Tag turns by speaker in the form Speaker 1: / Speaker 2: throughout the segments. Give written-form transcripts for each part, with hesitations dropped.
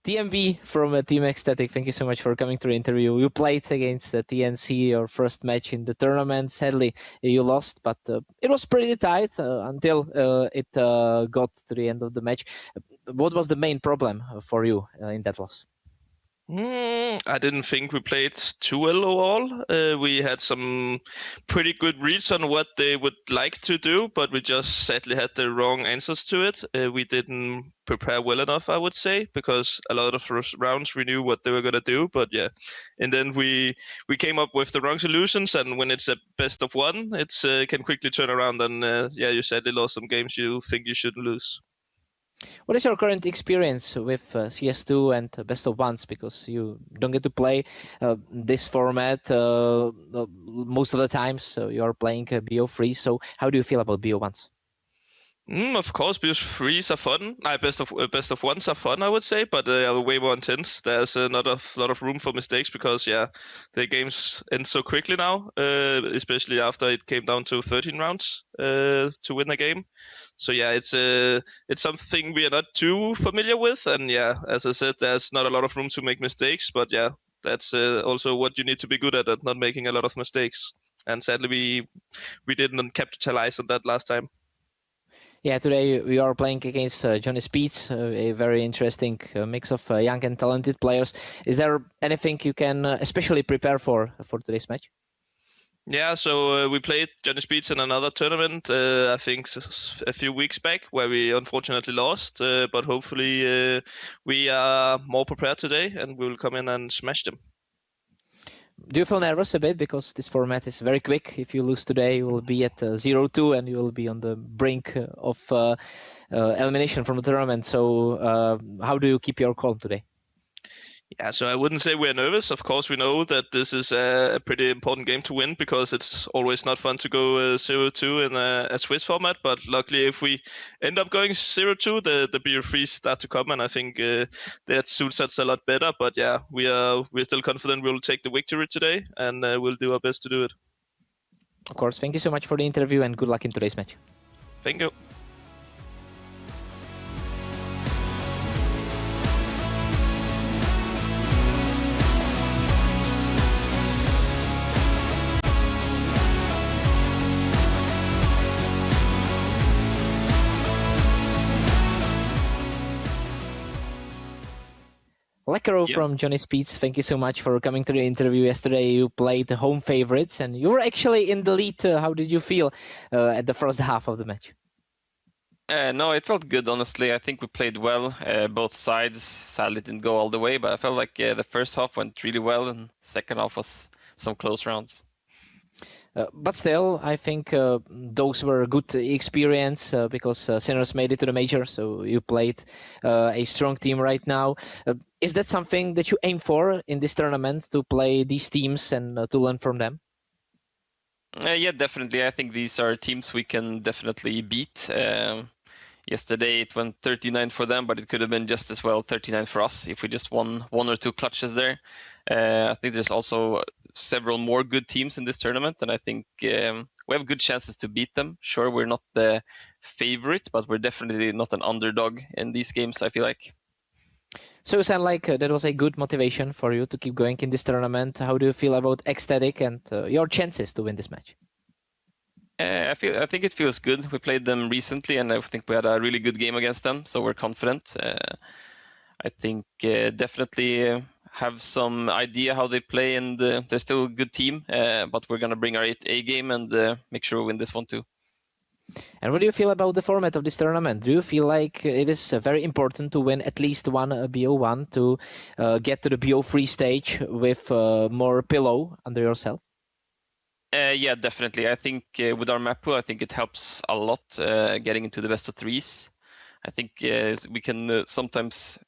Speaker 1: TMB from Team ECSTATIC, thank you so much for coming to the interview. You played against the TNC, your first match in the tournament. Sadly, you lost, but it was pretty tight until it got to the end of the match. What was the main problem for you in that loss?
Speaker 2: I didn't think we played too well overall. We had some pretty good reads on what they would like to do, but we just sadly had the wrong answers to it. We didn't prepare well enough, I would say, because a lot of rounds we knew what they were going to do, but yeah. And then we came up with the wrong solutions, and when it's a best of one, it can quickly turn around, and you sadly lost some games you think you shouldn't lose.
Speaker 1: What is your current experience with CS2 and best of ones? Because you don't get to play this format most of the time, so you're playing BO3. So how do you feel about BO1s?
Speaker 2: Of course, BO3s are fun. Best of ones are fun, I would say, but they are way more intense. There's not a lot of room for mistakes because, the games end so quickly now, especially after it came down to 13 rounds to win a game. So it's something we are not too familiar with, and as I said, there's not a lot of room to make mistakes. But that's also what you need to be good at not making a lot of mistakes. And sadly, we didn't capitalize on that last time.
Speaker 1: Yeah, today we are playing against Johnny Speeds, a very interesting mix of young and talented players. Is there anything you can especially prepare for today's match?
Speaker 2: Yeah, so we played Johnny Speeds in another tournament, I think a few weeks back, where we unfortunately lost. But hopefully we are more prepared today and we will come in and smash them.
Speaker 1: Do you feel nervous a bit because this format is very quick? If you lose today, you will be at 0-2 and you will be on the brink of elimination from the tournament. So how do you keep your calm today?
Speaker 2: Yeah, so I wouldn't say we're nervous. Of course, we know that this is a pretty important game to win because it's always not fun to go 0-2 in a Swiss format. But luckily, if we end up going 0-2, the BO3s start to come, and I think that suits us a lot better. But we're still confident we'll take the victory today, and we'll do our best to do it.
Speaker 1: Of course. Thank you so much for the interview, and good luck in today's match.
Speaker 2: Thank you.
Speaker 1: Lekero from Johnny Speeds, thank you so much for coming to the interview. Yesterday you played the home favorites and you were actually in the lead. How did you feel at the first half of the match?
Speaker 3: No, it felt good, honestly. I think we played well, both sides. Sadly didn't go all the way, but I felt like the first half went really well and second half was some close rounds.
Speaker 1: But still, I think those were a good experience because Sinners made it to the major, so you played a strong team right now. Is that something that you aim for in this tournament, to play these teams and to learn from them?
Speaker 3: Yeah, definitely. I think these are teams we can definitely beat. Yesterday it went 39 for them, but it could have been just as well 39 for us if we just won one or two clutches there. I think there's also several more good teams in this tournament, and I think we have good chances to beat them. Sure, we're not the favorite, but we're definitely not an underdog in these games, I feel like.
Speaker 1: So it sounds like that was a good motivation for you to keep going in this tournament. How do you feel about ECSTATIC and your chances to win this match?
Speaker 3: I think it feels good. We played them recently, and I think we had a really good game against them, so we're confident. I think definitely have some idea how they play, and they're still a good team, but we're going to bring our A game and make sure we win this one too.
Speaker 1: And what do you feel about the format of this tournament? Do you feel like it is very important to win at least one BO1 to get to the BO3 stage with more pillow under yourself?
Speaker 3: Yeah, definitely. I think with our map pool, I think it helps a lot getting into the best of threes. I think we can sometimes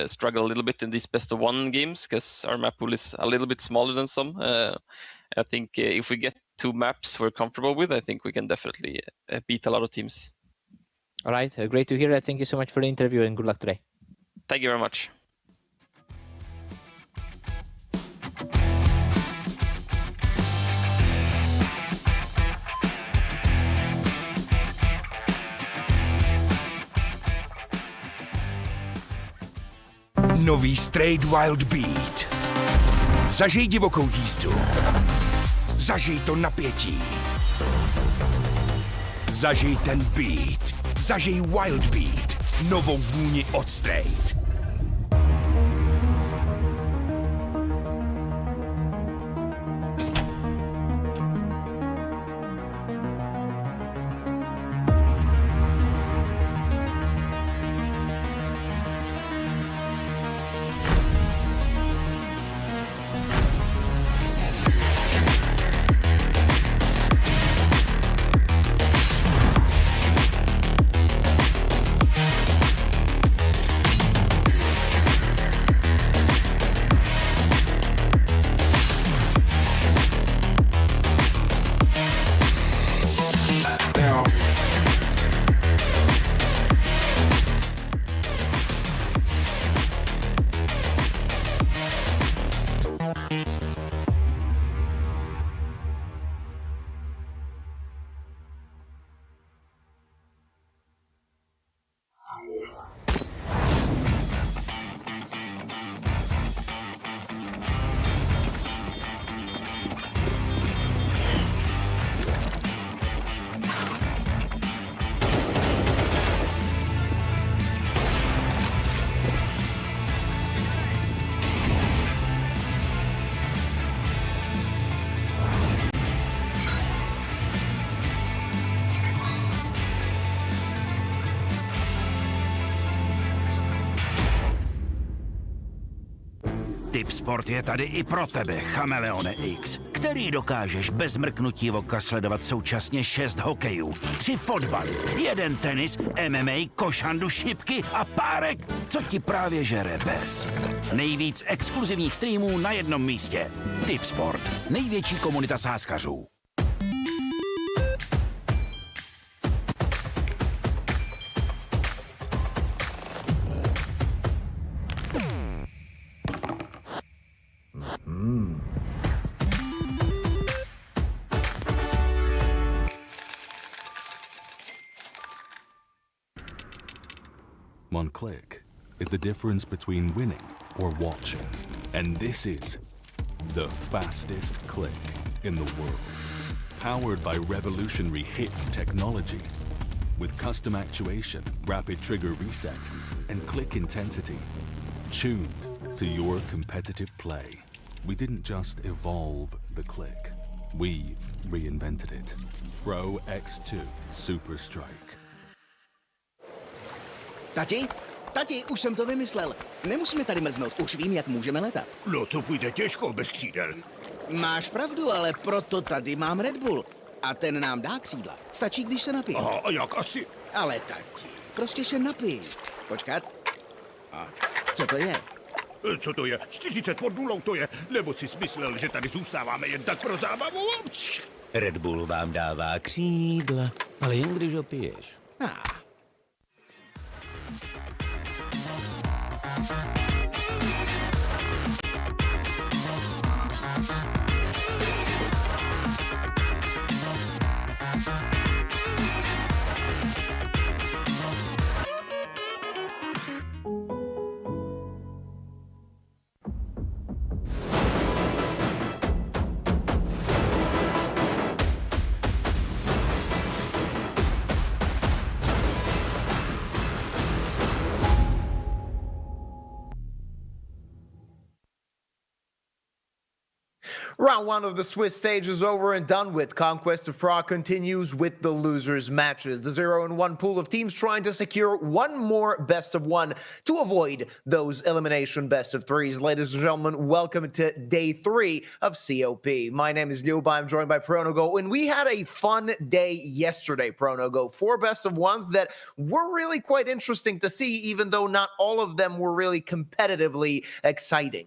Speaker 3: struggle a little bit in these best of one games because our map pool is a little bit smaller than some. I think if we get two maps we're comfortable with, I think we can definitely beat a lot of teams.
Speaker 1: All right, great to hear. Thank you so much for the interview and good luck today.
Speaker 3: Thank you very much.
Speaker 4: Nový Straight Wild Beat. Zažij divokou jízdu. Zažij to napětí. Zažij ten beat. Zažij Wild Beat. Novou vůni od Straight.
Speaker 5: Tipsport je tady i pro tebe, Chameleone X, který dokážeš bez mrknutí oka sledovat současně 6 hokejů, 3 fotbaly, 1 tenis, MMA, košandu, šipky a párek, co ti právě žere bez. Nejvíc exkluzivních streamů na jednom místě. Tipsport, největší komunita sázkařů.
Speaker 6: One click is the difference between winning or watching. And this is the fastest click in the world. Powered by revolutionary hits technology. With custom actuation, rapid trigger reset, and click intensity. Tuned to your competitive play. We didn't just evolve the click. We reinvented it. Pro X2 Super Strike.
Speaker 7: Tati, už jsem to vymyslel. Nemusíme tady mrznout, už vím, jak můžeme letat.
Speaker 4: No to půjde těžko bez křídel.
Speaker 7: Máš pravdu, ale proto tady mám Red Bull. A ten nám dá křídla. Stačí, když se napije.
Speaker 4: Aha, a jak asi?
Speaker 7: Ale tati, prostě se napij. Počkat. A co to je?
Speaker 4: Co to je? 40 pod nulou to je? Nebo jsi smyslel, že tady zůstáváme jen tak pro zábavu?
Speaker 8: Red Bull vám dává křídla, ale jen když ho piješ.
Speaker 9: Round one of the Swiss stage is over and done with. Conquest of Prague continues with the losers' matches. The 0-1 pool of teams trying to secure one more best of one to avoid those elimination best of threes. Ladies and gentlemen, welcome to day 3 of COP. My name is Luba. I'm joined by Pronogo, and we had a fun day yesterday, Pronogo. 4 best of ones that were really quite interesting to see, even though not all of them were really competitively exciting.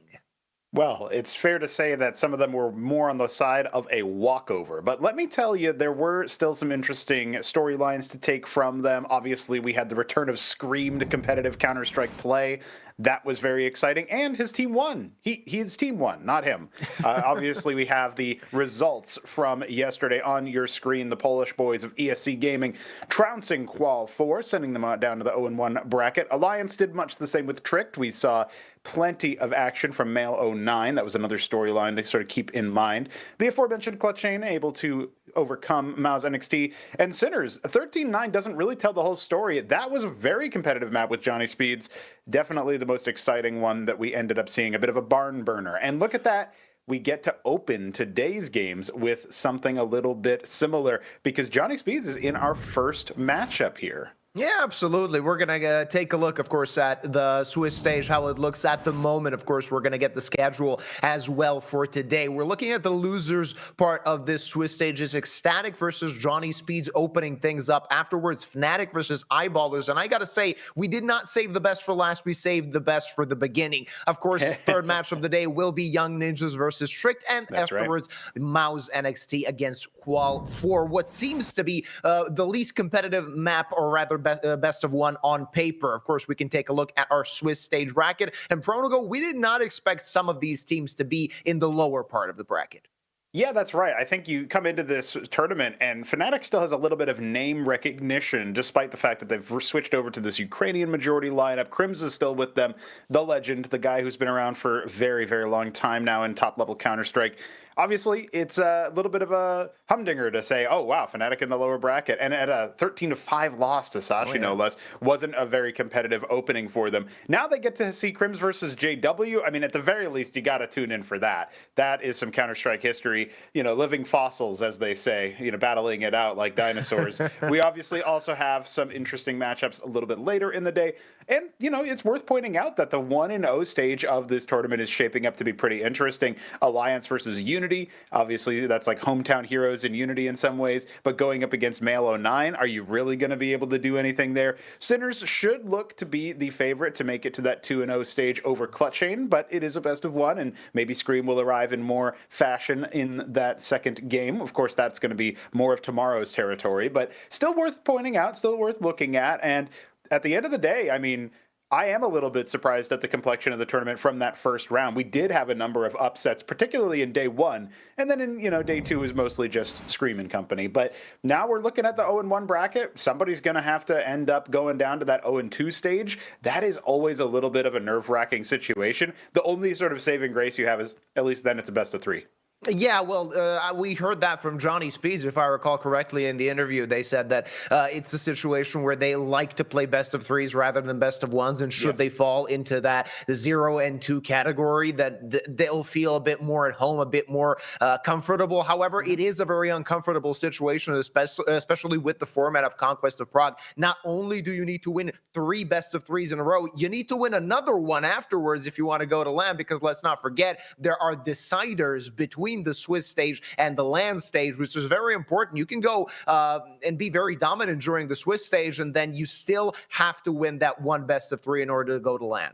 Speaker 10: Well, it's fair to say that some of them were more on the side of a walkover. But let me tell you, there were still some interesting storylines to take from them. Obviously, we had the return of screamed competitive Counter-Strike play. that was very exciting. And his team won. His team won, not him. Obviously, we have the results from yesterday on your screen. The Polish boys of ESC Gaming trouncing Qual 4, sending them down to the 0-1 bracket. Alliance did much the same with Tricked. We saw plenty of action from Male 09. That was another storyline to sort of keep in mind. The aforementioned Clutchain able to overcome MOUZ NXT. And Sinners, 13-9 doesn't really tell the whole story. That was a very competitive map with Johnny Speeds. Definitely the most exciting one that we ended up seeing. A bit of a barn burner. And look at that. We get to open today's games with something a little bit similar because Johnny Speeds is in our first matchup here.
Speaker 9: Yeah, absolutely. We're going to take a look, of course, at the Swiss stage, how it looks at the moment. Of course, we're going to get the schedule as well for today. We're looking at the losers part of this Swiss stage. Is ECSTATIC versus Johnny Speeds opening things up. Afterwards, Fnatic versus Eyeballers. And I got to say, we did not save the best for last. We saved the best for the beginning. Of course, third match of the day will be Young Ninjas versus Tricked. And
Speaker 10: That's
Speaker 9: afterwards, MOUZ NXT against Qual 4. What seems to be the least competitive map, or rather best of one on paper. Of course, we can take a look at our Swiss stage bracket. And Pronogo, we did not expect some of these teams to be in the lower part of the bracket.
Speaker 10: Yeah, that's right. I think you come into this tournament and Fnatic still has a little bit of name recognition, despite the fact that they've switched over to this Ukrainian majority lineup. Crims is still with them, the legend, the guy who's been around for a very, very long time now in top-level Counter-Strike. Obviously, it's a little bit of a humdinger to say, oh, wow, Fnatic in the lower bracket. And at a 13-5 loss to Sashi, no less, wasn't a very competitive opening for them. Now they get to see Crims versus JW. I mean, at the very least, you got to tune in for that. That is some Counter-Strike history, living fossils, as they say, battling it out like dinosaurs. We obviously also have some interesting matchups a little bit later in the day. And, it's worth pointing out that the 1-0 stage of this tournament is shaping up to be pretty interesting. Alliance versus Unity. Obviously, that's like hometown heroes in Unity in some ways, but going up against Male 09, are you really going to be able to do anything there? Sinners should look to be the favorite to make it to that 2-0 stage over Clutchain, but it is a best of one, and maybe Scream will arrive in more fashion in that second game. Of course, that's going to be more of tomorrow's territory, but still worth pointing out, still worth looking at, and at the end of the day, I mean, I am a little bit surprised at the complexion of the tournament from that first round. We did have a number of upsets, particularly in day one, and then in day two was mostly just Scream and company. But now we're looking at the 0-1 bracket. Somebody's going to have to end up going down to that 0-2 stage. That is always a little bit of a nerve-wracking situation. The only sort of saving grace you have is at least then it's a best of three.
Speaker 9: Yeah, well, we heard that from Johnny Speeds, if I recall correctly, in the interview. They said that it's a situation where they like to play best of threes rather than best of ones, and should they fall into that 0-2 category, that they'll feel a bit more at home, a bit more comfortable. However, it is a very uncomfortable situation, especially with the format of Conquest of Prague. Not only do you need to win 3 best of threes in a row, you need to win another one afterwards if you want to go to LAN, because let's not forget, there are deciders between the Swiss stage and the LAN stage, which is very important. You can go and be very dominant during the Swiss stage, and then you still have to win that one best of 3 in order to go to LAN.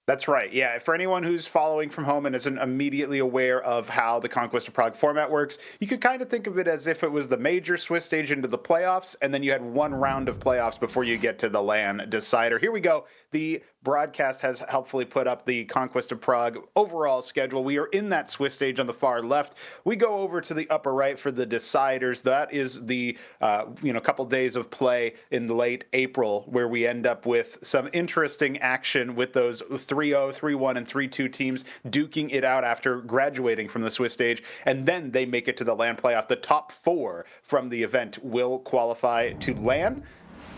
Speaker 10: That's right. Yeah. For anyone who's following from home and isn't immediately aware of how the Conquest of Prague format works, you could kind of think of it as if it was the major Swiss stage into the playoffs, and then you had one round of playoffs before you get to the LAN decider. Here we go. The broadcast has helpfully put up the Conquest of Prague overall schedule. We are in that Swiss stage on the far left. We go over to the upper right for the deciders. That is the couple days of play in late April, where we end up with some interesting action with those 3-0, 3-1, and 3-2 teams duking it out after graduating from the Swiss stage, and then they make it to the LAN playoff. The top 4 from the event will qualify to LAN.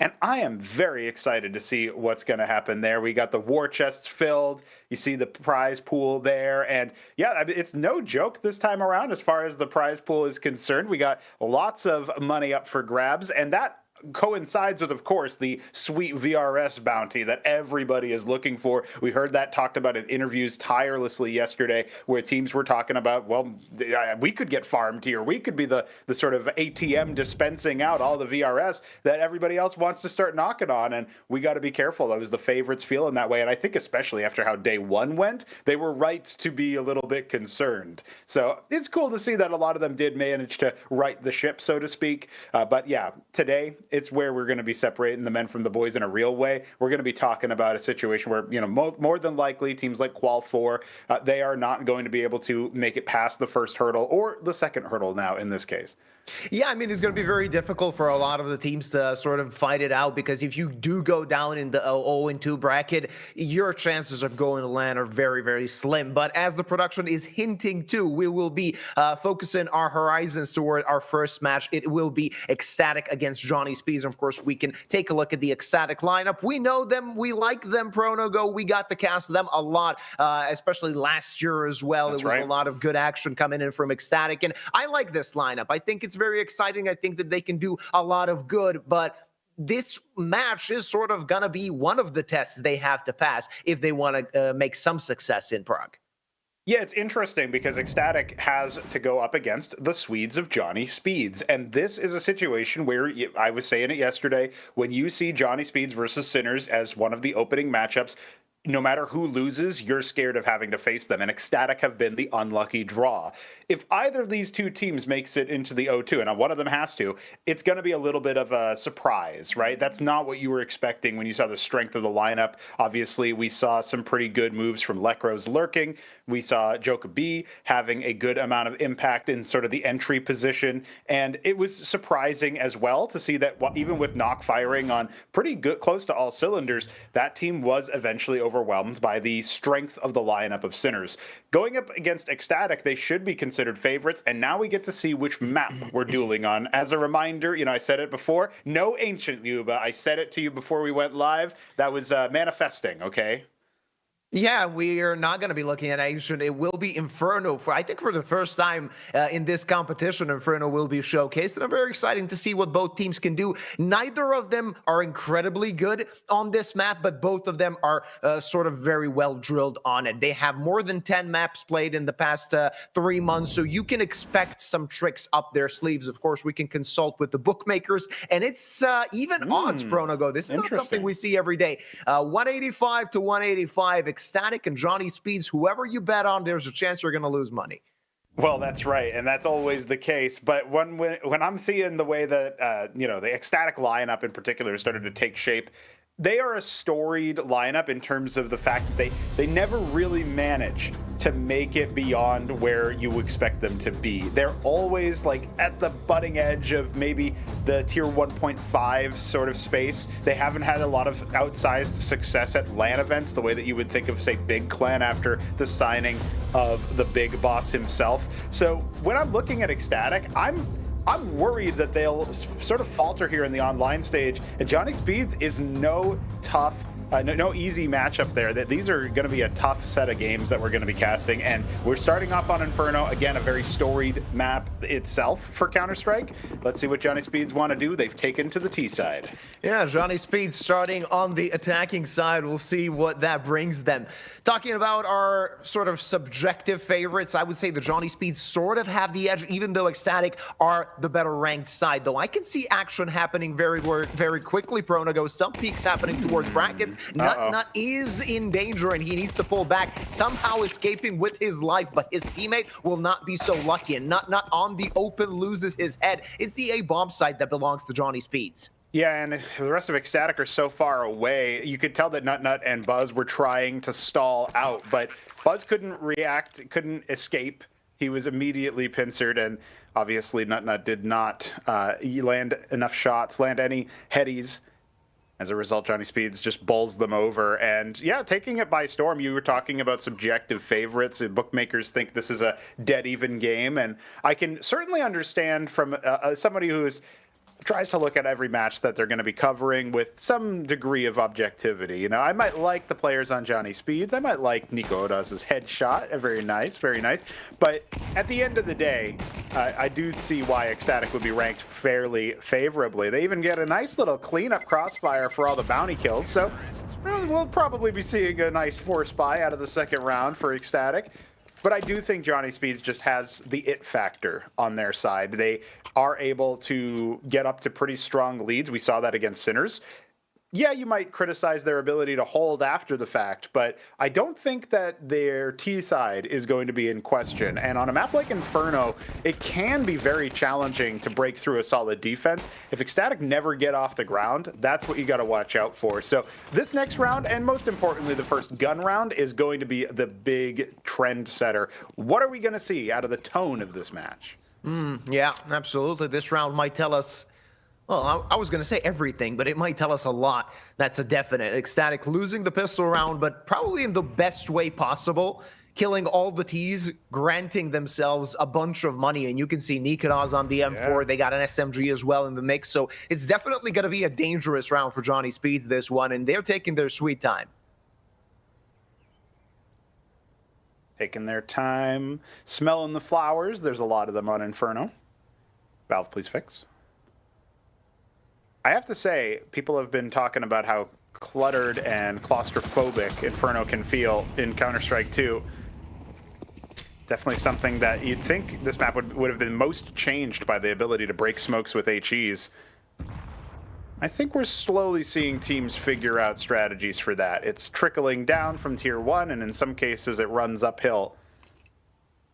Speaker 10: And I am very excited to see what's going to happen there. We got the war chests filled. You see the prize pool there. And yeah, I mean, it's no joke this time around as far as the prize pool is concerned. We got lots of money up for grabs. And that coincides with, of course, the sweet VRS bounty that everybody is looking for. We heard that talked about in interviews tirelessly yesterday, where teams were talking about, well, we could get farmed here. We could be the sort of ATM dispensing out all the VRS that everybody else wants to start knocking on, and we got to be careful. That was the favorites feeling that way, and I think especially after how day one went, they were right to be a little bit concerned. So it's cool to see that a lot of them did manage to right the ship, so to speak. But yeah, today it's where we're going to be separating the men from the boys in a real way. We're going to be talking about a situation where, more than likely teams like Qual 4, they are not going to be able to make it past the first hurdle or the second hurdle now in this case.
Speaker 9: Yeah, I mean, it's going to be very difficult for a lot of the teams to sort of fight it out, because if you do go down in the 0-2 bracket, your chances of going to LAN are very, very slim. But as the production is hinting to, we will be focusing our horizons toward our first match. It will be ECSTATIC against Johnny Speeds. And of course, we can take a look at the ECSTATIC lineup. We know them. We like them, Pronogo. We got to cast them a lot, especially last year as well.
Speaker 10: That's
Speaker 9: It was
Speaker 10: right.
Speaker 9: a lot of good action coming in from ECSTATIC. And I like this lineup. I think it's very exciting. I think that they can do a lot of good, but this match is sort of going to be one of the tests they have to pass if they want to make some success in Prague.
Speaker 10: Yeah, it's interesting because ECSTATIC has to go up against the Swedes of Johnny Speeds. And this is a situation where, I was saying it yesterday, when you see Johnny Speeds versus Sinners as one of the opening matchups, no matter who loses, you're scared of having to face them. And ECSTATIC have been the unlucky draw. If either of these two teams makes it into the 0-2, and one of them has to, it's going to be a little bit of a surprise, right? That's not what you were expecting when you saw the strength of the lineup. Obviously, we saw some pretty good moves from Lekros lurking. We saw Joka B having a good amount of impact in sort of the entry position. And it was surprising as well to see that even with Knock firing on pretty good, close to all cylinders, that team was eventually overwhelmed by the strength of the lineup of Sinners. Going up against ECSTATIC, they should be considered favorites, and now we get to see which map we're dueling on. As a reminder, I said it before, no Ancient Yuba. I said it to you before we went live. That was manifesting, okay?
Speaker 9: Yeah, we are not going to be looking at Ancient. It will be Inferno. I think for the first time in this competition, Inferno will be showcased. And I'm very excited to see what both teams can do. Neither of them are incredibly good on this map, but both of them are sort of very well drilled on it. They have more than 10 maps played in the past 3 months, so you can expect some tricks up their sleeves. Of course, we can consult with the bookmakers, and it's even odds, Pronogo. This is not something we see every day. 185 to 185. ECSTATIC and Johnny Speeds, whoever you bet on, there's a chance you're going to lose money.
Speaker 10: Well, that's right, and that's always the case. But when I'm seeing the way that the ECSTATIC lineup in particular started to take shape, they are a storied lineup in terms of the fact that they never really manage to make it beyond where you expect them to be. They're always like at the budding edge of maybe the tier 1.5 sort of space. They haven't had a lot of outsized success at LAN events the way that you would think of, say, Big Clan after the signing of the big boss himself. So when I'm looking at ECSTATIC, I'm worried that they'll sort of falter here in the online stage. And Johnny Speeds is no easy matchup there. That these are going to be a tough set of games that we're going to be casting. And we're starting off on Inferno. Again, a very storied map itself for Counter-Strike. Let's see what Johnny Speeds want to do. They've taken to the T side.
Speaker 9: Yeah, Johnny Speeds starting on the attacking side. We'll see what that brings them. Talking about our sort of subjective favorites, I would say the Johnny Speeds sort of have the edge, even though ECSTATIC are the better ranked side. Though I can see action happening very, very quickly, Pronogo. Some peaks happening towards brackets. Nut is in danger, and he needs to pull back, somehow escaping with his life, but his teammate will not be so lucky, and Nut on the open loses his head. It's the A-bomb side that belongs to Johnny Speeds.
Speaker 10: Yeah, and the rest of ECSTATIC are so far away. You could tell that Nut and Buzz were trying to stall out, but Buzz couldn't react, couldn't escape. He was immediately pincered, and obviously Nut did not land enough shots, land any headies. As a result, Johnny Speeds just bowls them over. And yeah, taking it by storm. You were talking about subjective favorites. Bookmakers think this is a dead even game. And I can certainly understand from somebody who tries to look at every match that they're going to be covering with some degree of objectivity. I might like the players on Johnny Speeds. I might like Nico Odaz's headshot. Very nice, very nice. But at the end of the day, I do see why ECSTATIC would be ranked fairly favorably. They even get a nice little cleanup crossfire for all the bounty kills. So we'll probably be seeing a nice force buy out of the second round for ECSTATIC. But I do think Johnny Speeds just has the it factor on their side. They are able to get up to pretty strong leads. We saw that against Sinners. yeah, you might criticize their ability to hold after the fact, but I don't think that their T side is going to be in question. And on a map like Inferno, it can be very challenging to break through a solid defense. If ECSTATIC never get off the ground, that's what you got to watch out for. So this next round, and most importantly, the first gun round, is going to be the big trend setter. What are we going to see out of the tone of this match?
Speaker 9: Yeah, absolutely. This round might tell us, well, I was going to say everything, but it might tell us a lot. That's a definite. ECSTATIC losing the pistol round, but probably in the best way possible, killing all the Ts, granting themselves a bunch of money. And you can see Nikodas on the M4. They got an SMG as well in the mix. So it's definitely going to be a dangerous round for Johnny Speeds, this one, and they're taking their sweet time.
Speaker 10: Taking their time, smelling the flowers. There's a lot of them on Inferno. Valve, please fix. I have to say, people have been talking about how cluttered and claustrophobic Inferno can feel in Counter-Strike 2. Definitely something that you'd think this map would have been most changed by the ability to break smokes with HEs. I think we're slowly seeing teams figure out strategies for that. It's trickling down from tier 1, and in some cases it runs uphill.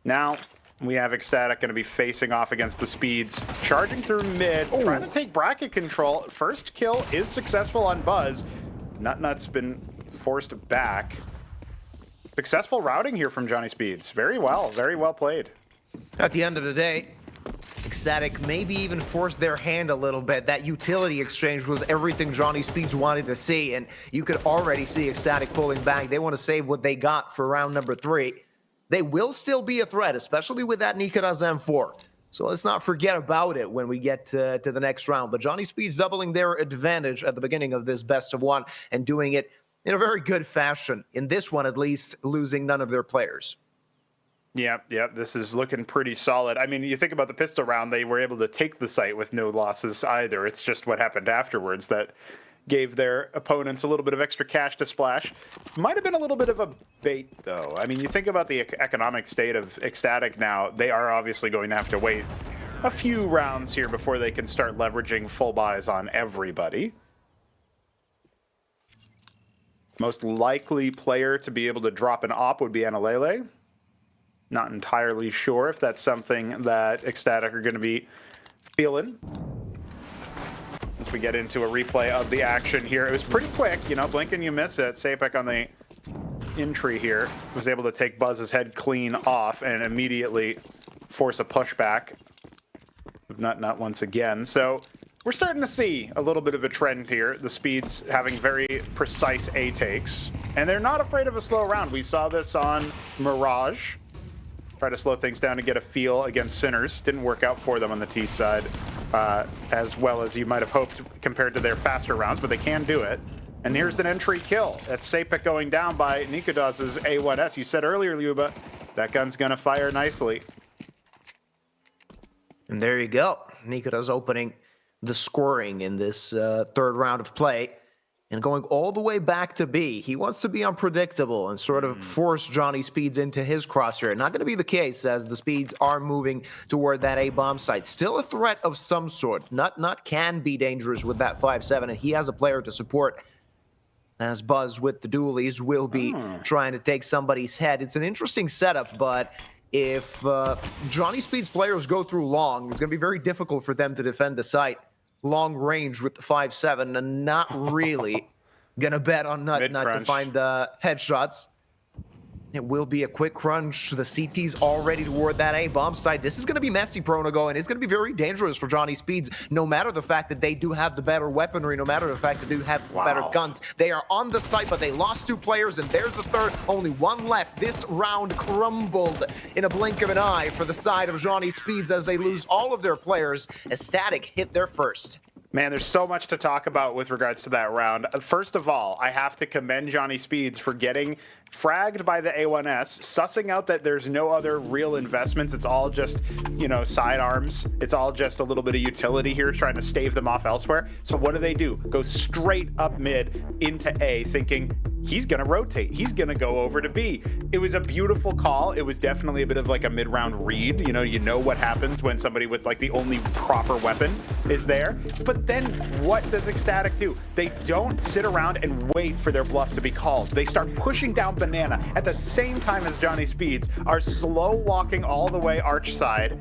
Speaker 10: Now, we have ECSTATIC going to be facing off against the Speeds, charging through mid, trying to take bracket control. First kill is successful on Buzz. Nutnut's been forced back. Successful routing here from Johnny Speeds. Very well played.
Speaker 9: At the end of the day, ECSTATIC maybe even forced their hand a little bit. That utility exchange was everything Johnny Speeds wanted to see, and you could already see ECSTATIC pulling back. They want to save what they got for round number 3. They will still be a threat, especially with that Nikodas M4. So let's not forget about it when we get to the next round. But Johnny Speeds doubling their advantage at the beginning of this best of 1 and doing it in a very good fashion. In this one, at least, losing none of their players.
Speaker 10: Yep, this is looking pretty solid. I mean, you think about the pistol round, they were able to take the site with no losses either. It's just what happened afterwards that gave their opponents a little bit of extra cash to splash. Might have been a little bit of a bait, though. I mean, you think about the economic state of ECSTATIC now, they are obviously going to have to wait a few rounds here before they can start leveraging full buys on everybody. Most likely player to be able to drop an op would be Analele. Not entirely sure if that's something that ECSTATIC are going to be feeling. As we get into a replay of the action here, it was pretty quick, you know, blink and you miss it. Sapek on the entry here was able to take Buzz's head clean off and immediately force a pushback of Nut once again. So we're starting to see a little bit of a trend here. The Speeds having very precise A takes, and they're not afraid of a slow round. We saw this on Mirage. Try to slow things down to get a feel against Sinners. Didn't work out for them on the T side as well as you might have hoped compared to their faster rounds, but they can do it. And here's an entry kill. That's Sapek going down by Nikodas' A1S. You said earlier, Luba, that gun's going to fire nicely.
Speaker 9: And there you go. Nikodas opening the scoring in this third round of play. And going all the way back to B, he wants to be unpredictable and sort of force Johnny Speeds into his crosshair. Not going to be the case as the Speeds are moving toward that A-bomb site. Still a threat of some sort. Nut can be dangerous with that 5-7, and he has a player to support. As Buzz with the dualies will be trying to take somebody's head. It's an interesting setup, but if Johnny Speeds players go through long, it's going to be very difficult for them to defend the site. Long range with the 5-7, and not really gonna bet on Nut to find the headshots. It will be a quick crunch. The CT's already toward that A-bomb site. This is going to be messy, Pronago, and it's going to be very dangerous for Johnny Speeds, no matter the fact that they do have the better weaponry, no matter the fact that they do have better guns. They are on the site, but they lost 2 players, and there's the third. Only 1 left. This round crumbled in a blink of an eye for the side of Johnny Speeds as they lose all of their players. ECSTATIC hit their first.
Speaker 10: Man, there's so much to talk about with regards to that round. First of all, I have to commend Johnny Speeds for getting fragged by the A1S, sussing out that there's no other real investments. It's all just, you know, sidearms. It's all just a little bit of utility here, trying to stave them off elsewhere. So what do? Go straight up mid into A, thinking he's going to rotate. He's going to go over to B. It was a beautiful call. It was definitely a bit of like a mid-round read. You know what happens when somebody with like the only proper weapon is there. But then what does ECSTATIC do? They don't sit around and wait for their bluff to be called. They start pushing down Banana at the same time as Johnny Speeds are slow walking all the way arch side.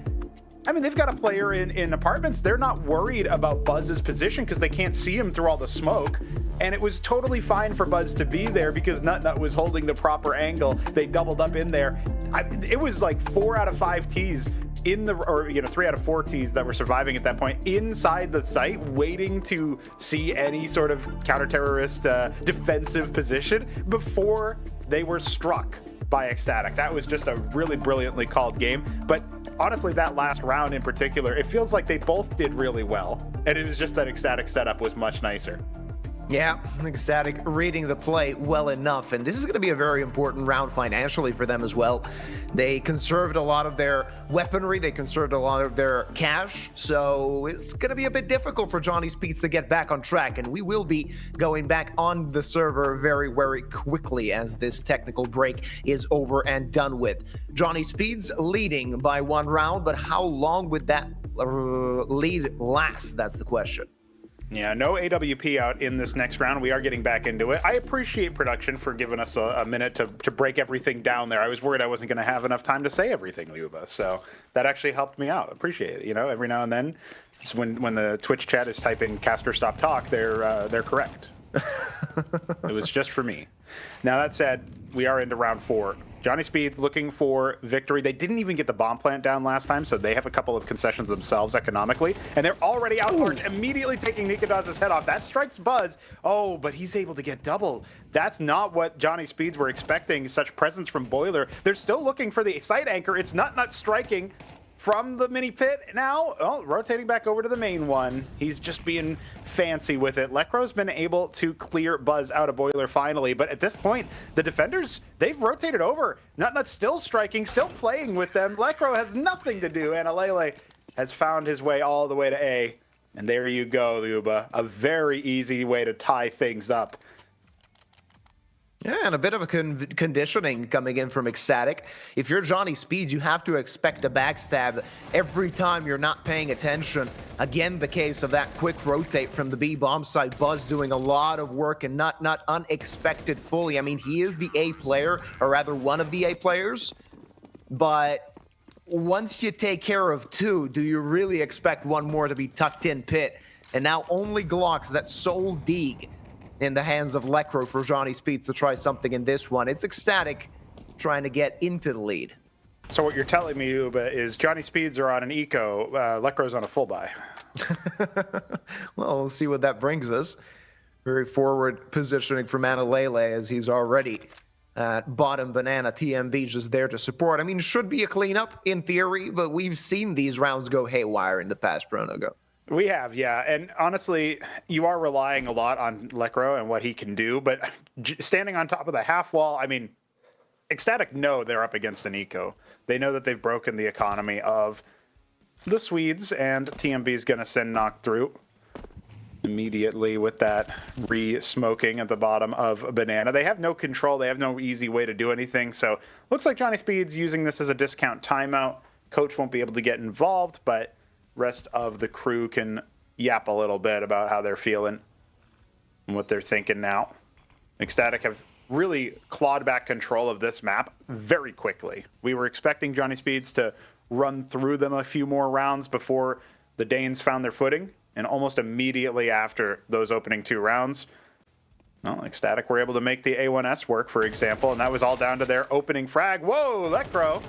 Speaker 10: I mean, they've got a player in apartments. They're not worried about Buzz's position because they can't see him through all the smoke. And it was totally fine for Buzz to be there because Nut was holding the proper angle. They doubled up in there. It was like 4 out of 5 Ts in the, or 3 out of 4 Ts that were surviving at that point inside the site, waiting to see any sort of counter-terrorist defensive position before they were struck by ECSTATIC. That was just a really brilliantly called game. But honestly, that last round in particular, it feels like they both did really well. And it was just that ECSTATIC setup was much nicer.
Speaker 9: Yeah, ECSTATIC reading the play well enough, and this is going to be a very important round financially for them as well. They conserved a lot of their weaponry, they conserved a lot of their cash, so it's going to be a bit difficult for Johnny Speeds to get back on track, and we will be going back on the server very, very quickly as this technical break is over and done with. Johnny Speeds leading by 1 round, but how long would that lead last? That's the question.
Speaker 10: Yeah, no AWP out in this next round. We are getting back into it. I appreciate production for giving us a minute to break everything down there. I was worried I wasn't going to have enough time to say everything, Luba. So that actually helped me out. Appreciate it. Every now and then, it's when the Twitch chat is typing "Caster stop talk," they're correct. It was just for me. Now that said, we are into round 4. Johnny Speeds looking for victory. They didn't even get the bomb plant down last time, so they have a couple of concessions themselves economically, and they're already out march, immediately taking Nikadaz's head off. That strikes Buzz. Oh, but he's able to get double. That's not what Johnny Speeds were expecting, such presence from Boiler. They're still looking for the side anchor. It's Nut striking from the mini pit now. Oh, rotating back over to the main one. He's just being fancy with it. Lekro's been able to clear Buzz out of Boiler finally, but at this point, the defenders, they've rotated over. Nut still striking, still playing with them. Lekro has nothing to do, and Alele has found his way all the way to A. And there you go, Luba. A very easy way to tie things up.
Speaker 9: Yeah, and a bit of a conditioning coming in from ECSTATIC. If you're Johnny Speeds, you have to expect a backstab every time you're not paying attention. Again, the case of that quick rotate from the B bomb side. Buzz doing a lot of work and not unexpected fully. I mean, he is the A player, or rather one of the A players. But once you take care of 2, do you really expect one more to be tucked in pit? And now only Glocks, that sole Deeg in the hands of Lekro for Johnny Speeds to try something in this one. It's ECSTATIC trying to get into the lead.
Speaker 10: So what you're telling me, Uba, is Johnny Speeds are on an eco, Lekro's on a full buy.
Speaker 9: Well, we'll see what that brings us. Very forward positioning for Manalele as he's already at bottom Banana. TMB just there to support. I mean, should be a cleanup in theory, but we've seen these rounds go haywire in the past, Pronogo.
Speaker 10: We have, yeah. And honestly, you are relying a lot on Lekro and what he can do, but standing on top of the half wall, I mean, ECSTATIC know they're up against an eco. They know that they've broken the economy of the Swedes, and TMB is going to send Knock through immediately with that re-smoking at the bottom of Banana. They have no control. They have no easy way to do anything. So looks like Johnny Speeds using this as a discount timeout. Coach won't be able to get involved, but rest of the crew can yap a little bit about how they're feeling and what they're thinking now. ECSTATIC have really clawed back control of this map very quickly. We were expecting Johnny Speeds to run through them a few more rounds before the Danes found their footing, and almost immediately after those opening 2 rounds, well, ECSTATIC were able to make the A1S work, for example, and that was all down to their opening frag. Whoa, Lekro!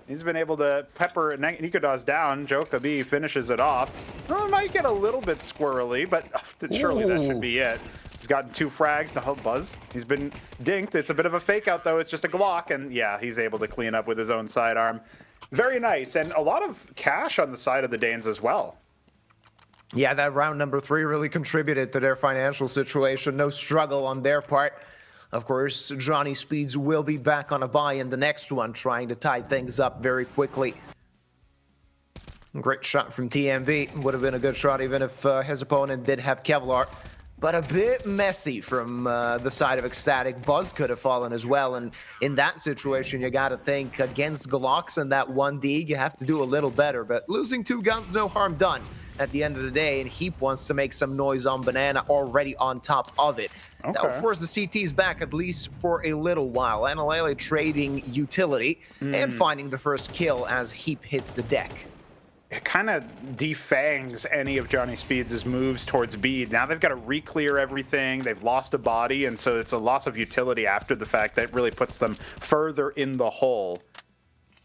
Speaker 10: He's been able to pepper Nikodaz down. Joka B finishes it off. Well, it might get a little bit squirrely, but surely that should be it. He's gotten 2 frags to help Buzz. He's been dinked. It's a bit of a fake out, though. It's just a Glock, and yeah, he's able to clean up with his own sidearm. Very nice, and a lot of cash on the side of the Danes as well.
Speaker 9: Yeah, that round number 3 really contributed to their financial situation. No struggle on their part. Of course, Johnny Speeds will be back on a buy in the next one, trying to tie things up very quickly. Great shot from TMB. Would have been a good shot even if his opponent did have Kevlar. but a bit messy from the side of ECSTATIC. Buzz could have fallen as well, and in that situation, you got to think against Glocks and that 1D, you have to do a little better, but losing 2 guns, no harm done at the end of the day, and Heap wants to make some noise on Banana already on top of it.
Speaker 10: Okay.
Speaker 9: That will force the CTs back at least for a little while. Analele trading utility and finding the first kill as Heap hits the deck.
Speaker 10: It kind of defangs any of Johnny Speeds' moves towards B. Now they've got to re-clear everything. They've lost a body, and so it's a loss of utility after the fact that really puts them further in the hole.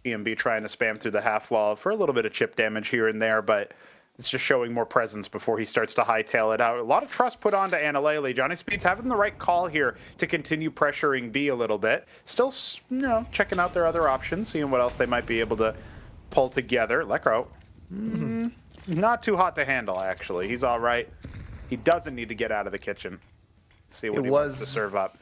Speaker 10: EMB trying to spam through the half wall for a little bit of chip damage here and there, but it's just showing more presence before he starts to hightail it out. A lot of trust put onto Analele. Johnny Speeds having the right call here to continue pressuring B a little bit. Still, you know, checking out their other options, seeing what else they might be able to pull together. Lekro. Not too hot to handle, actually. He's all right. He doesn't need to get out of the kitchen. See what he wants to serve up.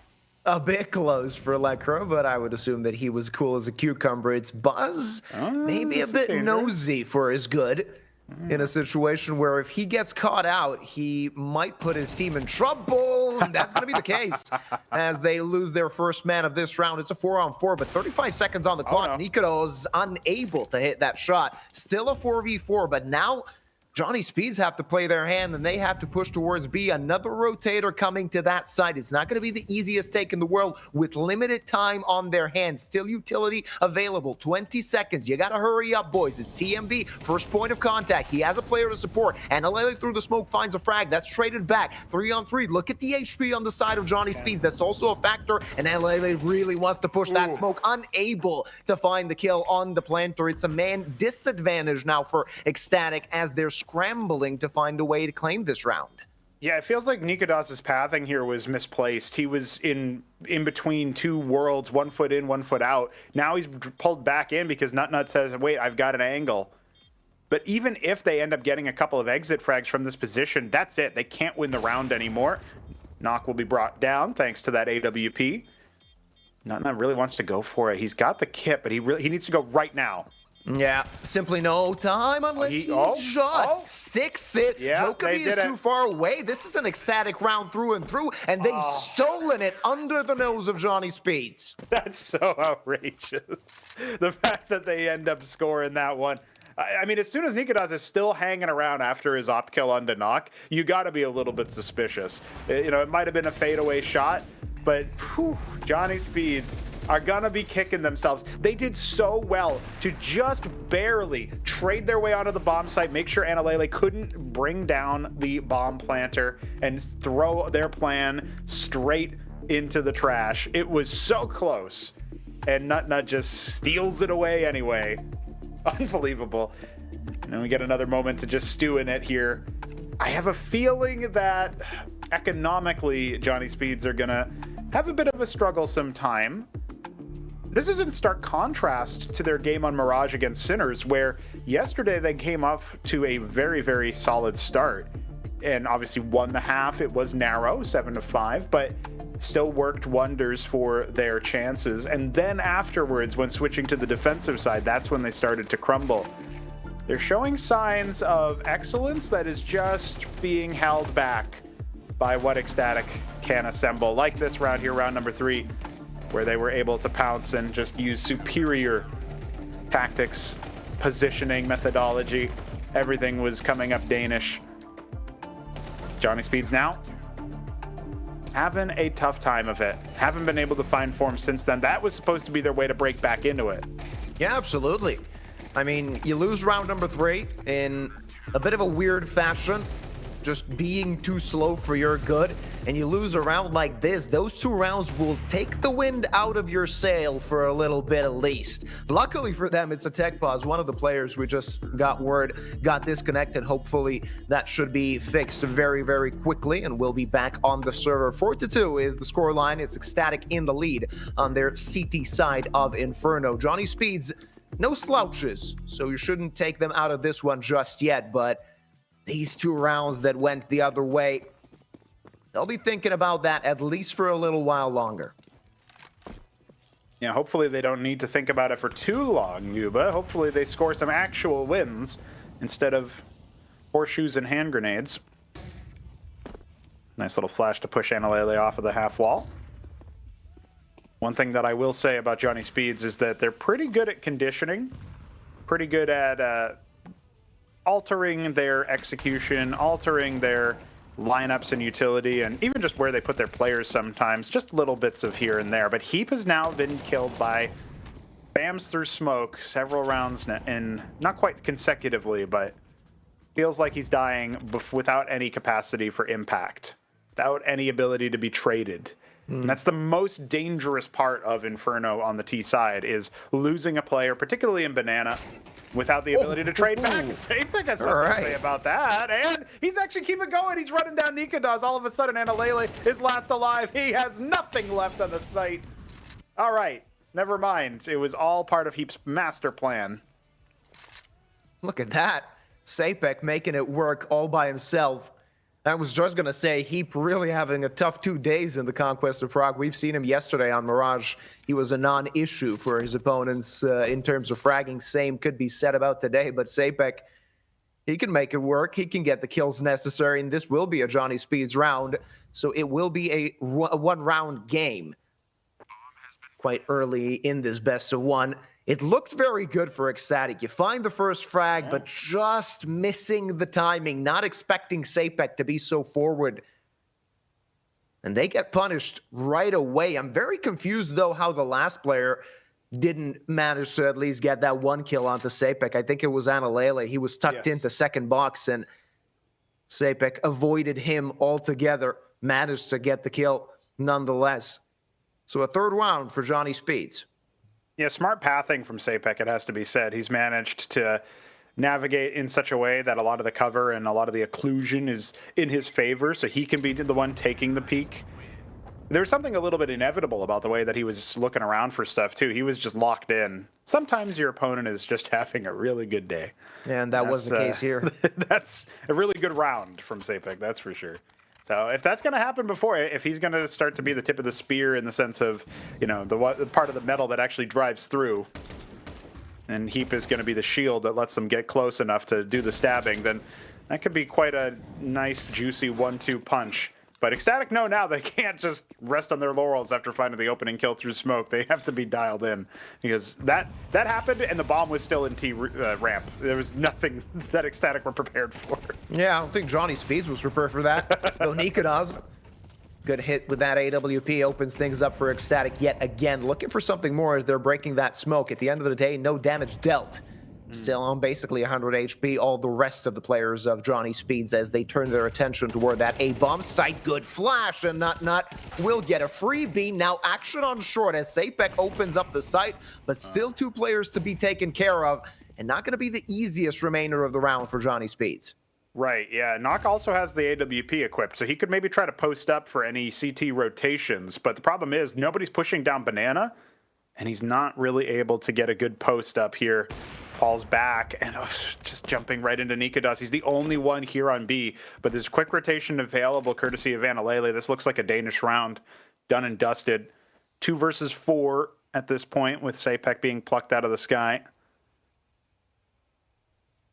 Speaker 9: A bit close for Lekro, but I would assume that he was cool as a cucumber. It's Buzz, maybe a bit nosy for his good. In a situation where if he gets caught out, he might put his team in trouble. That's going to be the case as they lose their first man of this round. It's a 4-on-4, but 35 seconds on the clock. Nikodo's unable to hit that shot. Still a 4v4, but now Johnny Speeds have to play their hand, and they have to push towards B. Another rotator coming to that side. It's not going to be the easiest take in the world with limited time on their hands. Still utility available. 20 seconds. You got to hurry up, boys. It's TMB. First point of contact. He has a player to support. And Alele through the smoke finds a frag. That's traded back. 3-on-3. Look at the HP on the side of Johnny Speeds. That's also a factor. And Alele really wants to push that smoke. Unable to find the kill on the planter. It's a man disadvantage now for ECSTATIC as they're scrambling to find a way to claim this round.
Speaker 10: Yeah, it feels like Nikodas's pathing here was misplaced. He was in between 2 worlds, 1 foot in, 1 foot out. Now he's pulled back in because Nut says, wait, I've got an angle. But even if they end up getting a couple of exit frags from this position, that's it. They can't win the round anymore. Knock will be brought down thanks to that AWP. Nut really wants to go for it. He's got the kit, but he needs to go right now.
Speaker 9: Yeah, simply no time unless he just sticks it.
Speaker 10: Yeah,
Speaker 9: Jokovic is too far away. This is an ECSTATIC round through and through, and they've stolen it under the nose of Johnny Speeds.
Speaker 10: That's so outrageous. The fact that they end up scoring that one. I mean, as soon as Nikodas is still hanging around after his op kill onto Knock, you got to be a little bit suspicious. You know, it might have been a fadeaway shot, but Johnny Speeds are gonna be kicking themselves. They did so well to just barely trade their way onto the bomb site, make sure Analele couldn't bring down the bomb planter and throw their plan straight into the trash. It was so close, and Nut just steals it away anyway. Unbelievable. And then we get another moment to just stew in it here. I have a feeling that economically Johnny Speeds are gonna have a bit of a struggle sometime. This is in stark contrast to their game on Mirage against Sinners, where yesterday they came up to a very, very solid start and obviously won the half. It was narrow, 7-5, but still worked wonders for their chances. And then afterwards, when switching to the defensive side, that's when they started to crumble. They're showing signs of excellence that is just being held back by what ECSTATIC can assemble, like this round here, round number 3. Where they were able to pounce and just use superior tactics, positioning, methodology. Everything was coming up Danish. Johnny Speeds now having a tough time of it. Haven't been able to find form since then. That was supposed to be their way to break back into it.
Speaker 9: Yeah, absolutely. I mean, you lose round number 3 in a bit of a weird fashion, just being too slow for your good, and you lose a round like this. Those 2 rounds will take the wind out of your sail for a little bit at least. Luckily for them, it's a tech pause. One of the players we just got word got disconnected. Hopefully that should be fixed very, very quickly, and we'll be back on the server. 4-2 is the scoreline. It's ECSTATIC in the lead on their CT side of Inferno. Johnny Speeds, no slouches, so you shouldn't take them out of this one just yet, but these 2 rounds that went the other way, they'll be thinking about that at least for a little while longer.
Speaker 10: Yeah, hopefully they don't need to think about it for too long, Yuba. Hopefully they score some actual wins instead of horseshoes and hand grenades. Nice little flash to push Analele off of the half wall. One thing that I will say about Johnny Speeds is that they're pretty good at conditioning, pretty good at altering their execution, altering their lineups and utility, and even just where they put their players sometimes, just little bits of here and there. But Heap has now been killed by Bams through smoke several rounds, and not quite consecutively, but feels like he's dying without any capacity for impact, without any ability to be traded. And that's the most dangerous part of Inferno on the T side, is losing a player, particularly in Banana, without the ability to trade back. Sapek has something to say about that. And he's actually keeping going. He's running down Nikadoz. All of a sudden, Analele is last alive. He has nothing left on the site. All right, never mind. It was all part of Heap's master plan.
Speaker 9: Look at that. Sapek making it work all by himself. I was just going to say, Heap really having a tough 2 days in the Conquest of Prague. We've seen him yesterday on Mirage. He was a non-issue for his opponents in terms of fragging. Same could be said about today, but Sapek, he can make it work. He can get the kills necessary, and this will be a Johnny Speeds round, so it will be a one-round game quite early in this best of one. It looked very good for ECSTATIC. You find the first frag, but just missing the timing, not expecting Sapek to be so forward. And they get punished right away. I'm very confused, though, how the last player didn't manage to at least get that one kill onto Sapek. I think it was Analele. He was tucked into second box, and Sapek avoided him altogether, managed to get the kill nonetheless. So a third round for Johnny Speeds.
Speaker 10: Yeah, smart pathing from Sapek, it has to be said. He's managed to navigate in such a way that a lot of the cover and a lot of the occlusion is in his favor, so he can be the one taking the peak. There's something a little bit inevitable about the way that he was looking around for stuff, too. He was just locked in. Sometimes your opponent is just having a really good day.
Speaker 9: And that was the case here.
Speaker 10: That's a really good round from Sapek, that's for sure. So if that's going to happen before, if he's going to start to be the tip of the spear in the sense of, you know, the part of the metal that actually drives through, and Heap is going to be the shield that lets them get close enough to do the stabbing, then that could be quite a nice, juicy 1-2 punch. But ECSTATIC know now they can't just rest on their laurels after finding the opening kill through smoke. They have to be dialed in, because that happened and the bomb was still in T ramp. There was nothing that ECSTATIC were prepared for.
Speaker 9: Yeah, I don't think Johnny Speeds was prepared for that. Though Nikadoz, good hit with that AWP, opens things up for ECSTATIC yet again. Looking for something more as they're breaking that smoke. At the end of the day, no damage dealt. Still on basically 100 HP, all the rest of the players of Johnny Speeds as they turn their attention toward that A-bomb site. Good flash, and Nut will get a freebie. Now action on short as Sapek opens up the site, but still two players to be taken care of, and not going to be the easiest remainder of the round for Johnny Speeds.
Speaker 10: Right, yeah. Nock also has the AWP equipped, so he could maybe try to post up for any CT rotations, but the problem is nobody's pushing down Banana, and he's not really able to get a good post up here. Falls back and just jumping right into Nikadoz. He's the only one here on B, but there's quick rotation available courtesy of Analele. This looks like a Danish round, done and dusted. 2 versus 4 at this point, with Sapek being plucked out of the sky.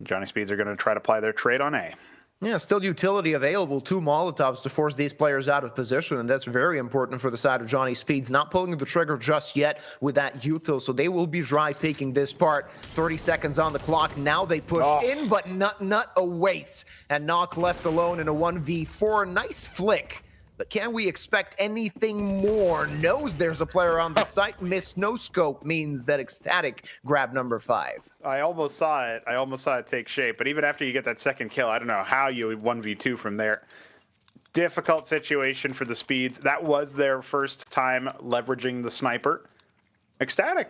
Speaker 10: Johnny Speeds are going to try to apply their trade on A.
Speaker 9: Yeah, still utility available. 2 Molotovs to force these players out of position, and that's very important for the side of Johnny Speeds. Not pulling the trigger just yet with that util, so they will be dry peeking this part. 30 seconds on the clock. Now they push in, but Nut awaits. And Nock left alone in a 1v4. Nice flick. But can we expect anything more? Knows there's a player on the site. Miss no scope means that ECSTATIC grab number 5.
Speaker 10: I almost saw it. I almost saw it take shape. But even after you get that second kill, I don't know how you 1v2 from there. Difficult situation for the Speeds. That was their first time leveraging the sniper. ECSTATIC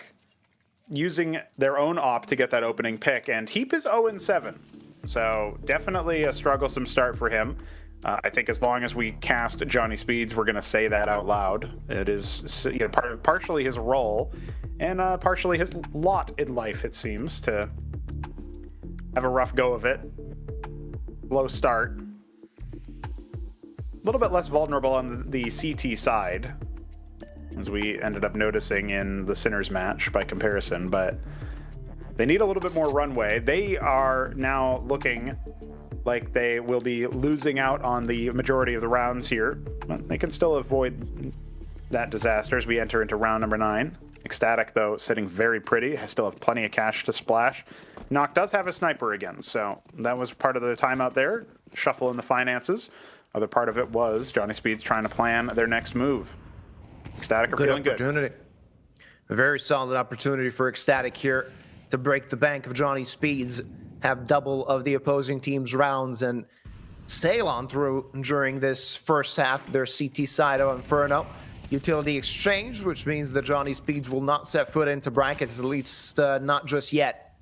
Speaker 10: using their own op to get that opening pick. And Heap is 0-7. So definitely a strugglesome start for him. I think as long as we cast Johnny Speeds, we're going to say that out loud. It is, you know, partially his role and partially his lot in life, it seems, to have a rough go of it. Low start. A little bit less vulnerable on the CT side, as we ended up noticing in the Sinners match by comparison, but they need a little bit more runway. They are now looking like they will be losing out on the majority of the rounds here. But they can still avoid that disaster as we enter into round number 9. ECSTATIC, though, sitting very pretty. I still have plenty of cash to splash. Nock does have a sniper again, so that was part of the timeout there. Shuffle in the finances. Other part of it was Johnny Speeds trying to plan their next move. ECSTATIC are feeling good.
Speaker 9: A very solid opportunity for ECSTATIC here to break the bank of Johnny Speeds, have double of the opposing team's rounds, and sail on through during this first half. Their CT side of Inferno. Utility exchange, which means that Johnny Speeds will not set foot into brackets, at least not just yet.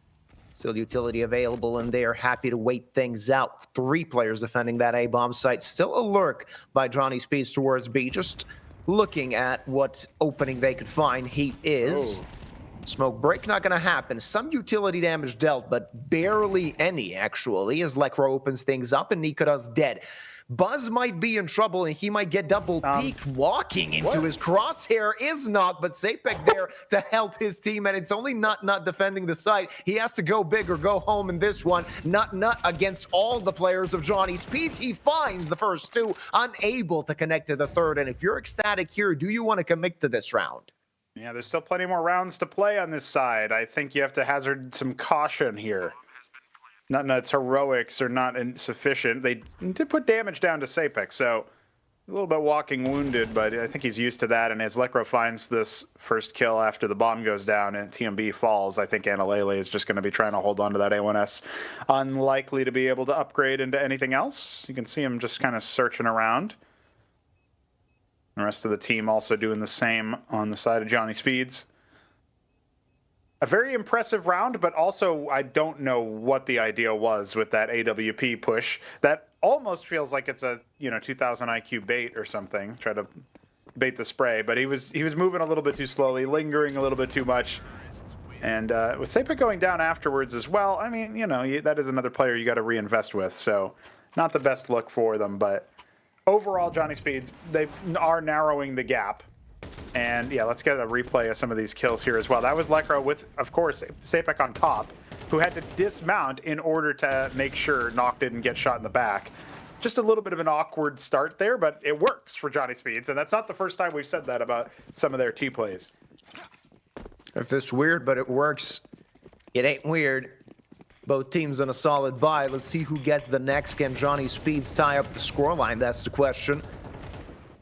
Speaker 9: Still utility available, and they are happy to wait things out. 3 players defending that A-bomb site. Still a lurk by Johnny Speeds towards B, just looking at what opening they could find. Heat is. Smoke break not going to happen. Some utility damage dealt, but barely any, actually, as Lekro opens things up and Nikoda's dead. Buzz might be in trouble, and he might get double peeked. Walking into his crosshair is Nock, but Sapek there to help his team, and it's only not defending the site. He has to go big or go home in this one. Nut against all the players of Johnny Speeds. He finds the first 2, unable to connect to the third, and if you're ECSTATIC here, do you want to commit to this round?
Speaker 10: Yeah, there's still plenty more rounds to play on this side. I think you have to hazard some caution here. Nut's heroics are not insufficient. They did put damage down to Sapek, so a little bit walking wounded, but I think he's used to that. And as Lekro finds this first kill after the bomb goes down and TMB falls, I think Analele is just going to be trying to hold on to that A1S. Unlikely to be able to upgrade into anything else. You can see him just kind of searching around. The rest of the team also doing the same on the side of Johnny Speeds. A very impressive round, but also I don't know what the idea was with that AWP push. That almost feels like it's a 2000 IQ bait or something. Try to bait the spray, but he was moving a little bit too slowly, lingering a little bit too much. And with Sapek going down afterwards as well, I mean, that is another player you got to reinvest with. So not the best look for them, but overall, Johnny Speeds, they are narrowing the gap. And yeah, let's get a replay of some of these kills here as well. That was Lekro with, of course, Sapek on top, who had to dismount in order to make sure Nock didn't get shot in the back. Just a little bit of an awkward start there, but it works for Johnny Speeds, and that's not the first time we've said that about some of their T-plays.
Speaker 9: If it's weird, but it works, it ain't weird. Both teams on a solid bye. Let's see who gets the next. Can Johnny Speeds tie up the scoreline? That's the question.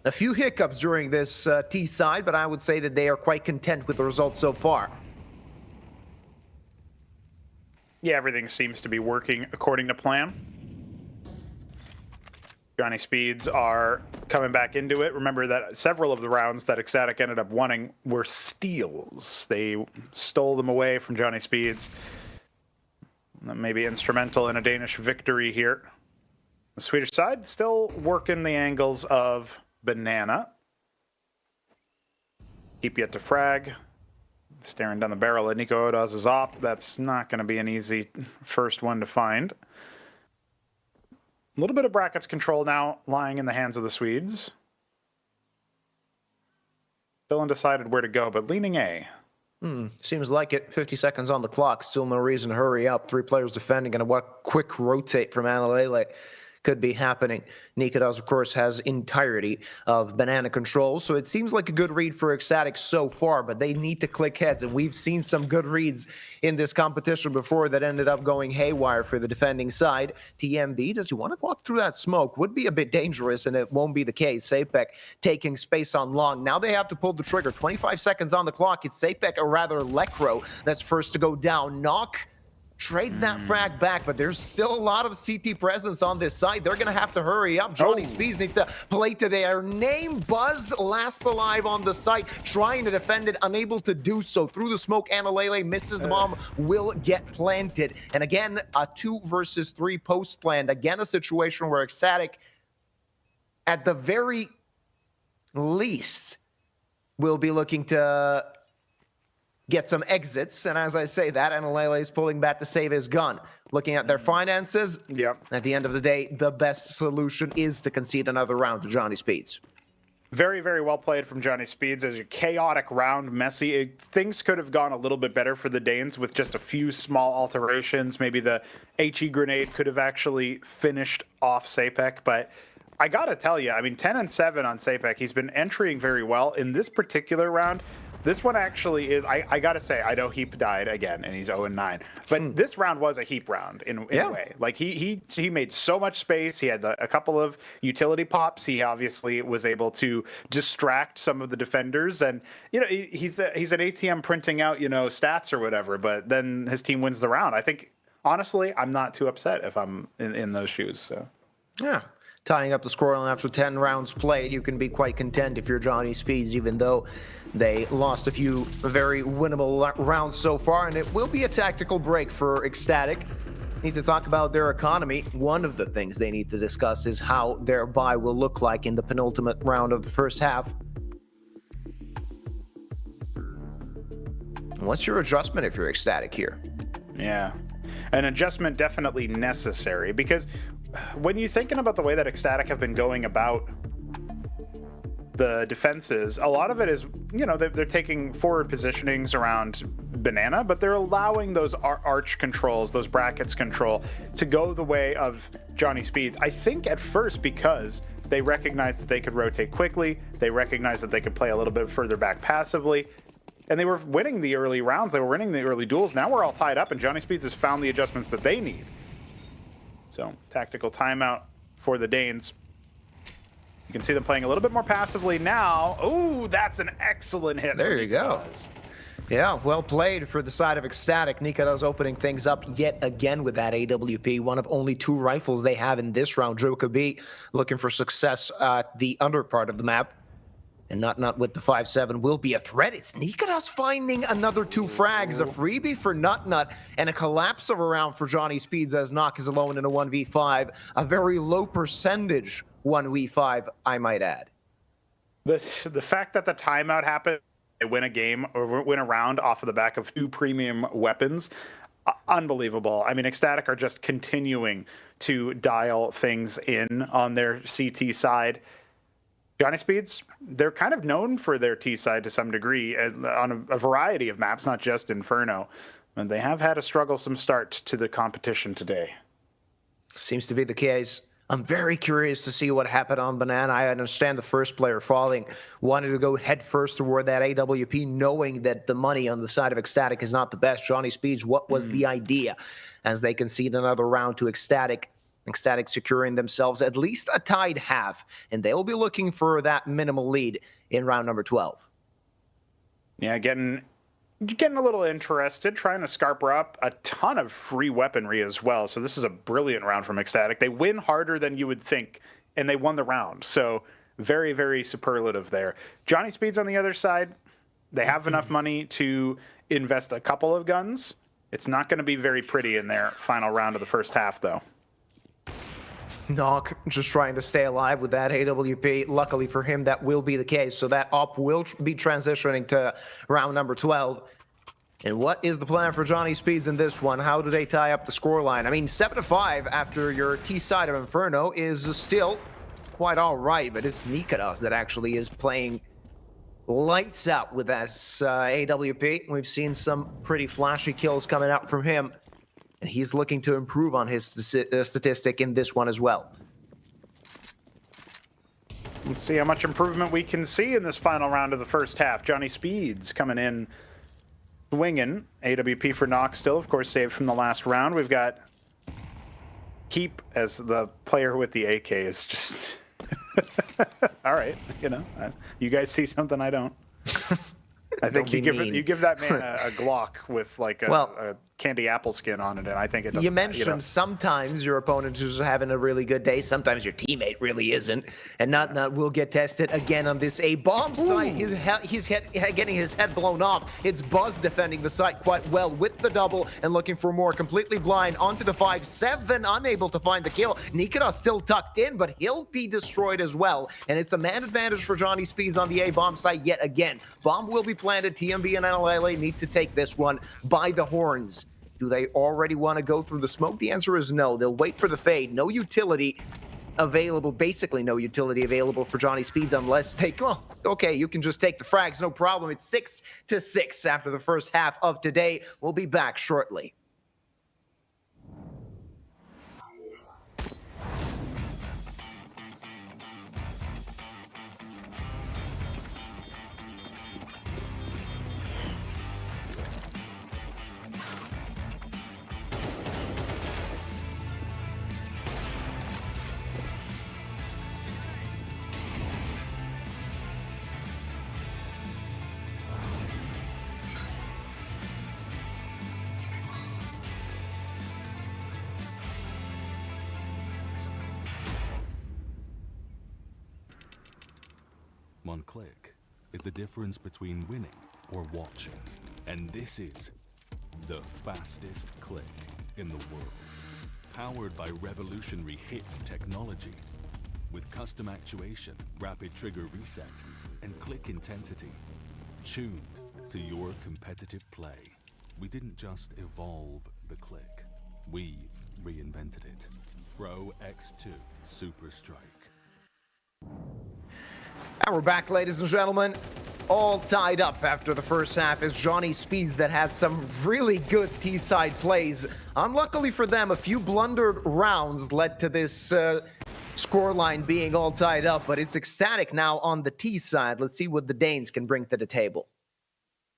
Speaker 9: A few hiccups during this T side, but I would say that they are quite content with the results so far.
Speaker 10: Yeah, everything seems to be working according to plan. Johnny Speeds are coming back into it. Remember that several of the rounds that ECSTATIC ended up winning were steals. They stole them away from Johnny Speeds. Maybe instrumental in a Danish victory here. The Swedish side still working the angles of Banana. Keep yet to frag. Staring down the barrel at Nico Odaz's op. That's not going to be an easy first one to find. A little bit of brackets control now lying in the hands of the Swedes. Still undecided where to go, but leaning A.
Speaker 9: Seems like it. 50 seconds on the clock. Still no reason to hurry up. 3 players defending, and a quick rotate from Analele could be happening. Nikodas, of course, has entirety of banana control, so it seems like a good read for ECSTATIC so far, but they need to click heads, and we've seen some good reads in this competition before that ended up going haywire for the defending side. TMB, does he want to walk through that smoke? Would be a bit dangerous, and it won't be the case. Sapek taking space on long. Now they have to pull the trigger. 25 seconds on the clock. It's Sapek, or rather Lekro, that's first to go down. Nock trades that frag back, but there's still a lot of CT presence on this side. They're going to have to hurry up. Johnny Speeds needs to play to their name. Buzz last alive on the site, trying to defend it, unable to do so. Through the smoke, Analele misses the bomb, will get planted. And again, a 2 versus 3 post planned. Again, a situation where ECSTATIC, at the very least, will be looking to get some exits, and as I say that, Analele is pulling back to save his gun. Looking at their finances, at the end of the day, the best solution is to concede another round to Johnny Speeds.
Speaker 10: Very, very well played from Johnny Speeds. As a chaotic round, messy. Things could have gone a little bit better for the Danes with just a few small alterations. Maybe the HE grenade could have actually finished off Sapek. But I gotta tell you, I mean, 10-7 on Sapek. He's been entering very well in this particular round. This one actually is, I gotta say, I know Heap died again, and he's 0-9. But this round was a Heap round in a way. Like, he made so much space. He had a couple of utility pops. He obviously was able to distract some of the defenders. And, you know, he's an ATM printing out, you know, stats or whatever. But then his team wins the round. I think, honestly, I'm not too upset if I'm in those shoes. So,
Speaker 9: yeah. Tying up the scoreline after 10 rounds played, you can be quite content if you're Johnny Speeds, even though they lost a few very winnable rounds so far, and it will be a tactical break for ECSTATIC. Need to talk about their economy. One of the things they need to discuss is how their bye will look like in the penultimate round of the first half. What's your adjustment if you're ECSTATIC here?
Speaker 10: Yeah, an adjustment definitely necessary, because when you're thinking about the way that ECSTATIC have been going about the defenses, a lot of it is, you know, they're taking forward positionings around Banana, but they're allowing those arch controls, those brackets control, to go the way of Johnny Speeds. I think at first because they recognized that they could rotate quickly, they recognized that they could play a little bit further back passively, and they were winning the early rounds, they were winning the early duels. Now we're all tied up, and Johnny Speeds has found the adjustments that they need. So, tactical timeout for the Danes. You can see them playing a little bit more passively now. Oh, that's an excellent hit.
Speaker 9: There you go. Yeah, well played for the side of ECSTATIC. Nikado's opening things up yet again with that AWP. One of only 2 rifles they have in this round. Joka B looking for success at the under part of the map. And not with the 5-7 will be a threat. It's Nikados finding another 2 frags, a freebie for Nut, and a collapse of a round for Johnny Speeds as Nock is alone in a 1v5. A very low percentage 1v5, I might add.
Speaker 10: The fact that the timeout happened, they win a game or win a round off of the back of 2 premium weapons, unbelievable. I mean, ECSTATIC are just continuing to dial things in on their CT side. Johnny Speeds, they're kind of known for their T side to some degree on a variety of maps, not just Inferno. And they have had a strugglesome start to the competition today.
Speaker 9: Seems to be the case. I'm very curious to see what happened on Banana. I understand the first player falling wanted to go head first toward that AWP, knowing that the money on the side of ECSTATIC is not the best. Johnny Speeds, what was the idea? As they concede another round to ECSTATIC. ECSTATIC securing themselves at least a tied half, and they will be looking for that minimal lead in round number 12.
Speaker 10: Yeah, getting a little interested, trying to scarper up a ton of free weaponry as well. So this is a brilliant round from ECSTATIC. They win harder than you would think, and they won the round. So very, very superlative there. Johnny Speeds on the other side, they have enough money to invest a couple of guns. It's not going to be very pretty in their final round of the first half, though.
Speaker 9: Nock just trying to stay alive with that AWP. Luckily for him, that will be the case. So that op will be transitioning to round number 12. And what is the plan for Johnny Speeds in this one? How do they tie up the scoreline? I mean, 7-5 after your T side of Inferno is still quite all right, but it's Nikados that actually is playing lights out with this AWP. We've seen some pretty flashy kills coming out from him. And he's looking to improve on his statistic in this one as well.
Speaker 10: Let's see how much improvement we can see in this final round of the first half. Johnny Speeds coming in swinging. AWP for Nock still, of course, saved from the last round. We've got Keep as the player with the AK is just... All right, you know, you guys see something I don't. I think you give that man a Glock with like a candy apple skin on it, and I think it's.
Speaker 9: You mentioned sometimes your opponent is having a really good day, sometimes your teammate really isn't, and Nut will get tested again on this A-bomb site. He's getting his head blown off. It's Buzz defending the site quite well with the double and looking for more. Completely blind onto the 5-7, unable to find the kill. Nikados still tucked in, but he'll be destroyed as well, and it's a man advantage for Johnny Speeds on the A-bomb site yet again. Bomb will be planted. TMB and NLLA need to take this one by the horns. Do they already want to go through the smoke? The answer is no. They'll wait for the fade. No utility. available, basically no utility available for Johnny Speeds unless they, well, okay, you can just take the frags, no problem. It's 6-6 after the first half of today. We'll be back shortly.
Speaker 6: One click is the difference between winning or watching. And this is the fastest click in the world. Powered by revolutionary hits technology. With custom actuation, rapid trigger reset, and click intensity. Tuned to your competitive play. We didn't just evolve the click. We reinvented it. Pro X2 Super Strike.
Speaker 9: And we're back, ladies and gentlemen. All tied up after the first half is Johnny Speeds that had some really good T-side plays. Unluckily for them, a few blundered rounds led to this scoreline being all tied up, but it's ECSTATIC now on the T side. Let's see what the Danes can bring to the table.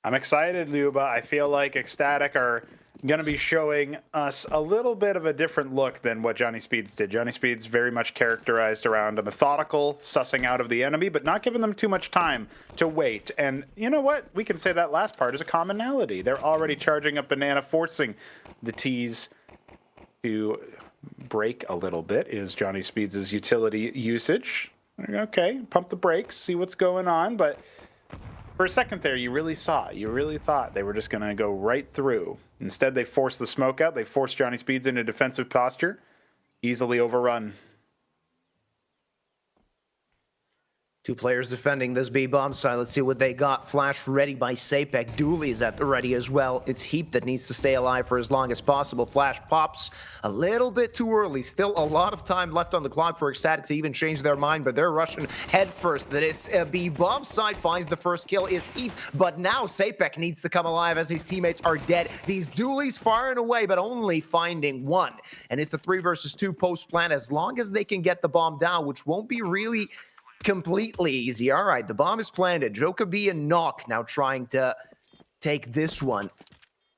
Speaker 10: I'm excited, Luba. I feel like ECSTATIC are going to be showing us a little bit of a different look than what Johnny Speeds did. Johnny Speeds very much characterized around a methodical sussing out of the enemy, but not giving them too much time to wait. And you know what? We can say that last part is a commonality. They're already charging up Banana, forcing the T's to break a little bit is Johnny Speeds' utility usage. Okay, pump the brakes, see what's going on, but for a second there, you really thought they were just going to go right through. Instead, they forced the smoke out. They forced Johnny Speeds into defensive posture. Easily overrun.
Speaker 9: Two players defending this B-bomb side. Let's see what they got. Flash ready by Sapek. Dooley's at the ready as well. It's Heap that needs to stay alive for as long as possible. Flash pops a little bit too early. Still a lot of time left on the clock for ECSTATIC to even change their mind, but they're rushing head first. That is B-bomb side finds the first kill is Heap, but now Sapek needs to come alive as his teammates are dead. These Dooley's far and away, but only finding one. And it's a 3 versus 2 post plan as long as they can get the bomb down, which won't be really completely easy. All right, the bomb is planted. Joker and Knock now trying to take this one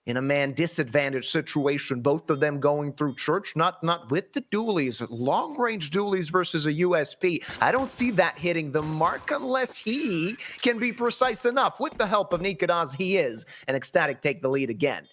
Speaker 9: in a man disadvantage situation. Both of them going through church, not with the dualies. Long range dualies versus a USP. I don't see that hitting the mark unless he can be precise enough. With the help of Nikodas, he is. And ECSTATIC take the lead again.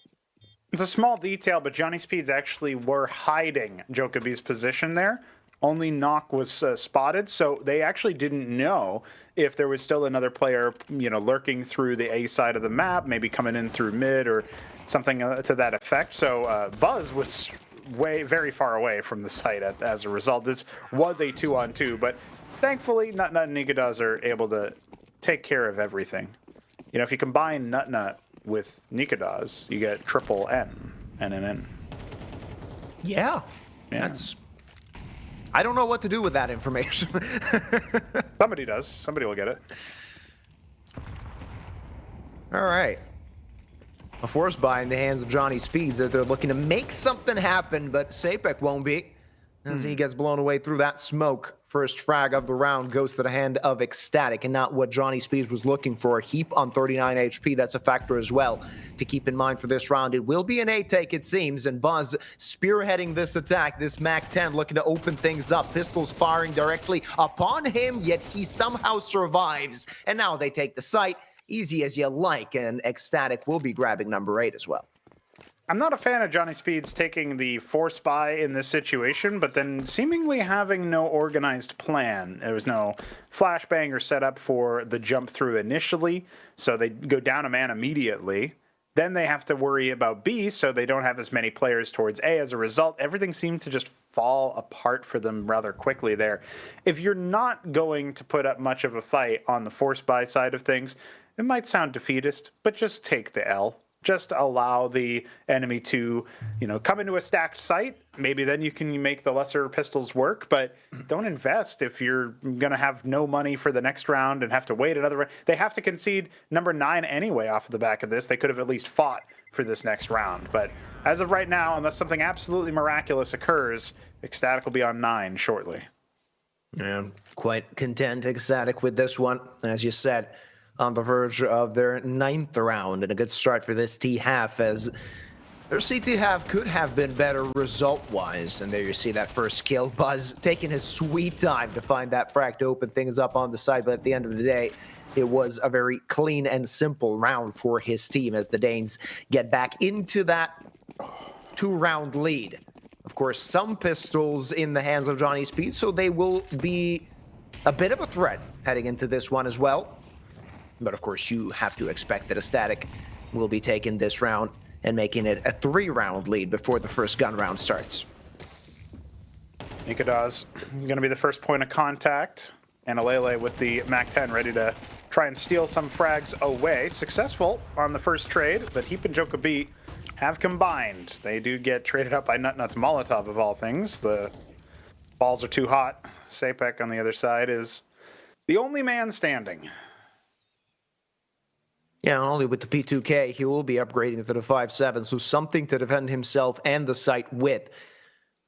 Speaker 10: It's a small detail, but Johnny Speeds actually were hiding Joker's position there. Only Knock was spotted, so they actually didn't know if there was still another player, lurking through the A side of the map, maybe coming in through mid or something to that effect. So Buzz was very far away from the site as a result. This was a 2-on-2, but thankfully, Nut and Nikodas are able to take care of everything. If you combine Nut with Nikodas, you get triple N.
Speaker 9: Yeah. That's... I don't know what to do with that information.
Speaker 10: Somebody does. Somebody will get it.
Speaker 9: All right. A force buy in the hands of Johnny Speeds that they're looking to make something happen, but Sapek won't be as he gets blown away through that smoke. First frag of the round goes to the hand of ECSTATIC and not what Johnny Speeds was looking for. Heap on 39 HP. That's a factor as well to keep in mind for this round. It will be an A take, it seems, and Buzz spearheading this attack. This MAC-10 looking to open things up. Pistols firing directly upon him, yet he somehow survives. And now they take the site. Easy as you like, and ECSTATIC will be grabbing number 8 as well.
Speaker 10: I'm not a fan of Johnny Speeds taking the force buy in this situation, but then seemingly having no organized plan. There was no flashbang or setup for the jump through initially, so they go down a man immediately. Then they have to worry about B, so they don't have as many players towards A. As a result, everything seemed to just fall apart for them rather quickly there. If you're not going to put up much of a fight on the force buy side of things, it might sound defeatist, but just take the L. Just allow the enemy to, come into a stacked site. Maybe then you can make the lesser pistols work, but don't invest if you're going to have no money for the next round and have to wait another round. They have to concede number 9 anyway off of the back of this. They could have at least fought for this next round. But as of right now, unless something absolutely miraculous occurs, ECSTATIC will be on 9 shortly.
Speaker 9: Yeah, quite content, ECSTATIC, with this one. As you said, on the verge of their 9th round, and a good start for this T half, as their CT half could have been better result-wise. And there you see that first kill. Buzz taking his sweet time to find that frag to open things up on the side, but at the end of the day, it was a very clean and simple round for his team as the Danes get back into that 2-round lead. Of course, some pistols in the hands of Johnny Speed, so they will be a bit of a threat heading into this one as well. But of course, you have to expect that ECSTATIC will be taking this round and making it a 3-round lead before the first gun round starts.
Speaker 10: Nikadaz going to be the first point of contact. And Alele with the MAC-10 ready to try and steal some frags away. Successful on the first trade, but Heap and Jokobi have combined. They do get traded up by Nutnut's Molotov, of all things. The balls are too hot. Sapek on the other side is the only man standing.
Speaker 9: Yeah, only with the P2K, he will be upgrading to the 5.7, so something to defend himself and the site with.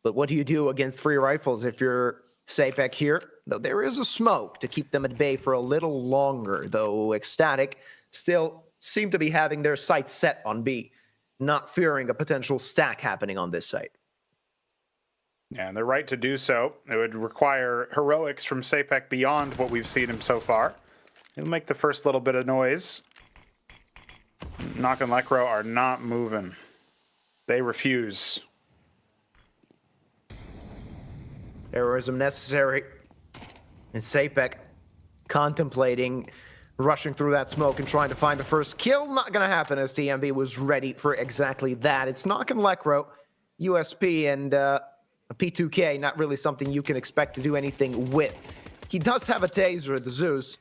Speaker 9: But what do you do against 3 rifles if you're Sapek here? Though there is a smoke to keep them at bay for a little longer, though ECSTATIC still seem to be having their sights set on B, not fearing a potential stack happening on this site.
Speaker 10: Yeah, and they're right to do so. It would require heroics from Sapek beyond what we've seen him so far. He'll make the first little bit of noise. Knock and Lekro are not moving. They refuse.
Speaker 9: Heroism necessary. And Sapek contemplating rushing through that smoke and trying to find the first kill. Not going to happen as TMB was ready for exactly that. It's Knock and Lekro, USP, and a P2K. Not really something you can expect to do anything with. He does have a taser, the Zeus.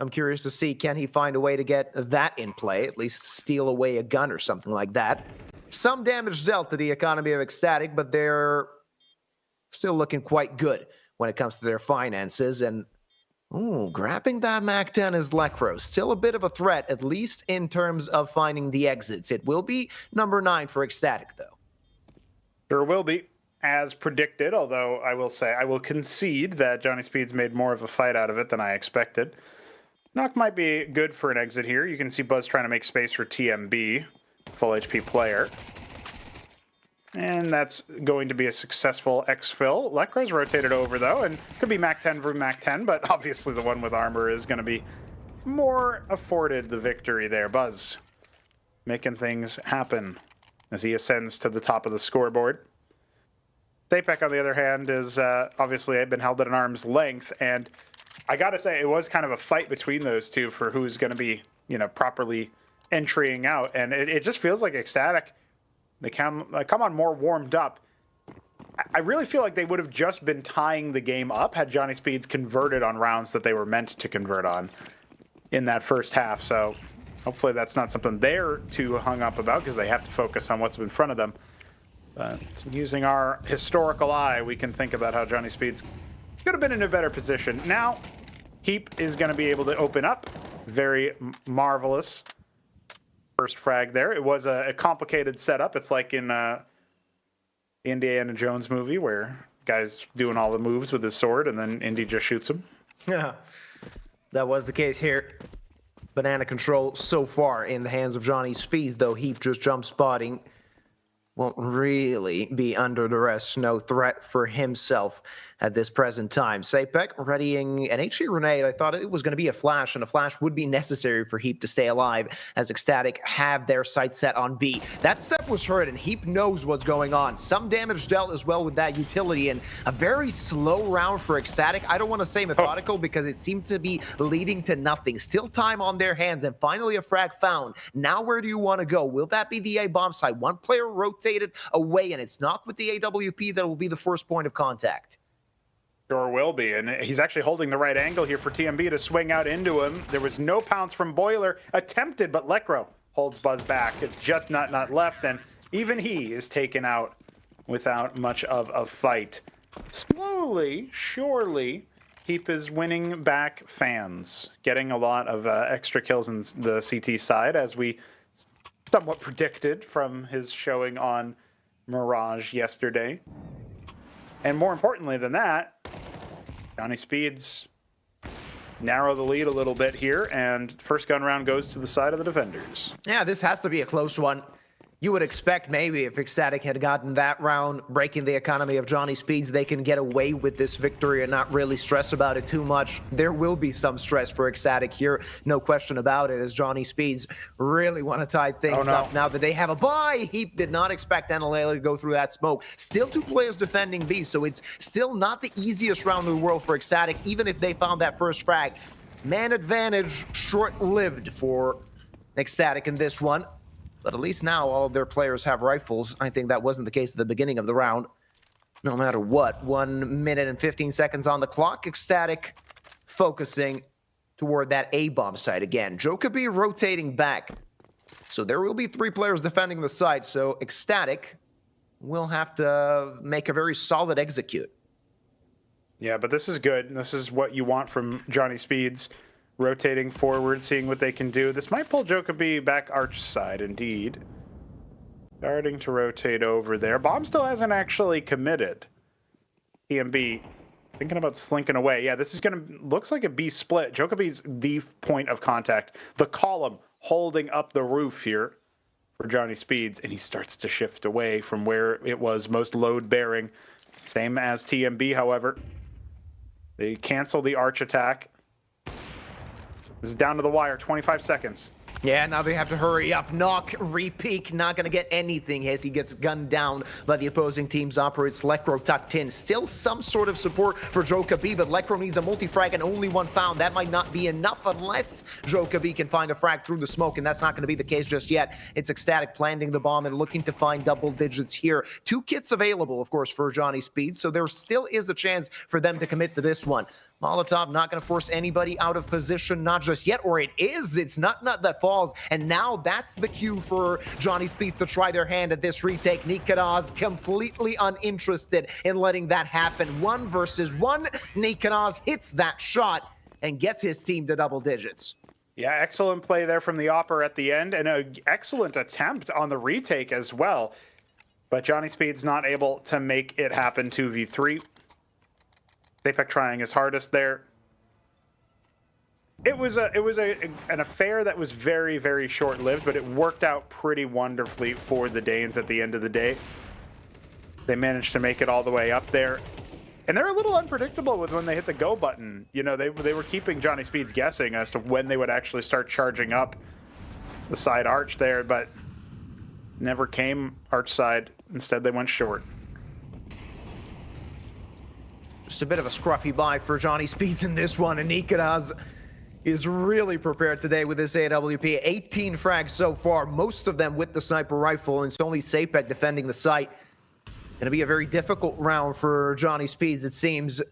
Speaker 9: I'm curious to see, can he find a way to get that in play, at least steal away a gun or something like that. Some damage dealt to the economy of ECSTATIC, but they're still looking quite good when it comes to their finances. And, grabbing that MAC-10 is Lekro. Still a bit of a threat, at least in terms of finding the exits. It will be number 9 for ECSTATIC, though.
Speaker 10: Sure will be, as predicted, although I will say, I will concede that Johnny Speed's made more of a fight out of it than I expected. Knock might be good for an exit here. You can see Buzz trying to make space for TMB, full HP player. And that's going to be a successful exfil. Lekro's rotated over, though, and could be MAC-10 for MAC-10, but obviously the one with armor is going to be more afforded the victory there. Buzz making things happen as he ascends to the top of the scoreboard. Sapek, on the other hand, is obviously been held at an arm's length, and I gotta say, it was kind of a fight between those two for who's going to be, properly entrying out. And it just feels like ECSTATIC, they come on more warmed up. I really feel like they would have just been tying the game up had Johnny Speeds converted on rounds that they were meant to convert on in that first half. So hopefully that's not something they're too hung up about, because they have to focus on what's in front of them. But using our historical eye, we can think about how Johnny Speeds could have been in a better position. Now, Heap is going to be able to open up. Very marvelous first frag there. It was a complicated setup. It's like in the Indiana Jones movie where guy's doing all the moves with his sword and then Indy just shoots him.
Speaker 9: Yeah, that was the case here. Banana control so far in the hands of Johnny Speeds, though Heap just jump spotting. Won't really be under duress. No threat for himself at this present time. Sapek readying an HE grenade. I thought it was going to be a flash, and a flash would be necessary for Heap to stay alive as ECSTATIC have their sights set on B. That step was heard, and Heap knows what's going on. Some damage dealt as well with that utility, and a very slow round for ECSTATIC. I don't want to say methodical because it seemed to be leading to nothing. Still time on their hands, and finally a frag found. Now where do you want to go? Will that be the A bomb side? One player rotated away, and it's not with the AWP that will be the first point of contact.
Speaker 10: Sure will be, and he's actually holding the right angle here for TMB to swing out into him. There was no pounce from Boiler attempted, but Lekro holds Buzz back. It's just not left, and even he is taken out without much of a fight. Slowly, surely, Heap is winning back fans, getting a lot of extra kills in the CT side, as we somewhat predicted from his showing on Mirage yesterday. And more importantly than that, Johnny Speeds narrow the lead a little bit here, and first gun round goes to the side of the defenders.
Speaker 9: Yeah, this has to be a close one. You would expect maybe if ECSTATIC had gotten that round, breaking the economy of Johnny Speeds, they can get away with this victory and not really stress about it too much. There will be some stress for ECSTATIC here, no question about it, as Johnny Speeds really want to tie things up now that they have a bye. Heap did not expect NLA to go through that smoke. Still 2 players defending B, so it's still not the easiest round in the world for ECSTATIC, even if they found that first frag. Man advantage short-lived for ECSTATIC in this one. But at least now all of their players have rifles. I think that wasn't the case at the beginning of the round. No matter what, 1 minute and 15 seconds on the clock. ECSTATIC focusing toward that A-bomb site again. Jokabi rotating back. So there will be 3 players defending the site. So ECSTATIC will have to make a very solid execute.
Speaker 10: Yeah, but this is good. This is what you want from Johnny Speeds. Rotating forward, seeing what they can do. This might pull Jokabi back arch side, indeed. Starting to rotate over there. Bomb still hasn't actually committed. TMB thinking about slinking away. Yeah, this is going to... looks like a B split. Jokabi's the point of contact. The column holding up the roof here for Johnny Speeds, and he starts to shift away from where it was most load-bearing. Same as TMB, however. They cancel the arch attack. This is down to the wire, 25 seconds.
Speaker 9: Yeah, now they have to hurry up. Knock, re-peek, not going to get anything as he gets gunned down by the opposing team's operates. Lekro tucked in. Still some sort of support for Jokabi, but Lekro needs a multi-frag and only one found. That might not be enough unless Jokabi can find a frag through the smoke, and that's not going to be the case just yet. It's ECSTATIC planting the bomb and looking to find double digits here. 2 kits available, of course, for Johnny Speed, so there still is a chance for them to commit to this one. Molotov not going to force anybody out of position, not just yet, or it is. It's Nut that falls, and now that's the cue for Johnny Speeds to try their hand at this retake. Nikanaz completely uninterested in letting that happen. 1 versus 1. Nikanaz hits that shot and gets his team to double digits.
Speaker 10: Yeah, excellent play there from the Opper at the end, and an excellent attempt on the retake as well. But Johnny Speeds not able to make it happen 2v3. Zapek trying his hardest there. It was an affair that was very, very short-lived, but it worked out pretty wonderfully for the Danes at the end of the day. They managed to make it all the way up there. And they're a little unpredictable with when they hit the go button. You know, they were keeping Johnny Speeds guessing as to when they would actually start charging up the side arch there, but never came arch side. Instead, they went short.
Speaker 9: Just a bit of a scruffy buy for Johnny Speeds in this one, and Nikanaz is really prepared today with this AWP. 18 frags so far, most of them with the sniper rifle, and it's only Zapek defending the site. Going to be a very difficult round for Johnny Speeds, it seems,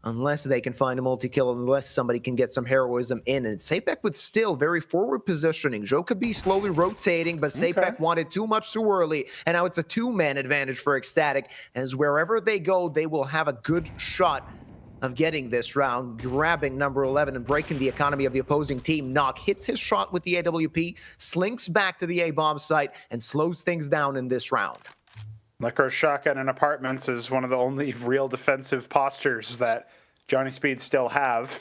Speaker 9: unless they can find a multi-kill, unless somebody can get some heroism in. And Zapek with still very forward positioning. Jokabi slowly rotating, but Zapek wanted too much too early, and now it's a 2-man advantage for ECSTATIC, as wherever they go, they will have a good shot of getting this round, grabbing number 11 and breaking the economy of the opposing team. Knock hits his shot with the AWP, slinks back to the A-bomb site, and slows things down in this round.
Speaker 10: Lekro's shotgun in apartments is one of the only real defensive postures that Johnny Speeds still have.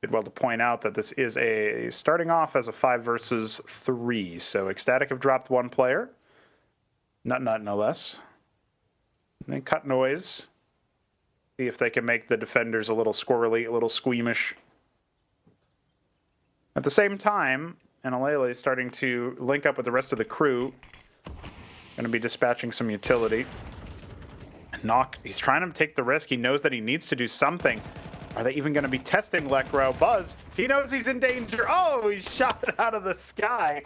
Speaker 10: Did well to point out that this is starting off as a 5 versus 3. So ECSTATIC have dropped 1 player. Nut no less. And then cut noise. See if they can make the defenders a little squirrely, a little squeamish. At the same time, Analele is starting to link up with the rest of the crew. Going to be dispatching some utility. Knock, he's trying to take the risk. He knows that he needs to do something. Are they even going to be testing Lekro? Buzz, he knows he's in danger. Oh, he shot it out of the sky.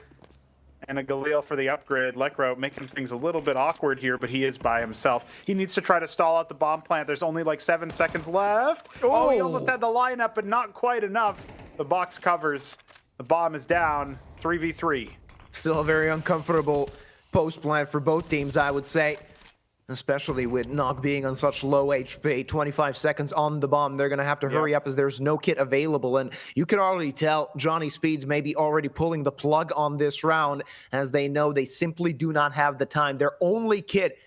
Speaker 10: And a Galil for the upgrade. Lekro making things a little bit awkward here, but he is by himself. He needs to try to stall out the bomb plant. There's only like 7 seconds left. Oh, he almost had the lineup, but not quite enough. The box covers. The bomb is down. 3v3.
Speaker 9: Still a very uncomfortable post plan for both teams, I would say. Especially with Knock being on such low HP, 25 seconds on the bomb. They're going to have to hurry up as there's no kit available. And you can already tell Johnny Speeds may be already pulling the plug on this round, as they know they simply do not have the time. Their only kit,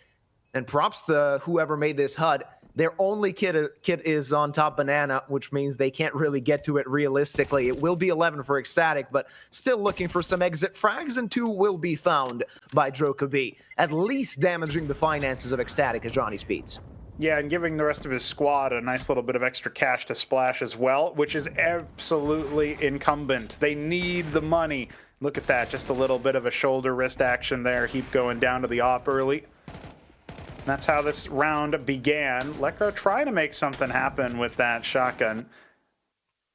Speaker 9: and props to whoever made this HUD, their only kit is on top banana, which means they can't really get to it realistically. It will be 11 for ECSTATIC, but still looking for some exit frags, and 2 will be found by Joker-B, at least damaging the finances of ECSTATIC as Johnny Speeds.
Speaker 10: Yeah, and giving the rest of his squad a nice little bit of extra cash to splash as well, which is absolutely incumbent. They need the money. Look at that, just a little bit of a shoulder wrist action there. Heap going down to the op early. That's how this round began. Lekro trying to make something happen with that shotgun.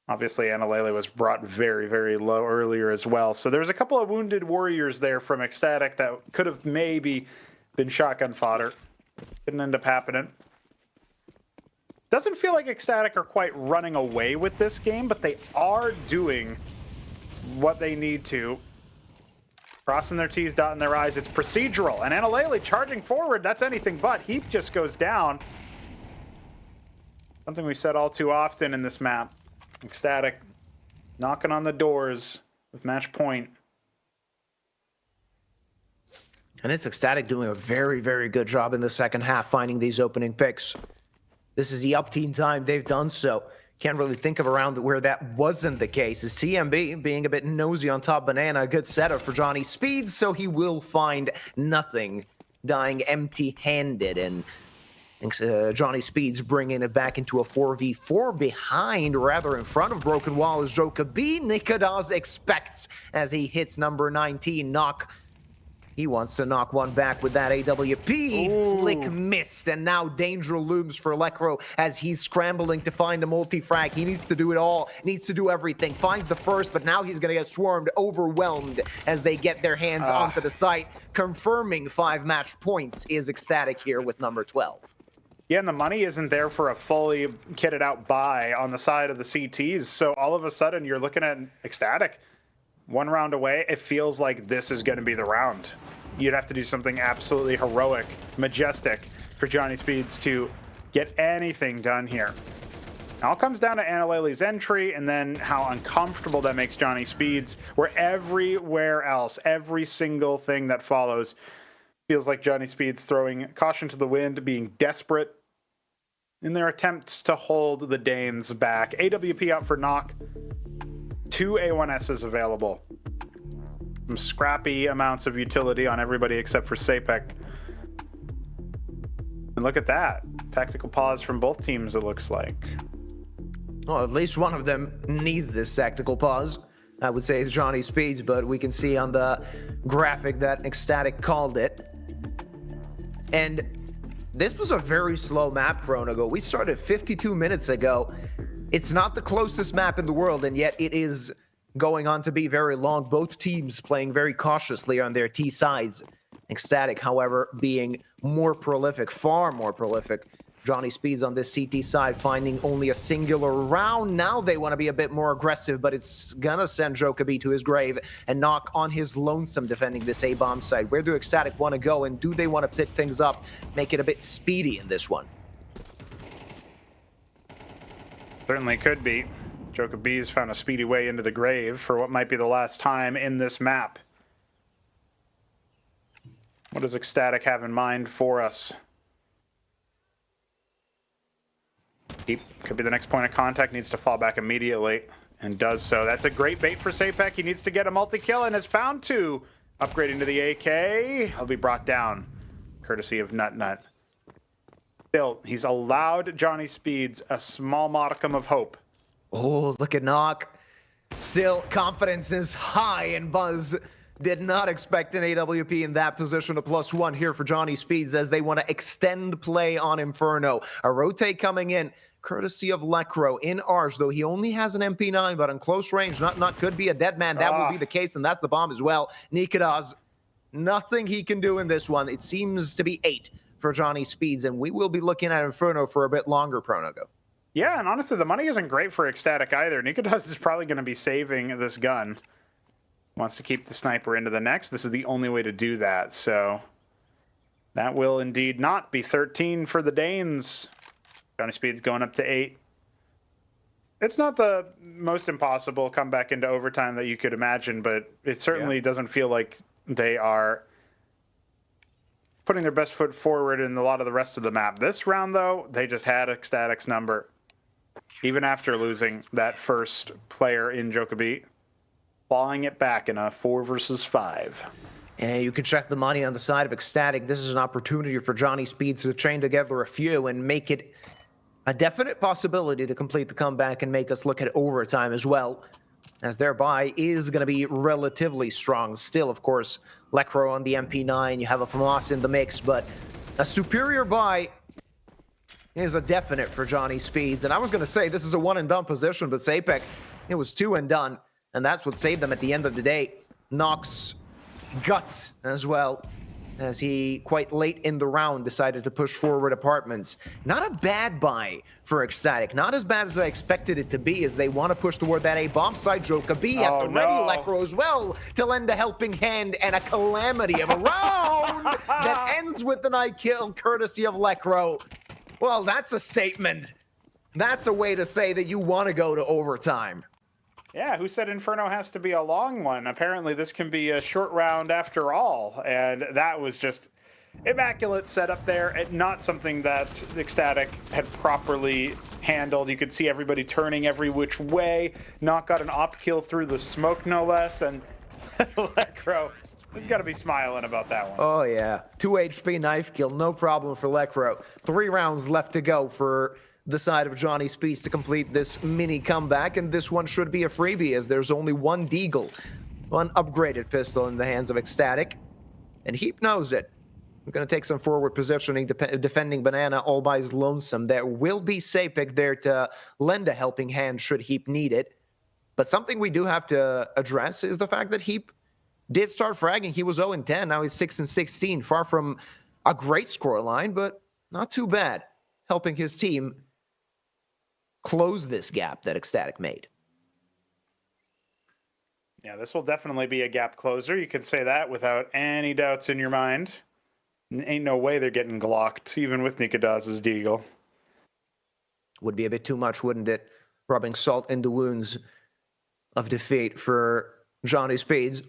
Speaker 10: Obviously, Analele was brought very, very low earlier as well. So there's a couple of wounded warriors there from ECSTATIC that could have maybe been shotgun fodder. Didn't end up happening. Doesn't feel like ECSTATIC are quite running away with this game, but they are doing what they need to. Crossing their T's, dotting their I's. It's procedural. And Analele charging forward. That's anything but. Heap just goes down. Something we've said all too often in this map. ECSTATIC knocking on the doors with match point.
Speaker 9: And it's ECSTATIC doing a very, very good job in the second half finding these opening picks. This is the up team time they've done so. Can't really think of a round where that wasn't the case. Is CMB being a bit nosy on top banana. A good setup for Johnny Speeds, so he will find nothing, dying empty-handed. And Johnny Speeds bringing it back into a 4v4 behind, rather in front of Broken Wall, is Joker-B. Nikodas expects as he hits number 19. Knock. He wants to knock one back with that AWP. Ooh. Flick missed, and now danger looms for Lekro as he's scrambling to find a multi-frag. He needs to do it all, needs to do everything. Finds the first, but now he's going to get swarmed, overwhelmed as they get their hands onto the site. Confirming 5 match points is ECSTATIC here with number 12.
Speaker 10: Yeah, and the money isn't there for a fully kitted out buy on the side of the CTs. So all of a sudden, you're looking at ECSTATIC. 1 round away, it feels like this is going to be the round. You'd have to do something absolutely heroic, majestic for Johnny Speeds to get anything done here. It all comes down to Analele's entry and then how uncomfortable that makes Johnny Speeds, where everywhere else, every single thing that follows, feels like Johnny Speeds throwing caution to the wind, being desperate in their attempts to hold the Danes back. AWP out for Knock. 2 A1Ss available. Some scrappy amounts of utility on everybody except for Sapek. And look at that. Tactical pause from both teams, it looks like.
Speaker 9: Well, at least one of them needs this tactical pause. I would say it's Johnny Speeds, but we can see on the graphic that ECSTATIC called it. And this was a very slow map, Chronogo. We started 52 minutes ago. It's not the closest map in the world, and yet it is going on to be very long. Both teams playing very cautiously on their T sides. ECSTATIC, however, being more prolific, far more prolific. Johnny Speeds on this CT side finding only a singular round. Now they want to be a bit more aggressive, but it's gonna send Joker-B to his grave and Knock on his lonesome defending this A-bomb side. Where do ECSTATIC want to go, and do they want to pick things up, make it a bit speedy in this one?
Speaker 10: Certainly could be. Joker-B's found a speedy way into the grave for what might be the last time in this map. What does ECSTATIC have in mind for us? He could be the next point of contact, needs to fall back immediately, and does so. That's a great bait for Sapek. He needs to get a multi-kill and has found 2. Upgrading to the AK. He'll be brought down, courtesy of Nut Nut. Still, he's allowed Johnny Speeds a small modicum of hope.
Speaker 9: Oh, look at Knock. Still, confidence is high, and Buzz did not expect an AWP in that position. A +1 here for Johnny Speeds as they want to extend play on Inferno. A rotate coming in, courtesy of Lekro in Arch, though he only has an MP9, but in close range, Not could be a dead man. That will be the case, and that's the bomb as well. Nikodas, nothing he can do in this one. It seems to be 8 for Johnny Speeds, and we will be looking at Inferno for a bit longer, Pronogo.
Speaker 10: Yeah, and honestly, the money isn't great for ECSTATIC either. Nikodaz is probably going to be saving this gun. Wants to keep the sniper into the next. This is the only way to do that, so that will indeed not be 13 for the Danes. Johnny Speed's going up to 8. It's not the most impossible comeback into overtime that you could imagine, but it certainly doesn't feel like they are putting their best foot forward in a lot of the rest of the map. This round, though, they just had ECSTATIC's number, even after losing that first player in Jokobi, clawing it back in a 4 versus 5.
Speaker 9: And you can check the money on the side of ECSTATIC. This is an opportunity for Johnny Speeds to chain together a few and make it a definite possibility to complete the comeback and make us look at overtime as well, as their buy is going to be relatively strong. Still, of course, Lekro on the MP9, you have a FAMAS in the mix, but a superior buy is a definite for Johnny Speeds. And I was going to say this is a one-and-done position, but Sapek, it was 2 and done, and that's what saved them at the end of the day. Nox guts as well, as he, quite late in the round, decided to push forward apartments. Not a bad buy for ECSTATIC. Not as bad as I expected it to be, as they want to push toward that A-bomb side. Jokobi at the ready, Lekro as well, to lend a helping hand, and a calamity of a round that ends with the night kill, courtesy of Lekro. Well, that's a statement. That's a way to say that you want to go to overtime.
Speaker 10: Yeah, who said Inferno has to be a long one? Apparently this can be a short round after all, and that was just immaculate setup there, and not something that ECSTATIC had properly handled. You could see everybody turning every which way. Knock got an op kill through the smoke, no less, and Lekro has got to be smiling about that one.
Speaker 9: Oh yeah, 2 HP knife kill, no problem for Lekro. 3 rounds left to go for the side of Johnny Speeds to complete this mini comeback, and this one should be a freebie, as there's only one Deagle, one upgraded pistol in the hands of ECSTATIC, and Heap knows it. I'm going to take some forward positioning, defending Banana all by his lonesome. There will be Sapek there to lend a helping hand should Heap need it, but something we do have to address is the fact that Heap did start fragging. He was 0-10, now he's 6-16, far from a great scoreline, but not too bad, helping his team close this gap that ECSTATIC made.
Speaker 10: Yeah, this will definitely be a gap closer. You can say that without any doubts in your mind. Ain't no way they're getting glocked, even with Nikodaz's Deagle.
Speaker 9: Would be a bit too much, wouldn't it? Rubbing salt in the wounds of defeat for Johnny Speeds.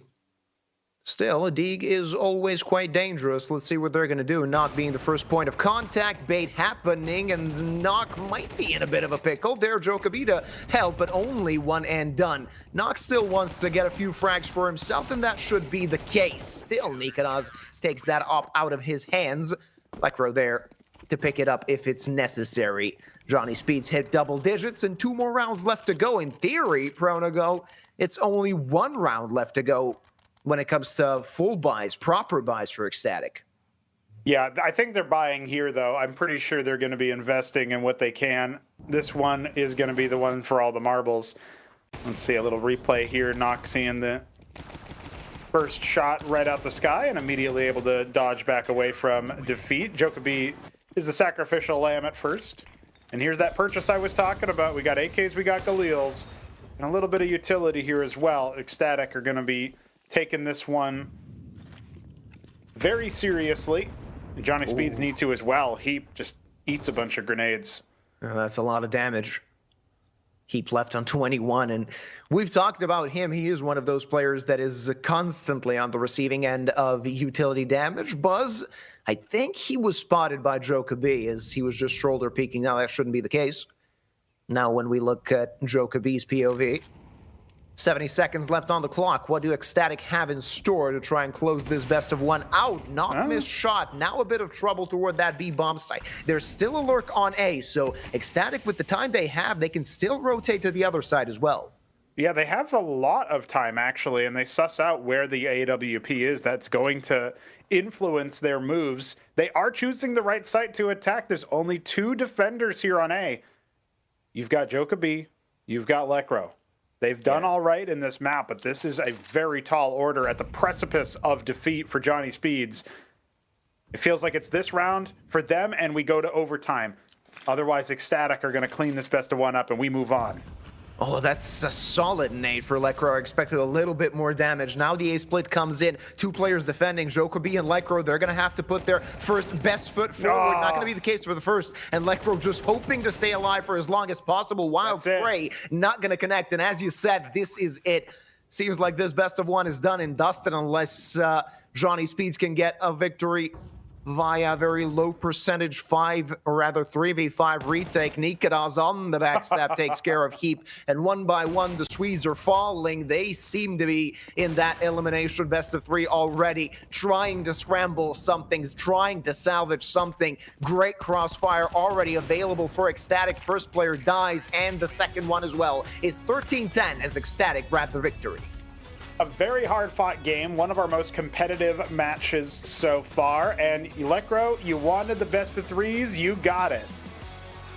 Speaker 9: Still, a Deeg is always quite dangerous. Let's see what they're going to do. Knock being the first point of contact, bait happening, and Knock might be in a bit of a pickle. There, Jokobi to help, but only 1 and done. Knock still wants to get a few frags for himself, and that should be the case. Still, Nikodaz takes that op out of his hands. Lekro there to pick it up if it's necessary. Johnny Speeds hit double digits, and 2 more rounds left to go. In theory, Pronago, it's only 1 round left to go when it comes to full buys, proper buys for ECSTATIC.
Speaker 10: Yeah, I think they're buying here, though. I'm pretty sure they're going to be investing in what they can. This one is going to be the one for all the marbles. Let's see a little replay here. Knock seeing the first shot right out the sky and immediately able to dodge back away from defeat. Jokobi is the sacrificial lamb at first. And here's that purchase I was talking about. We got AKs, we got Galils, and a little bit of utility here as well. ECSTATIC are going to be taking this one very seriously. Johnny Speeds need to as well. Heap just eats a bunch of grenades.
Speaker 9: That's a lot of damage. Heap left on 21, and we've talked about him. He is one of those players that is constantly on the receiving end of utility damage. Buzz, I think he was spotted by Jokobi as he was just shoulder peeking. Now, that shouldn't be the case. Now, when we look at Jokobi's POV, 70 seconds left on the clock. What do ECSTATIC have in store to try and close this best of 1 out? Not missed shot. Now a bit of trouble toward that B bomb site. There's still a lurk on A, so ECSTATIC, with the time they have, they can still rotate to the other side as well.
Speaker 10: Yeah, they have a lot of time, actually, and they suss out where the AWP is. That's going to influence their moves. They are choosing the right site to attack. There's only 2 defenders here on A. You've got Jokobi, you've got Lekro. They've done all right in this map, but this is a very tall order at the precipice of defeat for Johnny Speeds. It feels like it's this round for them, and we go to overtime. Otherwise, ECSTATIC are going to clean this best of one up and we move on.
Speaker 9: Oh, that's a solid nade for Lekro. I expected a little bit more damage. Now the A-split comes in. 2 players defending. Jokobi and Lekro, they're going to have to put their first best foot forward. Not going to be the case for the first. And Lekro just hoping to stay alive for as long as possible. Wild Spray not going to connect. And as you said, this is it. Seems like this best of one is done and dusted unless Johnny Speeds can get a victory via very low percentage 3v5 retake. Nikadas on the backstep takes care of Heap, and one by one the Swedes are falling. They seem to be in that elimination best of 3 already, trying to scramble something, trying to salvage something. Great crossfire already available for ECSTATIC. First player dies, and the second one as well. It's 13-10 as ECSTATIC grab the victory.
Speaker 10: A very hard-fought game, one of our most competitive matches so far. And Lekro, you wanted the best of 3s, you got it.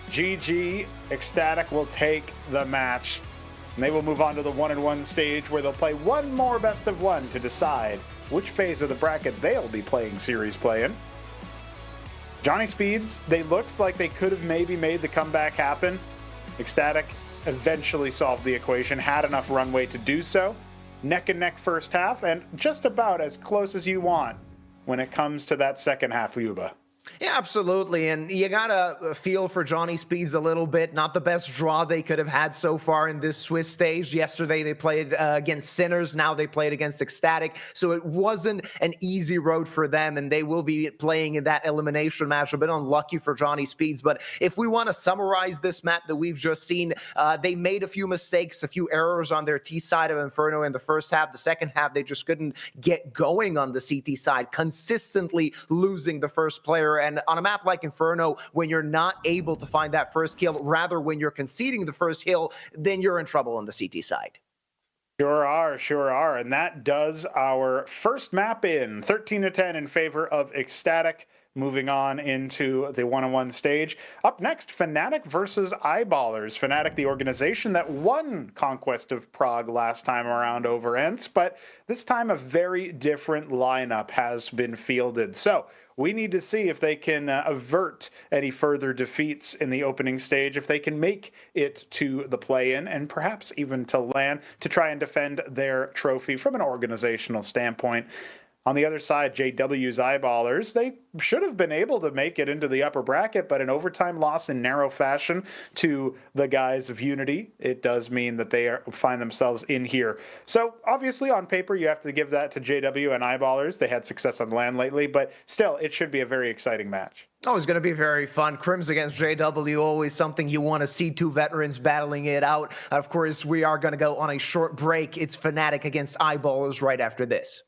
Speaker 10: GG, ECSTATIC will take the match. And they will move on to the 1-1 stage where they'll play one more best of 1 to decide which phase of the bracket they'll be playing series play in. Johnny Speeds, they looked like they could have maybe made the comeback happen. ECSTATIC eventually solved the equation, had enough runway to do so. Neck and neck first half, and just about as close as you want when it comes to that second half, Yuba.
Speaker 9: Yeah, absolutely. And you got to feel for Johnny Speeds a little bit. Not the best draw they could have had so far in this Swiss stage. Yesterday they played against Sinners. Now they played against ECSTATIC. So it wasn't an easy road for them, and they will be playing in that elimination match. A bit unlucky for Johnny Speeds. But if we want to summarize this map that we've just seen, they made a few mistakes, a few errors on their T side of Inferno in the first half. The second half, they just couldn't get going on the CT side, consistently losing the first player. And on a map like Inferno, when you're not able to find that first kill, rather when you're conceding the first kill, then you're in trouble on the CT side.
Speaker 10: Sure are. And that does our first map in 13-10 in favor of ECSTATIC. Moving on into the 1-on-1 stage. Up next, Fnatic versus Eyeballers. Fnatic, the organization that won Conquest of Prague last time around over ENCE, but this time a very different lineup has been fielded. So we need to see if they can avert any further defeats in the opening stage, if they can make it to the play-in, and perhaps even to LAN to try and defend their trophy from an organizational standpoint. On the other side, JW's Eyeballers, they should have been able to make it into the upper bracket, but an overtime loss in narrow fashion to the guys of Unity, it does mean that they find themselves in here. So obviously on paper, you have to give that to JW and Eyeballers. They had success on LAN lately, but still, it should be a very exciting match.
Speaker 9: Oh, it's going to be very fun. Crims against JW, always something you want to see, 2 veterans battling it out. Of course, we are going to go on a short break. It's Fnatic against Eyeballers right after this.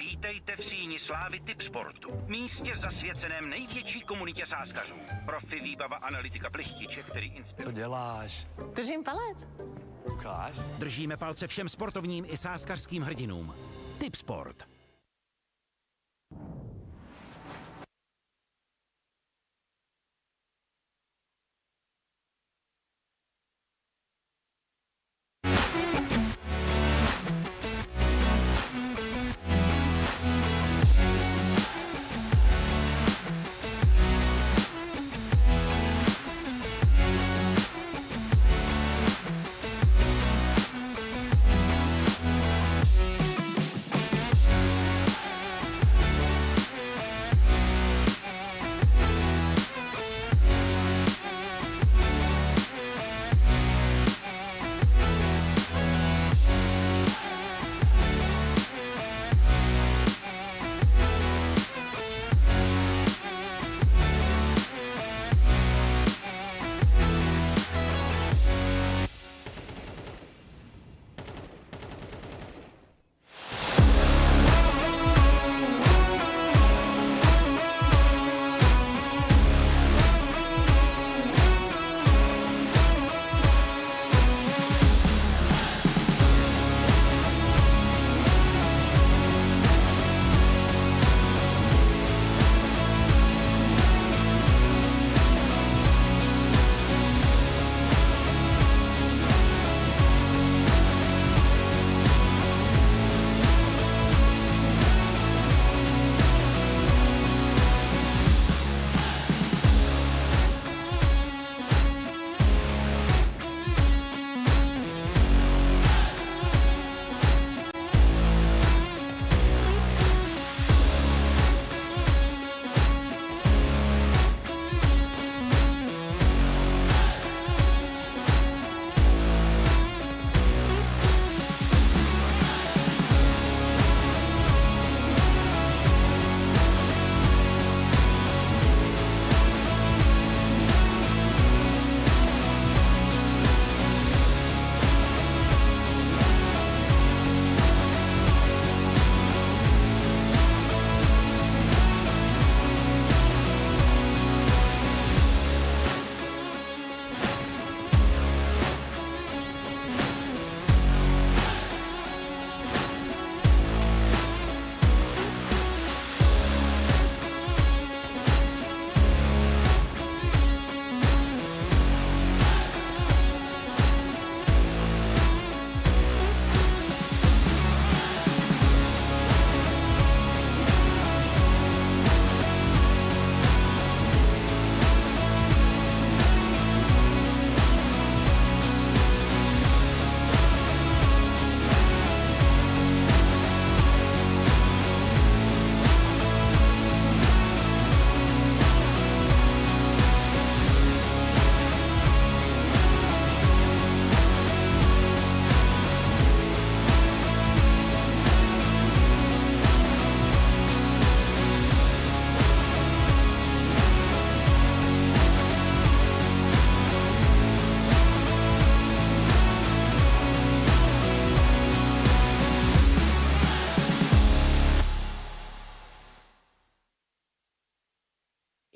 Speaker 5: Vítejte v síni slávy Tipsportu, místě zasvěceném největší komunitě sázkařů. Profi, výbava, analytika, plechtiče, který inspiruje.
Speaker 11: Co děláš?
Speaker 12: Držím palec.
Speaker 11: Ukáž?
Speaker 5: Držíme palce všem sportovním i sázkařským hrdinům. Tipsport.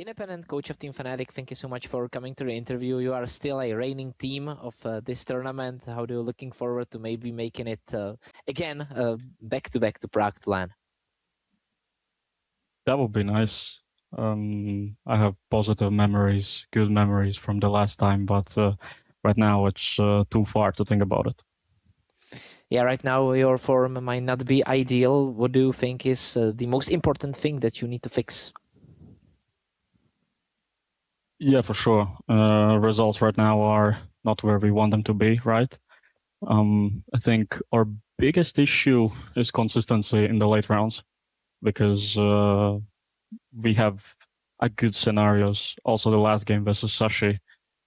Speaker 1: Independent coach of Team Fnatic, thank you so much for coming to the interview. You are still a reigning team of this tournament. How do you looking forward to maybe making it again back to Prague to LAN?
Speaker 11: That would be nice. I have positive memories, good memories from the last time, but right now it's too far to think about it.
Speaker 1: Yeah, right now your form might not be ideal. What do you think is the most important thing that you need to fix?
Speaker 11: Yeah, for sure. Results right now are not where we want them to be, right? I think our biggest issue is consistency in the late rounds, because we have a good scenarios. Also, the last game versus Sashi,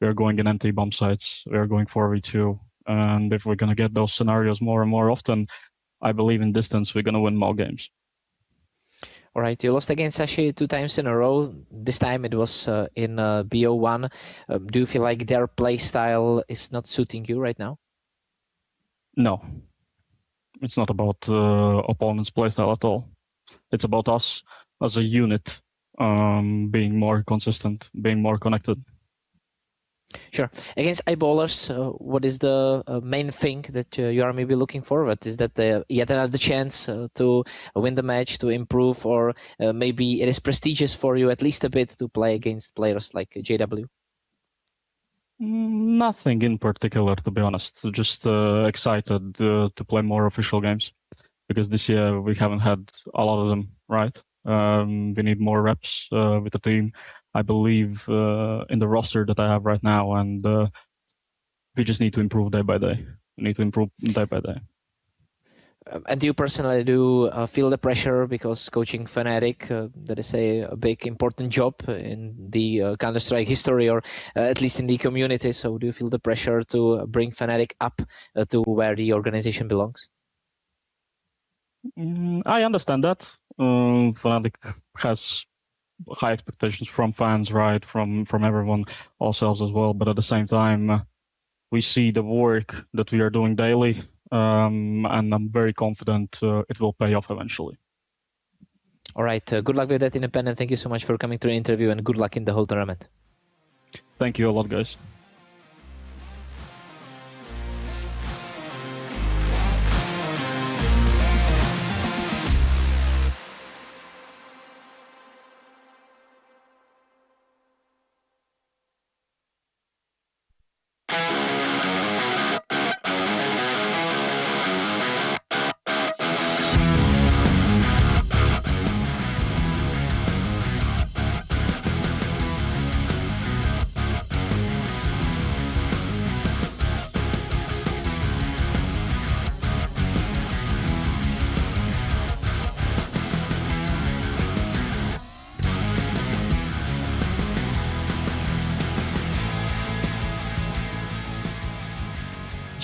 Speaker 11: we are going in empty bomb sites. We are going 4v2. And if we're going to get those scenarios more and more often, I believe in distance, we're going to win more games.
Speaker 1: All right, you lost against Sashi 2 times in a row. This time it was in BO1. Do you feel like their play style is not suiting you right now?
Speaker 11: No. It's not about opponent's playstyle at all. It's about us as a unit being more consistent, being more connected.
Speaker 1: Sure. Against eyeballers, what is the main thing that you are maybe looking forward? Is that yet another chance to win the match, to improve, or maybe it is prestigious for you at least a bit to play against players like JW?
Speaker 11: Nothing in particular, to be honest. Just excited to play more official games, because this year we haven't had a lot of them, right? We need more reps with the team. I believe in the roster that I have right now, and we just need to improve day by day. We need to improve day by day.
Speaker 1: And you personally do feel the pressure, because coaching Fnatic, that is a big important job in the Counter-Strike history, or at least in the community. So do you feel the pressure to bring Fnatic up to where the organization belongs?
Speaker 11: I understand that. Fnatic has high expectations from fans, right? From everyone, ourselves as well. But at the same time, we see the work that we are doing daily, and I'm very confident it will pay off eventually.
Speaker 1: All right. Good luck with that, Independent. Thank you so much for coming to the interview, and good luck in the whole tournament.
Speaker 11: Thank you a lot, guys.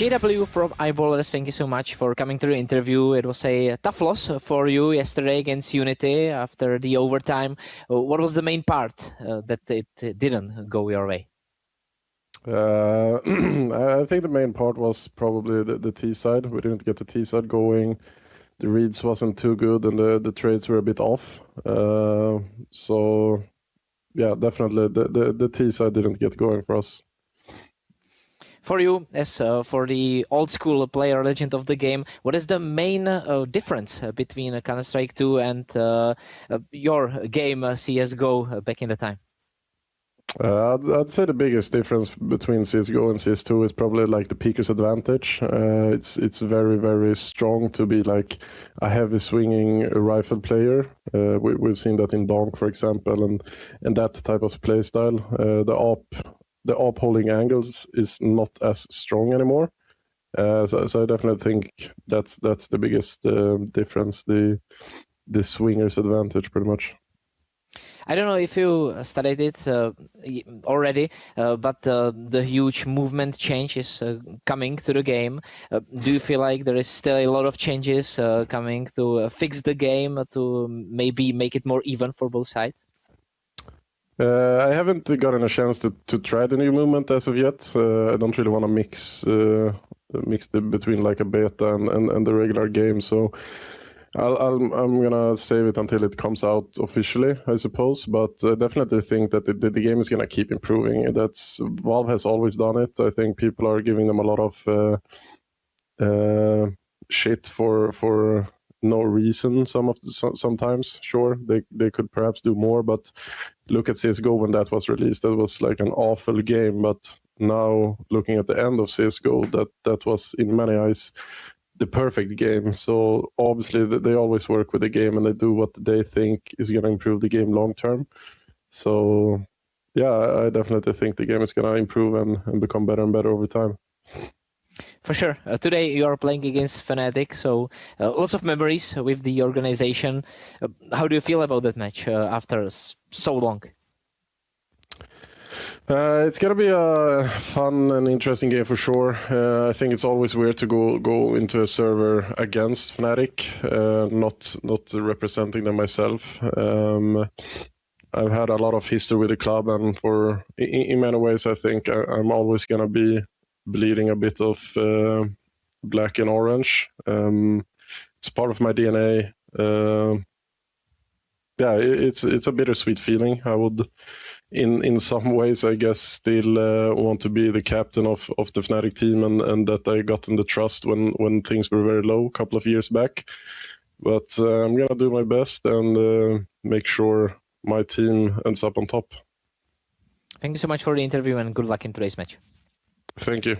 Speaker 1: JW from Eyeballers, thank you so much for coming to the interview. It was a tough loss for you yesterday against Unity after the overtime. What was the main part that it didn't go your way?
Speaker 12: I think the main part was probably the T side. We didn't get the T side going. The reads wasn't too good, and the trades were a bit off. So, yeah, definitely the T side didn't get going for us.
Speaker 1: For you, as for the old school player legend of the game, what is the main difference between Counter-Strike 2 and your game CSGO back in the time?
Speaker 12: I'd say the biggest difference between CSGO and CS2 is probably like the peeker's advantage. It's very, very strong to be like a heavy swinging rifle player. We've seen that in Donk, for example, and that type of play style. The AWP holding angles is not as strong anymore. So I definitely think that's the biggest difference, the swinger's advantage, pretty much.
Speaker 1: I don't know if you studied it already, but the huge movement change is coming to the game. Do you feel like there is still a lot of changes coming to fix the game, to maybe make it more even for both sides?
Speaker 12: I haven't gotten a chance to try the new movement as of yet. I don't really want to mix between like a beta and the regular game. So I'm gonna save it until it comes out officially, I suppose. But I definitely think that the game is gonna keep improving. That's Valve has always done it. I think people are giving them a lot of shit for no reason. Sometimes, sure, they could perhaps do more. But look at CS:GO when that was released. That was like an awful game. But now looking at the end of CS:GO, that was in many eyes the perfect game. So obviously they always work with the game and they do what they think is going to improve the game long term. So yeah, I definitely think the game is going to improve and become better and better over time.
Speaker 1: For sure. Today you are playing against Fnatic, so lots of memories with the organization. How do you feel about that match after so long?
Speaker 12: It's gonna be a fun and interesting game for sure. I think it's always weird to go into a server against Fnatic, not representing them myself. I've had a lot of history with the club, and in many ways, I think I'm always gonna be bleeding a bit of black and orange. It's part of my DNA. Yeah, it's a bittersweet feeling. I would, in some ways, I guess, still want to be the captain of the Fnatic team, and that I got in the trust when things were very low a couple of years back. But I'm gonna do my best and make sure my team ends up on top.
Speaker 1: Thank you so much for the interview and good luck in today's match.
Speaker 12: Thank you.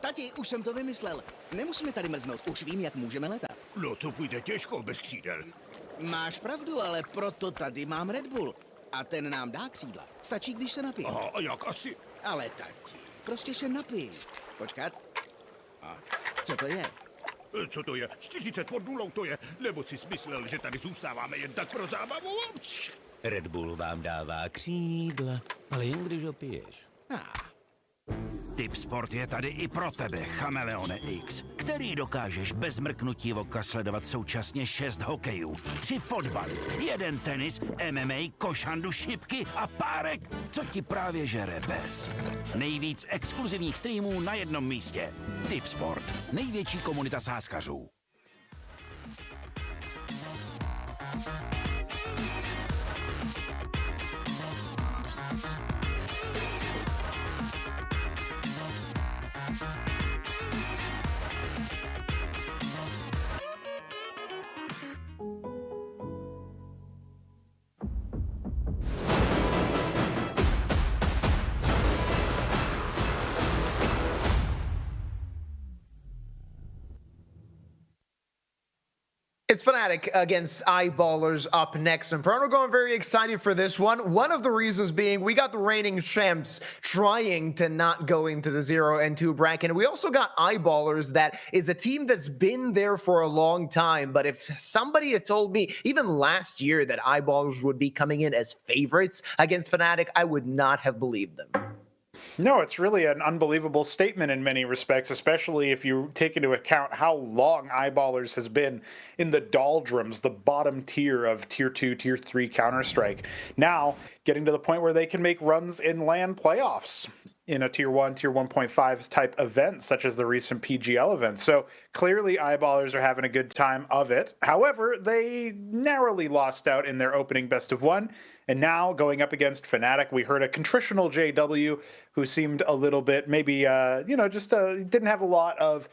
Speaker 7: Tati, už jsem to vymyslel. Nemusíme tady mrznout, už vím, jak můžeme letat.
Speaker 5: No to půjde těžko bez křídel.
Speaker 7: Máš pravdu, ale proto tady mám Red Bull. A ten nám dá křídla. Stačí, když se napijeme.
Speaker 5: Aha, a jak asi?
Speaker 7: Ale tati, prostě se napij. Počkat. A co to je?
Speaker 5: Co to je? 40 pod nulou to je. Nebo jsi smyslel, že tady zůstáváme jen tak pro zábavu?
Speaker 8: Red Bull vám dává křídla, ale jen když ho piješ.
Speaker 5: Tipsport je tady i pro tebe, Chameleone X, který dokážeš bez mrknutí oka sledovat současně 6 hokejů, 3 fotbaly, 1 tenis, MMA, košandu, šipky a párek, co ti právě žere bez. Nejvíc exkluzivních streamů na jednom místě. Tipsport, největší komunita sázkařů.
Speaker 9: It's Fnatic against Eyeballers up next, and Prono going very excited for this one. One of the reasons being we got the reigning champs trying to not go into the 0 and 2 bracket. And we also got Eyeballers, that is a team that's been there for a long time. But if somebody had told me even last year that Eyeballers would be coming in as favorites against Fnatic, I would not have believed them.
Speaker 10: No, it's really an unbelievable statement in many respects, especially if you take into account how long Eyeballers has been in the doldrums, the bottom tier of Tier 2, Tier 3 Counter-Strike. Now, getting to the point where they can make runs in LAN playoffs in a Tier 1, Tier 1.5 type event, such as the recent PGL event. So clearly Eyeballers are having a good time of it. However, they narrowly lost out in their opening best of one. And now going up against Fnatic, we heard a contritional JW who seemed a little bit maybe, didn't have a lot of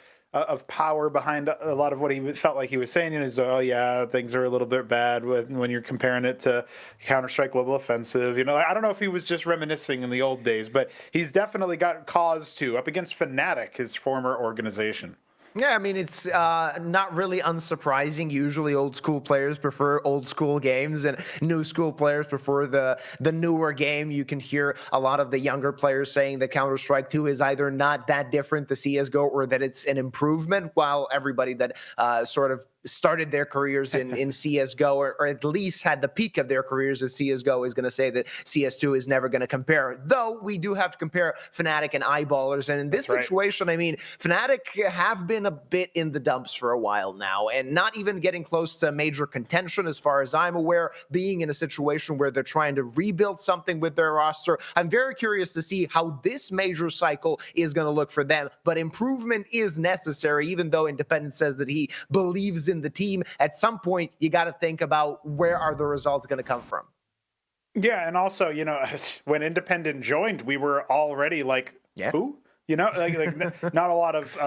Speaker 10: power behind a lot of what he felt like he was saying. And he's, oh yeah, things are a little bit bad when you're comparing it to Counter-Strike Global Offensive. I don't know if he was just reminiscing in the old days, but he's definitely got cause to up against Fnatic, his former organization.
Speaker 9: Yeah, I mean, it's not really unsurprising. Usually old school players prefer old school games and new school players prefer the newer game. You can hear a lot of the younger players saying that Counter-Strike 2 is either not that different to CSGO or that it's an improvement, while everybody that sort of started their careers in CSGO or at least had the peak of their careers as CSGO is going to say that CS2 is never going to compare. Though we do have to compare Fnatic and Eyeballers. And in this situation, I mean, Fnatic have been a bit in the dumps for a while now and not even getting close to major contention as far as I'm aware, being in a situation where they're trying to rebuild something with their roster. I'm very curious to see how this major cycle is going to look for them, but improvement is necessary, even though Independent says that he believes in the team. At some point, you got to think about where are the results going to come from.
Speaker 10: Yeah, and also, when Independent joined, we were already like, who? Like not a lot of,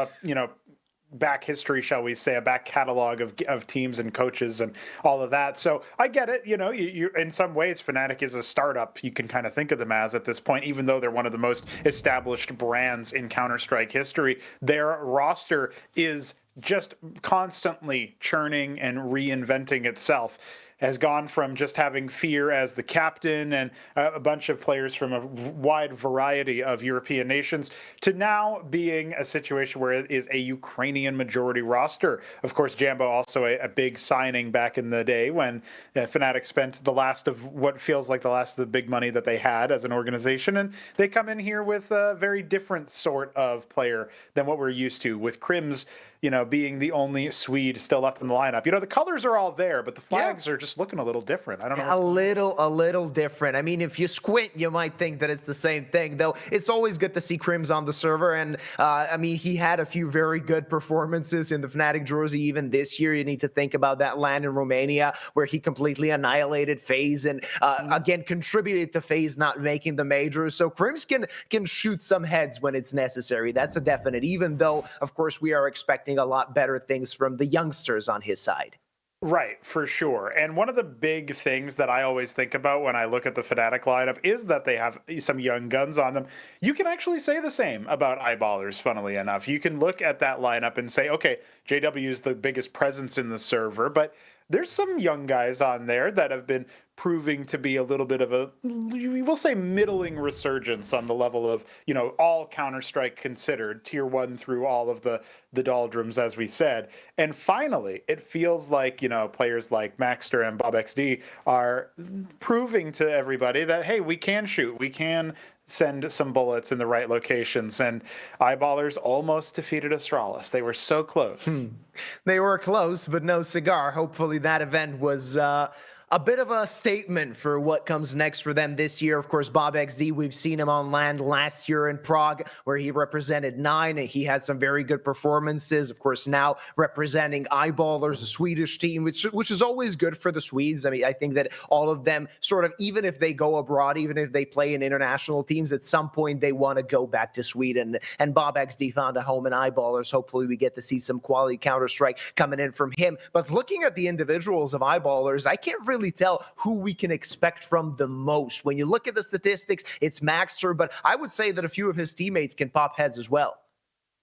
Speaker 10: back history, shall we say, a back catalog of teams and coaches and all of that. So I get it. You in some ways, Fnatic is a startup. You can kind of think of them as at this point, even though they're one of the most established brands in Counter-Strike history. Their roster is just constantly churning and reinventing itself. Has gone from just having Fear as the captain and a bunch of players from a wide variety of European nations to now being a situation where it is a Ukrainian majority roster. Of course, Jambo also a big signing back in the day when Fnatic spent the last of what feels like the last of the big money that they had as an organization. And they come in here with a very different sort of player than what we're used to, with Crims being the only Swede still left in the lineup. The colors are all there, but the flags are just looking a little different. I don't know.
Speaker 9: A little different. I mean, if you squint, you might think that it's the same thing, though. It's always good to see Crims on the server. And I mean, he had a few very good performances in the Fnatic jersey even this year. You need to think about that LAN in Romania where he completely annihilated FaZe and again contributed to FaZe not making the majors. So Crims can shoot some heads when it's necessary. That's a definite, even though, of course, we are expecting a lot better things from the youngsters on his side.
Speaker 10: Right, for sure. And one of the big things that I always think about when I look at the Fnatic lineup is that they have some young guns on them. You can actually say the same about Eyeballers, funnily enough. You can look at that lineup and say, okay, JW is the biggest presence in the server, but there's some young guys on there that have been proving to be a little bit of a, we'll say, middling resurgence on the level of, all Counter-Strike considered, Tier 1 through all of the doldrums, as we said. And finally, it feels like, players like Maxter and BobXD are proving to everybody that, hey, we can shoot, we can send some bullets in the right locations. And Eyeballers almost defeated Astralis. They were so close.
Speaker 9: They were close, but no cigar. Hopefully that event was a bit of a statement for what comes next for them this year. Of course, BobXD, we've seen him on land last year in Prague, where he represented 9, and he had some very good performances. Of course, now representing Eyeballers, a Swedish team, which is always good for the Swedes. I mean, I think that all of them sort of, even if they go abroad, even if they play in international teams, at some point they want to go back to Sweden. And BobXD found a home in Eyeballers. Hopefully we get to see some quality Counter-Strike coming in from him. But looking at the individuals of Eyeballers, I can't really tell who we can expect from the most. When you look at the statistics, it's Maxter, but I would say that a few of his teammates can pop heads as well.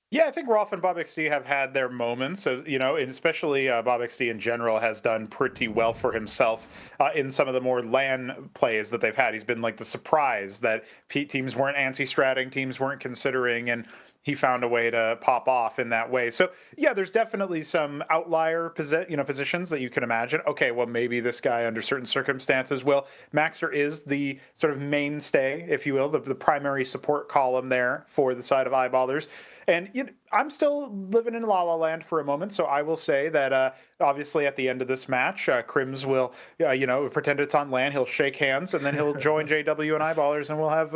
Speaker 10: Yeah, I think Rolf and BobXD have had their moments, as and especially BobXD in general has done pretty well for himself in some of the more LAN plays that they've had. He's been like the surprise that teams weren't anti-stratting, teams weren't considering, and he found a way to pop off in that way. So yeah, there's definitely some outlier positions that you can imagine. Okay, well, maybe this guy under certain circumstances will. Maxter is the sort of mainstay, if you will, the primary support column there for the side of Eyeballers. And I'm still living in La La Land for a moment, so I will say that obviously at the end of this match, Crims will, pretend it's on land. He'll shake hands, and then he'll join JW and Eyeballers, and we'll have,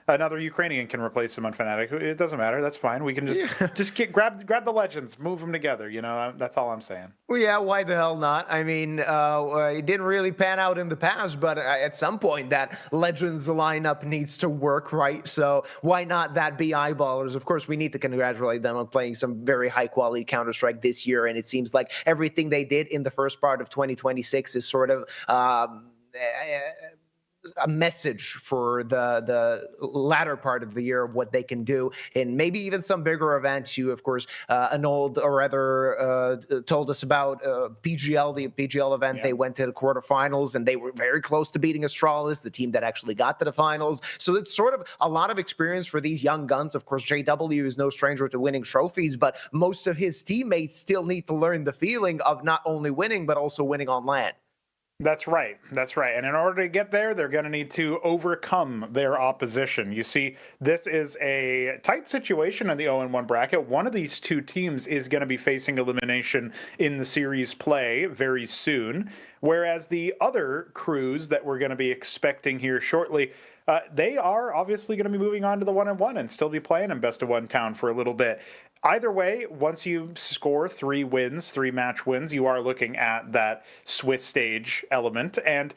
Speaker 10: another Ukrainian can replace him on Fnatic. It doesn't matter. That's fine. We can just grab the legends, move them together. That's all I'm saying.
Speaker 9: Well, yeah, why the hell not? I mean, it didn't really pan out in the past, but at some point that Legends lineup needs to work, right? So why not that be Eyeballers? Of course, we need to congratulate them on playing some very high-quality Counter-Strike this year, and it seems like everything they did in the first part of 2026 is sort of a message for the latter part of the year of what they can do, and maybe even some bigger events. You, of course, told us about PGL, the PGL event. Yeah. They went to the quarterfinals, and they were very close to beating Astralis, the team that actually got to the finals. So it's sort of a lot of experience for these young guns. Of course, JW is no stranger to winning trophies, but most of his teammates still need to learn the feeling of not only winning, but also winning on LAN.
Speaker 10: That's right. And in order to get there, they're going to need to overcome their opposition. You see, this is a tight situation in the 0-1 bracket. One of these two teams is going to be facing elimination in the series play very soon, whereas the other crews that we're going to be expecting here shortly, they are obviously going to be moving on to the 1-1 and still be playing in Best of One Town for a little bit. Either way, once you score 3 match wins, you are looking at that Swiss stage element. And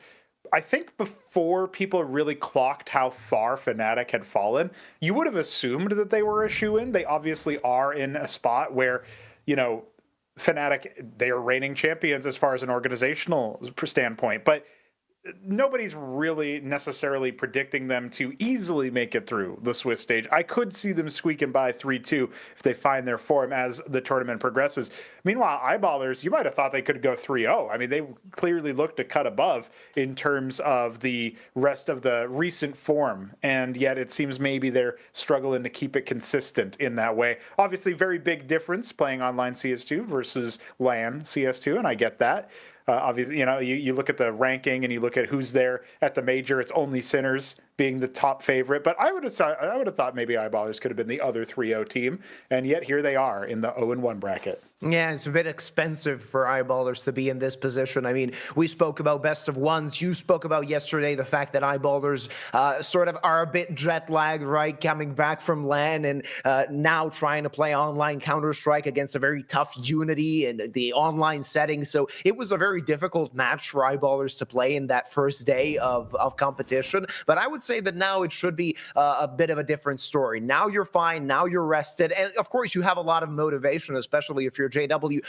Speaker 10: I think before people really clocked how far Fnatic had fallen, you would have assumed that they were a shoo-in. They obviously are in a spot where, Fnatic, they are reigning champions as far as an organizational standpoint. But nobody's really necessarily predicting them to easily make it through the Swiss stage. I could see them squeaking by 3-2 if they find their form as the tournament progresses. Meanwhile, Eyeballers, you might have thought they could go 3-0. I mean, they clearly looked a cut above in terms of the rest of the recent form, and yet it seems maybe they're struggling to keep it consistent in that way. Obviously, very big difference playing online CS2 versus LAN CS2, and I get that. Obviously, you look at the ranking and you look at who's there at the major. It's only Sinners being the top favorite. But I would have thought maybe Eyeballers could have been the other 3-0 team. And yet here they are in the 0-1 bracket.
Speaker 9: Yeah, it's a bit expensive for Eyeballers to be in this position. I mean, we spoke about best of ones. You spoke about yesterday the fact that Eyeballers sort of are a bit jet lagged, right? Coming back from LAN and now trying to play online Counter-Strike against a very tough Unity and the online setting. So it was a very difficult match for Eyeballers to play in that first day of competition. But I would say that now it should be a bit of a different story. Now you're fine. Now you're rested. And of course, you have a lot of motivation, especially if you're JW.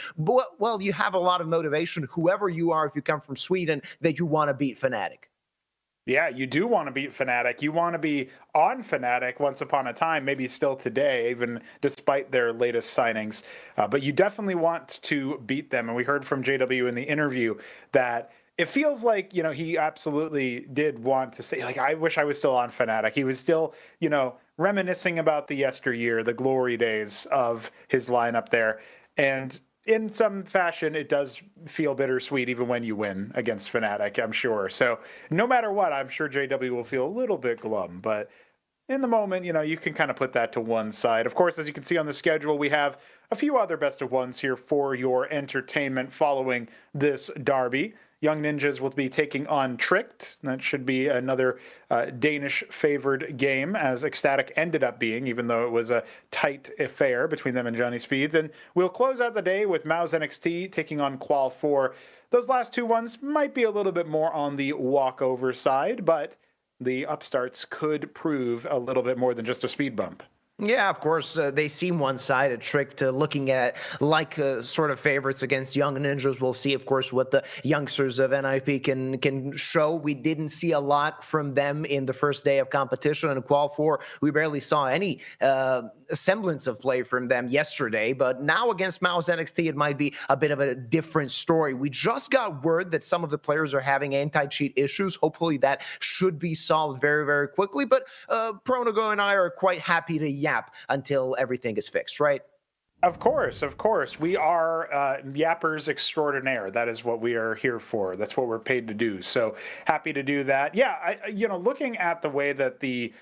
Speaker 9: Well, you have a lot of motivation, whoever you are, if you come from Sweden, that you want to beat Fnatic.
Speaker 10: Yeah, you do want to beat Fnatic. You want to be on Fnatic once upon a time, maybe still today, even despite their latest signings. But you definitely want to beat them. And we heard from JW in the interview that it feels like, he absolutely did want to say, I wish I was still on Fnatic. He was still, reminiscing about the yesteryear, the glory days of his lineup there. And in some fashion, it does feel bittersweet even when you win against Fnatic, I'm sure. So no matter what, I'm sure JW will feel a little bit glum. But in the moment, you can kind of put that to one side. Of course, as you can see on the schedule, we have a few other best of ones here for your entertainment following this derby. Young Ninjas will be taking on Tricked. That should be another Danish-favored game, as ECSTATIC ended up being, even though it was a tight affair between them and Johnny Speeds. And we'll close out the day with MOUZ NXT taking on Qual 4. Those last two ones might be a little bit more on the walkover side, but the upstarts could prove a little bit more than just a speed bump.
Speaker 9: Yeah, of course, they seem one-sided, Tricked looking at sort of favorites against Young Ninjas. We'll see, of course, what the youngsters of NIP can show. We didn't see a lot from them in the first day of competition. And Qual 4, we barely saw any a semblance of play from them yesterday, but now against MOUZ NXT, it might be a bit of a different story. We just got word that some of the players are having anti-cheat issues. Hopefully that should be solved very, very quickly, but Pronogo and I are quite happy to yap until everything is fixed, right?
Speaker 10: Of course. We are yappers extraordinaire. That is what we are here for. That's what we're paid to do. So happy to do that. Yeah, looking at the way that the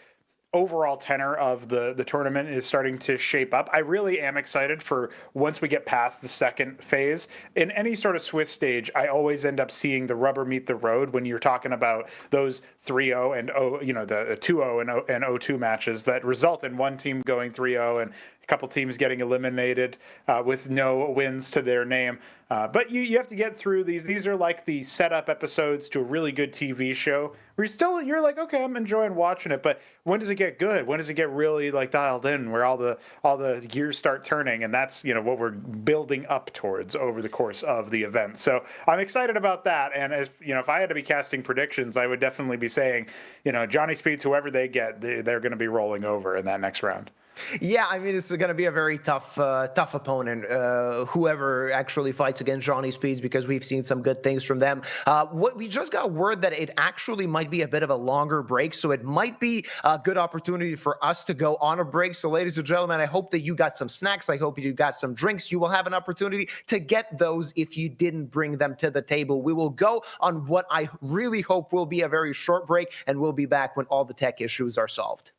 Speaker 10: overall tenor of the tournament is starting to shape up, I really am excited for once we get past the second phase. In any sort of Swiss stage, I always end up seeing the rubber meet the road when you're talking about those 3-0 and the 2-0 and 0-2 matches that result in one team going 3-0 and a couple teams getting eliminated with no wins to their name. But you have to get through these. These are like the setup episodes to a really good TV show where you're like, okay, I'm enjoying watching it. But when does it get good? When does it get really like dialed in where all the gears start turning? And that's, what we're building up towards over the course of the event. So I'm excited about that. And if I had to be casting predictions, I would definitely be saying, Johnny Speeds, whoever they get, they're going to be rolling over in that next round.
Speaker 9: Yeah, I mean, it's going to be a very tough opponent, whoever actually fights against Johnny Speeds, because we've seen some good things from them. What we just got word that it actually might be a bit of a longer break, so it might be a good opportunity for us to go on a break. So, ladies and gentlemen, I hope that you got some snacks. I hope you got some drinks. You will have an opportunity to get those if you didn't bring them to the table. We will go on what I really hope will be a very short break, and we'll be back when all the tech issues are solved.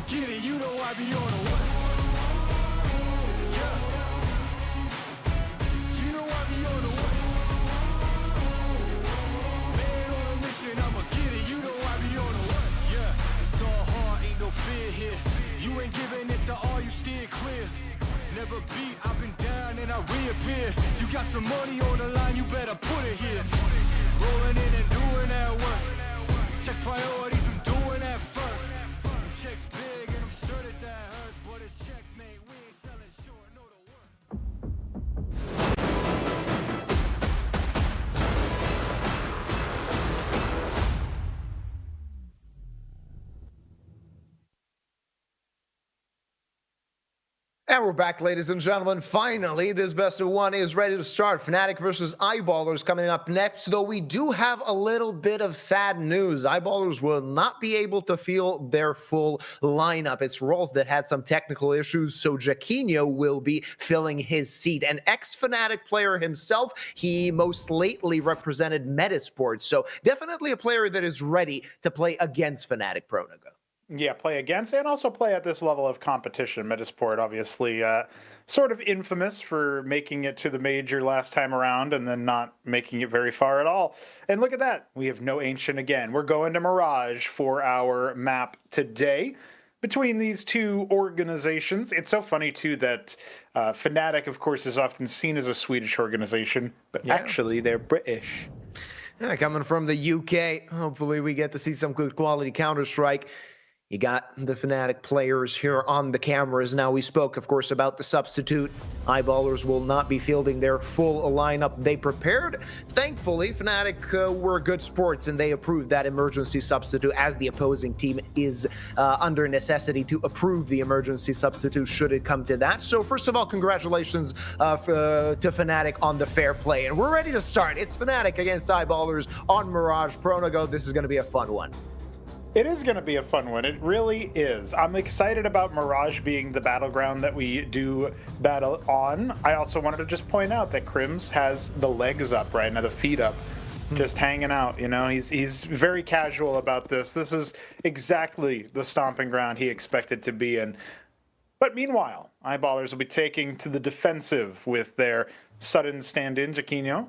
Speaker 13: get it, you know I be on the way. Yeah. You know I be on the way. Man on a mission, I'ma get it, you know I be on the way. Yeah, it's all hard, ain't no fear here. You ain't giving this at all, you steer clear. Never beat, I've been down and I reappear. You got some money on the line, you better put it here. Rolling in and doing that work. Check priorities, I'm doing that first. Checks big and I'm sure that hurts, but it's checkmate. We ain't selling short, no the work.
Speaker 9: And we're back, ladies and gentlemen. Finally, this best of one is ready to start. Fnatic versus Eyeballers coming up next, though we do have a little bit of sad news. Eyeballers will not be able to field their full lineup. It's Rolf that had some technical issues, so Jaquinho will be filling his seat. An ex-Fnatic player himself, he most lately represented Metasport, so definitely a player that is ready to play against Fnatic Pronago.
Speaker 10: Yeah, play against and also play at this level of competition. Metasport, obviously, sort of infamous for making it to the major last time around and then not making it very far at all. And look at that. We have no Ancient again. We're going to Mirage for our map today. Between these two organizations, it's so funny, too, that Fnatic, of course, is often seen as a Swedish organization, but actually they're British.
Speaker 9: Yeah, coming from the UK, hopefully we get to see some good quality Counter-Strike. You got the Fnatic players here on the cameras. Now, we spoke, of course, about the substitute. Eyeballers will not be fielding their full lineup they prepared. Thankfully, Fnatic were good sports, and they approved that emergency substitute, as the opposing team is under necessity to approve the emergency substitute should it come to that. So, first of all, congratulations to Fnatic on the fair play. And we're ready to start. It's Fnatic against Eyeballers on Mirage Pronago. This is going to be a fun one.
Speaker 10: It is going to be a fun one. It really is. I'm excited about Mirage being the battleground that we do battle on. I also wanted to just point out that Crims has the legs up right now, the feet up, just hanging out. You know, he's very casual about this. This is exactly the stomping ground he expected to be in. But meanwhile, Eyeballers will be taking to the defensive with their sudden stand-in, Jaquinho,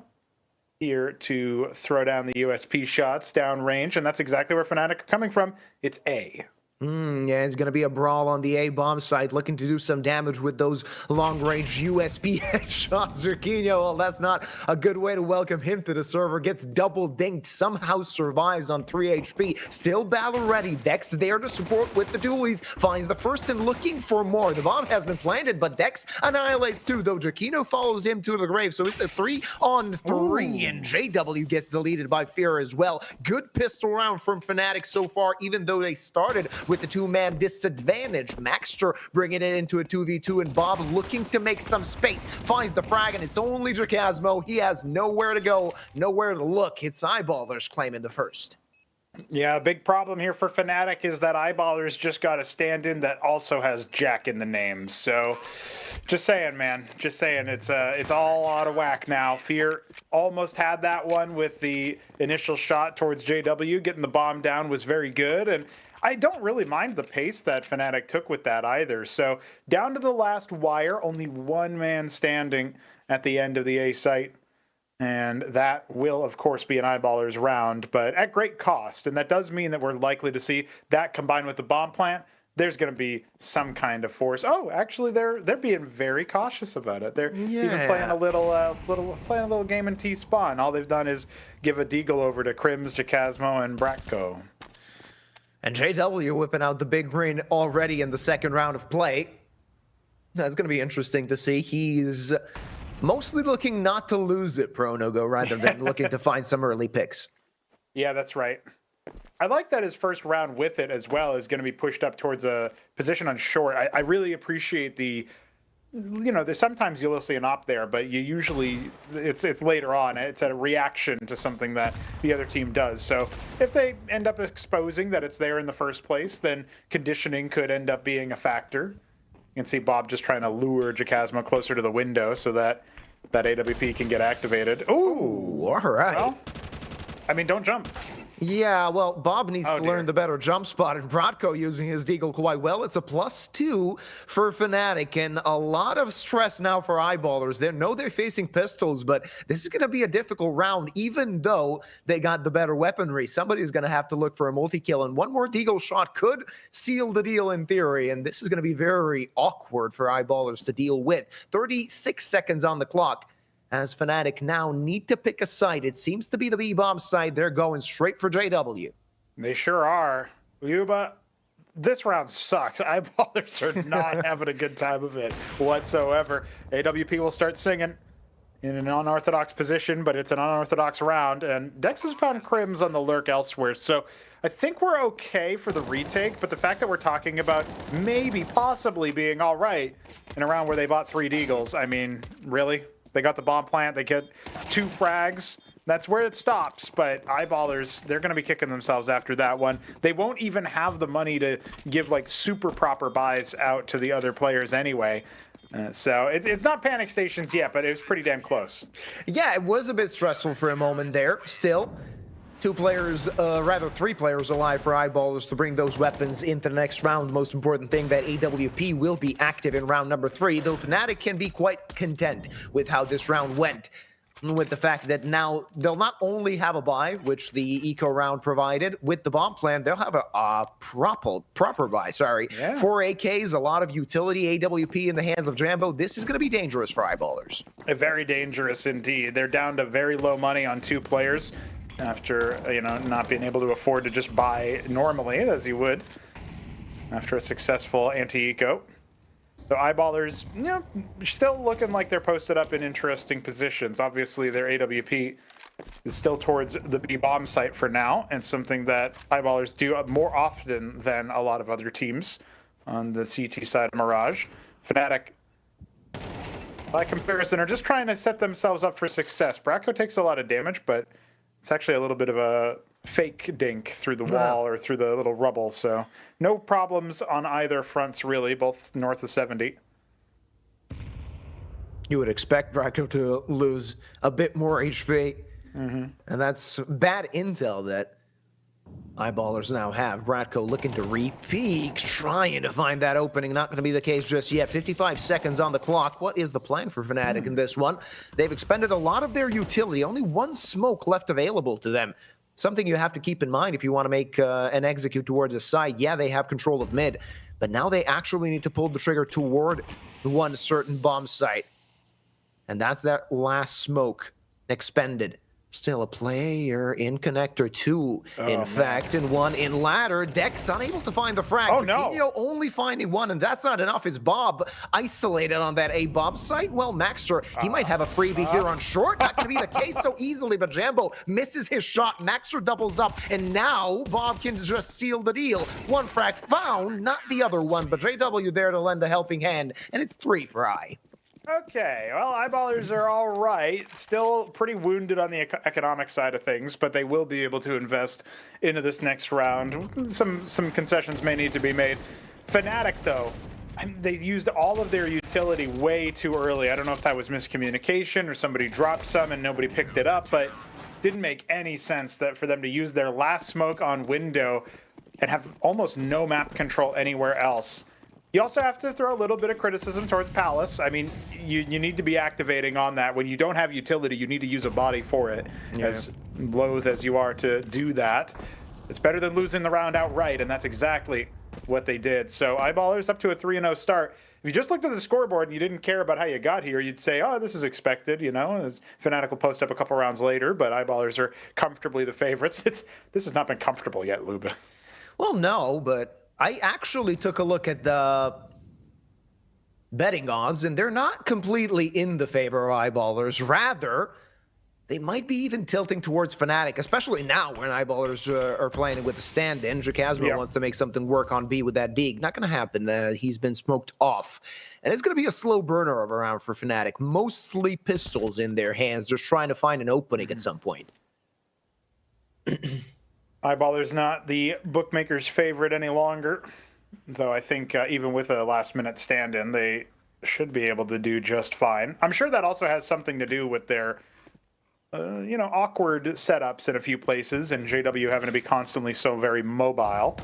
Speaker 10: here to throw down the USP shots downrange, and that's exactly where Fnatic are coming from. It's A.
Speaker 9: Yeah, it's going to be a brawl on the A-bomb side, looking to do some damage with those long-range USP headshots. Jaquinho, well, that's not a good way to welcome him to the server. Gets double dinked, somehow survives on 3 HP. Still battle ready. Dex there to support with the dualies. Finds the first and looking for more. The bomb has been planted, but Dex annihilates two, though Jaquinho follows him to the grave. So it's a 3-on-3, and JW gets deleted by Fear as well. Good pistol round from Fnatic so far, even though they started with the two-man disadvantage. Maxter bringing it into a 2v2, and Bob looking to make some space. Finds the frag, and it's only Jacasmo. He has nowhere to go, nowhere to look. It's Eyeballers claiming the first.
Speaker 10: Yeah, a big problem here for Fnatic is that Eyeballers just got a stand-in that also has Jack in the name. So, just saying, man. Just saying, it's all out of whack now. Fear almost had that one with the initial shot towards JW. Getting the bomb down was very good, and I don't really mind the pace that Fnatic took with that either. So, down to the last wire, only one man standing at the end of the A site. And that will, of course, be an Eyeballers round, but at great cost. And that does mean that we're likely to see that combined with the bomb plant. There's going to be some kind of force. Oh, actually, they're being very cautious about it. They're even playing a little game in T-spawn. All they've done is give a deagle over to Crims, Jacasmo, and Bratko.
Speaker 9: And JW whipping out the big green already in the second round of play. That's going to be interesting to see. He's mostly looking not to lose it, Pronago, rather than looking to find some early picks.
Speaker 10: Yeah, that's right. I like that his first round with it as well is going to be pushed up towards a position on short. I really appreciate the, you know, there's sometimes you'll see an op there, but you usually, it's later on. It's a reaction to something that the other team does. So if they end up exposing that it's there in the first place, then conditioning could end up being a factor. You can see Bob just trying to lure Jacasmo closer to the window so that AWP can get activated. Ooh,
Speaker 9: all right.
Speaker 10: Well, I mean, don't jump.
Speaker 9: Yeah, well, Bob needs to learn the better jump spot, and Bratko using his deagle quite well. It's a +2 for Fnatic, and a lot of stress now for Eyeballers. They know they're facing pistols, but this is going to be a difficult round, even though they got the better weaponry. Somebody's going to have to look for a multi-kill, and one more deagle shot could seal the deal in theory, and this is going to be very awkward for Eyeballers to deal with. 36 seconds on the clock. As Fnatic now need to pick a side. It seems to be the B-bomb side. They're going straight for JW.
Speaker 10: They sure are. Yuba, this round sucks. Eyeballers are not having a good time of it whatsoever. AWP will start singing in an unorthodox position, but it's an unorthodox round, and Dex has found Crims on the lurk elsewhere, so I think we're okay for the retake, but the fact that we're talking about maybe, possibly being all right in a round where they bought 3 deagles, I mean, really? They got the bomb plant, they get 2 frags. That's where it stops, but Eyeballers, they're going to be kicking themselves after that one. They won't even have the money to give like super proper buys out to the other players anyway. So it's not panic stations yet, but it was pretty damn close.
Speaker 9: Yeah, it was a bit stressful for a moment there. Still, 3 players alive for Eyeballers to bring those weapons into the next round. The most important thing that AWP will be active in round number 3, though Fnatic can be quite content with how this round went. With the fact that now they'll not only have a buy, which the eco round provided, with the bomb plan, they'll have a proper buy,
Speaker 10: Yeah.
Speaker 9: 4 AKs, a lot of utility, AWP in the hands of Jambo. This is going to be dangerous for Eyeballers.
Speaker 10: Very dangerous indeed. They're down to very low money on 2 players after, not being able to afford to just buy normally as you would after a successful anti-eco. So Eyeballers, still looking like they're posted up in interesting positions. Obviously, their AWP is still towards the B-bomb site for now, and something that Eyeballers do more often than a lot of other teams on the CT side of Mirage. Fnatic, by comparison, are just trying to set themselves up for success. Bratko takes a lot of damage, but it's actually a little bit of a fake dink through the wall or through the little rubble, so no problems on either fronts really, both north of 70.
Speaker 9: You would expect Bratko to lose a bit more HP, and that's bad intel that Eyeballers now have. Bratko looking to re-peek, trying to find that opening. Not going to be the case just yet. 55 seconds on the clock. What is the plan for Fnatic in this one? They've expended a lot of their utility. Only 1 smoke left available to them. Something you have to keep in mind if you want to make an execute towards the side. Yeah, they have control of mid, but now they actually need to pull the trigger toward one certain bomb site. And that's that last smoke expended. Still a player in connector 2, in fact, and 1 in ladder. Dex unable to find the frag. Jorginho only finding 1, and that's not enough. It's Bob isolated on that A-bomb site. Well, Maxter, he might have a freebie here on short. Not going to be the case so easily, but Jambo misses his shot. Maxter doubles up, and now Bob can just seal the deal. 1 frag found, not the other one, but JW there to lend a helping hand, and it's 3 for Eye.
Speaker 10: Okay, well, Eyeballers are all right. Still pretty wounded on the economic side of things, but they will be able to invest into this next round. Some concessions may need to be made. Fnatic, though, they used all of their utility way too early. I don't know if that was miscommunication or somebody dropped some and nobody picked it up, but didn't make any sense that for them to use their last smoke on window and have almost no map control anywhere else. You also have to throw a little bit of criticism towards Palace. I mean, you need to be activating on that. When you don't have utility, you need to use a body for it. Yeah. As loath as you are to do that, it's better than losing the round outright, and that's exactly what they did. So Eyeballers up to a 3-0 start. If you just looked at the scoreboard and you didn't care about how you got here, you'd say, oh, this is expected, as Fnatic will post up a couple rounds later, but Eyeballers are comfortably the favorites. This has not been comfortable yet, Luba.
Speaker 9: Well, no, but I actually took a look at the betting odds, and they're not completely in the favor of Eyeballers. Rather, they might be even tilting towards Fnatic, especially now when Eyeballers are playing with a stand-in. Jakazma wants to make something work on B with that Deeg. Not going to happen. He's been smoked off. And it's going to be a slow burner of a round for Fnatic. Mostly pistols in their hands, just trying to find an opening at some point.
Speaker 10: Eyeballers not the bookmaker's favorite any longer, though I think even with a last-minute stand-in, they should be able to do just fine. I'm sure that also has something to do with their awkward setups in a few places, and JW having to be constantly so very mobile.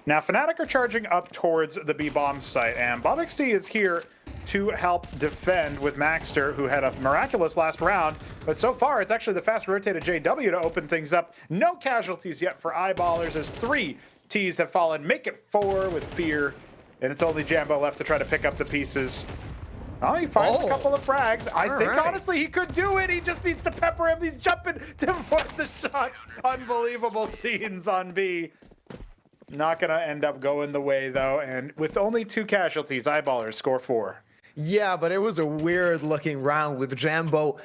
Speaker 10: Now, Fnatic are charging up towards the B-bomb site, and Bob XT is here to help defend with Maxter, who had a miraculous last round, but so far it's actually the fast rotated JW to open things up. No casualties yet for Eyeballers, as 3 Ts have fallen. Make it 4 with Fear, and it's only Jambo left to try to pick up the pieces. Oh, he finds a couple of frags. I think, honestly, he could do it. He just needs to pepper him. He's jumping to avoid the shots. Unbelievable scenes on B. Not going to end up going the way, though. And with only 2 casualties, Eyeballers score 4.
Speaker 9: Yeah, but it was a weird-looking round with Jambo.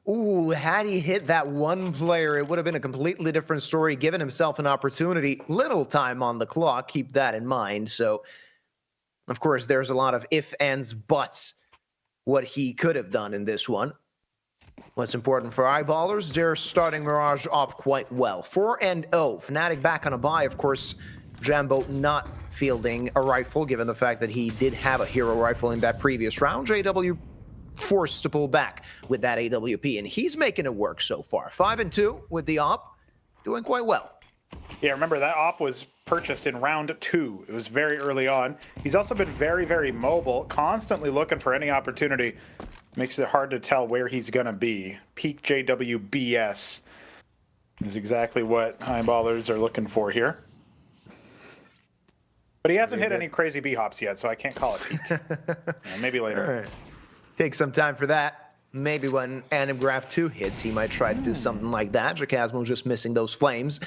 Speaker 9: Ooh, had he hit that one player, it would have been a completely different story, given himself an opportunity. Little time on the clock. Keep that in mind. So, of course, there's a lot of ifs, ands, buts. What he could have done in this one. What's important for Eyeballers, they're starting Mirage off quite well. 4-0. Fnatic back on a bye, of course. Jambo not fielding a rifle, given the fact that he did have a hero rifle in that previous round. JW forced to pull back with that AWP, and he's making it work so far. 5-2 with the op, doing quite well.
Speaker 10: Yeah, remember that op was purchased in round 2. It was very early on. He's also been very, very mobile, constantly looking for any opportunity. Makes it hard to tell where he's going to be. Peak JW BS is exactly what Eyeballers are looking for here. But he hasn't hit any crazy B-hops yet, so I can't call it peak. Maybe later.
Speaker 9: All right. Take some time for that. Maybe when Animgraph 2 hits, he might try to do something like that. Jacasmo just missing those flames.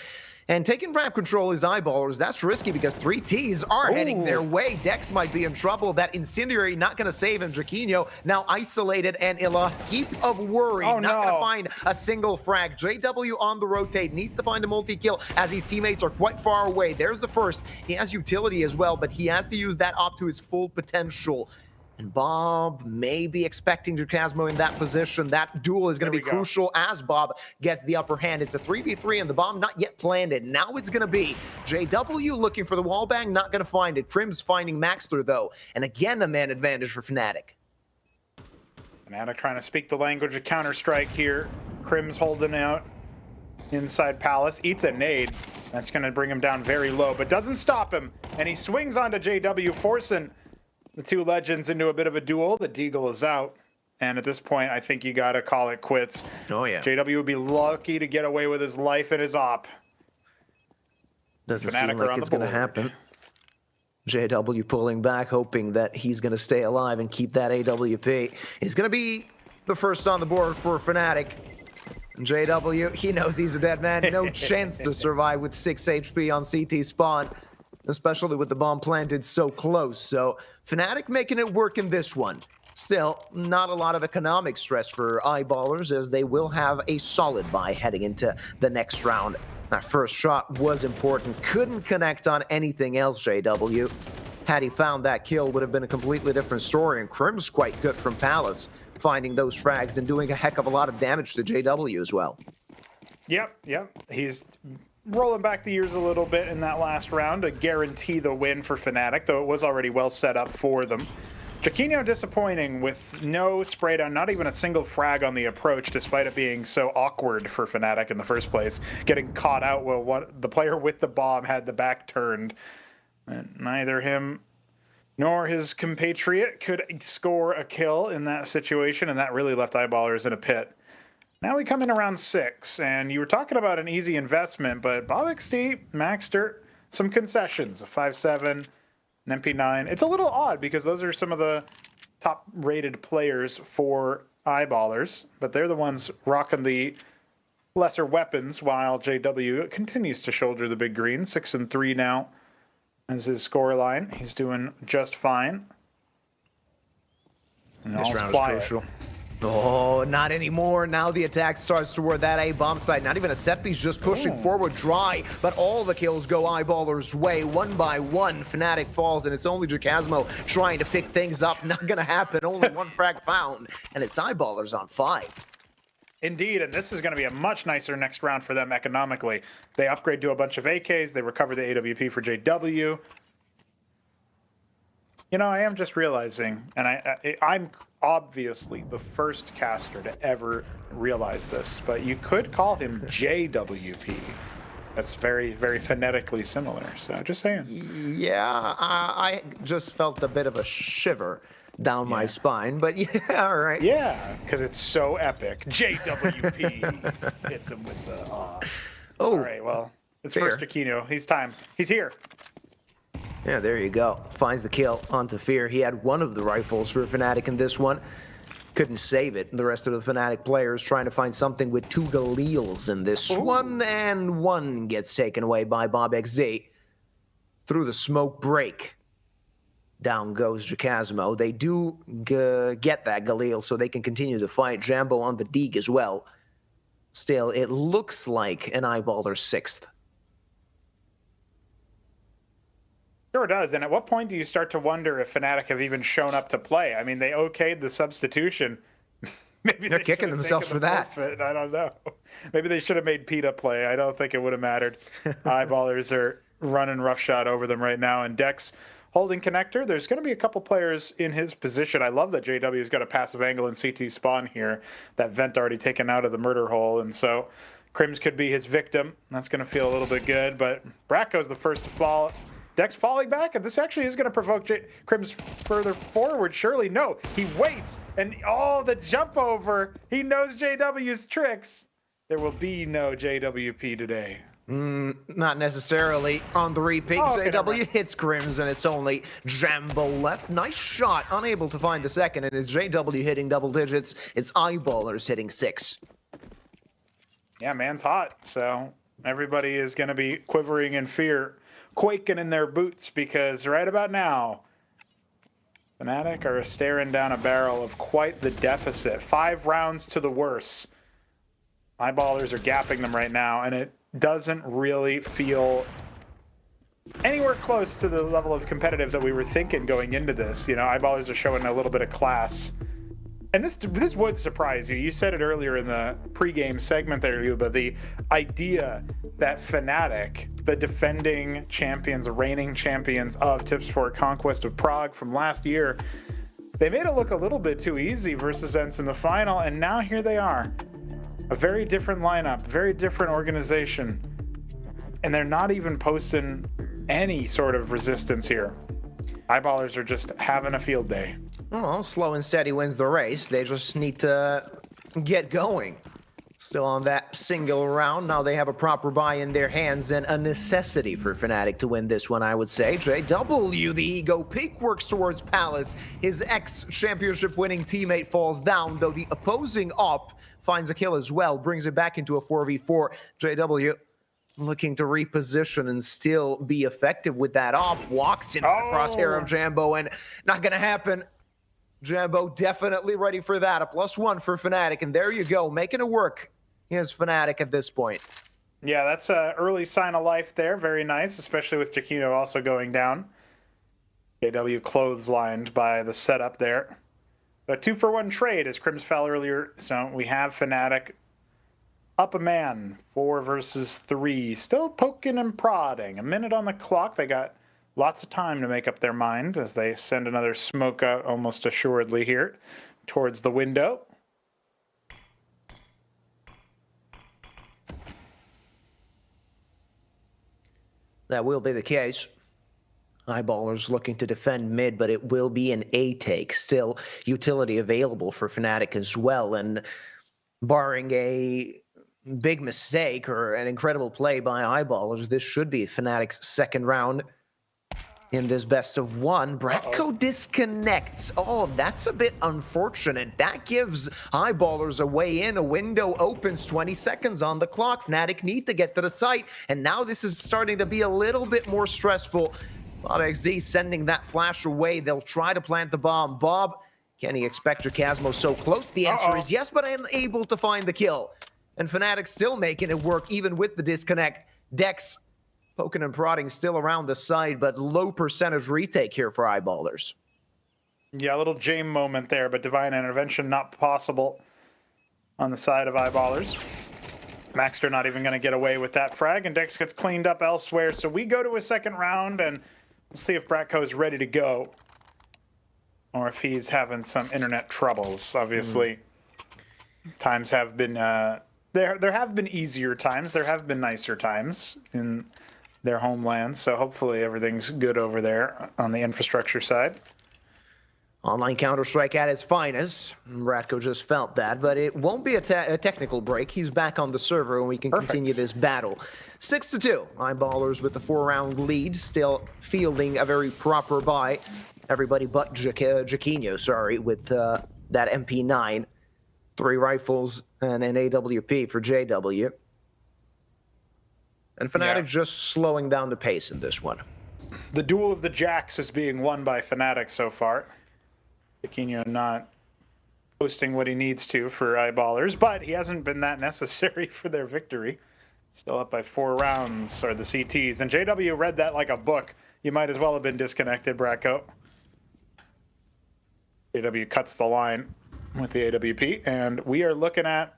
Speaker 9: And taking ramp control is Eyeballers. That's risky because 3 Ts are heading their way. Dex might be in trouble. That Incendiary not going to save him. Draquinho now isolated and in a heap of worry. Not going to find a single frag. JW on the rotate. Needs to find a multi-kill as his teammates are quite far away. There's the first. He has utility as well, but he has to use that op to its full potential. And Bob may be expecting Jacasmo in that position. That duel is going to be crucial as Bob gets the upper hand. It's a 3v3 and the bomb not yet planted. Now it's going to be JW looking for the wallbang, not going to find it. Crim's finding Maxter though. And again, a man advantage for Fnatic.
Speaker 10: Fnatic trying to speak the language of Counter-Strike here. Crim's holding out inside Palace. Eats a nade. That's going to bring him down very low, but doesn't stop him. And he swings onto JW, forcing the 2 legends into a bit of a duel. The Deagle is out. And at this point, I think you got to call it quits.
Speaker 9: Oh, yeah.
Speaker 10: JW would be lucky to get away with his life and his op.
Speaker 9: Doesn't seem like it's going to happen. JW pulling back, hoping that he's going to stay alive and keep that AWP. He's going to be the first on the board for Fnatic. JW, he knows he's a dead man. No chance to survive with 6 HP on CT spawn, especially with the bomb planted so close. So Fnatic making it work in this one. Still, not a lot of economic stress for Eyeballers, as they will have a solid buy heading into the next round. That first shot was important. Couldn't connect on anything else, JW. Had he found that kill, would have been a completely different story. And Crim's quite good from Palace, finding those frags and doing a heck of a lot of damage to JW as well.
Speaker 10: Yep. He's rolling back the years a little bit in that last round to guarantee the win for Fnatic, though it was already well set up for them. Draquinho disappointing with no spray down, not even a single frag on the approach, despite it being so awkward for Fnatic in the first place. Getting caught out while the player with the bomb had the back turned. And neither him nor his compatriot could score a kill in that situation, and that really left Eyeballers in a pit. Now we come in around 6, and you were talking about an easy investment, but Bob XT, Maxter, some concessions, a 5-7, an MP9. It's a little odd because those are some of the top-rated players for Eyeballers, but they're the ones rocking the lesser weapons while JW continues to shoulder the big green. 6-3 now as his scoreline. He's doing just fine. And
Speaker 9: this round is crucial. Oh, not anymore. Now the attack starts toward that A-bomb site. Not even a set piece, just pushing forward dry. But all the kills go Eyeballers' way, one by one. Fnatic falls, and it's only Jacasmo trying to pick things up. Not going to happen. Only one frag found, and it's Eyeballers on 5.
Speaker 10: Indeed, and this is going to be a much nicer next round for them economically. They upgrade to a bunch of AKs. They recover the AWP for JW. You know, I am just realizing, and I'm obviously the first caster to ever realize this, but you could call him JWP. That's very, very phonetically similar. So just saying.
Speaker 9: Yeah, I just felt a bit of a shiver down my spine, but yeah, all right.
Speaker 10: Yeah, because it's so epic. JWP hits him with the. Oh, all right. Well, it's
Speaker 9: fair.
Speaker 10: first Aquino. He's here.
Speaker 9: Yeah, there you go. Finds the kill onto Fear. He had one of the rifles for Fnatic in this one. Couldn't save it. The rest of the Fnatic players trying to find something with 2 Galeels in this one, and one gets taken away by Bob XZ. Through the smoke break, down goes Jacasmo. They do get that Galeel, so they can continue the fight. Jambo on the Deeg as well. Still, it looks like an Eyeballer 6th.
Speaker 10: Sure does. And at what point do you start to wonder if Fnatic have even shown up to play? I mean, they okayed the substitution. Maybe
Speaker 9: they're kicking themselves for that.
Speaker 10: Forfeit. I don't know. Maybe they should have made PETA play. I don't think it would have mattered. Eyeballers are running roughshod over them right now. And Dex holding connector. There's going to be a couple players in his position. I love that JW's got a passive angle in CT spawn here. That vent already taken out of the murder hole. And so Crims could be his victim. That's going to feel a little bit good. But Bracco's the first to fall. Dex falling back, and this actually is going to provoke Crims further forward. Surely, no. He waits, and the jump over. He knows JW's tricks. There will be no JWP today.
Speaker 9: Not necessarily on the repeat. JW hits Crims, and it's only Jambo left. Nice shot, unable to find the second, and it's JW hitting double digits. It's Eyeballers hitting 6.
Speaker 10: Yeah, man's hot, so everybody is going to be quivering in fear. Quaking in their boots, because right about now, Fnatic are staring down a barrel of quite the deficit. 5 rounds to the worse. Eyeballers are gapping them right now, and it doesn't really feel anywhere close to the level of competitive that we were thinking going into this. You know, Eyeballers are showing a little bit of class. And this would surprise you. You said it earlier in the pregame segment there, Yuba, the idea that Fnatic, the defending champions, the reigning champions of Tipsport Conquest of Prague from last year, they made it look a little bit too easy versus ENCE in the final, and now here they are. A very different lineup, very different organization, and they're not even posting any sort of resistance here. Eyeballers are just having a field day.
Speaker 9: Well, slow and steady wins the race. They just need to get going. Still on that single round. Now they have a proper buy in their hands and a necessity for Fnatic to win this one, I would say. JW, the ego peak, works towards Palace. His ex-championship winning teammate falls down, though the opposing op finds a kill as well, brings it back into a 4v4. JW looking to reposition and still be effective with that op. Walks into the crosshair of Jambo, and not going to happen. Jambo definitely ready for that. A +1 for Fnatic, and there you go, making it work. Here's Fnatic at this point.
Speaker 10: Yeah, that's an early sign of life there. Very nice, especially with Jaquino also going down. JW clotheslined by the setup there. A 2-for-1 trade, as Crims fell earlier. So we have Fnatic up a man, 4 versus 3. Still poking and prodding. A minute on the clock. They got lots of time to make up their mind as they send another smoke out almost assuredly here towards the window.
Speaker 9: That will be the case. Eyeballers looking to defend mid, but it will be an A take. Still utility available for Fnatic as well. And barring a big mistake or an incredible play by Eyeballers, this should be Fnatic's second round in this best of 1. Bracco disconnects. Oh, that's a bit unfortunate. That gives Eyeballers a way in. A window opens, 20 seconds on the clock. Fnatic need to get to the site, and now this is starting to be a little bit more stressful. Bob XZ sending that flash away. They'll try to plant the bomb. Bob, can he expect Jacasmo so close? The answer is yes, but unable to find the kill. And Fnatic still making it work even with the disconnect. Dex poking and prodding still around the side, but low percentage retake here for Eyeballers.
Speaker 10: Yeah, a little Jame moment there, but divine intervention not possible on the side of Eyeballers. Maxter not even going to get away with that frag, and Dex gets cleaned up elsewhere. So we go to a second round, and we'll see if Bracco is ready to go. or if he's having some internet troubles. Obviously, times have been there have been easier times. There have been nicer times in their homeland. So hopefully everything's good over there on the infrastructure side.
Speaker 9: Online Counter-Strike at its finest. Ratko just felt that, but it won't be a technical break. He's back on the server and we can continue this battle. 6-2. Eyeballers with the 4-round lead, still fielding a very proper buy. Everybody but Jaquinho, sorry, with that MP9. 3 rifles and an AWP for JW. And Fnatic just slowing down the pace in this one.
Speaker 10: The duel of the Jacks is being won by Fnatic so far. Jaquinho not posting what he needs to for Eyeballers, but he hasn't been that necessary for their victory. Still up by 4 rounds, or the CTs. And JW read that like a book. You might as well have been disconnected, Bracco. JW cuts the line with the AWP, and we are looking at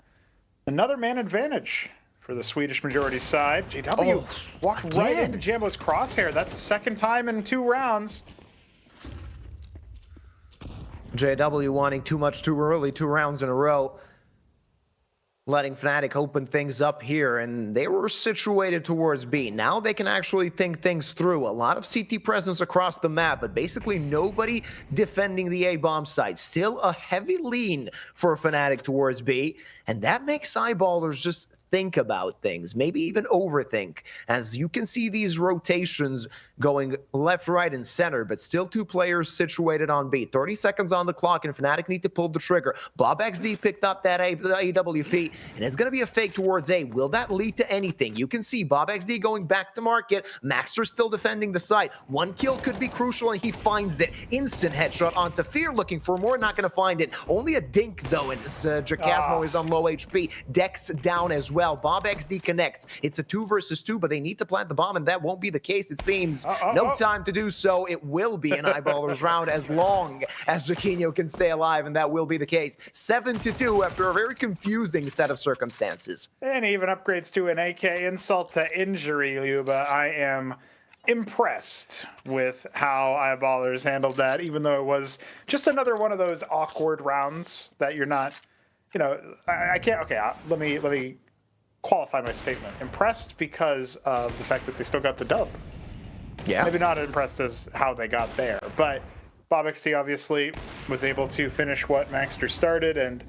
Speaker 10: another man advantage for the Swedish majority side. JW walked right into Jambo's crosshair. That's the second time in 2 rounds.
Speaker 9: JW wanting too much too early, 2 rounds in a row. Letting Fnatic open things up here, and they were situated towards B. Now they can actually think things through. A lot of CT presence across the map, but basically nobody defending the A-bomb side. Still a heavy lean for Fnatic towards B, and that makes Eyeballers just think about things, maybe even overthink. As you can see these rotations going left, right, and center, but still 2 players situated on B. 30 seconds on the clock, and Fnatic need to pull the trigger. Bob XD picked up that AWP, and it's going to be a fake towards A. Will that lead to anything? You can see Bob XD going back to market. Maxter still defending the site. 1 kill could be crucial, and he finds it. Instant headshot onto Fear, looking for more, not going to find it. Only a dink, though, and Jacasmo is on low HP. Dex down as well. Bob XD connects. It's a 2 versus 2, but they need to plant the bomb, and that won't be the case, it seems. No time to do so. It will be an Eyeballers round as long as Jaquinho can stay alive, and that will be the case. 7-2 after a very confusing set of circumstances.
Speaker 10: And even upgrades to an AK. Insult to injury, Luba. I am impressed with how Eyeballers handled that, even though it was just another one of those awkward rounds that you're not, you know, I can't, okay, let me qualify my statement. Impressed because of the fact that they still got the dub.
Speaker 9: Yeah.
Speaker 10: Maybe not impressed as how they got there, but Bob XT obviously was able to finish what Maxter started, and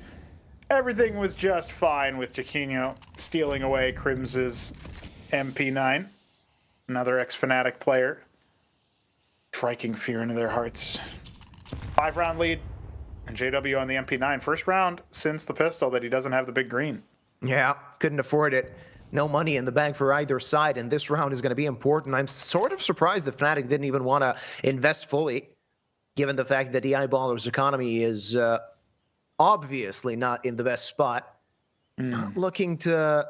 Speaker 10: everything was just fine with Jaquinho stealing away Crims's MP9. Another ex-Fnatic player. Striking fear into their hearts. 5-round lead, and JW on the MP9. First round since the pistol that he doesn't have the big green.
Speaker 9: Yeah, couldn't afford it. No money in the bank for either side, and this round is going to be important. I'm sort of surprised that Fnatic didn't even want to invest fully, given the fact that the Eyeballers economy is obviously not in the best spot. Not looking to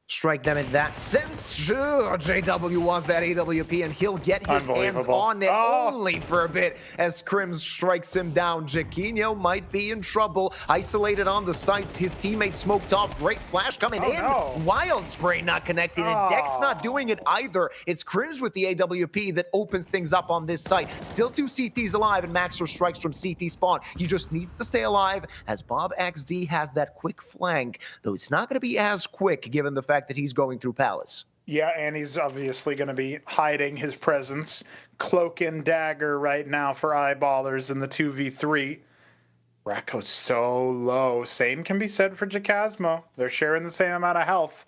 Speaker 9: strike them in that sense. Sure, JW wants that AWP, and he'll get his hands on it only for a bit as Crims strikes him down. Jaquinho might be in trouble. Isolated on the sites. His teammate smoked off. Great flash coming in.
Speaker 10: No.
Speaker 9: Wild spray not connecting, and Dex not doing it either. It's Crims with the AWP that opens things up on this site. Still 2 CTs alive, and Maxter strikes from CT spawn. He just needs to stay alive as Bob XD has that quick flank, though it's not going to be as quick given the fact that he's going through Palace.
Speaker 10: Yeah, and he's obviously going to be hiding his presence. Cloak and dagger right now for Eyeballers in the 2v3. Racco's so low. Same can be said for Jacasmo. They're sharing the same amount of health.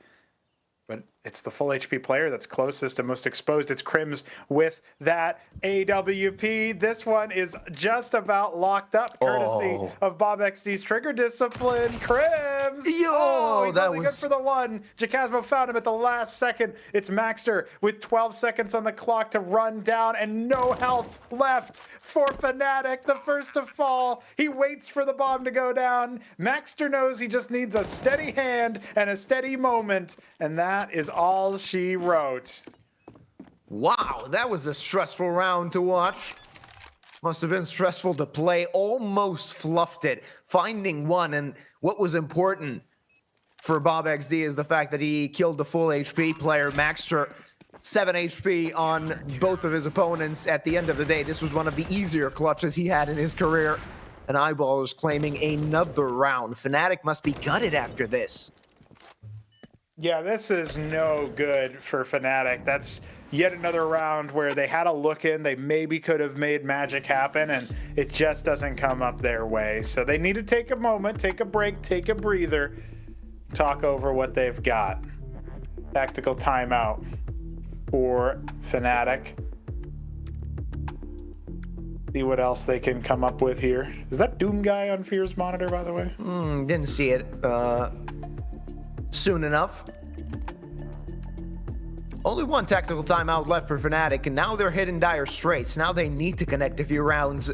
Speaker 10: But it's the full HP player that's closest and most exposed. It's Crims with that AWP. This one is just about locked up, courtesy of Bob XD's trigger discipline. Crims!
Speaker 9: He's
Speaker 10: that was good for the one. Jacasmo found him at the last second. It's Maxter with 12 seconds on the clock to run down and no health left for Fnatic. The first to fall. He waits for the bomb to go down. Maxter knows he just needs a steady hand and a steady moment, and that is all she wrote.
Speaker 9: Wow, that was a stressful round to watch. Must have been stressful to play. Almost fluffed it, finding one. And what was important for Bob XD is the fact that he killed the full HP player. Maxter 7 HP on both of his opponents. At the end of the day, this was one of the easier clutches he had in his career. And Eyeballers claiming another round. Fnatic must be gutted after this.
Speaker 10: Yeah, this is no good for Fnatic. That's yet another round where they had a look in. They maybe could have made magic happen, and it just doesn't come up their way. So they need to take a moment, take a break, take a breather, talk over what they've got. Tactical timeout for Fnatic. See what else they can come up with here. Is that Doom guy on Fear's monitor, by the way?
Speaker 9: Didn't see it soon enough. Only one tactical timeout left for Fnatic, and now they're hitting dire straits. Now they need to connect a few rounds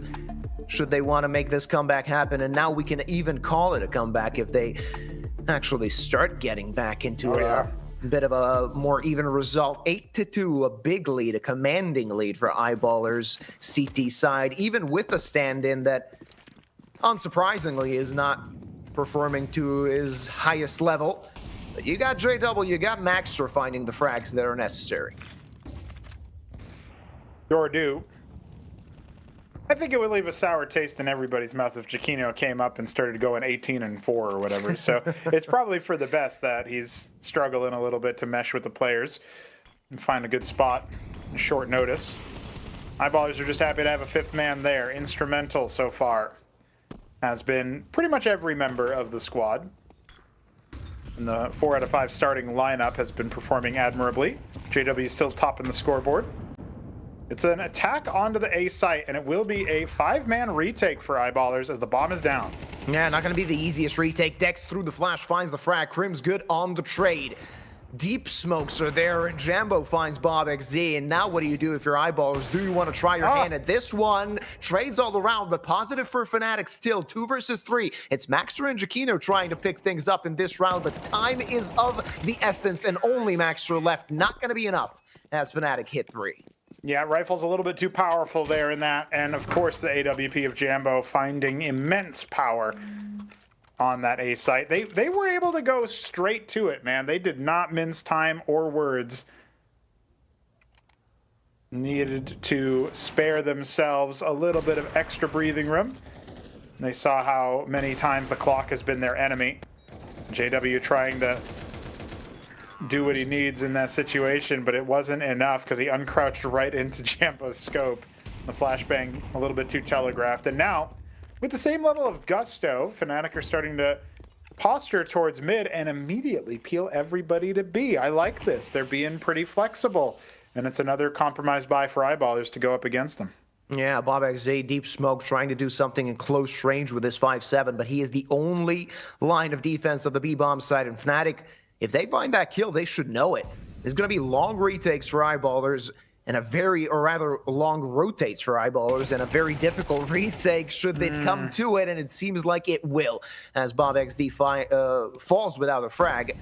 Speaker 9: should they want to make this comeback happen, and now we can even call it a comeback if they actually start getting back into a bit of a more even result. 8-2, a big lead, a commanding lead for Eyeballers' CT side, even with a stand-in that, unsurprisingly, is not performing to his highest level. But you got JW, you got Maxter finding the frags that are necessary.
Speaker 10: Sure do. I think it would leave a sour taste in everybody's mouth if Chiquinho came up and started going 18-4 or whatever. So it's probably for the best that he's struggling a little bit to mesh with the players and find a good spot in short notice. Eyeballers are just happy to have a fifth man there. Instrumental so far has been pretty much every member of the squad. And the 4 out of 5 starting lineup has been performing admirably. JW is still topping the scoreboard. It's an attack onto the A site, and it will be a 5-man retake for Eyeballers as the bomb is down.
Speaker 9: Yeah, not going to be the easiest retake. Dex through the flash finds the frag. Crim's good on the trade. Deep smokes are there, and Jambo finds Bob XD. And now what do you do if you're Eyeballers? Do you want to try your hand at this one? Trades all around, but positive for Fnatic still. 2 versus 3. It's Maxter and Chiquinho trying to pick things up in this round, but time is of the essence, and only Maxter left. Not going to be enough as Fnatic hit 3.
Speaker 10: Yeah, rifle's a little bit too powerful there in that. And of course, the AWP of Jambo finding immense power on that A site. They were able to go straight to it, man. They did not mince time or words. Needed to spare themselves a little bit of extra breathing room. They saw how many times the clock has been their enemy. JW trying to do what he needs in that situation, but it wasn't enough because he uncrouched right into Jambo's scope. The flashbang a little bit too telegraphed. And now, with the same level of gusto, Fnatic are starting to posture towards mid and immediately peel everybody to B. I like this. They're being pretty flexible. And it's another compromise buy for Eyeballers to go up against them.
Speaker 9: Yeah, Bob XZ, deep smoke, trying to do something in close range with his 5-7, but he is the only line of defense of the B-bomb side. And Fnatic, if they find that kill, they should know it. There's going to be long retakes for Eyeballers and or rather long rotates for Eyeballers and a very difficult retake should it come to it, and it seems like it will. As Bob XD falls without a frag,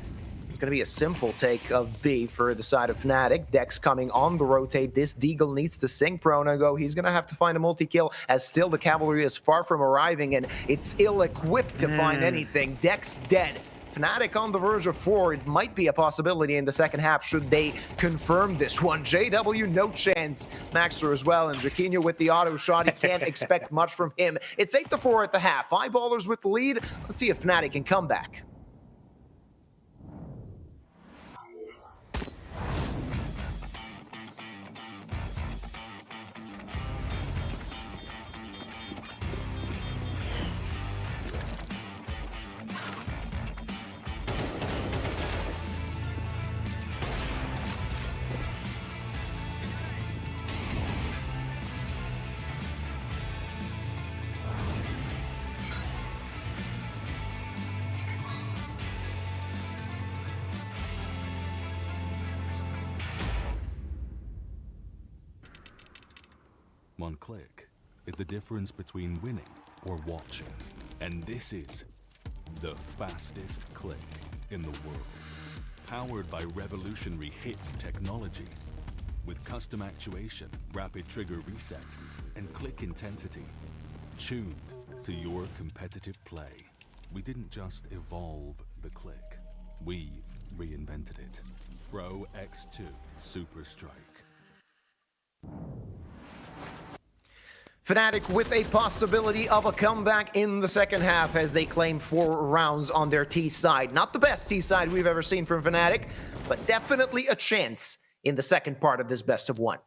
Speaker 9: it's going to be a simple take of B for the side of Fnatic. Dex coming on the rotate. This Deagle needs to sink Pronago. He's going to have to find a multi-kill as still the cavalry is far from arriving, and it's ill-equipped to find anything. Dex dead. Fnatic on the verge of 4. It might be a possibility in the second half should they confirm this one. JW, no chance. Maxter as well, and Chiquinho with the auto shot. He can't expect much from him. It's 8-4 at the half. Eyeballers with the lead. Let's see if Fnatic can come back.
Speaker 6: One click is the difference between winning or watching. And this is the fastest click in the world. Powered by revolutionary hits technology. With custom actuation, rapid trigger reset, and click intensity. Tuned to your competitive play. We didn't just evolve the click. We reinvented it. Pro X2 Super Strike.
Speaker 9: Fnatic with a possibility of a comeback in the second half as they claim 4 rounds on their T side. Not the best T side we've ever seen from Fnatic, but definitely a chance in the second part of this best of 1.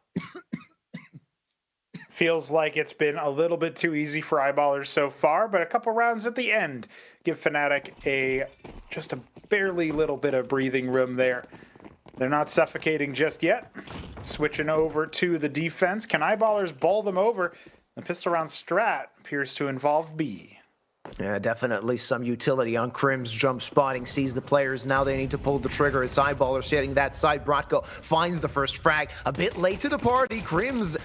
Speaker 10: Feels like it's been a little bit too easy for Eyeballers so far, but a couple rounds at the end give Fnatic just a barely little bit of breathing room there. They're not suffocating just yet. Switching over to the defense. Can Eyeballers bowl them over? The pistol round strat appears to involve B.
Speaker 9: Yeah, definitely some utility on Crim's jump spotting. Sees the players. Now they need to pull the trigger. It's Eyeballers hitting that side. Bratko finds the first frag. A bit late to the party. Crim's,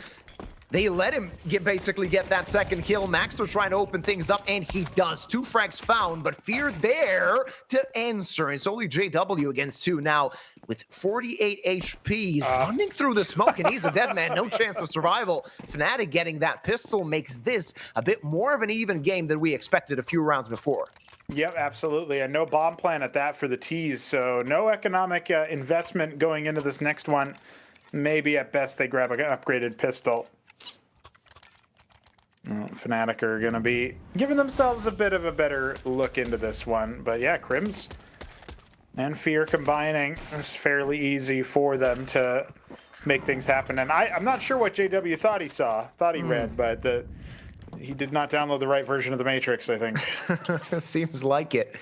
Speaker 9: they let him basically get that second kill. Maxter trying to open things up, and he does. 2 frags found, but Fear there to answer. It's only JW against 2 now with 48 HP. He's running through the smoke, and he's a dead man. No chance of survival. Fnatic getting that pistol makes this a bit more of an even game than we expected a few rounds before.
Speaker 10: Yep, absolutely. And no bomb plan at that for the T's, so no economic investment going into this next one. Maybe at best they grab an upgraded pistol. Fnatic are going to be giving themselves a bit of a better look into this one. But yeah, Crims and Fear combining is fairly easy for them to make things happen. And I'm not sure what JW thought he read, but he did not download the right version of the Matrix, I think.
Speaker 9: Seems like it.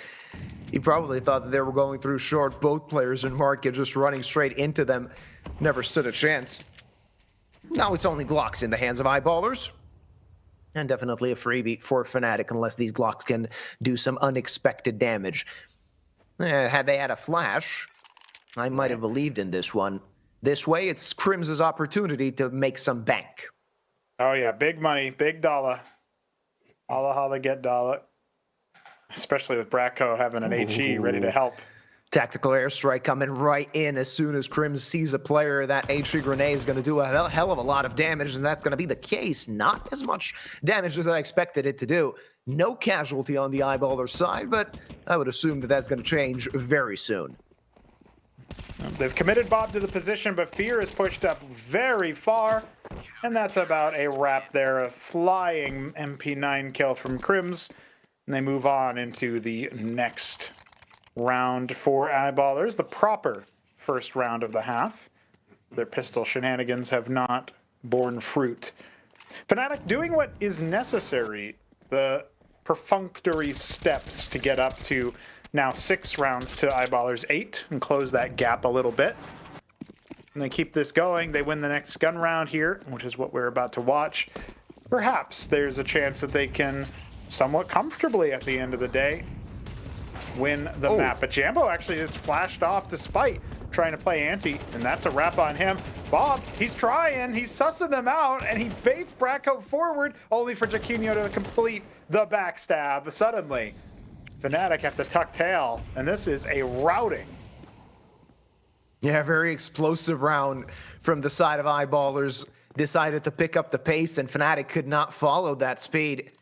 Speaker 9: He probably thought that they were going through short. Both players in market just running straight into them. Never stood a chance. Now it's only Glocks in the hands of Eyeballers. And definitely a freebie for Fnatic unless these Glocks can do some unexpected damage. Had they had a flash, I might have believed in this one. This way, it's Crim's opportunity to make some bank.
Speaker 10: Oh yeah, big money, big dollar. Holla holla get dollar. Especially with Bratko having an HE ready to help.
Speaker 9: Tactical airstrike coming right in as soon as Crim sees a player. That HE grenade is going to do a hell of a lot of damage, and that's going to be the case. Not as much damage as I expected it to do. No casualty on the Eyeballer side, but I would assume that that's going to change very soon.
Speaker 10: They've committed Bob to the position, but Fear is pushed up very far, and that's about a wrap there. A flying MP9 kill from Crims, and they move on into the next round for Eyeballers, the proper first round of the half. Their pistol shenanigans have not borne fruit. Fnatic doing what is necessary, the perfunctory steps to get up to now 6 rounds to Eyeballers 8 and close that gap a little bit. And they keep this going. They win the next gun round here, which is what we're about to watch. Perhaps there's a chance that they can somewhat comfortably at the end of the day win the map. But Jambo actually just flashed off despite trying to play anti, and that's a wrap on him. Bob, he's trying, he's sussing them out, and he baits Bratko forward, only for Jaquinho to complete the backstab. Suddenly, Fnatic have to tuck tail, and this is a routing.
Speaker 9: Yeah, very explosive round from the side of Eyeballers. Decided to pick up the pace, and Fnatic could not follow that speed.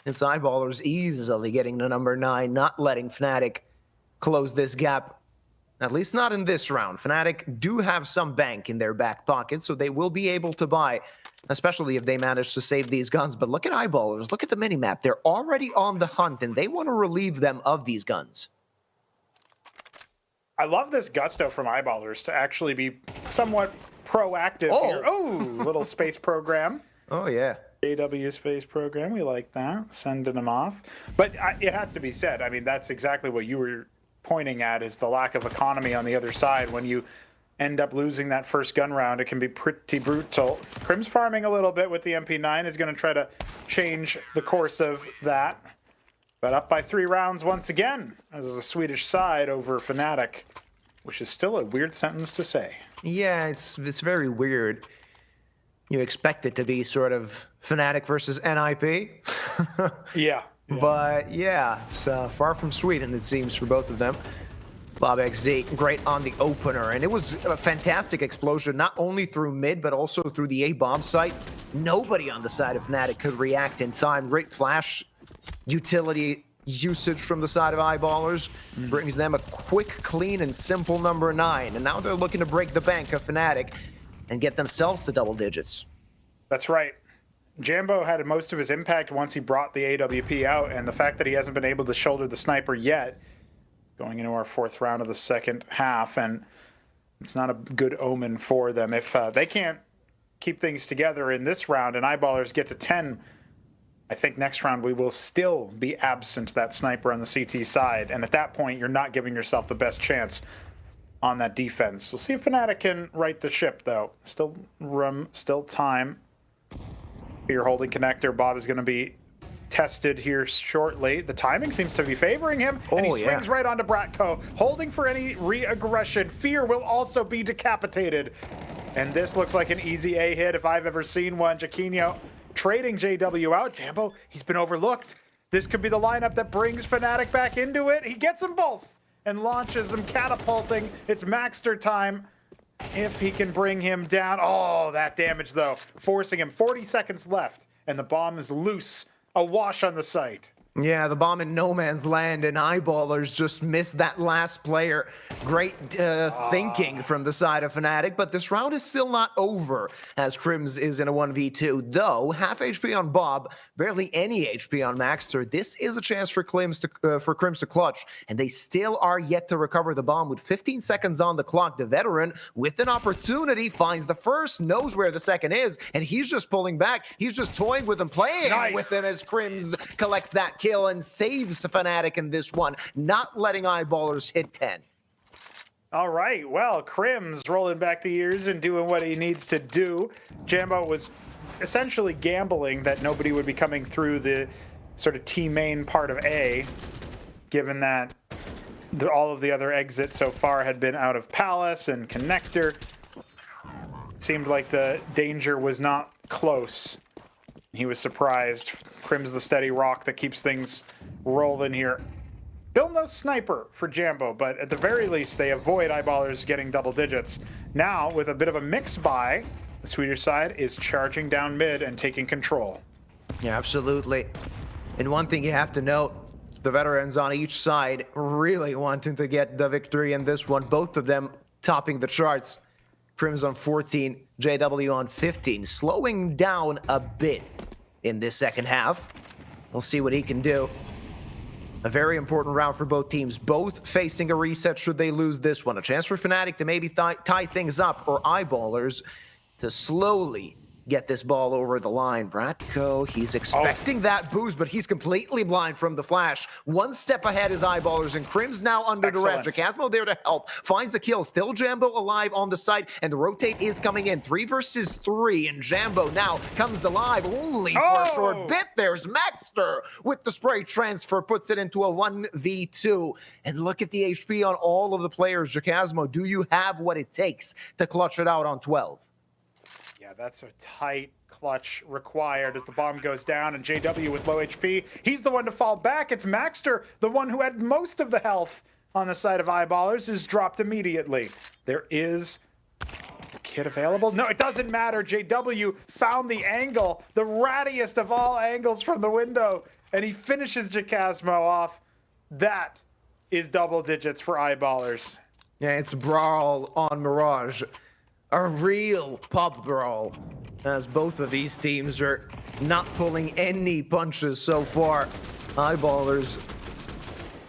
Speaker 9: It's Eyeballers easily getting to number 9, not letting Fnatic close this gap. At least not in this round. Fnatic do have some bank in their back pocket, so they will be able to buy, especially if they manage to save these guns. But look at Eyeballers, look at the minimap. They're already on the hunt, and they want to relieve them of these guns.
Speaker 10: I love this gusto from Eyeballers to actually be somewhat proactive here. Oh, little space program.
Speaker 9: Oh, yeah.
Speaker 10: AW space program, we like that. Sending them off. But it has to be said, I mean, that's exactly what you were pointing at, is the lack of economy on the other side. When you end up losing that first gun round, it can be pretty brutal. Crim's farming a little bit with the MP9, is going to try to change the course of that. But up by 3 rounds once again, as a Swedish side over Fnatic, which is still a weird sentence to say.
Speaker 9: Yeah, it's very weird. You expect it to be sort of Fnatic versus NIP.
Speaker 10: Yeah.
Speaker 9: But yeah, it's far from Sweden, it seems, for both of them. Bob XD, great on the opener, and it was a fantastic explosion, not only through mid, but also through the A-bomb site. Nobody on the side of Fnatic could react in time. Great flash utility usage from the side of Eyeballers brings them a quick, clean, and simple number 9. And now they're looking to break the bank of Fnatic and get themselves to double digits.
Speaker 10: That's right. Jambo had most of his impact once he brought the AWP out, and the fact that he hasn't been able to shoulder the sniper yet, going into our 4th round of the second half, and it's not a good omen for them. If they can't keep things together in this round and Eyeballers get to 10, I think next round we will still be absent that sniper on the CT side, and at that point you're not giving yourself the best chance on that defense. We'll see if Fnatic can right the ship, though. Still room, still time. Your holding connector, Bob, is going to be tested here shortly. The timing seems to be favoring him, and he swings right onto Bratko, holding for any re-aggression. Fear will also be decapitated. And this looks like an easy A hit if I've ever seen one. Jaquinho trading JW out. Jambo, he's been overlooked. This could be the lineup that brings Fnatic back into it. He gets them both and launches them, catapulting. It's Maxter time. If he can bring him down. Oh, that damage, though. Forcing him. 40 seconds left, and the bomb is loose. Awash on the site.
Speaker 9: Yeah, the bomb in no man's land, and Eyeballers just missed that last player. Great thinking from the side of Fnatic, but this round is still not over, as Crims is in a 1v2. Though, half HP on Bob, barely any HP on Maxter. This is a chance for Crims to clutch, and they still are yet to recover the bomb. With 15 seconds on the clock, the veteran, with an opportunity, finds the first, knows where the second is, and he's just pulling back. He's just toying with him, playing with him as Crims collects that kill and saves Fnatic in this one, not letting Eyeballers hit 10.
Speaker 10: All right, well, Crims rolling back the years and doing what he needs to do. Jambo was essentially gambling that nobody would be coming through the sort of T-main part of A, given that all of the other exits so far had been out of Palace and Connector. It seemed like the danger was not close. He was surprised. Crims the steady rock that keeps things rolling here. Still no sniper for Jambo, but at the very least, they avoid Eyeballers getting double digits. Now, with a bit of a mix buy, the Swedish side is charging down mid and taking control.
Speaker 9: Yeah, absolutely. And one thing you have to note, the veterans on each side really wanting to get the victory in this one. Both of them topping the charts. Crims on 14, JW on 15, slowing down a bit in this second half. We'll see what he can do. A very important round for both teams, both facing a reset should they lose this one. A chance for Fnatic to maybe tie things up, or Eyeballers to slowly get this ball over the line. Bratko, he's expecting that boost, but he's completely blind from the flash. One step ahead is Eyeballers, and Crims now under duress. Jacasmo there to help, finds a kill. Still Jambo alive on the site, and the rotate is coming in. 3 versus 3, and Jambo now comes alive only for a short bit. There's Maxter with the spray transfer, puts it into a 1v2. And look at the HP on all of the players. Jacasmo, do you have what it takes to clutch it out on 12?
Speaker 10: Yeah, that's a tight clutch required as the bomb goes down, and JW with low HP, he's the one to fall back. It's Maxter, the one who had most of the health on the side of Eyeballers, is dropped immediately. There is a kit available. No, it doesn't matter. JW found the angle, the rattiest of all angles from the window, and he finishes Jacasmo off. That is double digits for Eyeballers.
Speaker 9: Yeah, it's brawl on Mirage. A real pub brawl, as both of these teams are not pulling any punches so far. Eyeballers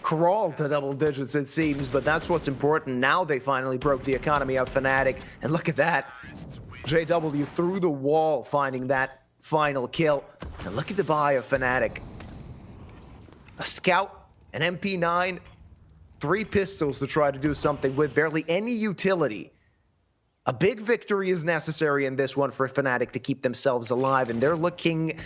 Speaker 9: crawled to double digits, it seems, but that's what's important. Now they finally broke the economy of Fnatic, and look at that. JW through the wall, finding that final kill. And look at the buy of Fnatic. A scout, an MP9, 3 pistols to try to do something with, barely any utility. A big victory is necessary in this one for Fnatic to keep themselves alive, and they're looking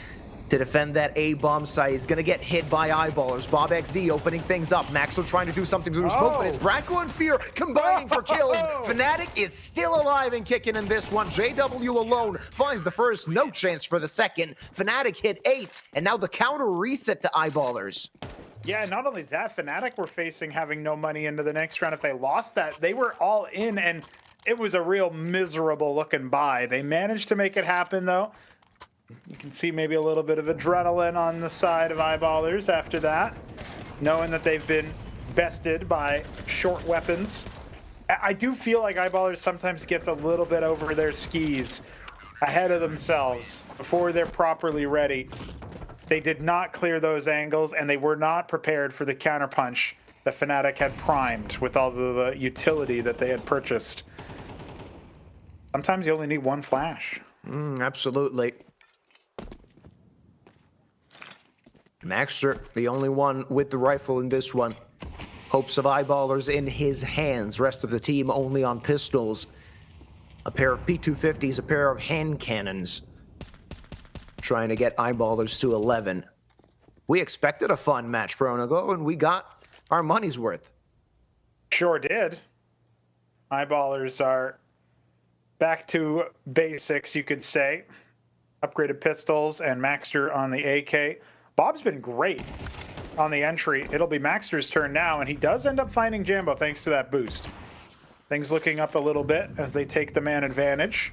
Speaker 9: to defend that A-bomb site. It's going to get hit by Eyeballers. Bob XD opening things up. Maxwell trying to do something through smoke, but it's Bratko and Fear combining for kills. Fnatic is still alive and kicking in this one. JW alone finds the first, no chance for the second. Fnatic hit 8, and now the counter reset to Eyeballers.
Speaker 10: Yeah, not only that, Fnatic were facing having no money into the next round. If they lost that, they were all in, and it was a real miserable looking buy. They managed to make it happen, though. You can see maybe a little bit of adrenaline on the side of Eyeballers after that, knowing that they've been bested by short weapons. I do feel like Eyeballers sometimes gets a little bit over their skis ahead of themselves before they're properly ready. They did not clear those angles, and they were not prepared for the counterpunch that Fnatic had primed with all the utility that they had purchased. Sometimes you only need one flash.
Speaker 9: Absolutely. Maxter, the only one with the rifle in this one. Hopes of Eyeballers in his hands. Rest of the team only on pistols. A pair of P250s, a pair of hand cannons. Trying to get Eyeballers to 11. We expected a fun match, Pronago, and we got our money's worth.
Speaker 10: Sure did. Eyeballers are back to basics, you could say. Upgraded pistols and Maxter on the AK. Bob's been great on the entry. It'll be Maxter's turn now, and he does end up finding Jambo thanks to that boost. Things looking up a little bit as they take the man advantage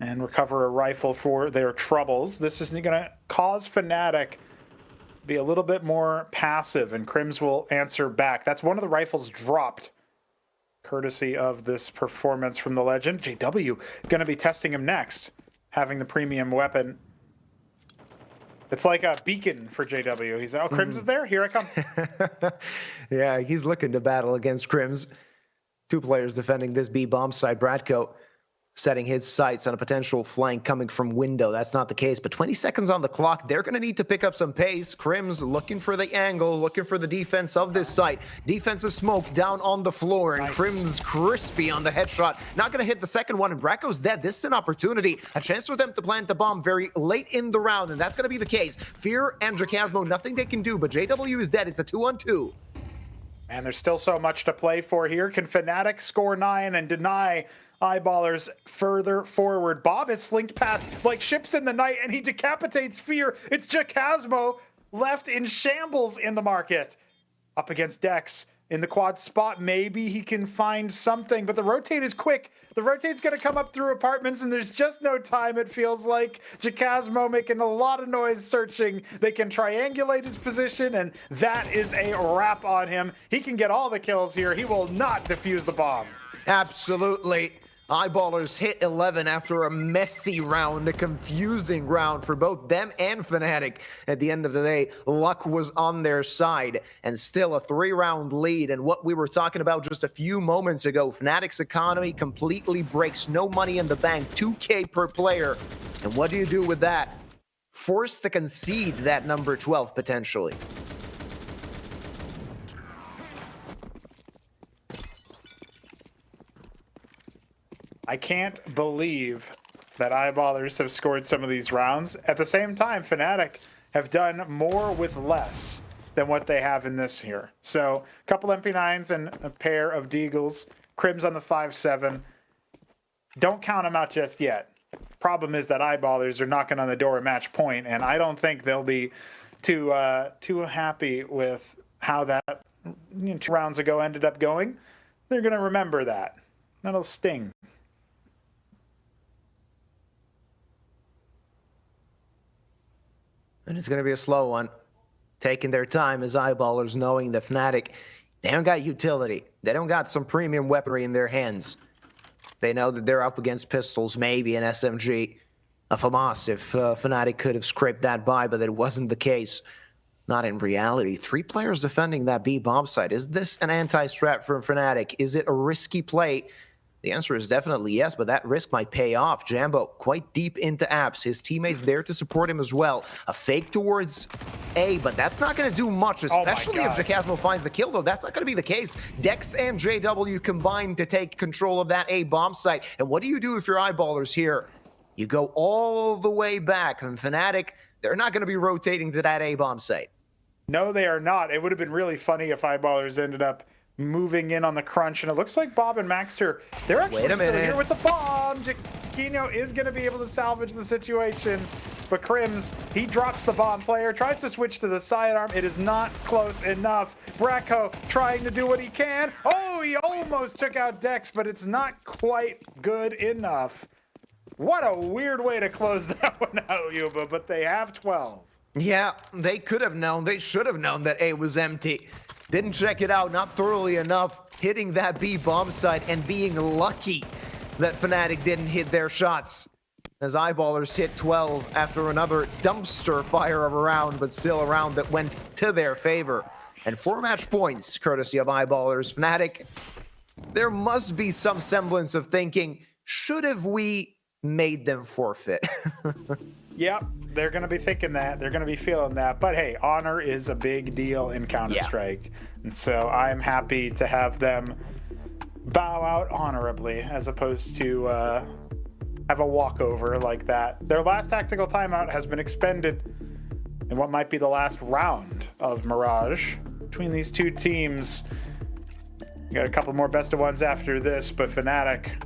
Speaker 10: and recover a rifle for their troubles. This is going to cause Fnatic to be a little bit more passive, and Crims will answer back. That's one of the rifles dropped, courtesy of this performance from the legend. JW going to be testing him next, having the premium weapon. It's like a beacon for JW. He's, oh, Crims is there? Here I come.
Speaker 9: Yeah, he's looking to battle against Crims. Two players defending this B bomb side. Bradco setting his sights on a potential flank coming from window. That's not the case, but 20 seconds on the clock. They're going to need to pick up some pace. Crims looking for the angle, looking for the defense of this site. Defensive smoke down on the floor, and Crims crispy on the headshot. Not going to hit the second one, and Bradco's dead. This is an opportunity, a chance for them to plant the bomb very late in the round, and that's going to be the case. Fear and Drakazmo, nothing they can do, but JW is dead. It's a 2-on-2.
Speaker 10: And there's still so much to play for here. Can Fnatic score 9 and deny Eyeballers further forward? Bob has slinked past like ships in the night, and he decapitates Fear. It's Drakazmo left in shambles in the market. Up against Dex in the quad spot. Maybe he can find something, but the rotate is quick. The rotate's going to come up through apartments, and there's just no time, it feels like. Drakazmo making a lot of noise searching. They can triangulate his position, and that is a wrap on him. He can get all the kills here. He will not defuse the bomb.
Speaker 9: Absolutely. Eyeballers hit 11 after a messy round, a confusing round for both them and Fnatic. At the end of the day, luck was on their side, and still a 3-round lead. And what we were talking about just a few moments ago, Fnatic's economy completely breaks. No money in the bank, 2K per player. And what do you do with that? Forced to concede that number 12, potentially.
Speaker 10: I can't believe that Eyeballers have scored some of these rounds. At the same time, Fnatic have done more with less than what they have in this here. So a couple MP9s and a pair of Deagles. Crims on the 5-7. Don't count them out just yet. Problem is that Eyeballers are knocking on the door at match point, and I don't think they'll be too happy with how that 2 rounds ago ended up going. They're going to remember that. That'll sting.
Speaker 9: And it's going to be a slow one. Taking their time as Eyeballers, knowing that Fnatic, they don't got utility. They don't got some premium weaponry in their hands. They know that they're up against pistols, maybe an SMG, a FAMAS if Fnatic could have scraped that by, but that wasn't the case. Not in reality. 3 players defending that B bomb site. Is this an anti-strat from Fnatic? Is it a risky play? The answer is definitely yes, but that risk might pay off. Jambo quite deep into apps. His teammates there to support him as well. A fake towards A, but that's not going to do much, especially if Drakazmo finds the kill, though. That's not going to be the case. Dex and JW combined to take control of that A bomb site. And what do you do if you're Eyeballers here? You go all the way back. And Fnatic, they're not going to be rotating to that A bomb site.
Speaker 10: No, they are not. It would have been really funny if Eyeballers ended up moving in on the crunch, and it looks like Bob and Maxter, they're actually still here with the bomb. Jaquinho is going to be able to salvage the situation, but Crims, he drops the bomb player, tries to switch to the sidearm. It is not close enough. Bracco trying to do what he can. Oh, he almost took out Dex, but it's not quite good enough. What a weird way to close that one out, Yuba, but they have 12.
Speaker 9: Yeah, they could have known. They should have known that A was empty. Didn't check it out, not thoroughly enough, hitting that B bomb site and being lucky that Fnatic didn't hit their shots. As Eyeballers hit 12 after another dumpster fire of a round, but still a round that went to their favor. And 4 match points, courtesy of Eyeballers. Fnatic, there must be some semblance of thinking, should have we made them forfeit?
Speaker 10: Yep, they're going to be thinking that. They're going to be feeling that. But hey, honor is a big deal in Counter-Strike. Yeah. And so I'm happy to have them bow out honorably as opposed to have a walkover like that. Their last tactical timeout has been expended in what might be the last round of Mirage. Between these two teams, you got a couple more best of ones after this, but Fnatic,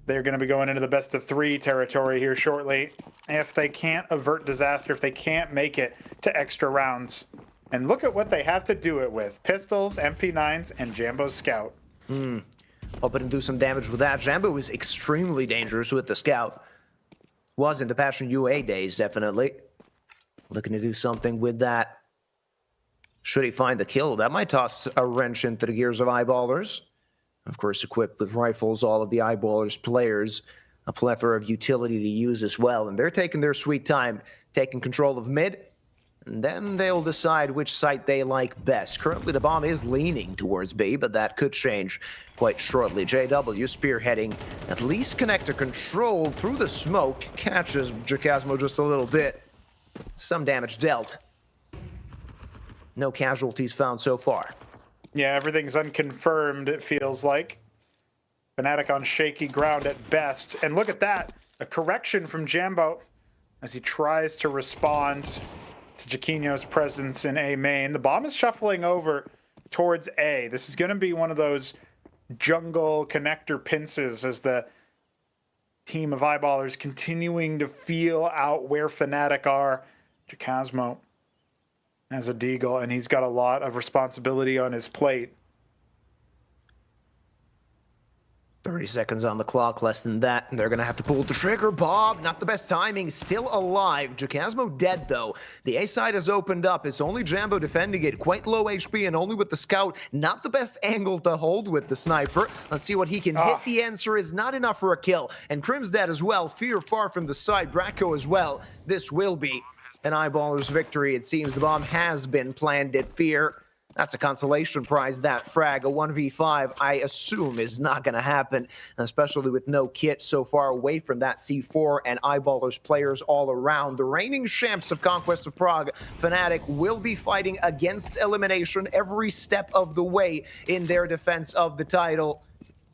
Speaker 10: they're going to be going into the best of 3 territory here shortly. If they can't avert disaster, if they can't make it to extra rounds. And look at what they have to do it with. Pistols, MP9s, and Jambo's Scout.
Speaker 9: Hoping to do some damage with that. Jambo is extremely dangerous with the Scout. Was in the Passion UA days, definitely. Looking to do something with that. Should he find the kill, that might toss a wrench into the gears of Eyeballers. Of course, equipped with rifles, all of the Eyeballers players, a plethora of utility to use as well. And they're taking their sweet time, taking control of mid, and then they'll decide which site they like best. Currently, the bomb is leaning towards B, but that could change quite shortly. JW spearheading at least connector control through the smoke, catches Jacasmo just a little bit. Some damage dealt. No casualties found so far.
Speaker 10: Yeah, everything's unconfirmed, it feels like. Fnatic on shaky ground at best. And look at that, a correction from Jambo as he tries to respond to Jaquinho's presence in A main. The bomb is shuffling over towards A. This is going to be one of those jungle connector pinces as the team of Eyeballers continuing to feel out where Fnatic are. Jacasmo has a deagle, and he's got a lot of responsibility on his plate.
Speaker 9: 30 seconds on the clock, less than that, and they're going to have to pull the trigger. Bob, not the best timing, still alive. Jacasmo dead, though. The A side has opened up. It's only Jambo defending it. Quite low HP, and only with the Scout. Not the best angle to hold with the Sniper. Let's see what he can hit. The answer is not enough for a kill. And Crim's dead as well. Fear far from the side. Bracco as well. This will be an Eyeballers victory. It seems the bomb has been planted. Fear. That's a consolation prize, that frag. A 1v5, I assume, is not going to happen, especially with no kit so far away from that C4 and Eyeballers players all around. The reigning champs of Conquest of Prague, Fnatic, will be fighting against elimination every step of the way in their defense of the title.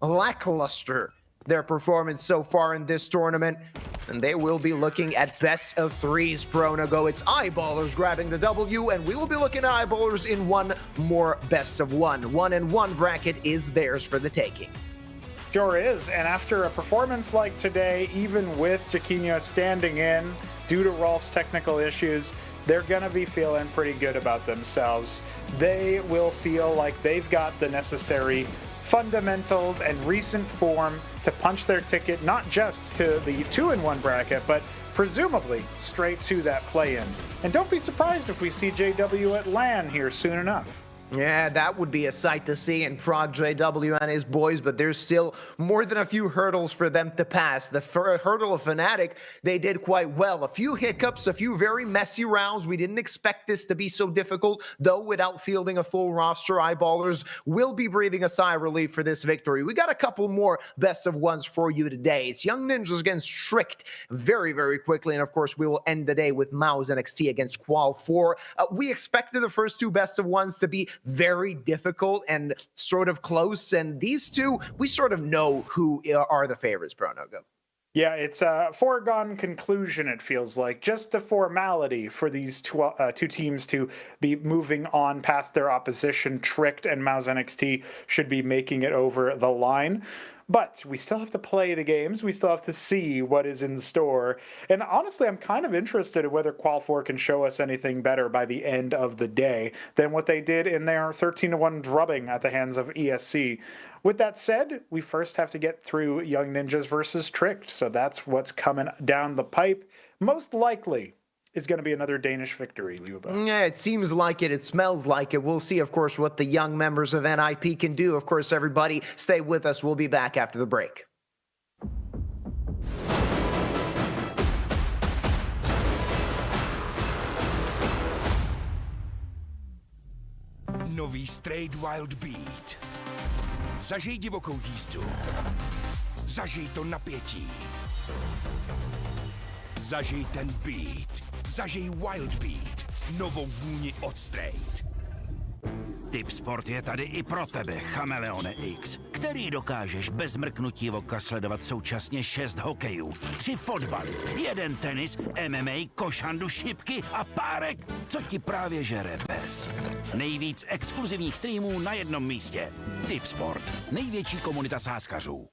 Speaker 9: Lackluster, their performance so far in this tournament, and they will be looking at best of 3s. Pronago, it's Eyeballers grabbing the W, and we will be looking at Eyeballers in one more best of 1. 1-1 bracket is theirs for the taking.
Speaker 10: Sure is, and after a performance like today, even with Jaquinho standing in due to Rolf's technical issues, they're going to be feeling pretty good about themselves. They will feel like they've got the necessary fundamentals and recent form to punch their ticket not just to the 2-1 bracket, but presumably straight to that play-in. And don't be surprised if we see JW at LAN here soon enough.
Speaker 9: Yeah, that would be a sight to see in Prague, JW and his boys, but there's still more than a few hurdles for them to pass. The hurdle of Fnatic, they did quite well. A few hiccups, a few very messy rounds. We didn't expect this to be so difficult, though without fielding a full roster, Eyeballers will be breathing a sigh of relief for this victory. We got a couple more best of 1s for you today. It's Young Ninjas against Strict very, very quickly, and of course, we will end the day with MOUZ NXT against Qual 4. We expected the first 2 best of 1s to be very difficult and sort of close, and these two, we sort of know who are the favorites, Pronogo.
Speaker 10: Yeah, it's a foregone conclusion, it feels like. Just a formality for these two teams to be moving on past their opposition. Tricked and MOUZ NXT should be making it over the line. But we still have to play the games. We still have to see what is in store. And honestly, I'm kind of interested in whether Qual 4 can show us anything better by the end of the day than what they did in their 13-1 drubbing at the hands of ESC. With that said, we first have to get through Young Ninjas versus Tricked. So that's what's coming down the pipe. Most likely is going to be another Danish victory, Liuba.
Speaker 9: Yeah, it seems like it. It smells like it. We'll see, of course, what the young members of NIP can do. Of course, everybody, stay with us. We'll be back after the break.
Speaker 4: Nový Straight Wild Beat. Zažij divokou jízdu. Zažij to napětí. Zažij ten beat. Zažij Wild Beat. Novou vůni od Straight.
Speaker 5: Tipsport je tady i pro tebe, Chameleone X, který dokážeš bez mrknutí oka sledovat současně 6 hokejů, 3 fotbaly, 1 tenis, MMA, košandu, šipky a párek, co ti právě žere pes. Nejvíc exkluzivních streamů na jednom místě. Tipsport, největší komunita sázkařů.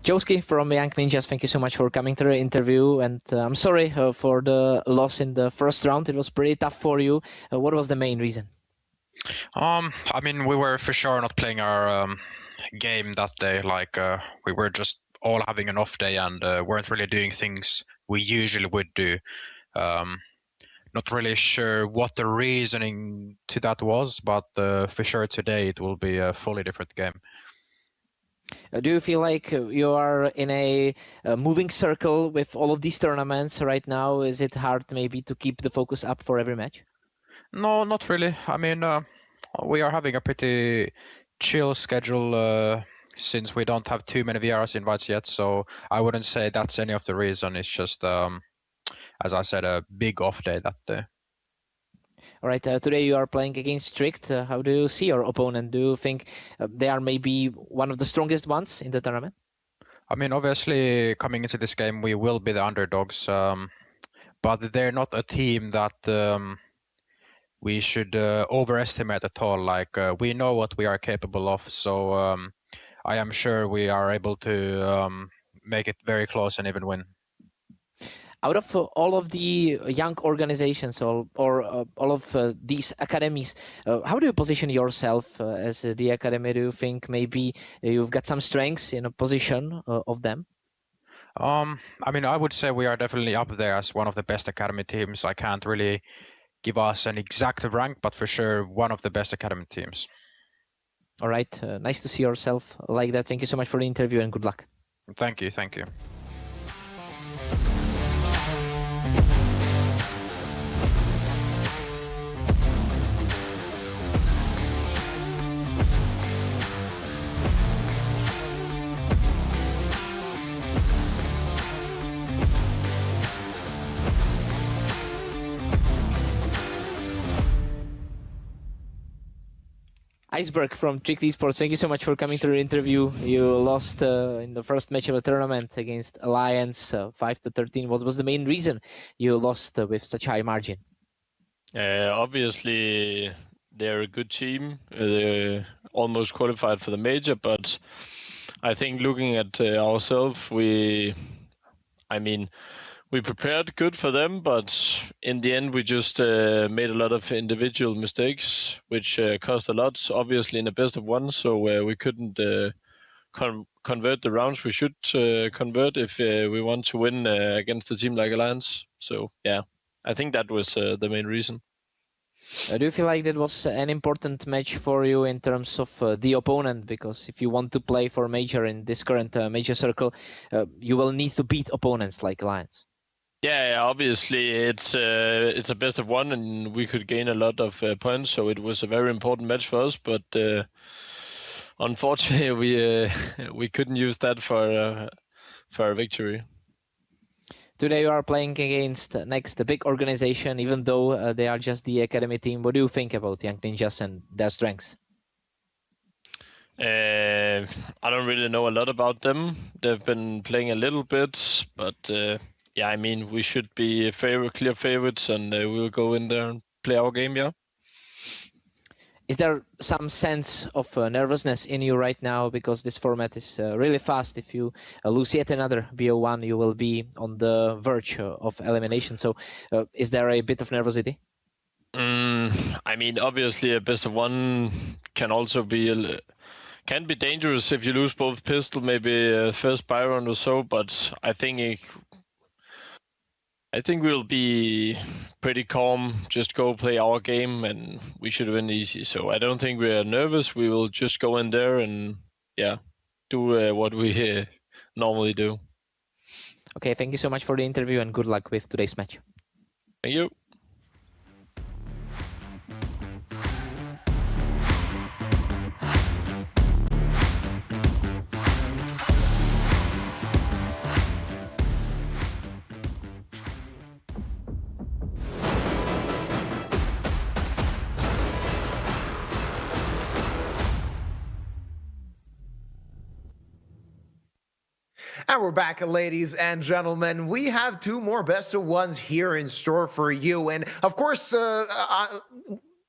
Speaker 1: Joski from Young Ninjas, thank you so much for coming to the interview. And I'm sorry for the loss in the first round. It was pretty tough for you. What was the main reason?
Speaker 14: I mean, we were for sure not playing our game that day. Like we were just all having an off day and weren't really doing things we usually would do. Not really sure what the reasoning to that was, but for sure today it will be a fully different game.
Speaker 1: Do you feel like you are in a moving circle with all of these tournaments right now? Is it hard maybe to keep the focus up for every match?
Speaker 14: No, not really. I mean, we are having a pretty chill schedule since we don't have too many VRS invites yet, so I wouldn't say that's any of the reason. It's just, as I said, a big off day that day.
Speaker 1: All right, today you are playing against Strict. How do you see your opponent? Do you think they are maybe one of the strongest ones in the tournament?
Speaker 14: I mean, obviously, coming into this game, we will be the underdogs, but they're not a team that we should overestimate at all. Like, we know what we are capable of, so I am sure we are able to make it very close and even win.
Speaker 1: Out of all of the young organizations or all of these academies, how do you position yourself as the academy? Do you think maybe you've got some strengths in a position of them?
Speaker 14: I mean, I would say we are definitely up there as one of the best academy teams. I can't really give us an exact rank, but for sure one of the best academy teams.
Speaker 1: All right, nice to see yourself like that. Thank you so much for the interview and good luck.
Speaker 14: Thank you, thank you.
Speaker 1: Iceberg from Tricked Esports, thank you so much for coming to the interview. You lost in the first match of the tournament against Alliance 5-13. What was the main reason you lost with such high margin?
Speaker 15: Obviously, they're a good team. They're almost qualified for the major, but I think looking at ourselves, we prepared good for them, but in the end, we just made a lot of individual mistakes, which cost a lot, obviously, in the best of one. So we couldn't convert the rounds we should convert if we want to win against a team like Alliance. So, yeah, I think that was the main reason.
Speaker 1: Do you feel like that was an important match for you in terms of the opponent? Because if you want to play for major in this current major circle, you will need to beat opponents like Alliance.
Speaker 15: Yeah, obviously it's a best of one, and we could gain a lot of points, so it was a very important match for us. But unfortunately, we couldn't use that for a victory.
Speaker 1: Today you are playing against Next, the big organization, even though they are just the academy team. What do you think about Young Ninjas and their strengths?
Speaker 15: I don't really know a lot about them. They've been playing a little bit, but yeah, I mean, we should be clear favorites, and we'll go in there and play our game, yeah.
Speaker 1: Is there some sense of nervousness in you right now? Because this format is really fast. If you lose yet another BO1, you will be on the verge of elimination. So is there a bit of nervosity?
Speaker 15: I mean, obviously a best of one can also be can be dangerous if you lose both pistol, maybe first Byron or so, but I think we'll be pretty calm, just go play our game, and we should win easy. So I don't think we're nervous. We will just go in there and, yeah, do what we normally do.
Speaker 1: Okay, thank you so much for the interview and good luck with today's match.
Speaker 15: Thank you.
Speaker 9: And we're back, ladies and gentlemen. We have two more best of ones here in store for you. And of course,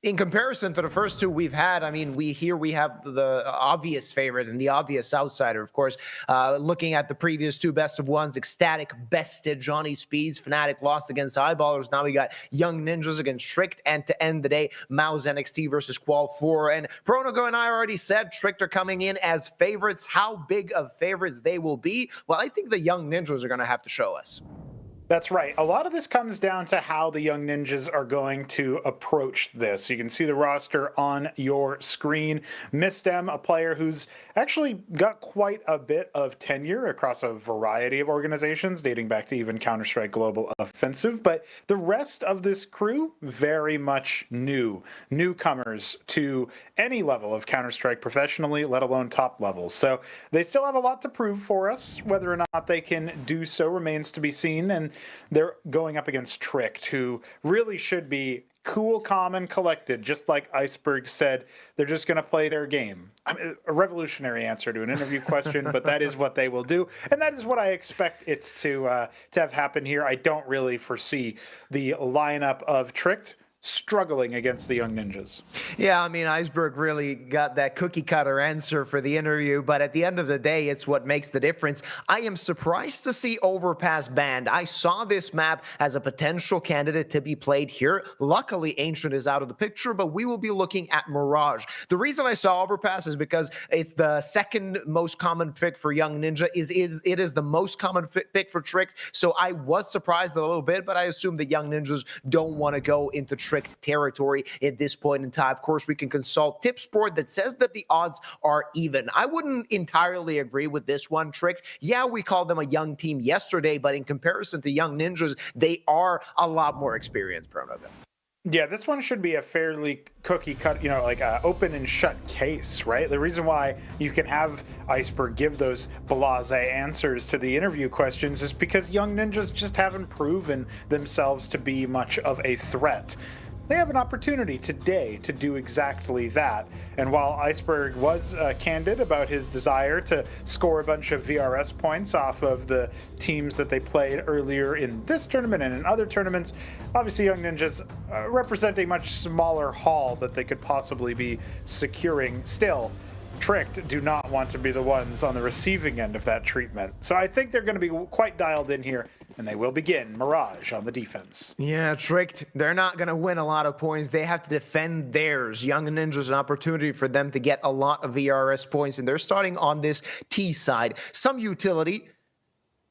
Speaker 9: In comparison to the first two we've had, I mean, we have the obvious favorite and the obvious outsider, of course. Looking at the previous two best of ones, ECSTATIC bested Johnny Speeds, Fnatic lost against Eyeballers. Now we got Young Ninjas against Tricked, and to end the day, MOUZ NXT versus Qual 4. And Pronogo and I already said Tricked are coming in as favorites. How big of favorites they will be? Well, I think the Young Ninjas are going to have to show us.
Speaker 10: That's right. A lot of this comes down to how the Young Ninjas are going to approach this. You can see the roster on your screen. Mistem, a player who's actually got quite a bit of tenure across a variety of organizations, dating back to even Counter-Strike Global Offensive. But the rest of this crew, very much newcomers to any level of Counter-Strike professionally, let alone top levels. So they still have a lot to prove for us. Whether or not they can do so remains to be seen. And they're going up against Tricked, who really should be cool, calm, and collected, just like Iceberg said. They're just going to play their game. I mean, a revolutionary answer to an interview question, but that is what they will do, and that is what I expect it to have happen here. I don't really foresee the lineup of Tricked struggling against the Young Ninjas.
Speaker 9: Yeah, I mean, Iceberg really got that cookie cutter answer for the interview, but at the end of the day, it's what makes the difference. I am surprised to see Overpass banned. I saw this map as a potential candidate to be played here. Luckily, Ancient is out of the picture, but we will be looking at Mirage. The reason I saw Overpass is because it's the second most common pick for Young Ninja. It is the most common pick for Trick, so I was surprised a little bit, but I assume the Young Ninjas don't want to go into Tricked territory at this point in time. Of course, we can consult Tipsport that says that the odds are even. I wouldn't entirely agree with this one, Tricked. Yeah, we called them a young team yesterday, but in comparison to Young Ninjas, they are a lot more experienced, Pronogo.
Speaker 10: Yeah, this one should be a fairly cookie cut, like open and shut case, right? The reason why you can have Iceberg give those blasé answers to the interview questions is because Young Ninjas just haven't proven themselves to be much of a threat. They have an opportunity today to do exactly that. And while Iceberg was candid about his desire to score a bunch of VRS points off of the teams that they played earlier in this tournament and in other tournaments, obviously Young Ninjas represent a much smaller haul that they could possibly be securing. Still, Tricked do not want to be the ones on the receiving end of that treatment. So I think they're going to be quite dialed in here, and they will begin Mirage on the defense.
Speaker 9: Yeah, Tricked, they're not going to win a lot of points. They have to defend theirs. Young Ninjas, an opportunity for them to get a lot of VRS points, and they're starting on this T side. Some utility,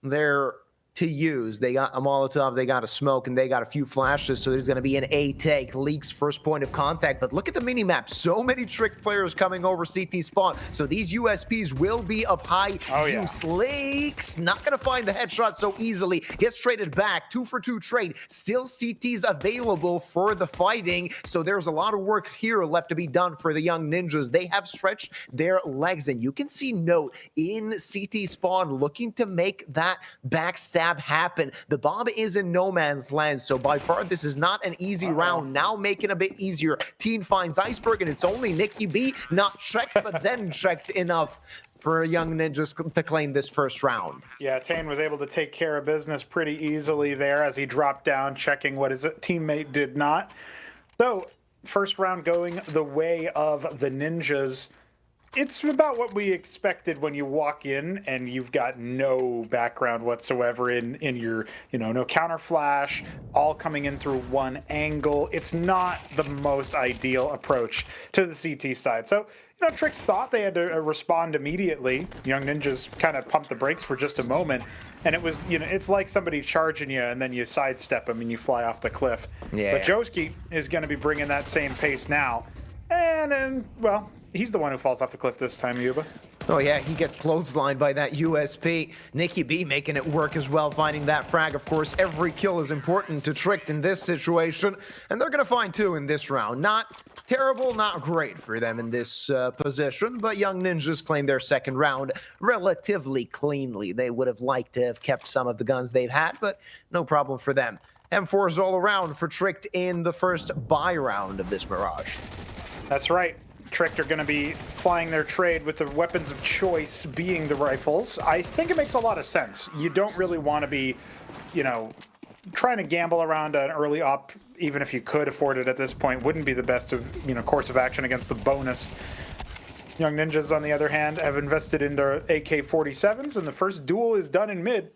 Speaker 9: they're to use. They got a Molotov, they got a smoke, and they got a few flashes, so there's going to be an A take. Leaks first point of contact, but look at the mini-map. So many Tricked players coming over CT spawn, so these USPs will be of high use. Leaks, not going to find the headshot so easily. Gets traded back. 2-for-2 trade. Still CTs available for the fighting, so there's a lot of work here left to be done for the Young Ninjas. They have stretched their legs, and you can see Note in CT spawn looking to make that backstab happen. The bomb is in no man's land, so by far this is not an easy round. Now making a bit easier. Teen finds Iceberg, and it's only Nikki B, not checked, but then checked enough for Young Ninjas to claim this first round.
Speaker 10: Yeah, Tane was able to take care of business pretty easily there as he dropped down, checking what his teammate did not. So, first round going the way of the Ninjas. It's about what we expected when you walk in and you've got no background whatsoever in your, no counter flash, all coming in through one angle. It's not the most ideal approach to the CT side. So, Trick thought they had to respond immediately. Young Ninjas kind of pumped the brakes for just a moment, and it was, it's like somebody charging you and then you sidestep them and you fly off the cliff.
Speaker 9: Yeah.
Speaker 10: But Joski is going to be bringing that same pace now. And well, he's the one who falls off the cliff this time, Yuba.
Speaker 9: Oh yeah, he gets clotheslined by that USP. Nikki B making it work as well, finding that frag. Of course, every kill is important to Tricked in this situation, and they're going to find 2 in this round. Not terrible, not great for them in this position, but Young Ninjas claim their second round relatively cleanly. They would have liked to have kept some of the guns they've had, but no problem for them. M4s all around for Tricked in the first buy round of this Mirage.
Speaker 10: That's right. Tricked are going to be plying their trade with the weapons of choice being the rifles. I think it makes a lot of sense. You don't really want to be, trying to gamble around an early op, even if you could afford it at this point, wouldn't be the best of course of action against the bonus. Young Ninjas, on the other hand, have invested into AK-47s, and the first duel is done in mid.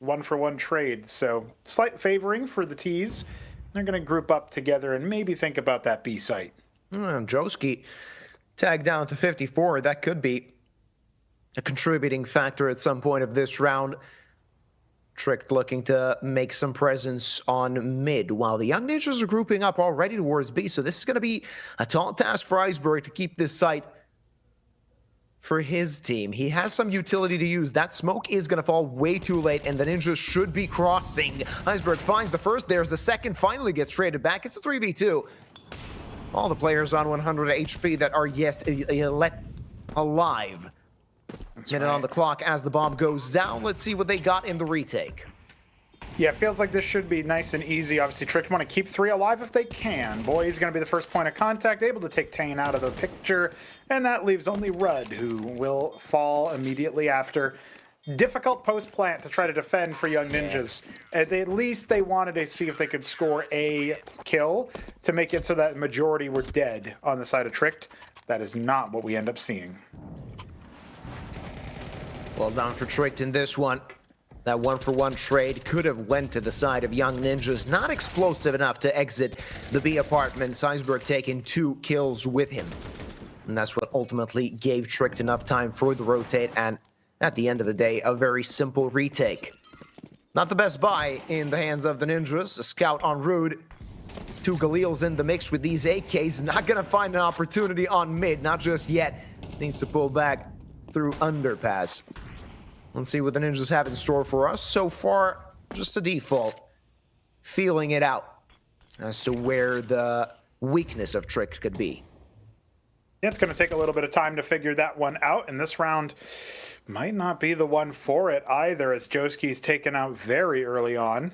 Speaker 10: 1-for-1 trade, so slight favoring for the T's. They're going to group up together and maybe think about that B site.
Speaker 9: Joski tagged down to 54. That could be a contributing factor at some point of this round. Tricked looking to make some presence on mid, while the Young Ninjas are grouping up already towards B. So this is going to be a tall task for Iceberg to keep this site for his team. He has some utility to use. That smoke is going to fall way too late, and the Ninjas should be crossing. Iceberg finds the first. There's the second. Finally gets traded back. It's a 3v2. All the players on 100 HP that are, yes, let alive. Minute on the clock as the bomb goes down. Let's see what they got in the retake.
Speaker 10: Yeah, it feels like this should be nice and easy. Obviously, Tricked want to keep 3 alive if they can. Boy, he's going to be the first point of contact, able to take Tane out of the picture. And that leaves only Rudd, who will fall immediately after. Difficult post-plant to try to defend for Young Ninjas. At least they wanted to see if they could score a kill to make it so that majority were dead on the side of Tricked. That is not what we end up seeing.
Speaker 9: Well done for Tricked in this one. That 1-for-1 trade could have went to the side of Young Ninjas. Not explosive enough to exit the B apartment. Iceberg taking 2 kills with him. And that's what ultimately gave Tricked enough time for the rotate. And at the end of the day, a very simple retake. Not the best buy in the hands of the Ninjas. A scout on Rude. 2 Galils in the mix with these AKs. Not going to find an opportunity on mid. Not just yet. Needs to pull back through underpass. Let's see what the Ninjas have in store for us. So far, just a default. Feeling it out as to where the weakness of Trick could be.
Speaker 10: Yeah, it's going to take a little bit of time to figure that one out, and this round might not be the one for it either, as Joski's taken out very early on,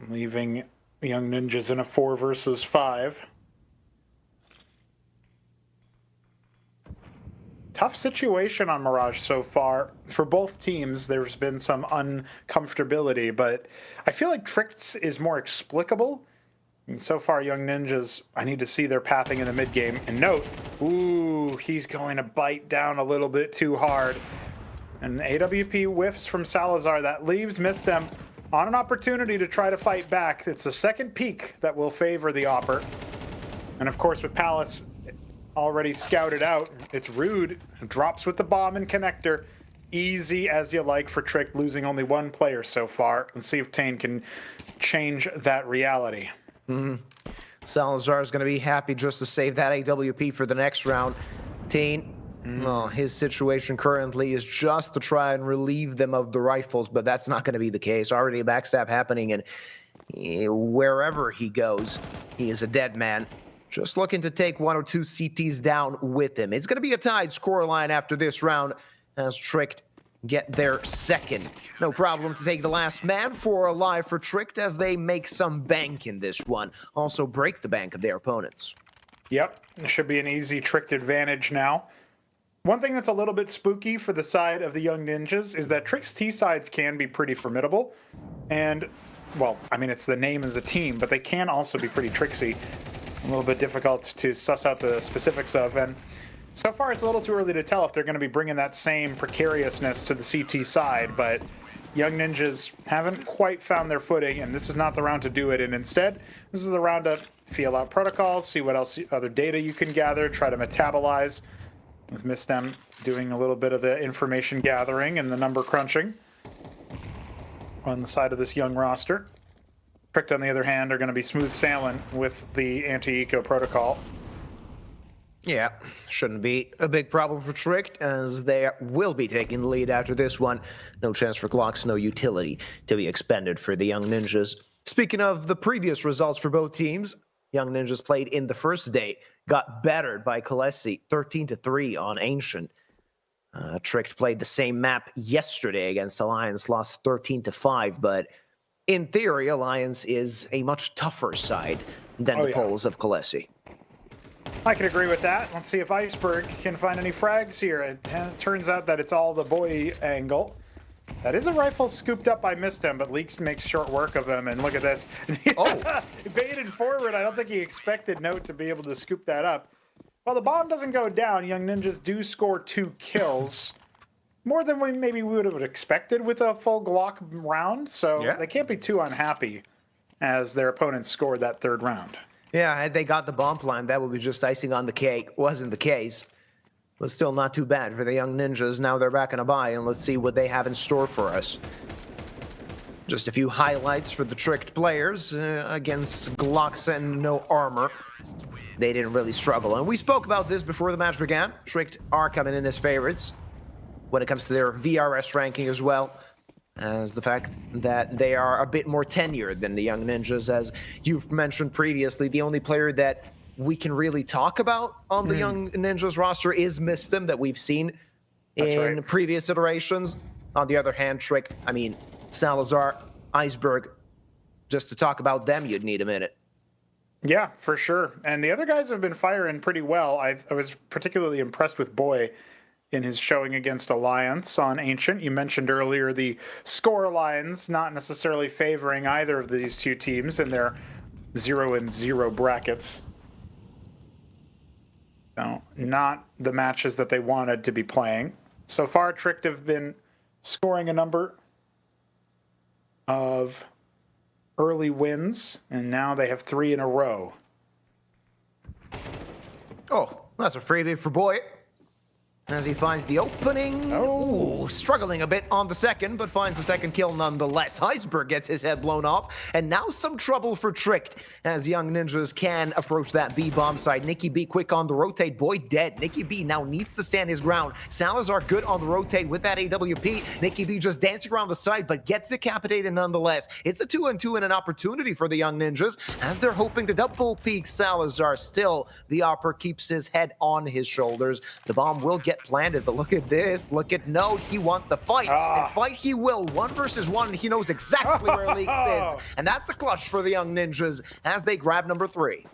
Speaker 10: leaving Young Ninjas in a 4 versus 5. Tough situation on Mirage so far. For both teams, there's been some uncomfortability, but I feel like Tricked's is more explicable. And so far, Young Ninjas, I need to see their pathing in the mid game. And note, ooh, he's going to bite down a little bit too hard. And AWP whiffs from Salazar. That leaves Mistem on an opportunity to try to fight back. It's the second peak that will favor the Opper. And of course, with Palace already scouted out, it's Rude, drops with the bomb and connector. Easy as you like for Trick, losing only 1 player so far. Let's see if Tane can change that reality.
Speaker 9: Salazar is going to be happy just to save that AWP for the next round. Tane, well, his situation currently is just to try and relieve them of the rifles, but that's not going to be the case. Already a backstab happening, and wherever he goes, he is a dead man. Just looking to take 1 or 2 CTs down with him. It's going to be a tied scoreline after this round as Tricked get their second. No problem to take the last man. 4 alive for Tricked as they make some bank in this one. Also break the bank of their opponents.
Speaker 10: Yep, it should be an easy Tricked advantage now. One thing that's a little bit spooky for the side of the Young Ninjas is that Tricked's T-sides can be pretty formidable. And, well, I mean, it's the name of the team, but they can also be pretty tricksy. A little bit difficult to suss out the specifics of, and so far it's a little too early to tell if they're going to be bringing that same precariousness to the CT side, but Young Ninjas haven't quite found their footing, and this is not the round to do it, and instead, this is the round to feel out protocols, see what else other data you can gather, try to metabolize, with Mistem doing a little bit of the information gathering and the number crunching on the side of this young roster. Tricked, on the other hand, are going to be smooth sailing with the anti-eco protocol.
Speaker 9: Yeah, shouldn't be a big problem for Tricked, as they will be taking the lead after this one. No chance for clocks, no utility to be expended for the Young Ninjas. Speaking of the previous results for both teams, Young Ninjas played in the first day, got battered by Kalesi, 13-3 on Ancient. Tricked played the same map yesterday against Alliance, lost 13-5, but in theory, Alliance is a much tougher side than the Poles of Kalesi.
Speaker 10: I can agree with that. Let's see if Iceberg can find any frags here. It turns out that it's all the boy angle. That is a rifle scooped up by Mistem, but Leaks makes short work of him. And look at this. Oh, baited forward. I don't think he expected Note to be able to scoop that up. Well, the bomb doesn't go down. Young Ninjas do score 2 kills. More than maybe we would have expected with a full Glock round. So they can't be too unhappy as their opponents scored that 3rd round.
Speaker 9: Yeah, had they got the bomb plan, that would be just icing on the cake. Wasn't the case. But still not too bad for the Young Ninjas. Now they're back in a bye, and let's see what they have in store for us. Just a few highlights for the Tricked players against Glocks and no armor. They didn't really struggle, and we spoke about this before the match began. Tricked are coming in as favorites when it comes to their VRS ranking as well, as the fact that they are a bit more tenured than the Young Ninjas. As you've mentioned previously, the only player that we can really talk about on the Young Ninjas roster is Mistem, that we've seen in previous iterations. On the other hand, Tricked, I mean, Salazar, Iceberg, just to talk about them, you'd need a minute.
Speaker 10: Yeah, for sure. And the other guys have been firing pretty well. I was particularly impressed with Boy in his showing against Alliance on Ancient. You mentioned earlier the score lines not necessarily favoring either of these two teams in their 0-0 brackets. No, not the matches that they wanted to be playing. So far, Tricked have been scoring a number of early wins, and now they have 3 in a row.
Speaker 9: Oh, that's a freebie for Boy. As he finds the opening. Ooh, struggling a bit on the second, but finds the second kill nonetheless. Iceberg gets his head blown off, and now some trouble for Tricked, as Young Ninjas can approach that B-bomb side. Nicky B quick on the rotate. Boy dead. Nicky B now needs to stand his ground. Salazar good on the rotate with that AWP. Nicky B just dancing around the side, but gets decapitated nonetheless. It's a 2-on-2 and an opportunity for the Young Ninjas, as they're hoping to double peak Salazar. Still, the Opper keeps his head on his shoulders. The bomb will get planted, but look at this. Look at Note. He wants to fight, and fight he will. 1 versus 1. He knows exactly where Leaks is, and that's a clutch for the Young Ninjas as they grab number 3.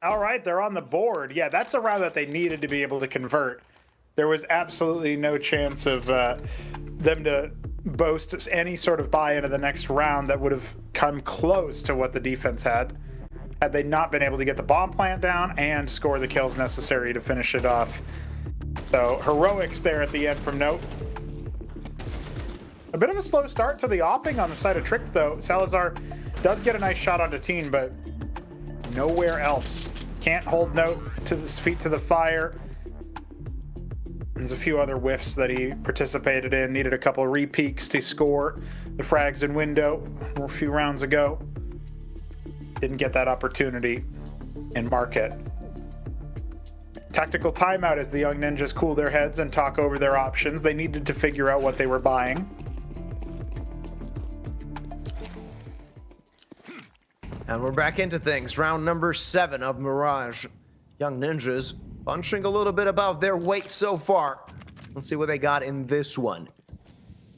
Speaker 10: All right, they're on the board. Yeah, that's a round that they needed to be able to convert. There was absolutely no chance of them to boast any sort of buy into the next round that would have come close to what the defense had they not been able to get the bomb plant down and score the kills necessary to finish it off. So heroics there at the end from Note. A bit of a slow start to the opping on the side of Tricked, though. Salazar does get a nice shot onto Teen, but nowhere else. Can't hold Note to his feet to the fire. There's a few other whiffs that he participated in. Needed a couple of re-peaks to score the frags in window a few rounds ago. Didn't get that opportunity in Market. Tactical timeout as the Young Ninjas cool their heads and talk over their options. They needed to figure out what they were buying.
Speaker 9: And we're back into things. Round number 7 of Mirage. Young Ninjas punching a little bit above their weight so far. Let's see what they got in this one.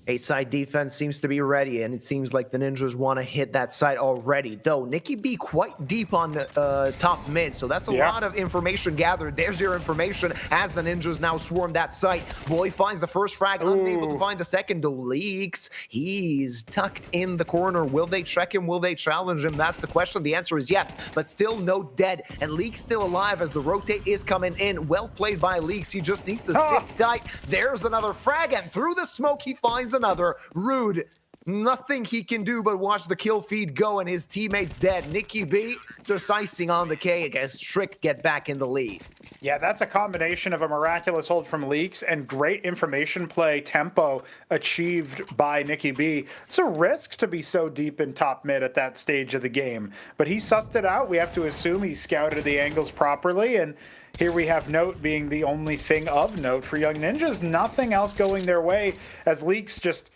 Speaker 9: A-side defense seems to be ready, and it seems like the Ninjas want to hit that side already. Though, Nicky B quite deep on the top mid, so that's a lot of information gathered. There's your information as the Ninjas now swarm that site. Boy finds the first frag, unable to find the second. The Leaks, he's tucked in the corner. Will they check him? Will they challenge him? That's the question. The answer is yes, but still no dead. And Leaks still alive as the rotate is coming in. Well played by Leaks. He just needs to sit tight. There's another frag, and through the smoke, he finds another. Rude, nothing he can do but watch the kill feed go, and his teammates dead. Nicky B just icing on the cake as Trick get back in the lead.
Speaker 10: Yeah, that's a combination of a miraculous hold from Leaks and great information play tempo achieved by Nicky B. It's a risk to be so deep in top mid at that stage of the game, but he sussed it out. We have to assume he scouted the angles properly, and here we have Note being the only thing of note for Young Ninjas. Nothing else going their way as Leaks just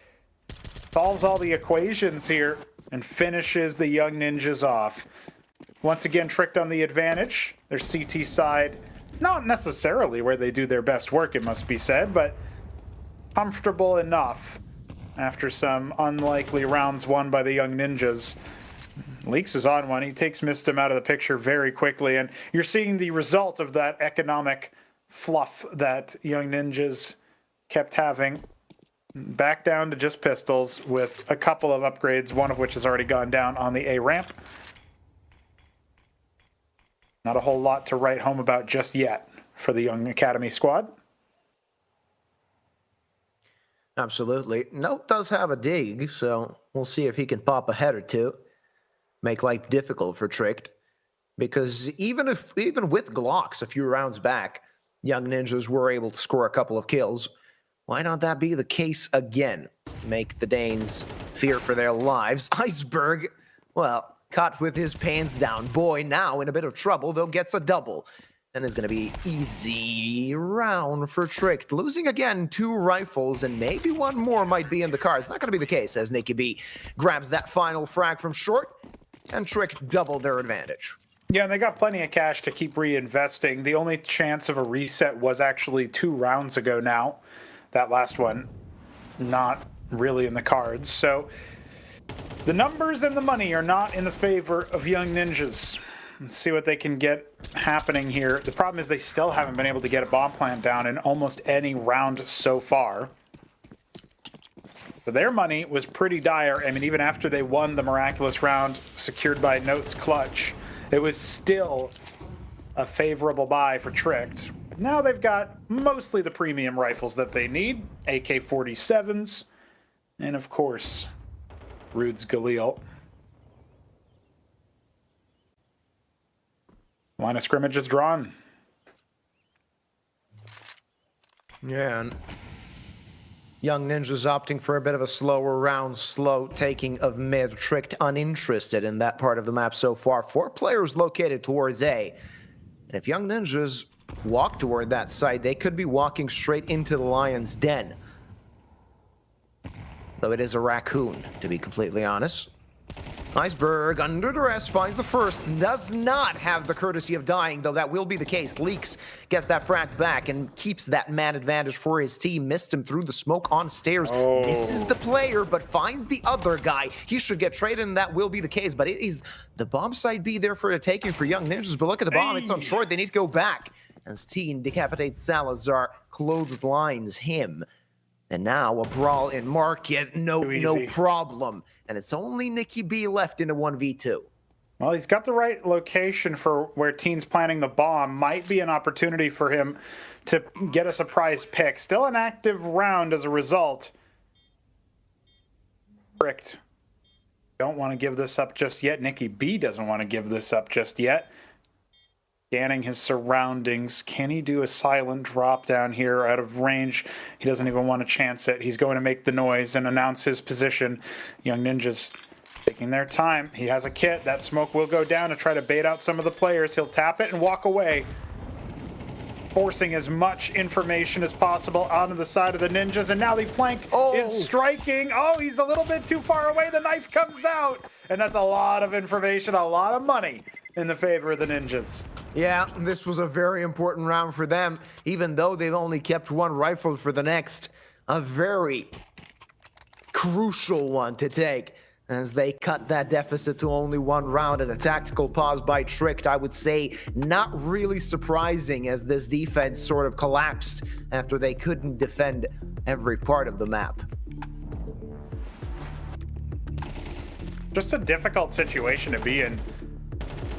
Speaker 10: solves all the equations here and finishes the Young Ninjas off. Once again, Tricked on the advantage. Their CT side, not necessarily where they do their best work, it must be said, but comfortable enough after some unlikely rounds won by the Young Ninjas. Leaks is on one. He takes Mistem out of the picture very quickly, and you're seeing the result of that economic fluff that Young Ninjas kept having. back down to just pistols with a couple of upgrades, one of which has already gone down on the A ramp. Not a whole lot to write home about just yet for the young Academy squad.
Speaker 9: Absolutely. Note does have a dig, so we'll see if he can pop a head or two. Make life difficult for Tricked. Because even with Glocks a few rounds back, Young Ninjas were able to score a couple of kills. Why not that be the case again? Make the Danes fear for their lives. Iceberg, well, caught with his pants down. Boy, now in a bit of trouble, though gets a double. And it's going to be easy round for Tricked. Losing again 2 rifles, and maybe one more might be in the cards. Not going to be the case, as Nicky B grabs that final frag from short, and Tricked doubled their advantage.
Speaker 10: Yeah, and they got plenty of cash to keep reinvesting. The only chance of a reset was actually 2 rounds ago now. That last one, not really in the cards. So the numbers and the money are not in the favor of Young Ninjas. Let's see what they can get happening here. The problem is they still haven't been able to get a bomb plant down in almost any round so far. So their money was pretty dire. I mean, even after they won the miraculous round secured by Note's clutch, it was still a favorable buy for Tricked. Now they've got mostly the premium rifles that they need, AK-47s, and of course, Rude's Galil. Line of scrimmage is drawn.
Speaker 9: Yeah, and Young Ninjas opting for a bit of a slower round, slow taking of mid. Tricked uninterested in that part of the map so far. 4 players located towards A. And if Young Ninjas walk toward that side, they could be walking straight into the Lion's Den. Though it is a raccoon, to be completely honest. Iceberg, under duress, finds the first. Does not have the courtesy of dying, though that will be the case. Leaks gets that frag back and keeps that man advantage for his team. Missed him through the smoke on stairs.
Speaker 10: Oh.
Speaker 9: This is the player, but finds the other guy. He should get traded, and that will be the case. But it is the bomb site B there for the taking for Young Ninjas. But look at the bomb. It's on short. They need to go back. As Teen decapitates Salazar, clotheslines him. And now a brawl in market, no problem. And it's only Nicky B left in a 1v2.
Speaker 10: Well, he's got the right location for where Teen's planting the bomb. Might be an opportunity for him to get a surprise pick. Still an active round as a result. Tricked. Don't want to give this up just yet. Nicky B doesn't want to give this up just yet. Scanning his surroundings. Can he do a silent drop down here out of range? He doesn't even want to chance it. He's going to make the noise and announce his position. Young Ninjas taking their time. He has a kit. That smoke will go down to try to bait out some of the players. He'll tap it and walk away, forcing as much information as possible onto the side of the Ninjas. And now the flank is striking. Oh, he's a little bit too far away. The knife comes out. And that's a lot of information, a lot of money in the favor of the Ninjas.
Speaker 9: Yeah, this was a very important round for them, even though they've only kept 1 rifle for the next. A very crucial one to take, as they cut that deficit to only 1 round, and a tactical pause by Tricked. I would say not really surprising, as this defense sort of collapsed after they couldn't defend every part of the map.
Speaker 10: Just a difficult situation to be in.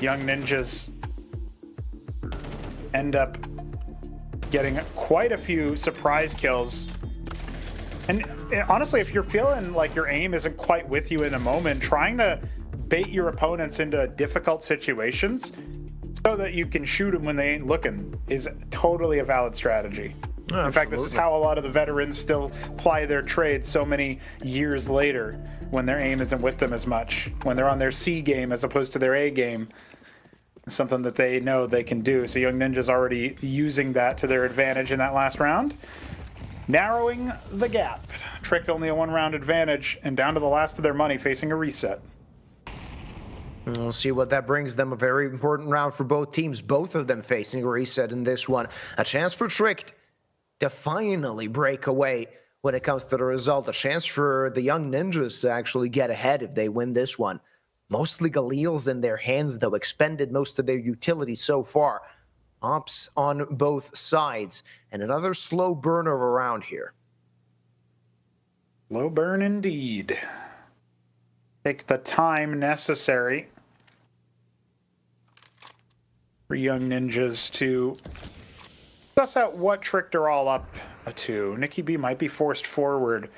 Speaker 10: Young Ninjas end up getting quite a few surprise kills. And honestly, if you're feeling like your aim isn't quite with you in a moment, trying to bait your opponents into difficult situations so that you can shoot them when they ain't looking is totally a valid strategy.
Speaker 9: Absolutely.
Speaker 10: In fact, this is how a lot of the veterans still ply their trade so many years later, when their aim isn't with them as much, when they're on their C game as opposed to their A game. It's something that they know they can do. So Young Ninja's already using that to their advantage in that last round, narrowing the gap. Tricked only a 1-round advantage, and down to the last of their money, facing a reset.
Speaker 9: We'll see what that brings them. A very important round for both teams, both of them facing a reset in this one. A chance for Tricked to finally break away when it comes to the result. A chance for the Young Ninjas to actually get ahead if they win this one. Mostly Galil's in their hands, though, expended most of their utility so far. Ops on both sides, and another slow burner around here.
Speaker 10: Low burn indeed. Take the time necessary for Young Ninjas to suss out what Trick they're all up to. Nikki B might be forced forward.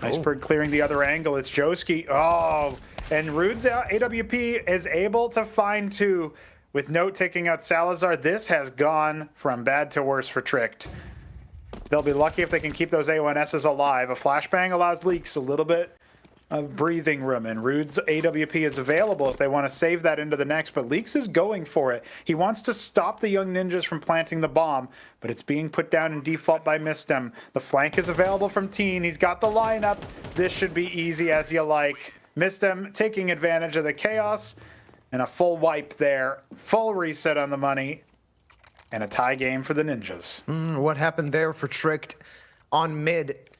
Speaker 10: Iceberg clearing the other angle. It's Joski. Oh, and Rude's AWP is able to find two with Note taking out Salazar. This has gone from bad to worse for Tricked. They'll be lucky if they can keep those A1Ss alive. A flashbang allows Leaks a little bit of breathing room, and Rude's AWP is available if they want to save that into the next, but Leaks is going for it. He wants to stop the Young Ninjas from planting the bomb, but it's being put down in default by Mistem. The flank is available from Teen. He's got the lineup. This should be easy as you like. Mistem taking advantage of the chaos, and a full wipe there. Full reset on the money, and a tie game for the Ninjas.
Speaker 9: What happened there for Tricked on mid?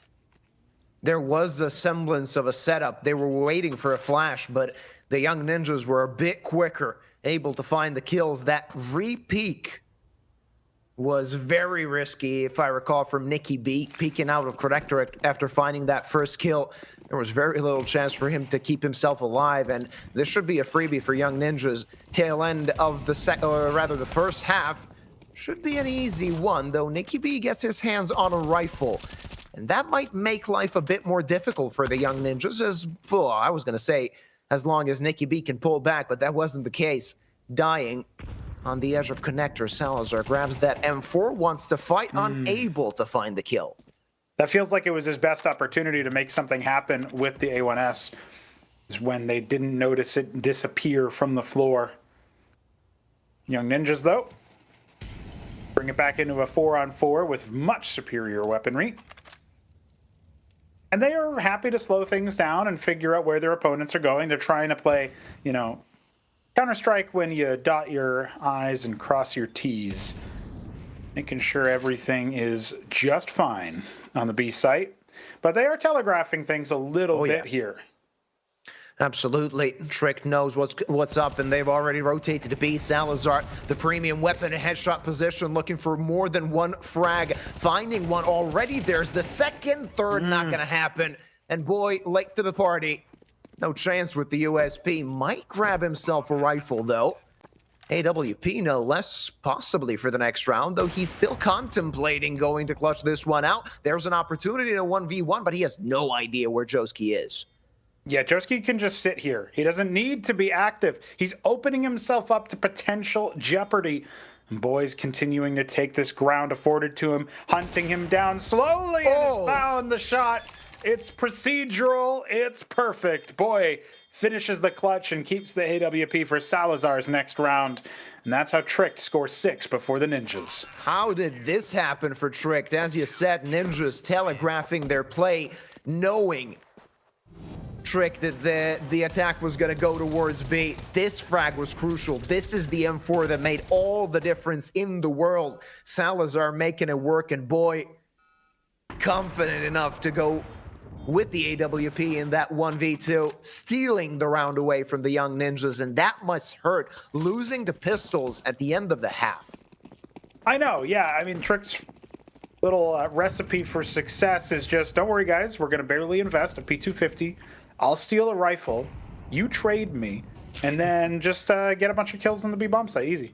Speaker 9: There was a semblance of a setup. They were waiting for a flash, but the Young Ninjas were a bit quicker, able to find the kills. That re-peek was very risky, if I recall, from Nikki B, peeking out of Corrector after finding that first kill. There was very little chance for him to keep himself alive, and this should be a freebie for Young Ninjas. Tail end of the the first half should be an easy one, though Nikki B gets his hands on a rifle. And that might make life a bit more difficult for the Young Ninjas, as, I was going to say, as long as Nikki B can pull back, but that wasn't the case. Dying on the edge of Connector, Salazar grabs that M4, wants to fight, unable to find the kill.
Speaker 10: That feels like it was his best opportunity to make something happen with the A1S, is when they didn't notice it disappear from the floor. Young Ninjas, though, bring it back into a 4-on-4 with much superior weaponry. And they are happy to slow things down and figure out where their opponents are going. They're trying to play, Counter-Strike when you dot your I's and cross your T's. Making sure everything is just fine on the B site. But they are telegraphing things a little bit here.
Speaker 9: Absolutely. Trick knows what's up, and they've already rotated to B. Salazar, the premium weapon in headshot position, looking for more than one frag. Finding one already. There's the second, third, not going to happen. And boy, late to the party. No chance with the USP. Might grab himself a rifle, though. AWP, no less, possibly for the next round, though he's still contemplating going to clutch this one out. There's an opportunity to 1v1, but he has no idea where Joski is.
Speaker 10: Yeah, Joski can just sit here. He doesn't need to be active. He's opening himself up to potential jeopardy. And boys continuing to take this ground afforded to him, hunting him down slowly, and has found the shot. It's procedural. It's perfect. Boy, finishes the clutch and keeps the AWP for Salazar's next round. And that's how Tricked scores 6 before the Ninjas.
Speaker 9: How did this happen for Tricked? As you said, Ninjas telegraphing their play, knowing Trick that the attack was going to go towards B. This frag was crucial. This is the M4 that made all the difference in the world. Salazar making it work, and boy, confident enough to go with the AWP in that 1v2, stealing the round away from the Young Ninjas, and that must hurt, losing to pistols at the end of the half.
Speaker 10: I know, yeah. I mean, Trick's little recipe for success is just, don't worry, guys, we're going to barely invest a P250. I'll steal a rifle, you trade me, and then just get a bunch of kills on the B bomb site. Easy.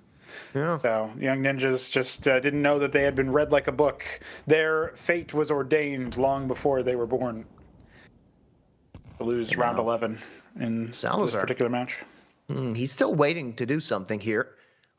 Speaker 9: Yeah.
Speaker 10: So Young Ninjas just didn't know that they had been read like a book. Their fate was ordained long before they were born. To lose round 11 in this particular match.
Speaker 9: He's still waiting to do something here.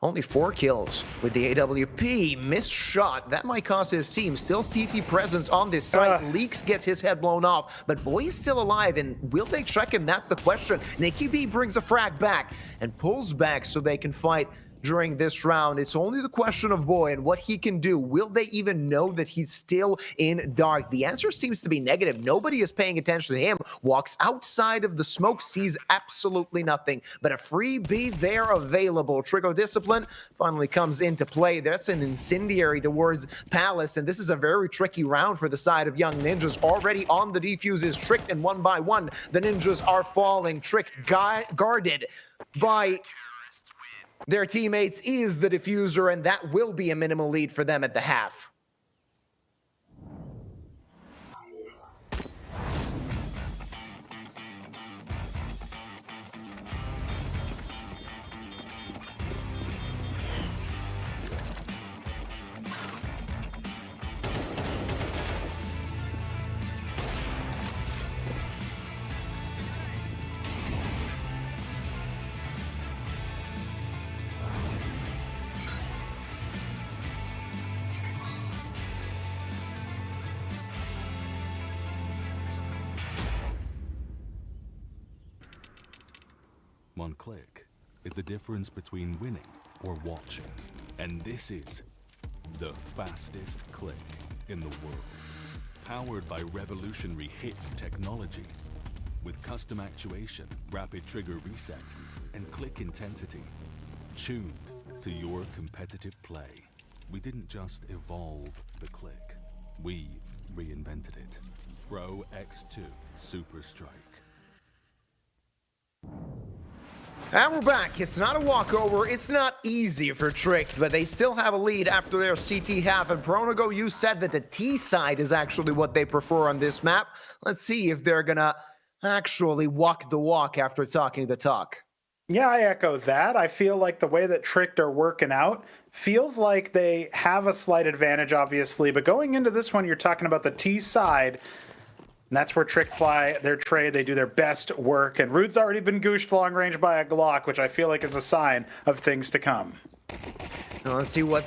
Speaker 9: Only 4 kills with the AWP. Missed shot. That might cost his team. Still TT presence on this site. Leaks gets his head blown off. But boy is still alive. And will they check him? That's the question. Nikki B brings a frag back and pulls back so they can fight during this round. It's only the question of boy and what he can do. Will they even know that he's still in dark? The answer seems to be negative. Nobody is paying attention to him. Walks outside of the smoke, sees absolutely nothing. But a freebie there available. Trigo Discipline finally comes into play. That's an incendiary towards Palace, and this is a very tricky round for the side of Young Ninjas. Already on the defuses, Tricked, and one by one, the Ninjas are falling. Tricked guarded by their teammates is the diffuser, and that will be a minimal lead for them at the half.
Speaker 6: One click is the difference between winning or watching. And this is the fastest click in the world. Powered by revolutionary hits technology. With custom actuation, rapid trigger reset, and click intensity. Tuned to your competitive play. We didn't just evolve the click. We reinvented it. Pro X2 Super Strike.
Speaker 9: And we're back. It's not a walkover. It's not easy for Tricked, but they still have a lead after their CT half. And Pronago, you said that the T side is actually what they prefer on this map. Let's see if they're gonna actually walk the walk after talking the talk.
Speaker 10: Yeah, I echo that. I feel like the way that Tricked are working out feels like they have a slight advantage, obviously. But going into this one, you're talking about the T side. And that's where Trick play their trade. They do their best work. And Rude's already been gooshed long range by a Glock, which I feel like is a sign of things to come.
Speaker 9: Now, let's see what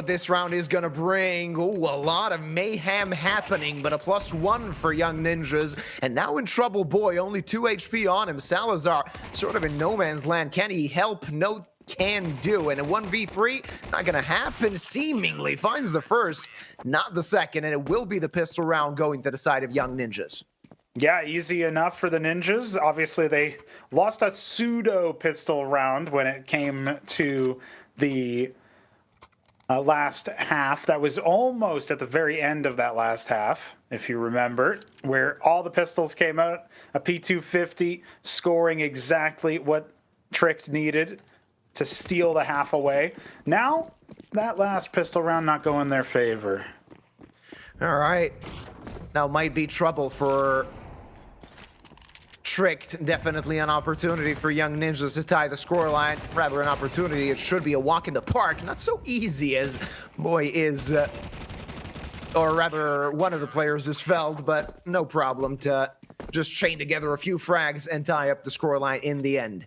Speaker 9: this round is gonna bring. Ooh, a lot of mayhem happening, but a +1 for Young Ninjas. And now in trouble, boy, only 2 HP on him. Salazar sort of in no man's land. Can he help? No, can do. And a 1v3, not gonna happen seemingly. Finds the first, not the second, and it will be the pistol round going to the side of Young Ninjas.
Speaker 10: Yeah, easy enough for the Ninjas. Obviously, they lost a pseudo pistol round when it came to the last half. That was almost at the very end of that last half, if you remember, where all the pistols came out, a P250, scoring exactly what Tricked needed to steal the half away. Now, that last pistol round not going their favor.
Speaker 9: All right. Now might be trouble for Tricked. Definitely an opportunity for Young Ninjas to tie the scoreline. Rather an opportunity. It should be a walk in the park. Not so easy as boy is, or rather one of the players is Feld, but no problem to just chain together a few frags and tie up the scoreline in the end.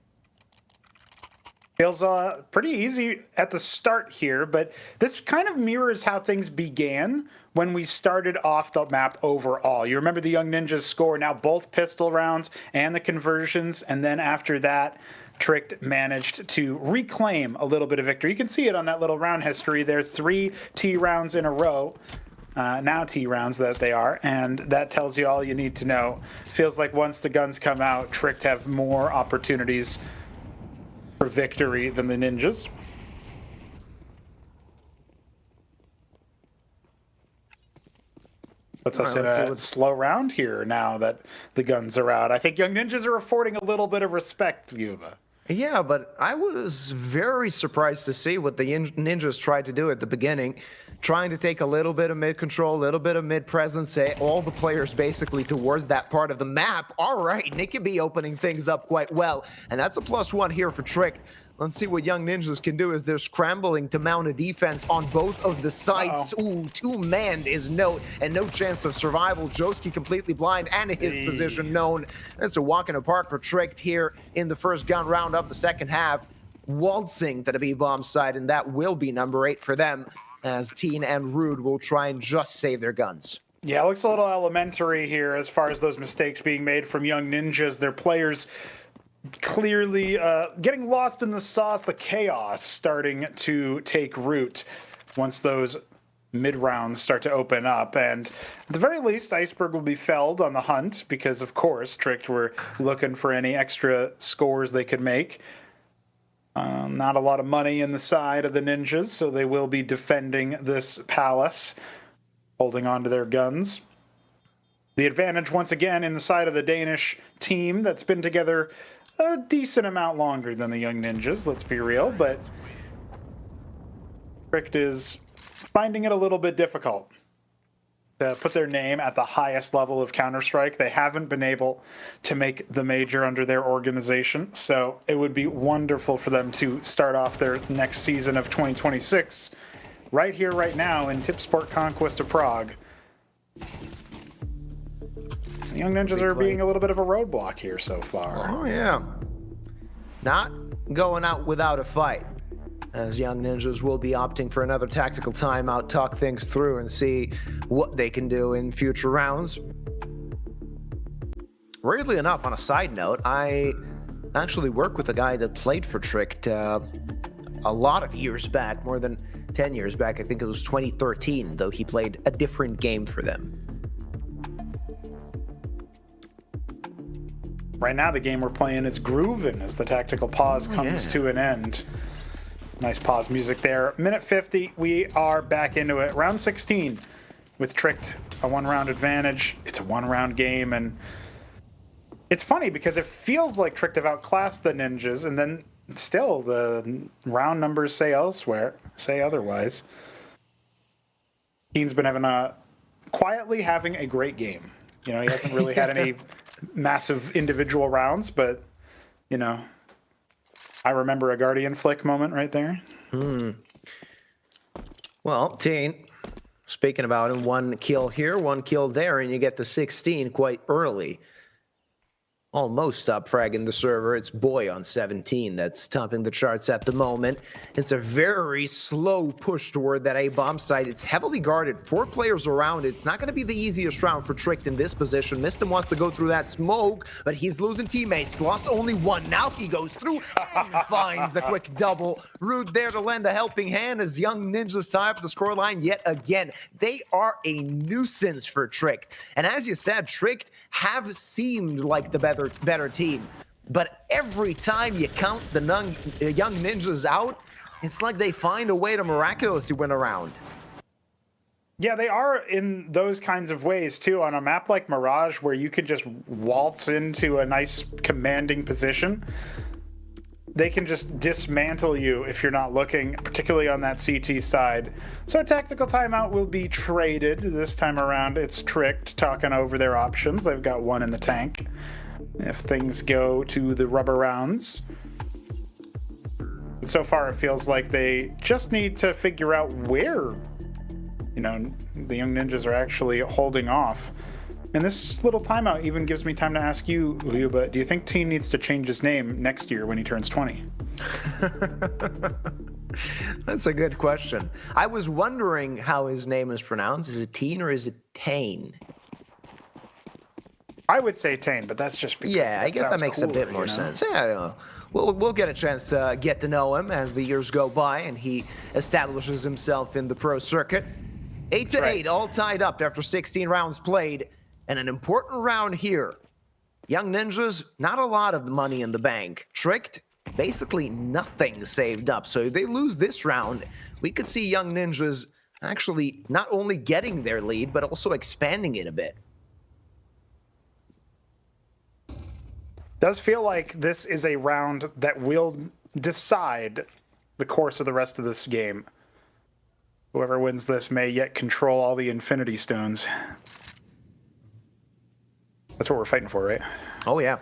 Speaker 10: Feels pretty easy at the start here, but this kind of mirrors how things began when we started off the map overall. You remember the Young Ninjas score now both pistol rounds and the conversions, and then after that, Tricked managed to reclaim a little bit of victory. You can see it on that little round history there, 3 T rounds in a row. Now T rounds that they are, and that tells you all you need to know. Feels like once the guns come out, Tricked have more opportunities for victory than the Ninjas. Puts us in a slow round here now that the guns are out. I think Young Ninjas are affording a little bit of respect, Yuva.
Speaker 9: Yeah, but I was very surprised to see what the Ninjas tried to do at the beginning. Trying to take a little bit of mid control, a little bit of mid presence, all the players basically towards that part of the map. All right, Nick could be opening things up quite well. And that's a +1 here for Trick. Let's see what Young Ninjas can do as they're scrambling to mount a defense on both of the sides. Ooh, 2-manned is no chance of survival. Joski completely blind and his position known. It's a walk in the park for Tricked here in the first gun round of the second half. Waltzing to the B-bomb side, and that will be number 8 for them, as Teen and Rude will try and just save their guns.
Speaker 10: Yeah, it looks a little elementary here as far as those mistakes being made from Young Ninjas. Their players clearly getting lost in the sauce, the chaos starting to take root once those mid-rounds start to open up. And at the very least, Iceberg will be felled on the hunt because, of course, Tricked were looking for any extra scores they could make. Not a lot of money in the side of the Ninjas, so they will be defending this palace, holding on to their guns. The advantage, once again, in the side of the Danish team that's been together a decent amount longer than the Young Ninjas, let's be real, but Tricked is finding it a little bit difficult to put their name at the highest level of Counter-Strike. They haven't been able to make the major under their organization, so it would be wonderful for them to start off their next season of 2026 right here, right now in Tipsport Conquest of Prague. The Young Ninjas are being a little bit of a roadblock here so far.
Speaker 9: Oh, yeah. Not going out without a fight, as Young Ninjas will be opting for another tactical timeout, talk things through, and see what they can do in future rounds. Weirdly enough, on a side note, I actually work with a guy that played for Tricked a lot of years back, more than 10 years back. I think it was 2013, though he played a different game for them.
Speaker 10: Right now, the game we're playing is Groovin' as the tactical pause comes to an end. Nice pause music there. Minute 50, we are back into it. Round 16 with Tricked, a one-round advantage. It's a one-round game, and it's funny because it feels like Tricked have outclassed the Ninjas, and then still the round numbers say otherwise. Keen's been quietly having a great game. You know, he hasn't really had any massive individual rounds, but, you know, I remember a Guardian flick moment right there.
Speaker 9: Well, Teen, speaking about him, 1 kill here, 1 kill there, and you get the 16 quite early. Almost top fragging the server. It's Boy on 17 that's topping the charts at the moment. It's a very slow push toward that A-bomb site. It's heavily guarded. 4 players around. It's not going to be the easiest round for Tricked in this position. Mistim wants to go through that smoke, but he's losing teammates. Lost only 1. Now he goes through and finds a quick double. Rude there to lend a helping hand as Young Ninjas tie up the scoreline yet again. They are a nuisance for Tricked. And as you said, Tricked have seemed like the better team, but every time you count the Young Ninjas out, it's like they find a way to miraculously win a round.
Speaker 10: Yeah, they are in those kinds of ways too. On a map like Mirage, where you could just waltz into a nice commanding position, they can just dismantle you if you're not looking, particularly on that CT side. So tactical timeout will be traded. This time around, it's Tricked talking over their options. They've got 1 in the tank if things go to the rubber rounds. But so far, it feels like they just need to figure out where, you know, the Young Ninjas are actually holding off. And this little timeout even gives me time to ask you, Luba, do you think Teen needs to change his name next year when he turns 20?
Speaker 9: That's a good question. I was wondering how his name is pronounced. Is it Teen or is it Tane?
Speaker 10: I would say Tane, but that's just because
Speaker 9: I guess that makes
Speaker 10: cooler,
Speaker 9: a bit more sense. Yeah, we'll get a chance to get to know him as the years go by and he establishes himself in the pro circuit. 8-8, all tied up after 16 rounds played, and an important round here. Young Ninjas, not a lot of money in the bank. Tricked, basically nothing saved up. So if they lose this round, we could see Young Ninjas actually not only getting their lead, but also expanding it a bit.
Speaker 10: Does feel like this is a round that will decide the course of the rest of this game. Whoever wins this may yet control all the Infinity Stones. That's what we're fighting for, right?
Speaker 9: Oh, yeah.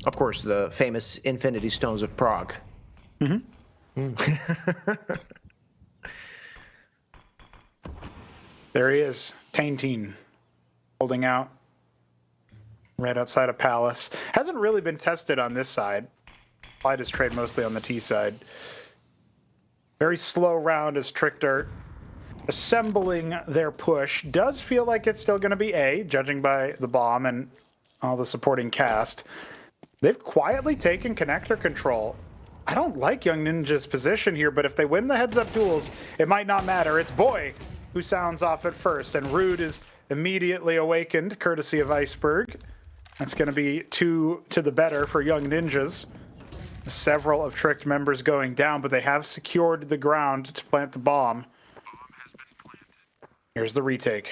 Speaker 9: Of course, the famous Infinity Stones of Prague.
Speaker 10: There he is, Tainteen, holding out right outside of Palace. Hasn't really been tested on this side. Applied his trade mostly on the T side. Very slow round as Tricked are assembling their push. Does feel like it's still going to be A, judging by the bomb and all the supporting cast. They've quietly taken connector control. I don't like Young Ninja's position here, but if they win the heads-up duels, it might not matter. It's Boy who sounds off at first, and Rude is immediately awakened, courtesy of Iceberg. That's going to be 2 to the better for Young Ninjas. Several of Tricked members going down, but they have secured the ground to plant the bomb. Here's the retake.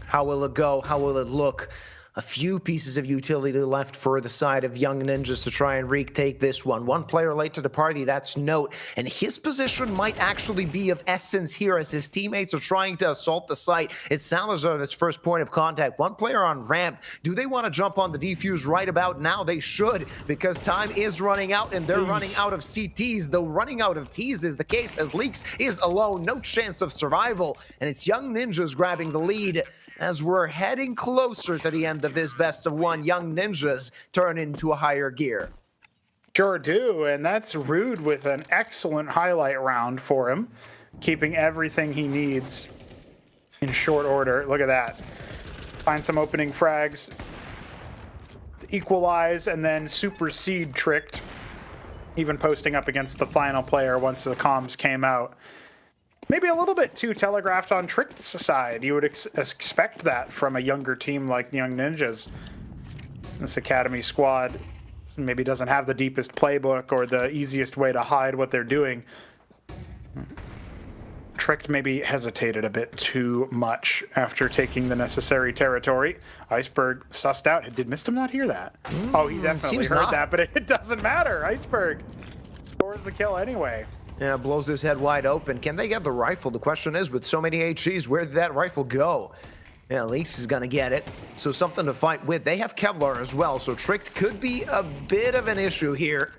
Speaker 9: How will it go? How will it look? A few pieces of utility left for the side of Young Ninjas to try and retake this one. 1 player late to the party, that's Note. And his position might actually be of essence here as his teammates are trying to assault the site. It's Salazar that's first point of contact. 1 player on ramp. Do they want to jump on the defuse right about now? They should, because time is running out and they're running out of CTs. Though running out of Ts is the case as Leaks is alone. No chance of survival. And it's Young Ninjas grabbing the lead. As we're heading closer to the end of this best of 1, Young Ninjas turn into a higher gear.
Speaker 10: Sure do, and that's Rude with an excellent highlight round for him, keeping everything he needs in short order. Look at that. Find some opening frags. equalize and then supersede Tricked, even posting up against the final player once the comms came out. Maybe a little bit too telegraphed on Tricked's side. You would expect that from a younger team like Young Ninjas. This academy squad maybe doesn't have the deepest playbook or the easiest way to hide what they're doing. Tricked maybe hesitated a bit too much after taking the necessary territory. Iceberg sussed out. Did Mistim not hear that? Oh, he definitely heard that, but it doesn't matter. Iceberg scores the kill anyway.
Speaker 9: Yeah, blows his head wide open. Can they get the rifle? The question is, with so many HEs, where did that rifle go? Yeah, Leaks is going to get it. So something to fight with. They have Kevlar as well, so Tricked could be a bit of an issue here,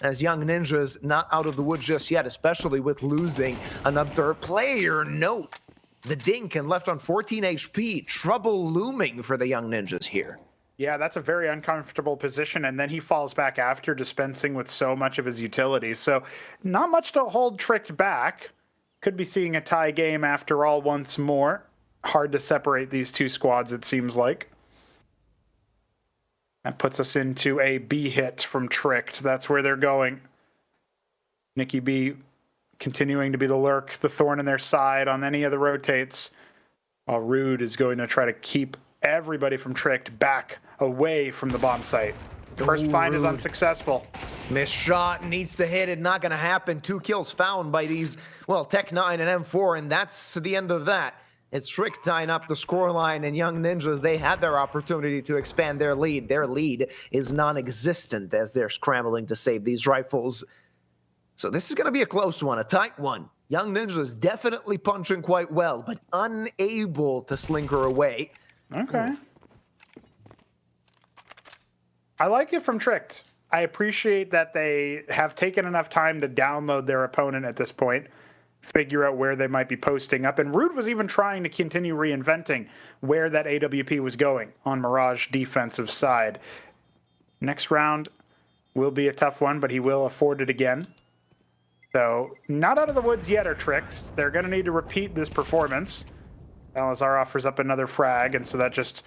Speaker 9: as Young Ninjas not out of the woods just yet, especially with losing another player. Note, the Dink and left on 14 HP. Trouble looming for the Young Ninjas here.
Speaker 10: Yeah, that's a very uncomfortable position, and then he falls back after dispensing with so much of his utility. So not much to hold Tricked back. Could be seeing a tie game after all once more. Hard to separate these two squads, it seems like. That puts us into a B hit from Tricked. That's where they're going. Nikki B continuing to be the lurk, the thorn in their side on any of the rotates, while Rude is going to try to keep everybody from Tricked back away from the bomb site. First find is unsuccessful.
Speaker 9: Missed shot, needs to hit it, not going to happen. 2 kills found by these, well, Tech 9 and M4, and that's the end of that. It's Tricked tying up the scoreline, and Young Ninjas, they had their opportunity to expand their lead. Their lead is non-existent as they're scrambling to save these rifles. So this is going to be a close one, a tight one. Young Ninjas definitely punching quite well, but unable to slinker away.
Speaker 10: Okay. I like it from Tricked. I appreciate that they have taken enough time to download their opponent at this point, figure out where they might be posting up. And Rude was even trying to continue reinventing where that AWP was going on Mirage defensive side. Next round will be a tough one, but he will afford it again. So not out of the woods yet are Tricked. They're going to need to repeat this performance. Salazar offers up another frag, and so that just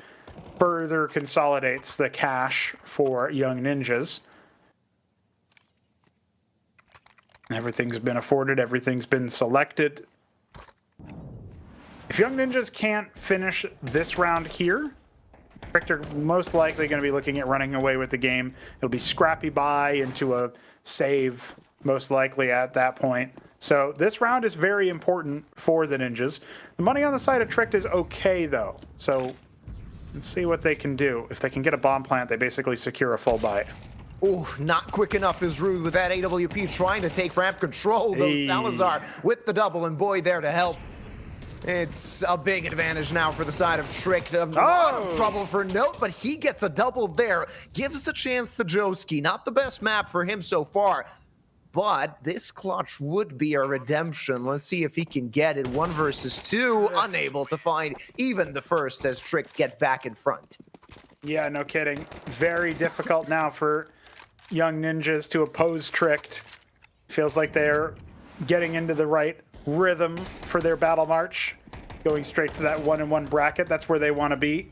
Speaker 10: further consolidates the cash for Young Ninjas. Everything's been afforded, everything's been selected. If Young Ninjas can't finish this round here, Tricked are most likely going to be looking at running away with the game. It'll be scrappy buy into a save, most likely at that point. So this round is very important for the Ninjas. The money on the side of Tricked is okay, though. So let's see what they can do. If they can get a bomb plant, they basically secure a full buy.
Speaker 9: Oh, not quick enough is Rude with that AWP trying to take ramp control. Though Salazar with the double, and Boy there to help. It's a big advantage now for the side of Tricked. A lot of trouble for Note, but he gets a double there. Gives a chance to Joski. Not the best map for him so far, but this clutch would be a redemption. Let's see if he can get it. 1 versus 2, unable to find even the first as Tricked get back in front.
Speaker 10: Yeah, no kidding. Very difficult now for Young Ninjas to oppose Tricked. Feels like they're getting into the right rhythm for their battle march. Going straight to that 1-1 bracket. That's where they want to be.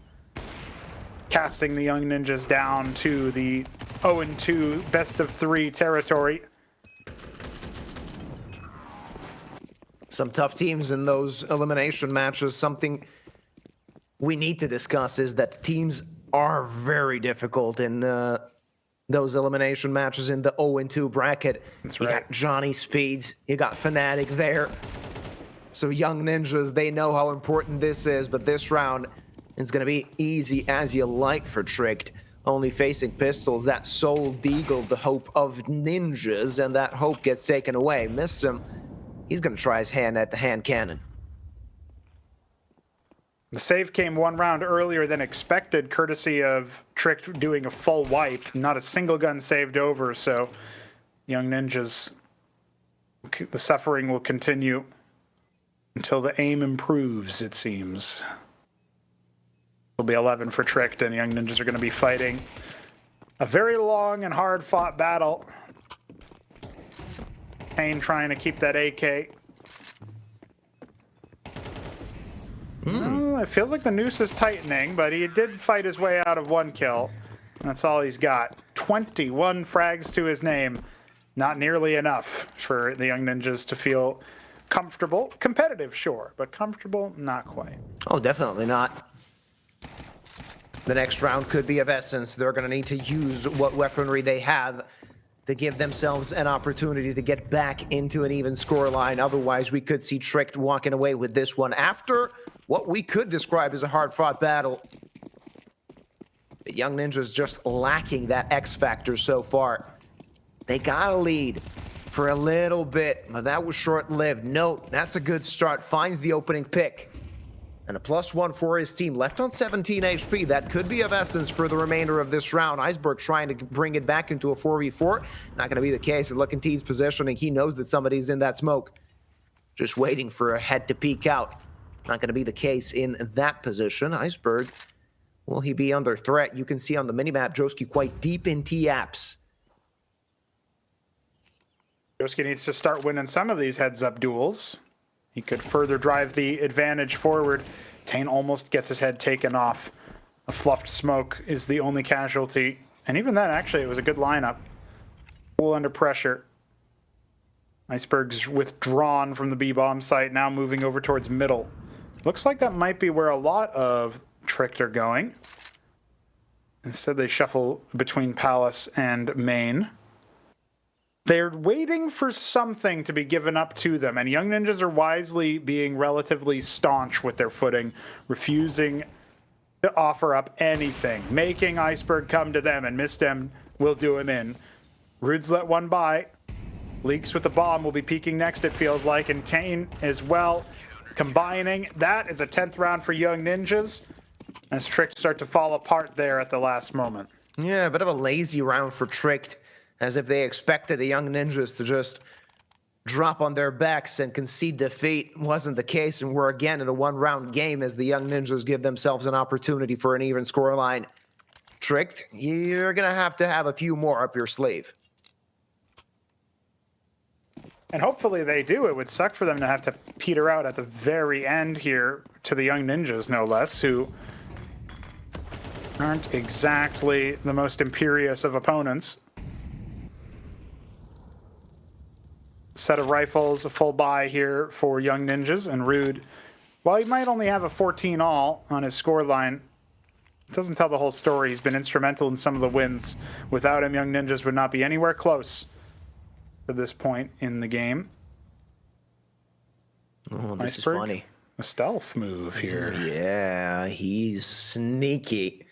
Speaker 10: Casting the Young Ninjas down to the 0-2 best of 3 territory.
Speaker 9: Some tough teams in those elimination matches. Something we need to discuss is that teams are very difficult in those elimination matches in the 0-2 bracket.
Speaker 10: That's
Speaker 9: you
Speaker 10: right.
Speaker 9: got Johnny Speeds, you got Fnatic there. So Young Ninjas, they know how important this is, but this round is going to be easy as you like for Tricked. Only facing pistols, that Soul Deagle, the hope of Ninjas, and that hope gets taken away. Missed him. He's going to try his hand at the hand cannon.
Speaker 10: The save came 1 round earlier than expected, courtesy of Tricked doing a full wipe. Not a single gun saved over, so Young Ninjas, the suffering will continue until the aim improves, it seems. It'll be 11 for Tricked, and Young Ninjas are going to be fighting a very long and hard-fought battle. Payne trying to keep that AK. It feels like the noose is tightening, but he did fight his way out of 1 kill. That's all he's got. 21 frags to his name. Not nearly enough for the Young Ninjas to feel comfortable. Competitive, sure, but comfortable, not quite.
Speaker 9: Oh, definitely not. The next round could be of essence. They're going to need to use what weaponry they have to give themselves an opportunity to get back into an even scoreline. Otherwise, we could see Tricked walking away with this one after what we could describe as a hard-fought battle. The Young Ninjas just lacking that X factor so far. They got a lead for a little bit, but that was short-lived. Note, that's a good start. Finds the opening pick. And a +1 for his team, left on 17 HP. That could be of essence for the remainder of this round. Iceberg trying to bring it back into a 4v4. Not going to be the case. Look at T's positioning. He knows that somebody's in that smoke. Just waiting for a head to peek out. Not going to be the case in that position. Iceberg, will he be under threat? You can see on the minimap, Joski quite deep in T-apps.
Speaker 10: Joski needs to start winning some of these heads-up duels. He could further drive the advantage forward. Tane almost gets his head taken off. A fluffed smoke is the only casualty. And even then, actually, it was a good lineup. Full under pressure. Iceberg's withdrawn from the B-bomb site, now moving over towards middle. Looks like that might be where a lot of Tricked are going. Instead, they shuffle between Palace and Main. They're waiting for something to be given up to them, and Young Ninjas are wisely being relatively staunch with their footing, refusing to offer up anything, making Iceberg come to them, and Mistem will do him in. Rude's let one by. Leaks with the bomb will be peeking next, it feels like, and Tane as well. Combining, that is a 10th round for Young Ninjas, as Tricked start to fall apart there at the last moment.
Speaker 9: Yeah, a bit of a lazy round for Tricked, as if they expected the Young Ninjas to just drop on their backs and concede defeat. Wasn't the case, and we're again in a one-round game as the Young Ninjas give themselves an opportunity for an even scoreline. Tricked, you're going to have a few more up your sleeve.
Speaker 10: And hopefully they do. It would suck for them to have to peter out at the very end here to the Young Ninjas, no less, who aren't exactly the most imperious of opponents. Set of rifles, a full buy here for Young Ninjas, and Rude, while he might only have a 14 all on his scoreline, it doesn't tell the whole story. He's been instrumental in some of the wins. Without him, Young Ninjas would not be anywhere close to this point in the game.
Speaker 9: Oh, this
Speaker 10: Iceberg,
Speaker 9: is funny.
Speaker 10: A stealth move here.
Speaker 9: Yeah, he's sneaky.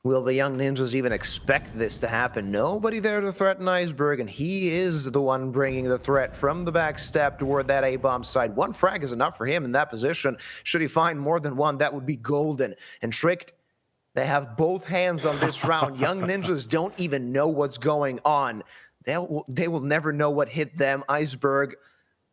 Speaker 9: Will the Young Ninjas even expect this to happen? Nobody there to threaten Iceberg, and he is the one bringing the threat from the back step toward that A-bomb side. One frag is enough for him in that position. Should he find more than one, that would be golden. And Tricked, they have both hands on this round. Young Ninjas don't even know what's going on. They will never know what hit them. Iceberg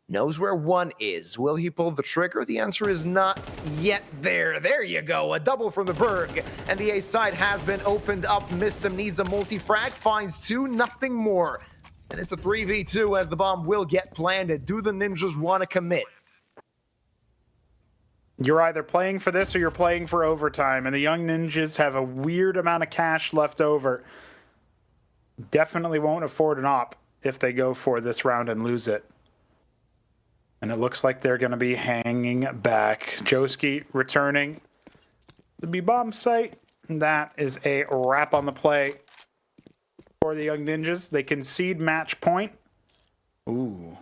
Speaker 9: knows where one is. Will he pull the trigger? The answer is not yet there. There you go. A double from the Berg. And the A side has been opened up. Mistem needs a multi-frag. Finds two. Nothing more. And it's a 3v2 as the bomb will get planted. Do the Ninjas want to commit?
Speaker 10: You're either playing for this or you're playing for overtime. And the Young Ninjas have a weird amount of cash left over. Definitely won't afford an op if they go for this round and lose it. And it looks like they're going to be hanging back. Joski returning the B-bomb site. That is a wrap on the play for the Young Ninjas. They concede match point. Ooh.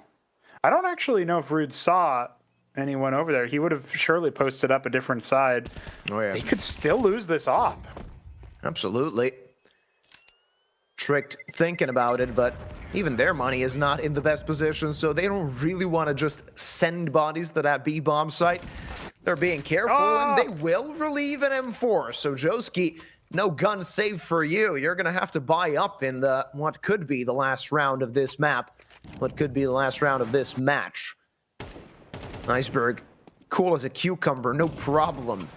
Speaker 10: I don't actually know if Rude saw anyone over there. He would have surely posted up a different side.
Speaker 9: Oh, yeah.
Speaker 10: They could still lose this op.
Speaker 9: Absolutely. Tricked thinking about it, but even their money is not in the best position, so they don't really want to just send bodies to that B-bomb site. They're being careful, and they will relieve an M4. So Joski, no gun save for you. You're going to have to buy up in the what could be the last round of this map, what could be the last round of this match. Iceberg, cool as a cucumber, no problem.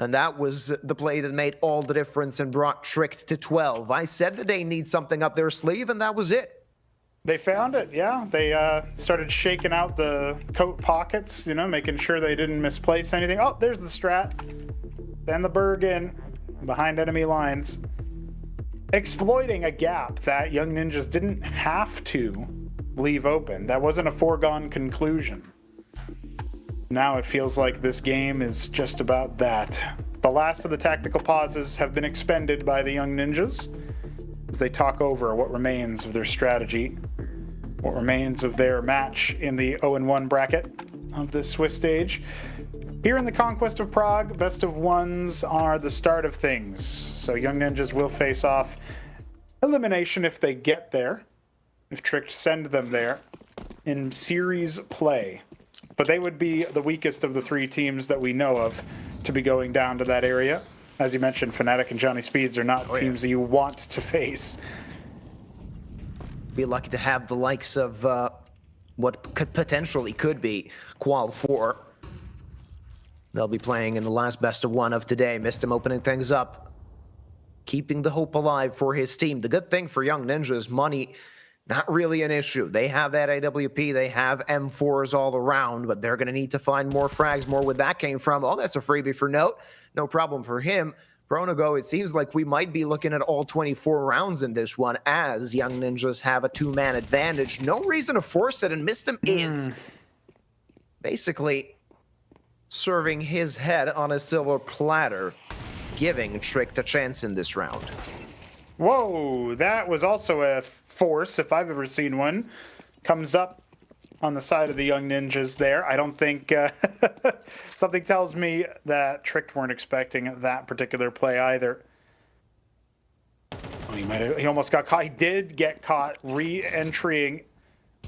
Speaker 9: And that was the play that made all the difference and brought Tricked to 12. I said that they need something up their sleeve, and that was it.
Speaker 10: They found it, yeah. They started shaking out the coat pockets, you know, making sure they didn't misplace anything. Oh, there's the strat. Then the Bergen behind enemy lines. exploiting a gap that Young Ninjas didn't have to leave open. That wasn't a foregone conclusion. Now it feels like this game is just about that. The last of the tactical pauses have been expended by the Young Ninjas as they talk over what remains of their strategy, what remains of their match in the 0-1 bracket of this Swiss stage. Here in the Conquest of Prague, best of ones are the start of things. So Young Ninjas will face off elimination if they get there, if Tricked send them there, in series play. But they would be the weakest of the three teams that we know of to be going down to that area. As you mentioned, Fnatic and Johnny Speeds are not teams that you want to face.
Speaker 9: Be lucky to have the likes of what potentially could be Qual 4. They'll be playing in the last best of one of today. Missed him opening things up, keeping the hope alive for his team. The good thing for Young Ninjas, money, not really an issue. They have that AWP, they have M4s all around, but they're going to need to find more frags, more where that came from. Oh, that's a freebie for Note. No problem for him. Pronago, it seems like we might be looking at all 24 rounds in this one as Young Ninjas have a two-man advantage. No reason to force it, and Missed him is basically serving his head on a silver platter, giving Tricked a chance in this round.
Speaker 10: Whoa, that was also a force, if I've ever seen one. Comes up on the side of the Young Ninjas there. I don't think something tells me that Tricked weren't expecting that particular play either. Oh, he almost got caught. He did get caught re-entering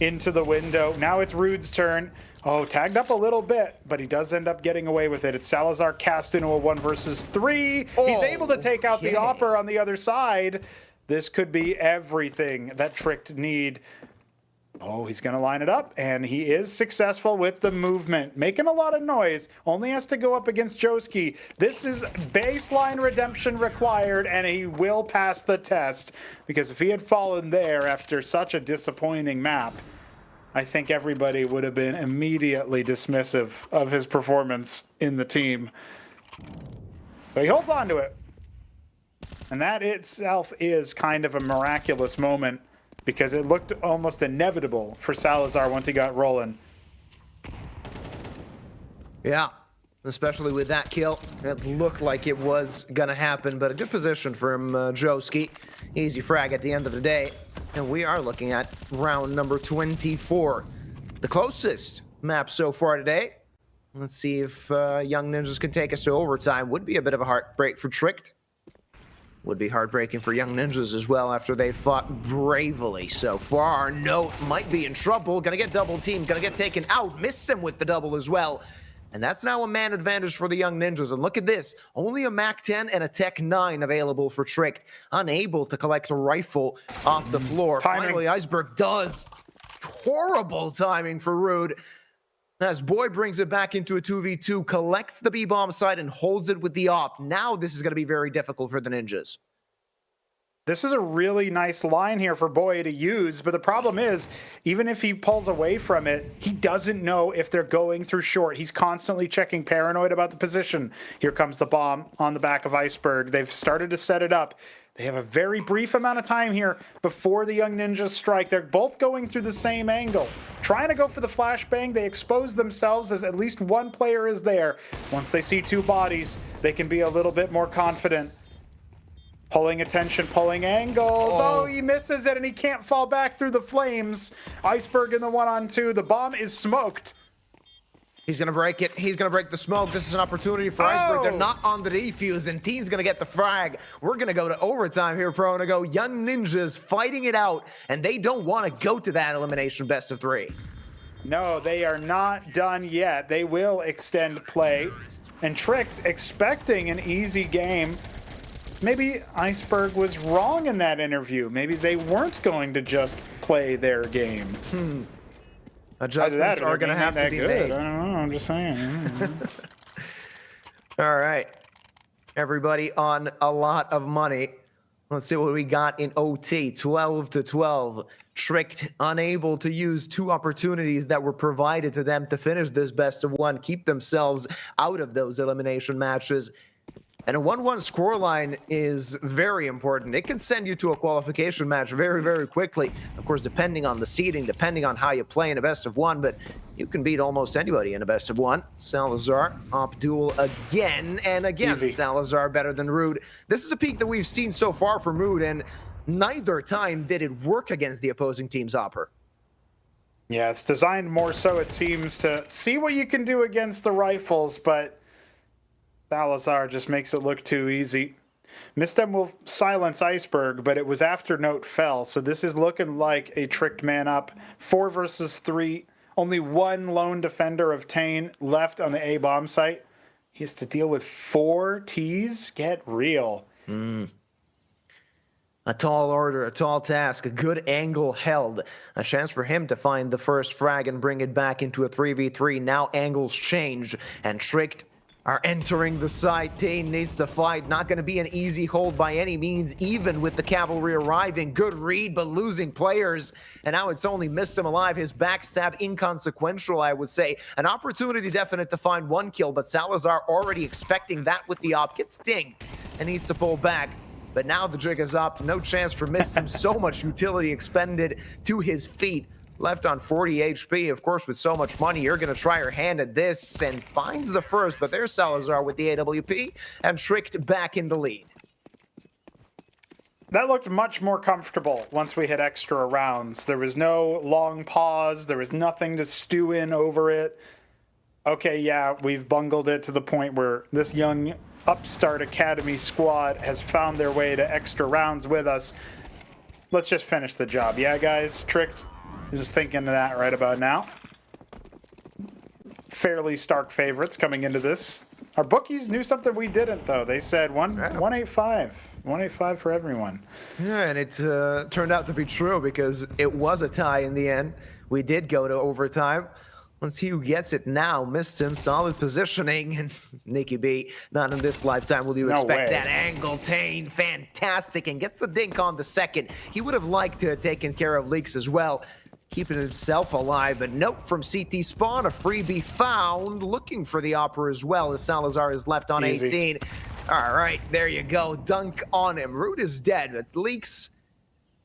Speaker 10: into the window. Now it's Rude's turn. Oh, tagged up a little bit, but he does end up getting away with it. It's Salazar cast into a 1 versus 3. He's able to take out the Opper on the other side. This could be everything that Tricked need. Oh, he's going to line it up, and he is successful with the movement. Making a lot of noise. Only has to go up against Joski. This is baseline redemption required, and he will pass the test. Because if he had fallen there after such a disappointing map, I think everybody would have been immediately dismissive of his performance in the team. But he holds on to it. And that itself is kind of a miraculous moment, because it looked almost inevitable for Salazar once he got rolling.
Speaker 9: Yeah, especially with that kill. It looked like it was going to happen, but a good position from Joski. Easy frag at the end of the day. And we are looking at round number 24. The closest map so far today. Let's see if Young Ninjas can take us to overtime. Would be a bit of a heartbreak for Tricked. Would be heartbreaking for Young Ninjas as well after they fought bravely so far. Note might be in trouble. Gonna get double teamed. Gonna get taken out. Missed him with the double as well. And that's now a man advantage for the Young Ninjas. And look at this. Only a Mac 10 and a Tech 9 available for Tricked. Unable to collect a rifle off the floor. Finally, Iceberg does. Horrible timing for Rude. As Boy brings it back into a 2v2, collects the B-bomb side and holds it with the op. Now this is going to be very difficult for the Ninjas.
Speaker 10: This is a really nice line here for Boy to use, but the problem is, even if he pulls away from it, he doesn't know if they're going through short. He's constantly checking, paranoid about the position. Here comes the bomb on the back of Iceberg. They've started to set it up. They have a very brief amount of time here before the Young Ninjas strike. They're both going through the same angle. Trying to go for the flashbang. They expose themselves as at least one player is there. Once they see two bodies, they can be a little bit more confident. Pulling attention, pulling angles. Oh, he misses it and he can't fall back through the flames. Iceberg in the 1-on-2. The bomb is smoked.
Speaker 9: He's going to break it. He's going to break the smoke. This is an opportunity for Iceberg. They're not on the defuse, and Teen's going to get the frag. We're going to go to overtime here, Pronago. Young Ninjas fighting it out, and they don't want to go to that elimination best of 3.
Speaker 10: No, they are not done yet. They will extend play. And Tricked, expecting an easy game. Maybe Iceberg was wrong in that interview. Maybe they weren't going to just play their game.
Speaker 9: Adjustments are going to have to be made.
Speaker 10: I don't know. I'm just saying.
Speaker 9: All right. Everybody on a lot of money. Let's see what we got in OT. 12-12. Tricked, unable to use two opportunities that were provided to them to finish this best of one, keep themselves out of those elimination matches. And a 1-1 scoreline is very important. It can send you to a qualification match very, very quickly. Of course, depending on the seeding, depending on how you play in a best of one, but you can beat almost anybody in a best of one. Salazar, Abdul again, and again,
Speaker 10: Easy.
Speaker 9: Salazar better than Rude. This is a peak that we've seen so far from Rude, and neither time did it work against the opposing team's Opper.
Speaker 10: Yeah, it's designed more so, it seems, to see what you can do against the rifles, but Salazar just makes it look too easy. Mistem will silence Iceberg, but it was after Note fell, so this is looking like a tricked man up. 4 versus 3. Only one lone defender of Tane left on the A bomb site. He has to deal with 4 Ts? Get real.
Speaker 9: A tall order, a tall task, a good angle held. A chance for him to find the first frag and bring it back into a 3v3. Now angles change, and Tricked are entering the site. Tane needs to fight. Not going to be an easy hold by any means, even with the cavalry arriving. Good read, but losing players. And now it's only missed him alive. His backstab inconsequential, I would say. An opportunity definite to find 1 kill, but Salazar already expecting that with the op. Gets dinged and needs to pull back. But now the jig is up. No chance for Mistim. So much utility expended to his feet. Left on 40 HP. Of course, with so much money, you're going to try your hand at this, and finds the first. But there's Salazar with the AWP, and Tricked back in the lead.
Speaker 10: That looked much more comfortable once we hit extra rounds. There was no long pause. There was nothing to stew in over it. Okay, yeah, we've bungled it to the point where this young upstart academy squad has found their way to extra rounds with us. Let's just finish the job. Yeah, guys, Tricked is thinking that right about now. Fairly stark favorites coming into this. Our bookies knew something we didn't, though. They said 185. 185 for everyone.
Speaker 9: Yeah, and it turned out to be true because it was a tie in the end. We did go to overtime. Let's see who gets it now. Mistim, solid positioning. And Nicky B, not in this lifetime will you expect that angle. Tane, fantastic, and gets the dink on the second. He would have liked to have taken care of Leaks as well, keeping himself alive. But note from CT Spawn, a freebie found. Looking for the Opera as well, as Salazar is left on 18. All right, there you go. Dunk on him. Root is dead, but Leaks,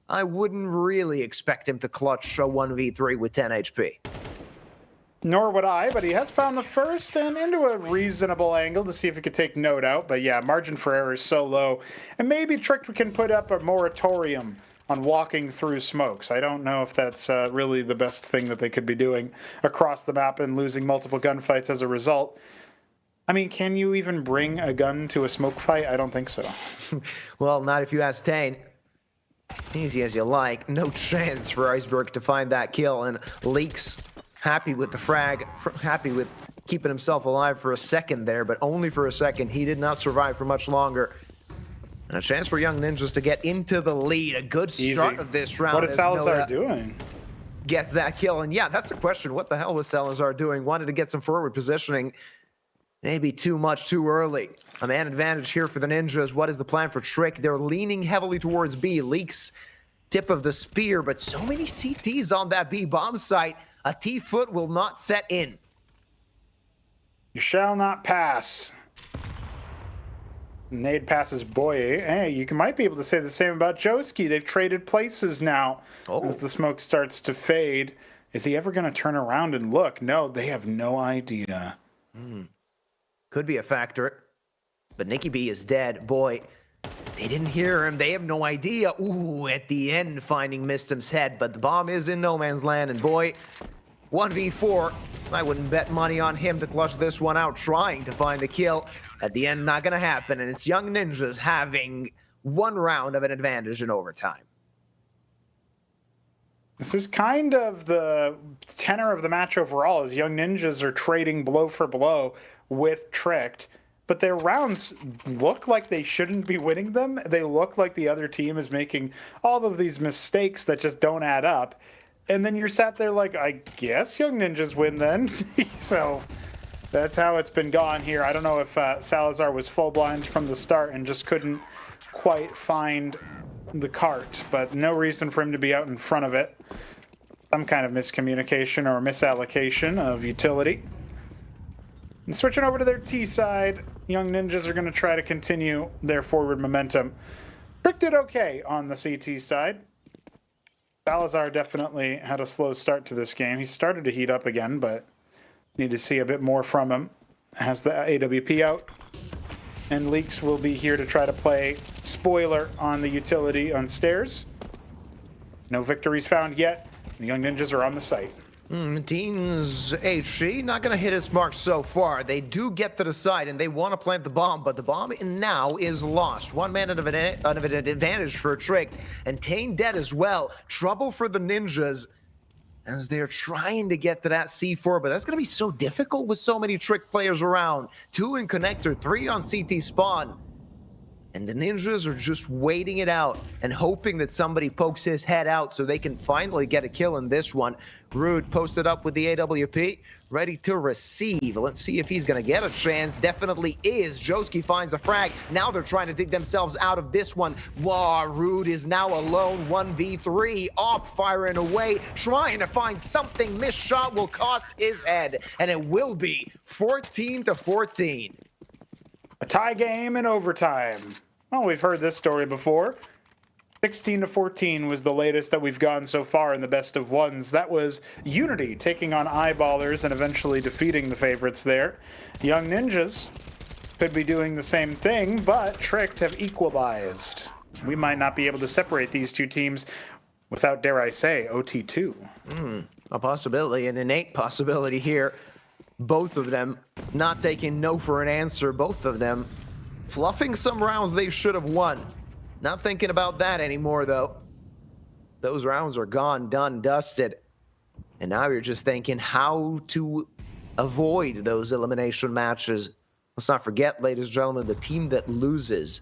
Speaker 9: I wouldn't really expect him to clutch a 1v3 with 10 HP.
Speaker 10: Nor would I, but he has found the first and into a reasonable angle to see if he could take Note out. But yeah, margin for error is so low. And maybe Tricked can put up a moratorium on walking through smokes. I don't know if that's really the best thing that they could be doing across the map and losing multiple gunfights as a result. I mean, can you even bring a gun to a smoke fight? I don't think so.
Speaker 9: Well, not if you ask Tane. Easy as you like. No chance for Iceberg to find that kill. And Leaks happy with the frag, happy with keeping himself alive for a second there, but only for a second. He did not survive for much longer. And a chance for Young Ninjas to get into the lead. A good start of this round.
Speaker 10: What is Salazar doing?
Speaker 9: Gets that kill. And yeah, that's the question. What the hell was Salazar doing? Wanted to get some forward positioning. Maybe too much too early. A man advantage here for the Ninjas. What is the plan for Trick? They're leaning heavily towards B. Leaks tip of the spear, but so many CTs on that B bomb site. A T-foot will not set in.
Speaker 10: You shall not pass. Nade passes Boye. Hey, you might be able to say the same about Joski. They've traded places now as the smoke starts to fade. Is he ever going to turn around and look? No, they have no idea.
Speaker 9: Could be a factor. But Nicky B is dead. Boy, they didn't hear him. They have no idea. Ooh, at the end, finding Mistim's head. But the bomb is in no man's land. And boy, 1v4. I wouldn't bet money on him to clutch this one out, trying to find the kill. At the end, not going to happen. And it's Young Ninjas having one round of an advantage in overtime.
Speaker 10: This is kind of the tenor of the match overall, as Young Ninjas are trading blow for blow with Tricked. But their rounds look like they shouldn't be winning them. They look like the other team is making all of these mistakes that just don't add up. And then you're sat there like, I guess Young Ninjas win then. So that's how it's been gone here. I don't know if Salazar was full blind from the start and just couldn't quite find the cart, but no reason for him to be out in front of it. Some kind of miscommunication or misallocation of utility. And switching over to their T side, Young Ninjas are going to try to continue their forward momentum. Trick did okay on the CT side. Salazar definitely had a slow start to this game. He started to heat up again, but need to see a bit more from him. Has the AWP out. And Leaks will be here to try to play spoiler on the utility on stairs. No victories found yet. The Young Ninjas are on the site.
Speaker 9: Team's HG not going to hit its mark so far. They do get to the side and they want to plant the bomb, but the bomb now is lost. One man out of an advantage for Trick, and Tane dead as well. Trouble for the Ninjas as they're trying to get to that C4, but that's going to be so difficult with so many Trick players around. 2 in connector, 3 on CT spawn. And the Ninjas are just waiting it out and hoping that somebody pokes his head out so they can finally get a kill in this one. Rude posted up with the AWP, ready to receive. Let's see if he's going to get a chance. Definitely is. Joski finds a frag. Now they're trying to dig themselves out of this one. Wow, Rude is now alone. 1v3. Off firing away, trying to find something. Missed shot will cost his head, and it will be 14-14.
Speaker 10: A tie game in overtime. Well, we've heard this story before. 16-14 was the latest that we've gone so far in the best of ones. That was Unity taking on Eyeballers and eventually defeating the favorites there. Young Ninjas could be doing the same thing, but Tricked have equalized. We might not be able to separate these two teams without, dare I say, OT2.
Speaker 9: A possibility, an innate possibility here. Both of them not taking no for an answer. Both of them fluffing some rounds they should have won. Not thinking about that anymore, though. Those rounds are gone, done, dusted. And now you're just thinking how to avoid those elimination matches. Let's not forget, ladies and gentlemen, the team that loses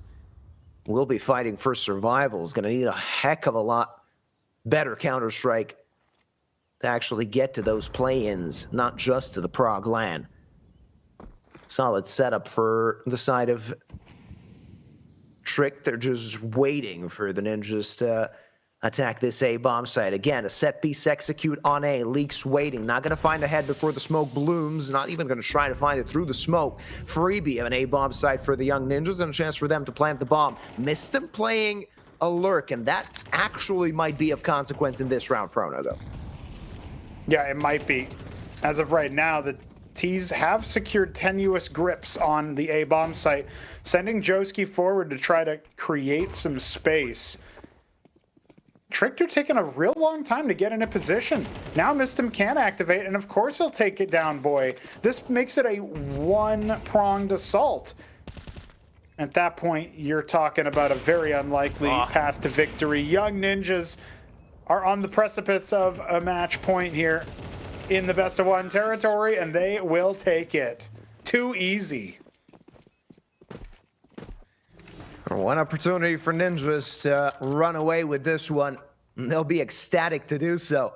Speaker 9: will be fighting for survival. Is going to need a heck of a lot better Counter-Strike to actually get to those play-ins, not just to the Prague LAN. Solid setup for the side of Trick. They're just waiting for the Ninjas to attack this A bomb site. Again, a set piece execute on A. Leaks waiting. Not going to find a head before the smoke blooms. Not even going to try to find it through the smoke. Freebie of an A bomb site for the Young Ninjas and a chance for them to plant the bomb. Missed him playing a lurk, and that actually might be of consequence in this round, Pronogo.
Speaker 10: Yeah, it might be. As of right now, the T's have secured tenuous grips on the A bomb site, sending Joski forward to try to create some space. Trickter taking a real long time to get in a position. Now Mistim can activate, and of course he'll take it down, boy. This makes it a one-pronged assault. At that point, you're talking about a very unlikely path to victory. Young Ninjas are on the precipice of a match point here in the best of one territory, and they will take it. Too easy.
Speaker 9: One opportunity for Ninjas to run away with this one. They'll be ecstatic to do so,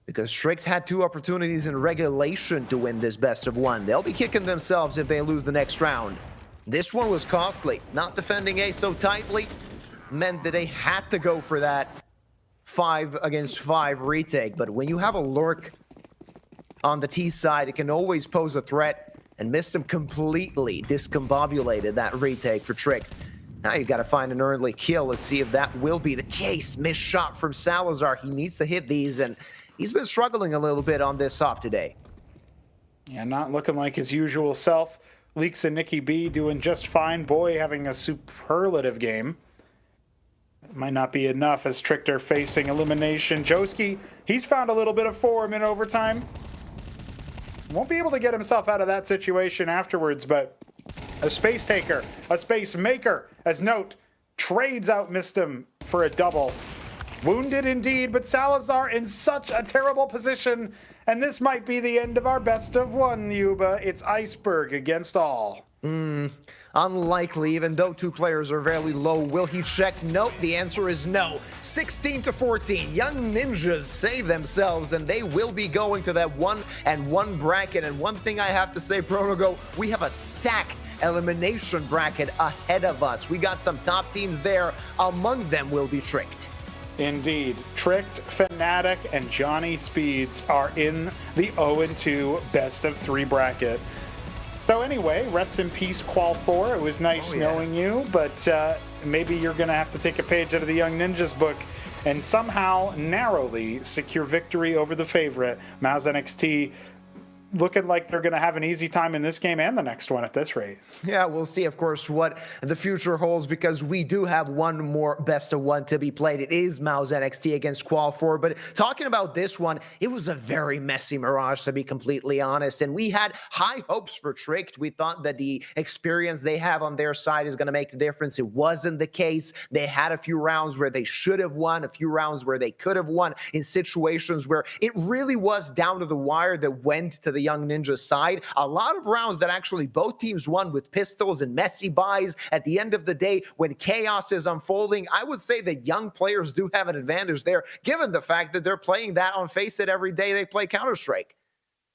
Speaker 9: because Tricked had 2 opportunities in regulation to win this best of one. They'll be kicking themselves if they lose the next round. This one was costly. Not defending A so tightly meant that they had to go for that 5 against 5 retake. But when you have a lurk on the T side, it can always pose a threat, and Mistim completely discombobulated that retake for Trick. Now you got to find an early kill. Let's see if that will be the case. Missed shot from Salazar. He needs to hit these, and he's been struggling a little bit on this hop today.
Speaker 10: Yeah, not looking like his usual self. Leaks and Nikki B doing just fine. Boy having a superlative game. Might not be enough as Trickter facing elimination. Joski, he's found a little bit of form in overtime. Won't be able to get himself out of that situation afterwards, but a space taker, a space maker, as Note trades out Mistim for a double. Wounded indeed, but Salazar in such a terrible position, and this might be the end of our best of one, Yuba. It's Iceberg against all.
Speaker 9: Unlikely, even though 2 players are very low. Will he check? Nope, the answer is no. 16-14. Young Ninjas save themselves, and they will be going to that 1-1 bracket. And one thing I have to say, Pronogo, we have a stack elimination bracket ahead of us. We got some top teams there. Among them will be Tricked.
Speaker 10: Indeed. Tricked, Fnatic, and Johnny Speeds are in the 0-2 best of 3 bracket. So anyway, rest in peace, Qual 4. It was nice knowing you, but maybe you're going to have to take a page out of the Young Ninjas book and somehow narrowly secure victory over the favorite, MOUZ NXT. Looking like they're going to have an easy time in this game and the next one at this rate.
Speaker 9: Yeah, we'll see, of course, what the future holds, because we do have one more best of one to be played. It is MOUZ NXT against Qual 4. But talking about this one, it was a very messy Mirage, to be completely honest. And we had high hopes for Tricked. We thought that the experience they have on their side is going to make the difference. It wasn't the case. They had a few rounds where they should have won, a few rounds where they could have won, in situations where it really was down to the wire that went to the Young Ninjas side. A lot of rounds that actually both teams won with pistols and messy buys. At the end of the day, when chaos is unfolding, I would say that young players do have an advantage there, given the fact that they're playing that on Face It every day they play Counter-Strike.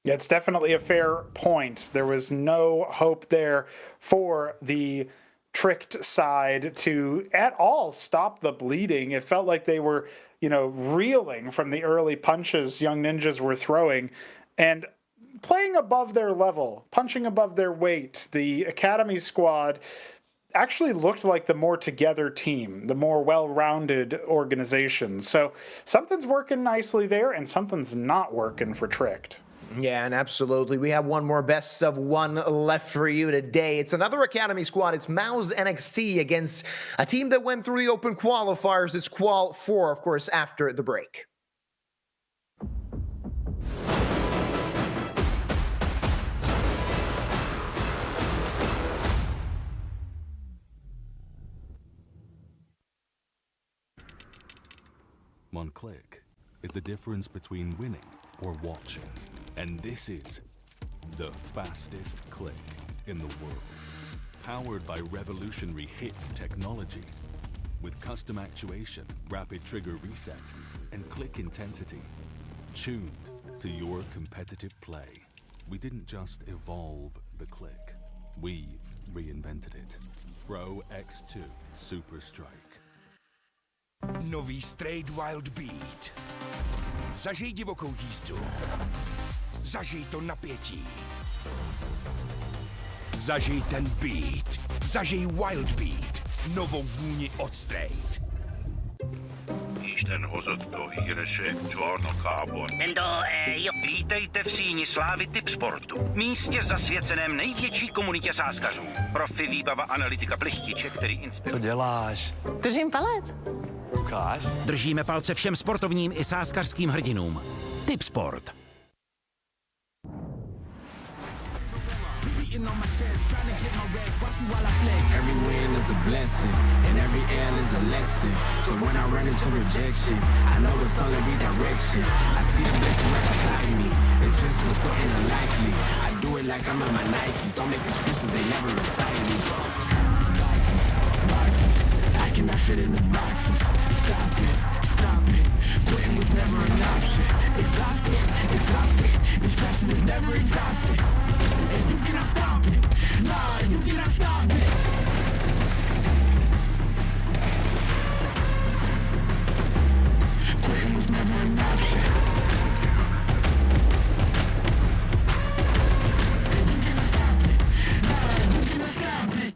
Speaker 10: Yeah, it's definitely a fair point. There was no hope there for the Tricked side to at all stop the bleeding. It felt like they were, reeling from the early punches Young Ninjas were throwing and playing above their level, punching above their weight. The Academy squad actually looked like the more together team, the more well-rounded organization. So something's working nicely there and something's not working for Tricked.
Speaker 9: Yeah, and absolutely. We have one more best of one left for you today. It's another Academy squad. It's MOUZ NXT against a team that went through the open qualifiers. It's Qual 4, of course, after the break.
Speaker 6: One click is the difference between winning or watching. And this is the fastest click in the world. Powered by revolutionary hits technology. With custom actuation, rapid trigger reset, and click intensity. Tuned to your competitive play. We didn't just evolve the click. We reinvented it. Pro X2 Super Strike.
Speaker 4: Nový Straight Wild Beat. Zažij divokou jízdu. Zažij to napětí. Zažij ten beat. Zažij Wild Beat. Novou vůni od Straight.
Speaker 16: Isten hozott do híresek csarnokában.
Speaker 5: Vítejte v síni slávy Tipsportu, místě zasvěceném největší komunitě sáskařů. Profi výbava analytika plichtiče, který inspiruje.
Speaker 8: Co děláš?
Speaker 17: Držím palec.
Speaker 8: Ukáž?
Speaker 5: Držíme palce všem sportovním i sáskařským hrdinům. Tipsport.
Speaker 13: Every win is a blessing, and every L is a lesson. So when I run into rejection, I know it's only redirection. I see the blessing right beside me. It's just as important and likely. I do it like I'm in my Nikes. Don't make excuses, they never excite me. Boxes, I cannot fit in the boxes. Stop it. Quitting was never an option. Exhausted. This passion is never exhausted. And you cannot stop it. Nah, you cannot stop it. Quitting was never an option. And you cannot stop it. Nah, you cannot stop it.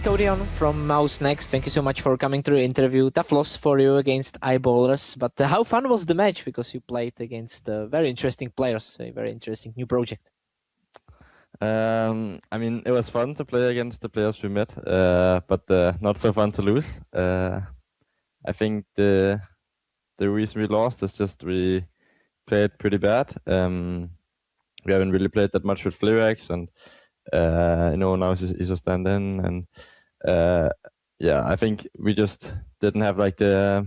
Speaker 1: Jack Odeon from MOUZ NXT. Thank you so much for coming to the interview. Tough loss for you against Eyeballers, but how fun was the match? Because you played against very interesting players, a very interesting new project.
Speaker 17: I mean, it was fun to play against the players we met, but not so fun to lose. I think the reason we lost is just we played pretty bad. We haven't really played that much with Flarex, and now he's a stand-in, and I think we just didn't have it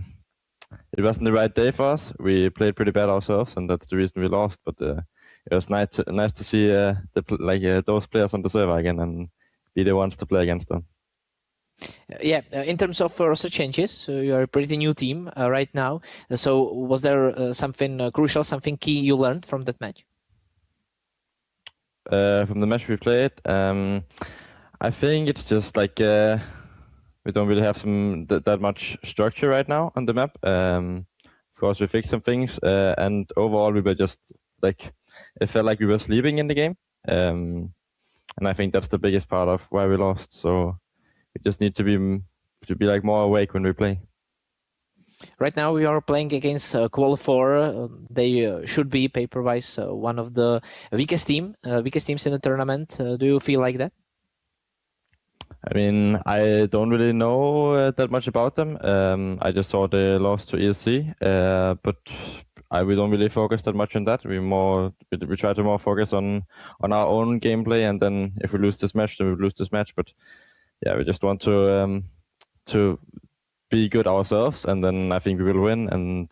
Speaker 17: wasn't the right day for us. We played pretty bad ourselves, and that's the reason we lost. But it was nice to see those players on the server again and be the ones to play against them.
Speaker 1: In terms of roster changes, you are a pretty new team right now. So was there something crucial, something key you learned from that match?
Speaker 17: From the match we played, I think it's just we don't really have that much structure right now on the map. Of course, we fixed some things, and overall we were just it felt like we were sleeping in the game, and I think that's the biggest part of why we lost. So we just need to be more awake when we play.
Speaker 1: Right now we are playing against Qual 4. They should be paper-wise one of the weakest teams in the tournament. Do you feel like that?
Speaker 17: I mean, I don't really know that much about them. I just saw they lost to ESC, but we don't really focus that much on that. We try to more focus on our own gameplay, and then if we lose this match, then we lose this match. But yeah, we just want to be good ourselves, and then I think we will win. And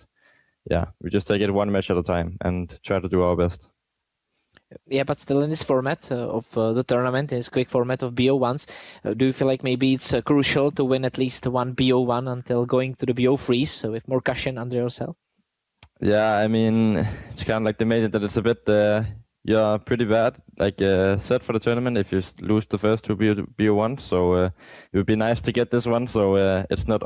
Speaker 17: yeah, we just take it one match at a time and try to do our best.
Speaker 1: Yeah, but still in this format of the tournament, in this quick format of BO1s, do you feel like maybe it's crucial to win at least one BO1 until going to the BO3s, so with more cushion under yourself?
Speaker 17: Yeah, I mean, it's kind of like they made it that it's a bit, you're pretty bad, set for the tournament if you lose the first two BO1s, so it would be nice to get this one, so it's not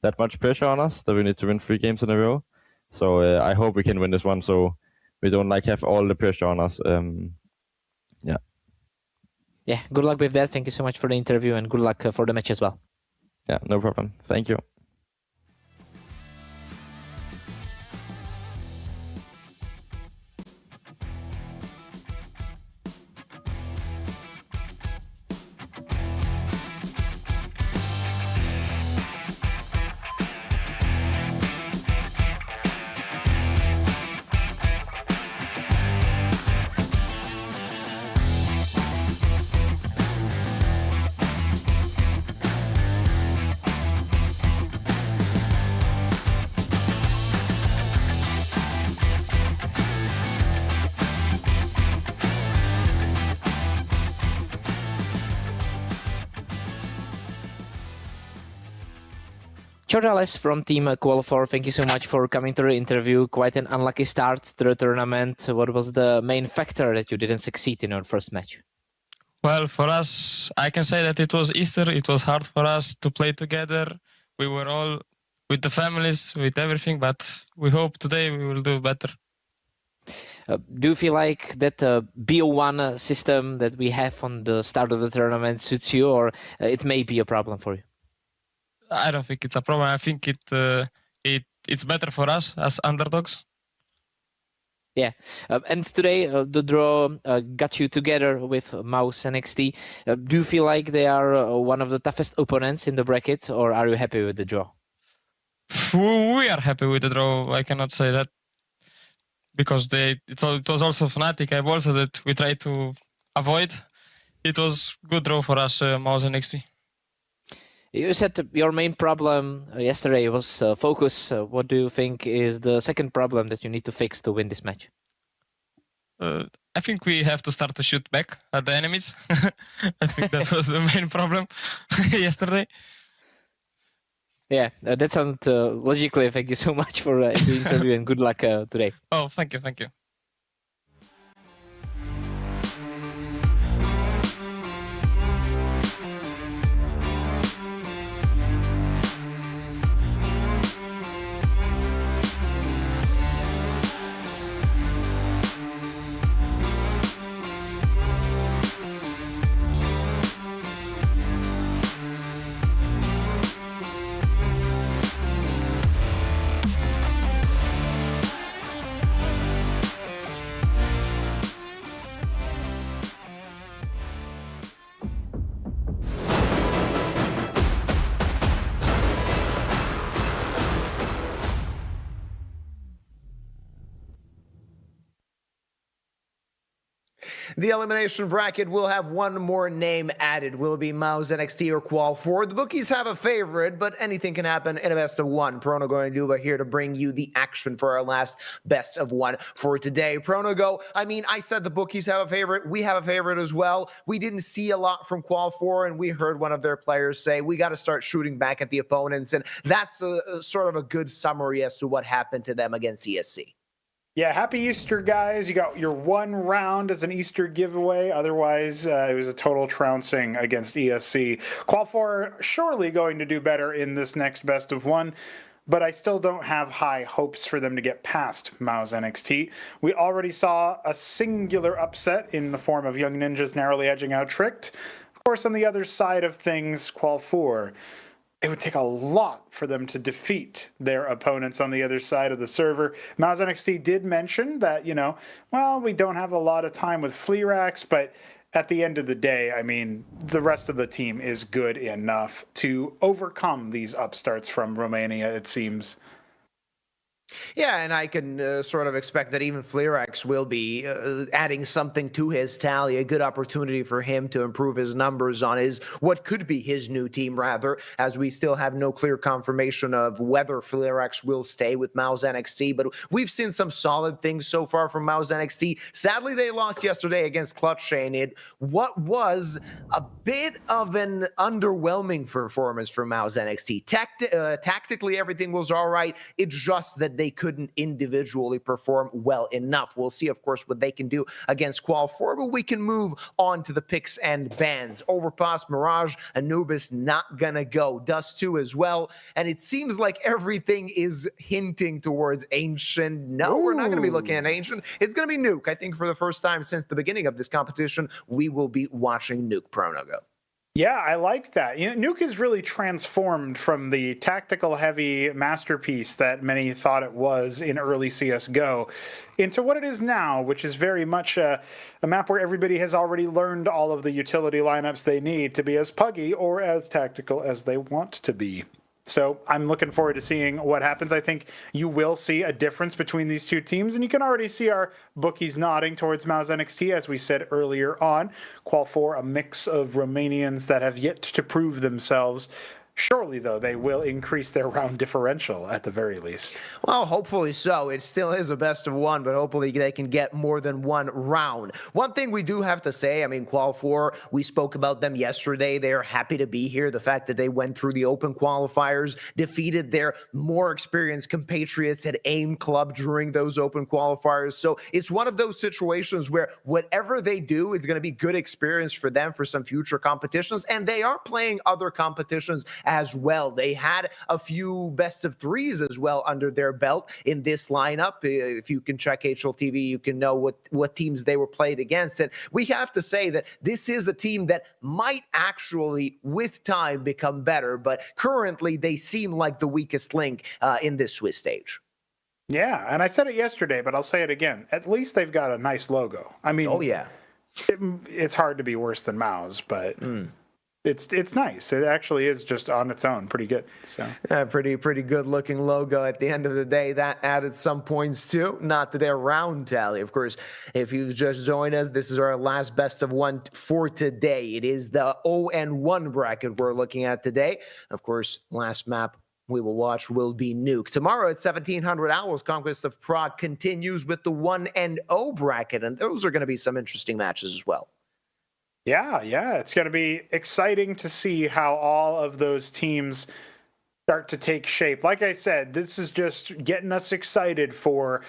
Speaker 17: that much pressure on us that we need to win 3 games in a row. So I hope we can win this one, so we don't have all the pressure on us.
Speaker 1: Yeah, good luck with that. Thank you so much for the interview, and good luck for the match as well.
Speaker 17: Yeah, no problem. Thank you.
Speaker 1: Chorales from Team Qual 4, thank you so much for coming to the interview. Quite an unlucky start to the tournament. What was the main factor that you didn't succeed in your first match?
Speaker 18: Well, for us, I can say that it was Easter. It was hard for us to play together. We were all with the families, with everything, but we hope today we will do better.
Speaker 1: Do you feel like that BO1 system that we have on the start of the tournament suits you, or it may be a problem for you?
Speaker 18: I don't think it's a problem. I think it's better for us as underdogs.
Speaker 1: Yeah, and today the draw got you together with MOUZ NXT. Do you feel like they are one of the toughest opponents in the bracket, or are you happy with the draw?
Speaker 18: We are happy with the draw. I cannot say that because it was also Fnatic. I've also that we tried to avoid. It was good draw for us, MOUZ NXT.
Speaker 1: You said your main problem yesterday was focus. What do you think is the second problem that you need to fix to win this match?
Speaker 18: I think we have to start to shoot back at the enemies. I think that was the main problem yesterday.
Speaker 1: Yeah, that sounds logically. Thank you so much for the interview and good luck today.
Speaker 18: Oh, thank you, thank you.
Speaker 9: The elimination bracket will have one more name added. Will it be MOUZ NXT or Qual 4? The bookies have a favorite, but anything can happen in a best of one. Prono going to do here to bring you the action for our last best of one for today. Prono go, I mean, I said the bookies have a favorite. We have a favorite as well. We didn't see a lot from Qual 4, and we heard one of their players say, we got to start shooting back at the opponents, and that's a sort of a good summary as to what happened to them against ESC.
Speaker 10: Yeah, happy Easter, guys. You got your one round as an Easter giveaway. Otherwise, it was a total trouncing against ESC. Qual 4 surely going to do better in this next best of one, but I still don't have high hopes for them to get past MOUZ NXT. We already saw a singular upset in the form of Young Ninjas narrowly edging out Tricked. Of course, on the other side of things, Qual 4, it would take a lot for them to defeat their opponents on the other side of the server. MOUZ NXT did mention that, well, we don't have a lot of time with Fleerax, but at the end of the day, I mean, the rest of the team is good enough to overcome these upstarts from Romania, it seems.
Speaker 9: Yeah, and I can sort of expect that even Fleerax will be adding something to his tally, a good opportunity for him to improve his numbers on what could be his new team, rather, as we still have no clear confirmation of whether Fleerax will stay with MOUZ NXT, but we've seen some solid things so far from MOUZ NXT. Sadly, they lost yesterday against Clutch Shane. What was a bit of an underwhelming performance from MOUZ NXT. Tactically, everything was all right. It's just that they couldn't individually perform well enough. We'll see, of course, what they can do against Qual 4, but we can move on to the picks and bans. Overpass, Mirage, Anubis not gonna go. Dust 2 as well, and it seems like everything is hinting towards Ancient. No, we're not gonna be looking at Ancient. It's gonna be Nuke. I think for the first time since the beginning of this competition, we will be watching Nuke Pronogo.
Speaker 10: Yeah, I like that. Nuke is really transformed from the tactical-heavy masterpiece that many thought it was in early CSGO into what it is now, which is very much a map where everybody has already learned all of the utility lineups they need to be as puggy or as tactical as they want to be. So I'm looking forward to seeing what happens. I think you will see a difference between these two teams, and you can already see our bookies nodding towards MOUZ NXT, as we said earlier on. Qual 4, a mix of Romanians that have yet to prove themselves. Surely, though, they will increase their round differential at the very least.
Speaker 9: Well, hopefully so. It still is a best of one, but hopefully they can get more than one round. One thing we do have to say, I mean, Qual 4, we spoke about them yesterday. They are happy to be here. The fact that they went through the open qualifiers, defeated their more experienced compatriots at AIM Club during those open qualifiers. So it's one of those situations where whatever they do is going to be good experience for them for some future competitions, and they are playing other competitions as well. They had a few best of threes as well under their belt in this lineup. If you can check HLTV, you can know what teams they were played against. And we have to say that this is a team that might actually, with time, become better, but currently they seem like the weakest link in this Swiss stage.
Speaker 10: Yeah, and I said it yesterday, but I'll say it again. At least they've got a nice logo. I mean,
Speaker 9: oh yeah,
Speaker 10: it's hard to be worse than MOUZ, but it's nice. It actually is just on its own pretty good. So
Speaker 9: yeah, pretty good looking logo. At the end of the day, that added some points too, not to their round tally. Of course, if you've just joined us, this is our last best of one for today. It is the 0-1 bracket we're looking at today. Of course, last map we will watch will be Nuke. Tomorrow at 1700 hours, Conquest of Prague continues with the 1-0 bracket, and those are going to be some interesting matches as well.
Speaker 10: Yeah, it's going to be exciting to see how all of those teams start to take shape. Like I said, this is just getting us excited for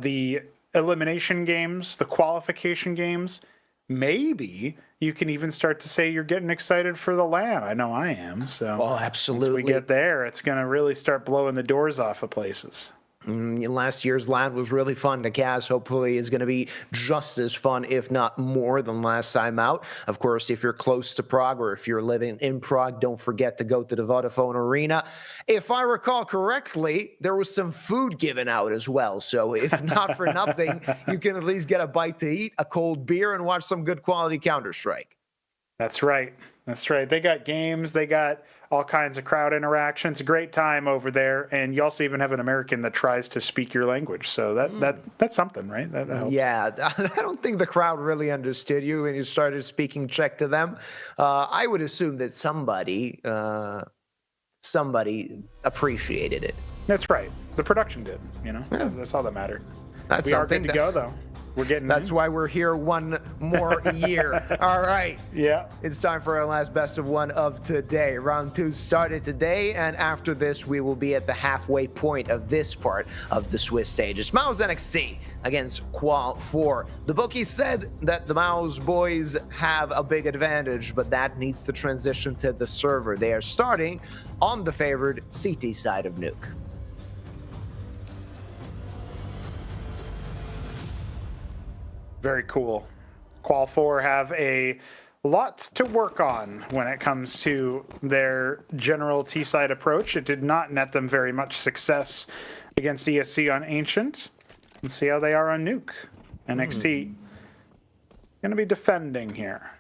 Speaker 10: the elimination games, the qualification games. Maybe you can even start to say you're getting excited for the LAN. I know I am. So
Speaker 9: absolutely.
Speaker 10: Once we get there, it's going to really start blowing the doors off of places.
Speaker 9: Last year's LAN was really fun to cast. Hopefully it's going to be just as fun, if not more, than last time out. Of course, if you're close to Prague or if you're living in Prague, don't forget to go to the Vodafone Arena. If I recall correctly, there was some food given out as well. So if not for nothing, you can at least get a bite to eat, a cold beer, and watch some good quality Counter-Strike.
Speaker 10: That's right. That's right. They got games. They got all kinds of crowd interactions. A great time over there. And you also even have an American that tries to speak your language. So that's something, right? That helps.
Speaker 9: Yeah, I don't think the crowd really understood you when you started speaking Czech to them. I would assume that somebody appreciated it.
Speaker 10: That's right. The production did, That's all that mattered.
Speaker 9: That's
Speaker 10: we are good to go, though. We're getting
Speaker 9: That's why we're here one more year. All right.
Speaker 10: Yeah.
Speaker 9: It's time for our last best of one of today. Round 2 started today, and after this, we will be at the halfway point of this part of the Swiss stage. It's MOUZ NXT against Qual 4. The bookies said that the MOUZ boys have a big advantage, but that needs to transition to the server. They are starting on the favored CT side of Nuke.
Speaker 10: Very cool. Qual 4 have a lot to work on when it comes to their general T-side approach. It did not net them very much success against ESC on Ancient. Let's see how they are on Nuke. NXT going to be defending here.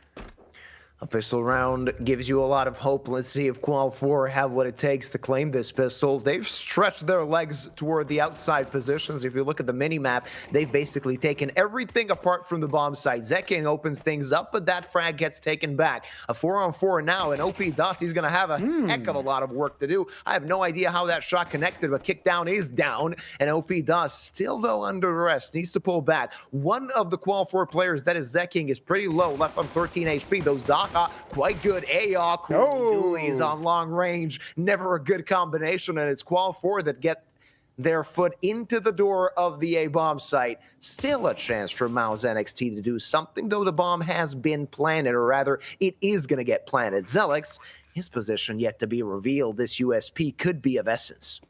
Speaker 9: A pistol round gives you a lot of hope. Let's see if Qual 4 have what it takes to claim this pistol. They've stretched their legs toward the outside positions. If you look at the mini-map, they've basically taken everything apart from the bomb site. Zeking opens things up, but that frag gets taken back. A 4-on-4 now, and OP Dust, he's going to have a heck of a lot of work to do. I have no idea how that shot connected, but kick down is down, and OP Dust, still though under arrest, needs to pull back. One of the Qual 4 players, that is Zeking, is pretty low, left on 13 HP, though Zaha quite good. AR, Dooley is on long range. Never a good combination, and it's Qual 4 that get their foot into the door of the A-bomb site. Still a chance for MOUZ NXT to do something, though the bomb has been planted, or rather, it is going to get planted. Zelix, his position yet to be revealed. This USP could be of essence.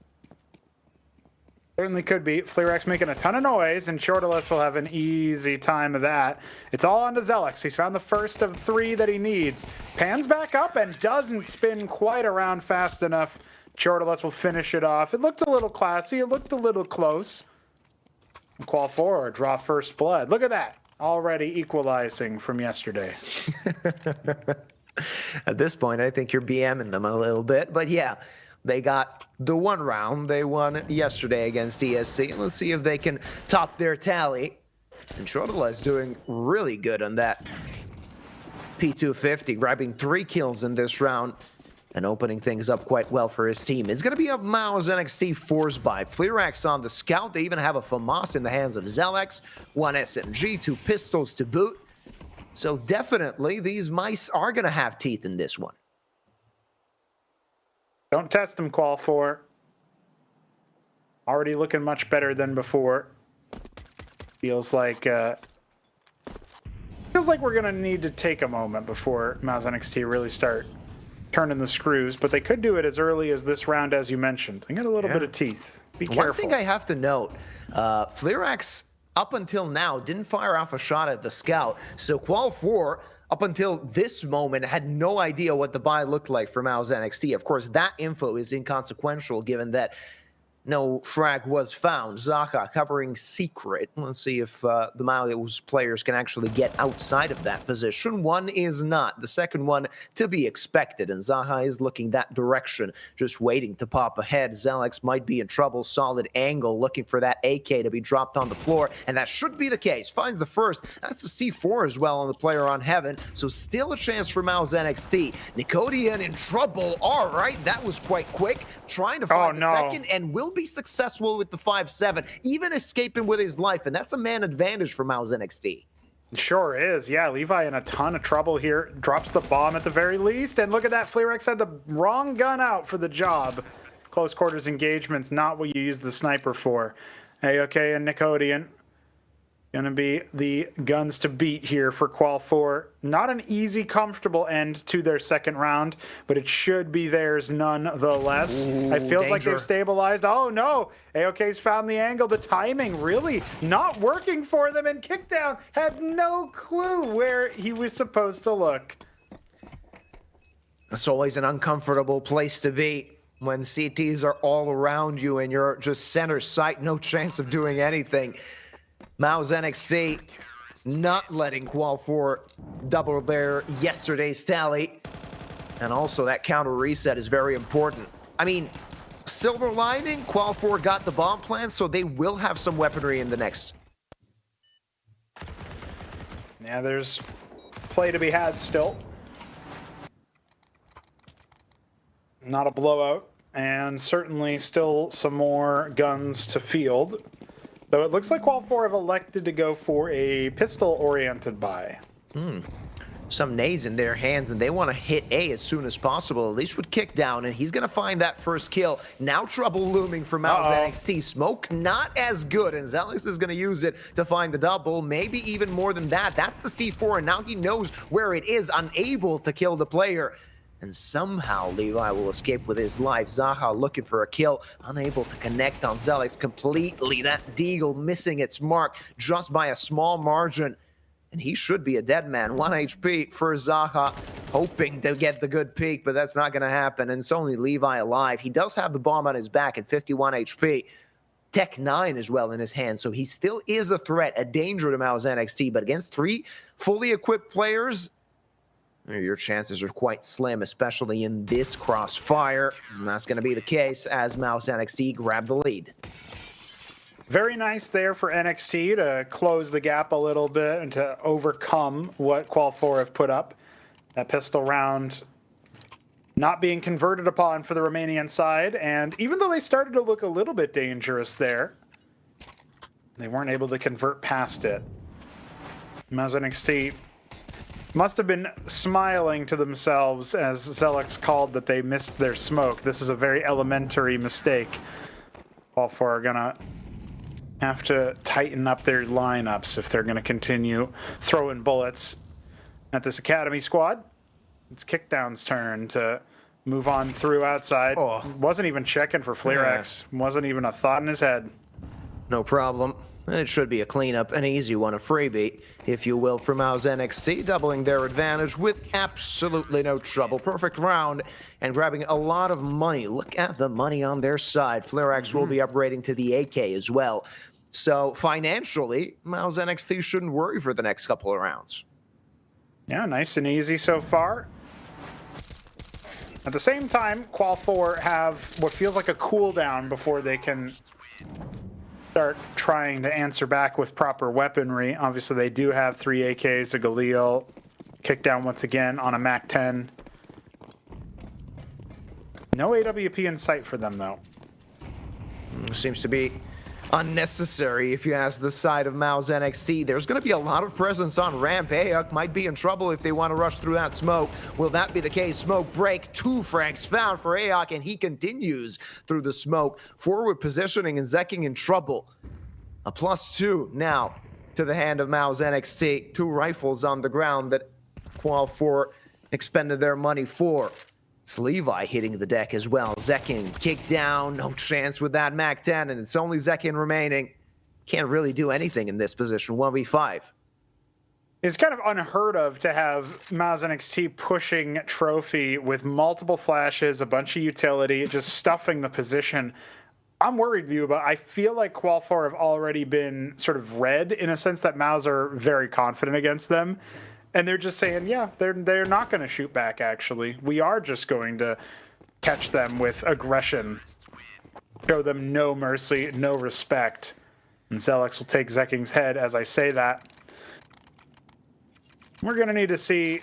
Speaker 10: Certainly could be. Fleerax making a ton of noise, and Shortless will have an easy time of that. It's all on to Zelix. He's found the first of 3 that he needs. Pans back up and doesn't spin quite around fast enough. Shortless will finish it off. It looked a little classy. It looked a little close. Qual 4, draw first blood. Look at that. Already equalizing from yesterday.
Speaker 9: At this point, I think you're BMing them a little bit, but yeah. They got the one round they won yesterday against ESC. Let's see if they can top their tally. And Shortla is doing really good on that P250, grabbing 3 kills in this round and opening things up quite well for his team. It's going to be a MOUZ NXT force buy. Fleerax on the scout. They even have a FAMAS in the hands of Zelex. 1 SMG, 2 pistols to boot. So definitely these mice are going to have teeth in this one.
Speaker 10: Don't test them, Qual 4. Already looking much better than before. Feels like we're gonna need to take a moment before MOUZ NXT really start turning the screws, but they could do it as early as this round, as you mentioned. They got a little bit of teeth. Be careful.
Speaker 9: One thing I have to note, Fleerax up until now didn't fire off a shot at the scout, so Qual 4 up until this moment had no idea what the buy looked like for MOUZ NXT. Of course, that info is inconsequential given that no frag was found. Zaha covering secret. Let's see if the MOUZ players can actually get outside of that position. One is not. The second one to be expected, and Zaha is looking that direction, just waiting to pop ahead. Zelex might be in trouble. Solid angle, looking for that AK to be dropped on the floor, and that should be the case. Finds the first. That's a C4 as well on the player on Heaven, so still a chance for MOUZ NXT. Nicodian in trouble. All right, that was quite quick. Trying to find the second, and will be successful with the 5-7, even escaping with his life, and that's a man advantage for MOUZ NXT.
Speaker 10: Sure is. Yeah, Levi in a ton of trouble here. Drops the bomb at the very least, and look at that. Fleerax had the wrong gun out for the job. Close quarters engagement's not what you use the sniper for. AOK and Nicodian gonna be the guns to beat here for Qual 4. Not an easy, comfortable end to their second round, but it should be theirs nonetheless. It feels like they've stabilized. Oh no, AOK's found the angle. The timing really not working for them, and Kickdown had no clue where he was supposed to look.
Speaker 9: It's always an uncomfortable place to be when CTs are all around you and you're just center sight, no chance of doing anything. MOUZ NXT not letting Qual 4 double their yesterday's tally. And also that counter reset is very important. I mean, silver lining, Qual 4 got the bomb plant, so they will have some weaponry in the next.
Speaker 10: Yeah, there's play to be had still. Not a blowout, and certainly still some more guns to field. Though it looks like Qual 4 have elected to go for a pistol-oriented buy.
Speaker 9: Some nades in their hands, and they want to hit A as soon as possible, at least with kick down, and he's going to find that first kill. Now trouble looming for MOUZ NXT. Smoke not as good, and Zelix is going to use it to find the double, maybe even more than that. That's the C4, and now he knows where it is, unable to kill the player. And somehow Levi will escape with his life. Zaha looking for a kill, unable to connect on Zelix completely. That Deagle missing its mark just by a small margin. And he should be a dead man. 1 HP for Zaha, hoping to get the good peek, but that's not going to happen. And it's only Levi alive. He does have the bomb on his back at 51 HP. Tech 9 as well in his hand, so he still is a threat, a danger to MOUZ NXT. But against 3 fully equipped players, your chances are quite slim, especially in this crossfire. And that's going to be the case as MOUZ NXT grab the lead.
Speaker 10: Very nice there for NXT to close the gap a little bit and to overcome what Qual 4 have put up. That pistol round not being converted upon for the Romanian side. And even though they started to look a little bit dangerous there, they weren't able to convert past it. MOUZ NXT must have been smiling to themselves as Zelix called that they missed their smoke. This is a very elementary mistake. Qual 4 are going to have to tighten up their lineups if they're going to continue throwing bullets at this Academy squad. It's Kickdown's turn to move on through outside. Wasn't even checking for flarex. Wasn't even a thought in his head.
Speaker 9: No problem. And it should be a cleanup, an easy one, a freebie, if you will, for MOUZ NXT, doubling their advantage with absolutely no trouble. Perfect round and grabbing a lot of money. Look at the money on their side. Flarex will be upgrading to the AK as well. So financially, MOUZ NXT shouldn't worry for the next couple of rounds.
Speaker 10: Yeah, nice and easy so far. At the same time, Qual 4 have what feels like a cooldown before they can start trying to answer back with proper weaponry. Obviously, they do have 3 AKs, a Galil, Kickdown once again on a MAC-10. No AWP in sight for them, though.
Speaker 9: Seems to be unnecessary if you ask the side of MOUZ NXT. There's going to be a lot of presence on ramp. Ayuk might be in trouble if they want to rush through that smoke. Will that be the case? Smoke break. 2 frags found for Ayuk, and he continues through the smoke. Forward positioning and Zekking in trouble. A +2 now to the hand of MOUZ NXT. 2 rifles on the ground that Qual 4 expended their money for. It's Levi hitting the deck as well. Zekin kicked down, no chance with that MAC-10, and it's only Zekin remaining. Can't really do anything in this position, 1v5.
Speaker 10: It's kind of unheard of to have MOUZ NXT pushing Trophy with multiple flashes, a bunch of utility, just stuffing the position. I'm worried, View, but I feel like Qual 4 have already been sort of read in a sense that MOUZ are very confident against them. And they're just saying, yeah, they're not going to shoot back, actually. We are just going to catch them with aggression. Show them no mercy, no respect. And Zelix will take Zekking's head as I say that. We're going to need to see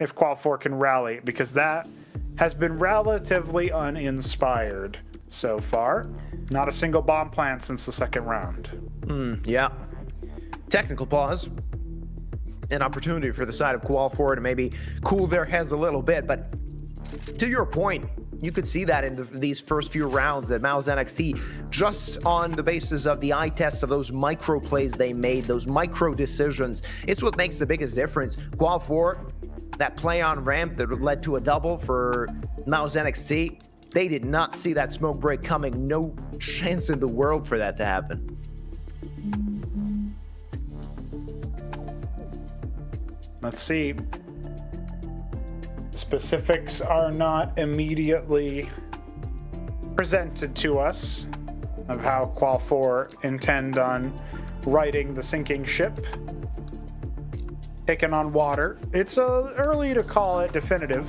Speaker 10: if Qual 4 can rally, because that has been relatively uninspired so far. Not a single bomb plant since the second round.
Speaker 9: Yeah. Technical pause. An opportunity for the side of Qual 4 to maybe cool their heads a little bit. But to your point, you could see that in these first few rounds that MOUZ NXT, just on the basis of the eye test of those micro plays they made, those micro decisions, it's what makes the biggest difference. Qual 4, that play on ramp that led to a double for MOUZ NXT, they did not see that smoke break coming. No chance in the world for that to happen.
Speaker 10: Let's see. Specifics are not immediately presented to us of how Qual 4 intend on righting the sinking ship. Taking on water. It's early to call it definitive.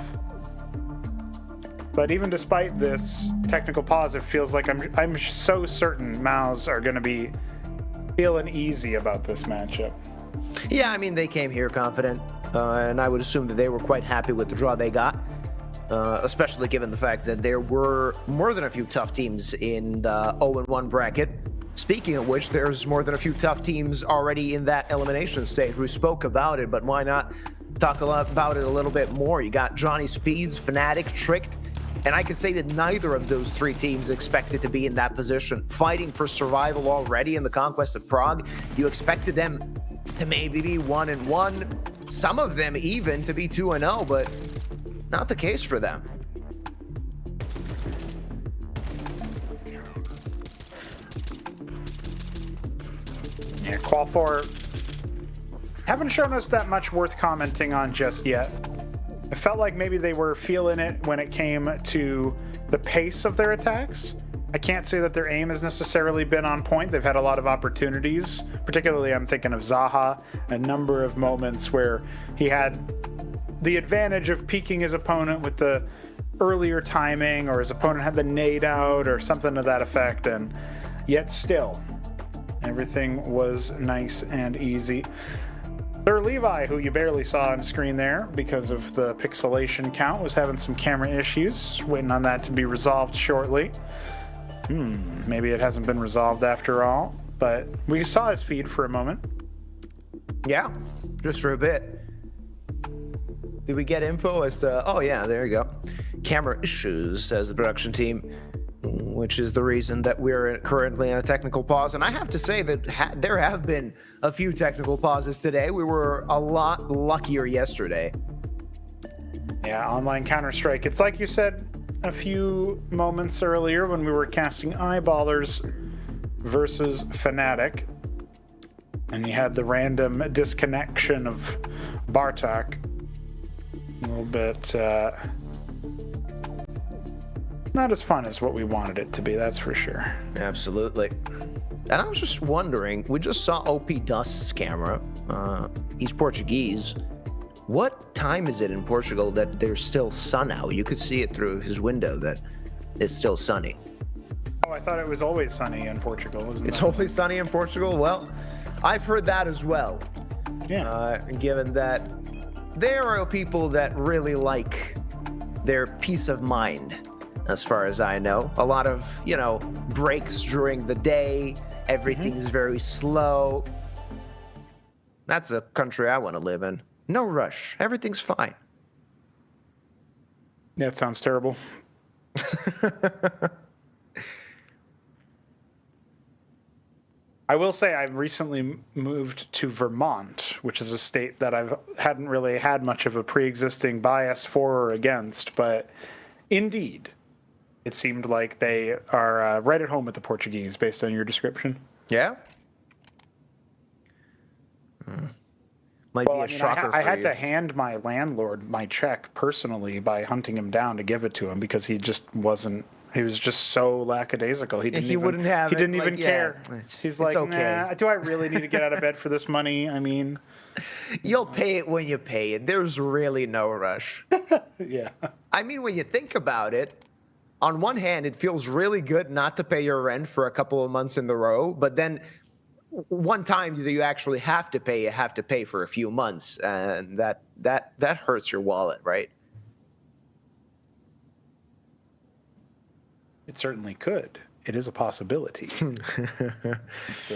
Speaker 10: But even despite this technical pause, it feels like I'm so certain MOUZ are going to be feeling easy about this matchup.
Speaker 9: Yeah, I mean, they came here confident, and I would assume that they were quite happy with the draw they got, especially given the fact that there were more than a few tough teams in the 0-1 bracket. Speaking of which, there's more than a few tough teams already in that elimination stage. We spoke about it, but why not talk about it a little bit more? You got Johnny Speeds, Fnatic, Tricked, and I can say that neither of those three teams expected to be in that position, fighting for survival already in the Conquest of Prague. You expected them to maybe be 1-1, some of them even to be 2-0, but not the case for them.
Speaker 10: Yeah, Qual 4 haven't shown us that much worth commenting on just yet. It felt like maybe they were feeling it when it came to the pace of their attacks. I can't say that their aim has necessarily been on point. They've had a lot of opportunities, particularly I'm thinking of Zaha, a number of moments where he had the advantage of peeking his opponent with the earlier timing, or his opponent had the nade out or something to that effect, and yet still, everything was nice and easy. Sir Levi, who you barely saw on screen there because of the pixelation count, was having some camera issues, waiting on that to be resolved shortly. Maybe it hasn't been resolved after all, but we saw his feed for a moment.
Speaker 9: Yeah, just for a bit. Did we get info as to, oh yeah, there you go. Camera issues, says the production team, which is the reason that we're currently in a technical pause. And I have to say that there have been a few technical pauses today. We were a lot luckier yesterday.
Speaker 10: Yeah, online Counter-Strike. It's like you said a few moments earlier when we were casting Eyeballers versus Fnatic, and you had the random disconnection of Bartok. A little bit not as fun as what we wanted it to be, that's for sure.
Speaker 9: Absolutely. And I was just wondering, we just saw OP Dust's camera. He's Portuguese. What time is it in Portugal that there's still sun out? You could see it through his window that it's still sunny.
Speaker 10: Oh, I thought it was always sunny in Portugal, isn't it?
Speaker 9: It's always sunny in Portugal? Well, I've heard that as well.
Speaker 10: Yeah.
Speaker 9: Given that there are people that really like their peace of mind, as far as I know. A lot of, breaks during the day. Everything's very slow. That's a country I want to live in. No rush. Everything's fine.
Speaker 10: Yeah, it sounds terrible. I will say I recently moved to Vermont, which is a state that I hadn't really had much of a pre-existing bias for or against, but indeed, it seemed like they are right at home with the Portuguese based on your description.
Speaker 9: Yeah? Might be a shocker for you.
Speaker 10: I had to hand my landlord my check personally by hunting him down to give it to him because he just wasn't. He was just so lackadaisical. He didn't even care. He's like,
Speaker 9: okay.
Speaker 10: Nah, do I really need to get out of bed for this money? I mean,
Speaker 9: you'll pay it when you pay it. There's really no rush.
Speaker 10: Yeah.
Speaker 9: I mean, when you think about it, on one hand, it feels really good not to pay your rent for a couple of months in a row, but then one time that you actually have to pay, you have to pay for a few months, and that hurts your wallet, right?
Speaker 10: It certainly could. It is a possibility. It's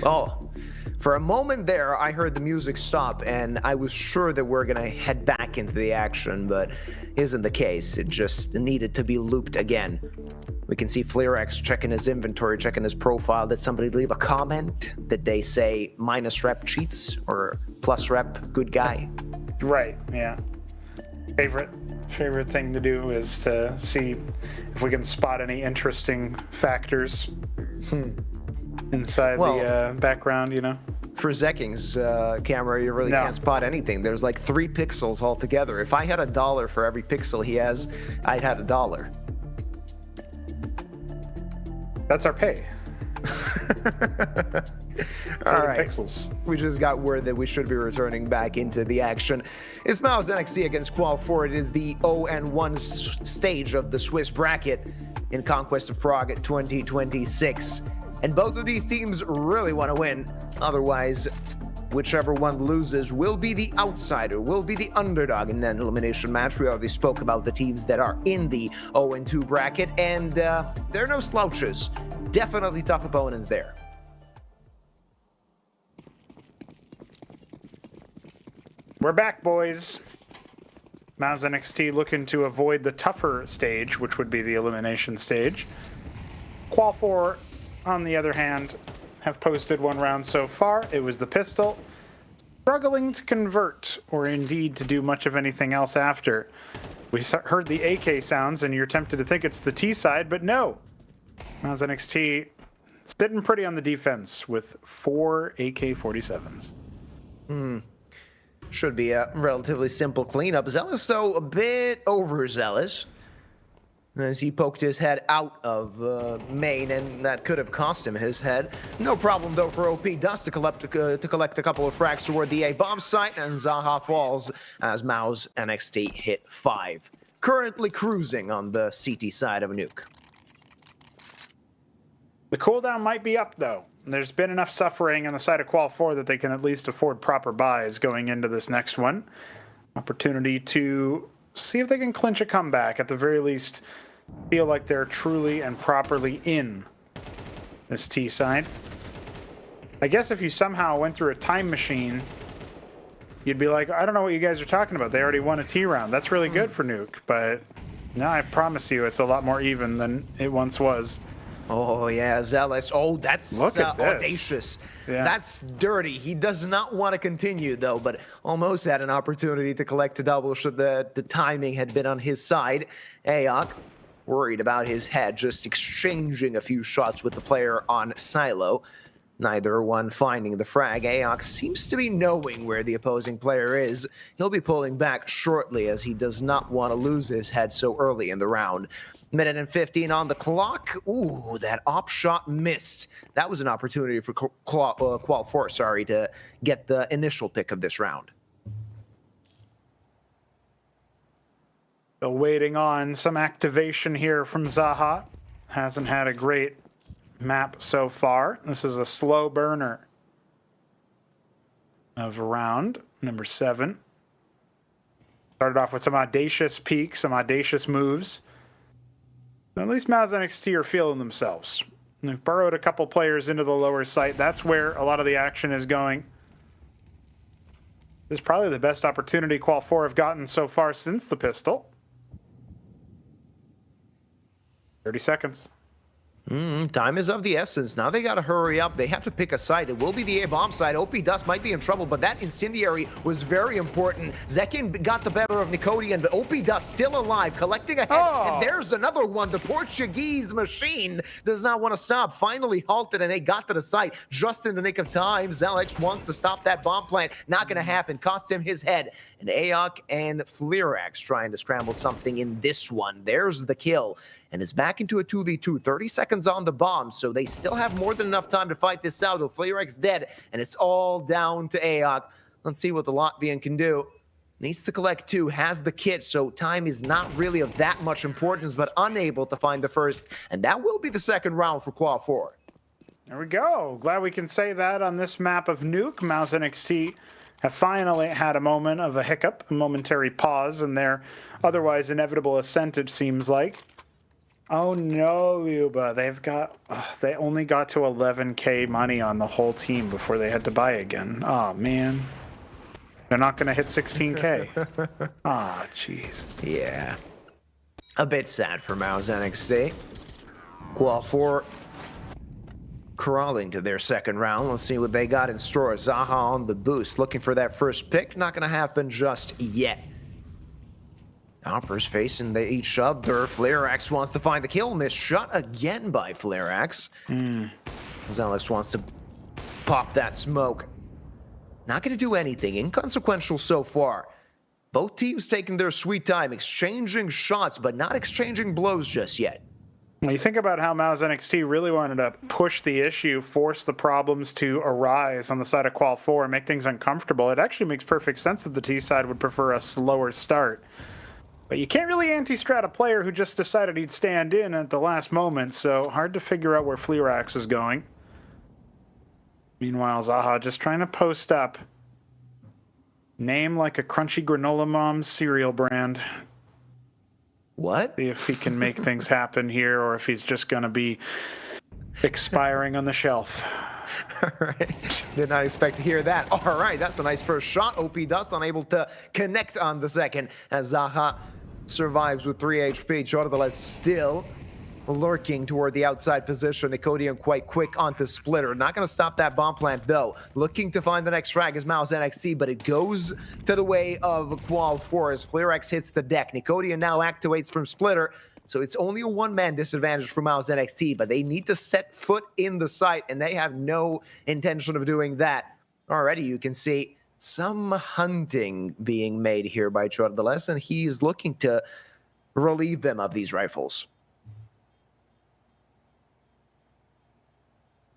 Speaker 9: Oh, for a moment there, I heard the music stop, and I was sure that we're gonna head back into the action, but isn't the case. It just needed to be looped again. We can see Flarex checking his inventory, checking his profile. Did somebody leave a comment? Did they say minus rep cheats or plus rep good guy?
Speaker 10: Right, yeah. Favorite thing to do is to see if we can spot any interesting factors inside the background,
Speaker 9: For Zekking's camera, you really can't spot anything. There's like 3 pixels altogether. If I had $1 for every pixel he has, I'd have $1.
Speaker 10: That's our pay.
Speaker 9: All right.
Speaker 10: Pixels.
Speaker 9: We just got word that we should be returning back into the action. It's MOUZ NXT against Qual 4. It is the 0-1 stage of the Swiss bracket in Conquest of Prague 2026. And both of these teams really want to win. Otherwise, whichever one loses will be the outsider, will be the underdog in that elimination match. We already spoke about the teams that are in the 0-2 bracket, and they're no slouches. Definitely tough opponents there.
Speaker 10: We're back, boys. MOUZ NXT looking to avoid the tougher stage, which would be the elimination stage. Qual 4, on the other hand, have posted one round so far. It was the pistol. Struggling to convert, or indeed to do much of anything else after. We heard the AK sounds, and you're tempted to think it's the T side, but no. MOUZ NXT sitting pretty on the defense with 4 AK-47s.
Speaker 9: Should be a relatively simple cleanup. Zealous, though, a bit overzealous, as he poked his head out of main, and that could have cost him his head. No problem, though, for OP Dust to collect a couple of frags toward the A-bomb site, and Zaha falls as MOUZ NXT hit 5. Currently cruising on the CT side of a nuke.
Speaker 10: The cooldown might be up, though. There's been enough suffering on the side of Qual 4 that they can at least afford proper buys going into this next one. Opportunity to see if they can clinch a comeback, at the very least feel like they're truly and properly in this T side. I guess if you somehow went through a time machine, you'd be like, I don't know what you guys are talking about. They already won a T round. That's really good for Nuke, but no, I promise you it's a lot more even than it once was.
Speaker 9: Oh, yeah, Zealous. Oh, that's audacious.
Speaker 10: Yeah.
Speaker 9: That's dirty. He does not want to continue, though, but almost had an opportunity to collect a double should the timing had been on his side. Ayok, worried about his head, just exchanging a few shots with the player on Silo. Neither one finding the frag. Ayok seems to be knowing where the opposing player is. He'll be pulling back shortly, as he does not want to lose his head so early in the round. Minute and 15 on the clock. Ooh, that op shot missed. That was an opportunity for Qual 4, to get the initial pick of this round.
Speaker 10: Still waiting on some activation here from Zaha. Hasn't had a great map so far. This is a slow burner of round number 7. Started off with some audacious peaks, some audacious moves. At least MOUZ NXT are feeling themselves. They've burrowed a couple players into the lower site. That's where a lot of the action is going. This is probably the best opportunity Qual 4 have gotten so far since the pistol. 30 seconds.
Speaker 9: Time is of the essence. Now they got to hurry up. They have to pick a side. It will be the A-bomb side. OP Dust might be in trouble, but that incendiary was very important. Zekin got the better of Nicodian, but OP Dust still alive, collecting a head. And there's another one. The Portuguese machine does not want to stop. Finally halted, and they got to the site just in the nick of time. Zelix wants to stop that bomb plant. Not going to happen. Cost him his head. And Ayok and Fleerax trying to scramble something in this one. There's the kill. And it's back into a 2v2. 30 seconds on the bomb, so they still have more than enough time to fight this out. Fleerax dead, and it's all down to Ayok. Let's see what the Latvian can do. Needs to collect 2, has the kit, so time is not really of that much importance, but unable to find the first. And that will be the second round for Qual 4.
Speaker 10: There we go. Glad we can say that on this map of Nuke. MOUZ NXT have finally had a moment of a hiccup, a momentary pause in their otherwise inevitable ascent, it seems like. Oh no, Luba. They only got to 11k money on the whole team before they had to buy again. Oh man. They're not going to hit 16k. Ah, jeez.
Speaker 9: Yeah. A bit sad for MOUZ NXT. Qual 4 crawling to their second round. Let's see what they got in store. Zaha on the boost, looking for that first pick. Not going to happen just yet. Hoppers facing each other. Fleerax wants to find the kill. Missed shot again by Fleerax. Zelix wants to pop that smoke. Not going to do anything. Inconsequential so far. Both teams taking their sweet time, exchanging shots, but not exchanging blows just yet.
Speaker 10: When you think about how MOUZ NXT really wanted to push the issue, force the problems to arise on the side of Qual 4 and make things uncomfortable, it actually makes perfect sense that the T side would prefer a slower start. But you can't really anti-strat a player who just decided he'd stand in at the last moment, so hard to figure out where Fleerax is going. Meanwhile, Zaha just trying to post up. Name like a crunchy granola mom's cereal brand.
Speaker 9: What?
Speaker 10: See if he can make things happen here, or if he's just going to be expiring on the shelf.
Speaker 9: All right. Did not expect to hear that. All right, that's a nice first shot. OP Dust unable to connect on the second as Zaha survives with 3 HP. Chordeles still lurking toward the outside position. Nicodium quite quick onto Splitter. Not going to stop that bomb plant, though. Looking to find the next frag is MOUZ NXT, but it goes to the way of Qual 4 as Fleerax hits the deck. Nicodium now activates from Splitter, so it's only a one-man disadvantage for MOUZ NXT, but they need to set foot in the site, and they have no intention of doing that. Already you can see some hunting being made here by Chordeles, and he's looking to relieve them of these rifles.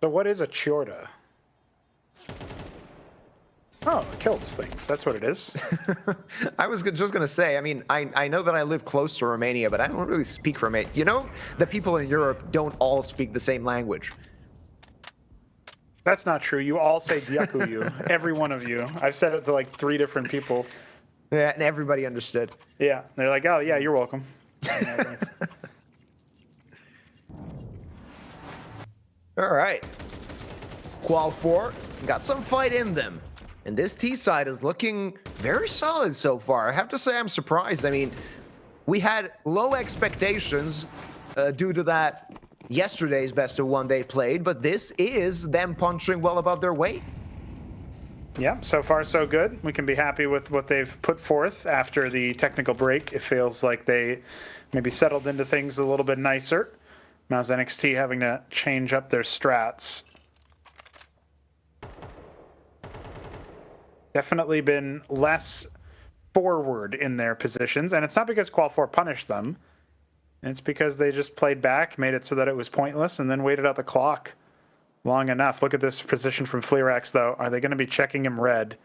Speaker 10: So what is a Chorda? Oh, it kills things. That's what it is.
Speaker 9: I was just going to say, I mean, I know that I live close to Romania, but I don't really speak Romanian. You know, the people in Europe don't all speak the same language.
Speaker 10: That's not true. You all say Diakuyu. Every one of you. I've said it to like 3 different people.
Speaker 9: Yeah, and everybody understood.
Speaker 10: Yeah. They're like, oh, yeah, you're welcome. Yeah, thanks.
Speaker 9: All right. Qual 4 got some fight in them. And this T side is looking very solid so far. I have to say I'm surprised. I mean, we had low expectations due to that yesterday's best of 1 they played, but this is them punching well above their weight.
Speaker 10: Yeah, so far so good. We can be happy with what they've put forth after the technical break. It feels like they maybe settled into things a little bit nicer. MOUZ NXT having to change up their strats. Definitely been less forward in their positions, and it's not because Qual 4 punished them. It's because they just played back, made it so that it was pointless, and then waited out the clock long enough. Look at this position from Fleerax, though. Are they going to be checking him red?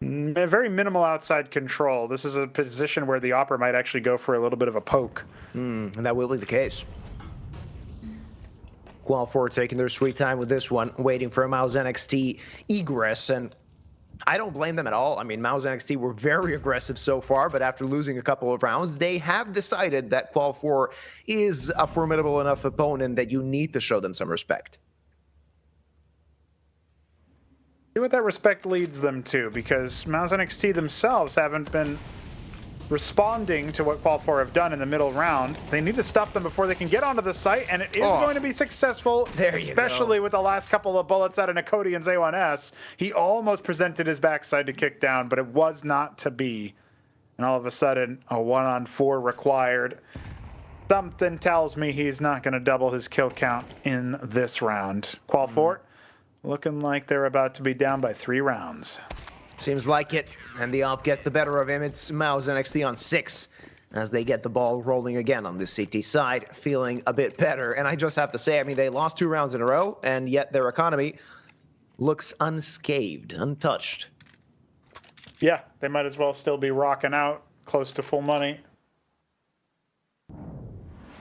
Speaker 10: Very minimal outside control. This is a position where the Opera might actually go for a little bit of a poke.
Speaker 9: And that will be the case. Qual 4 taking their sweet time with this one, waiting for a MOUZ NXT egress, and I don't blame them at all. I mean, MOUZ NXT were very aggressive so far, but after losing a couple of rounds, they have decided that Qual 4 is a formidable enough opponent that you need to show them some respect.
Speaker 10: See what that respect leads them to, because MOUZ NXT themselves haven't been responding to what Qual 4 have done in the middle round. They need to stop them before they can get onto the site, and it is going to be successful, especially with the last couple of bullets out of Nicodian's A1S. He almost presented his backside to kick down, but it was not to be. And all of a sudden, a 1-on-4 required. Something tells me he's not going to double his kill count in this round. Qual 4 looking like they're about to be down by 3 rounds.
Speaker 9: Seems like it, and the op get the better of him. It's MOUZ NXT on 6 as they get the ball rolling again on the CT side, feeling a bit better. And I just have to say, I mean, they lost 2 rounds in a row, and yet their economy looks unscathed, untouched.
Speaker 10: Yeah, they might as well still be rocking out close to full money.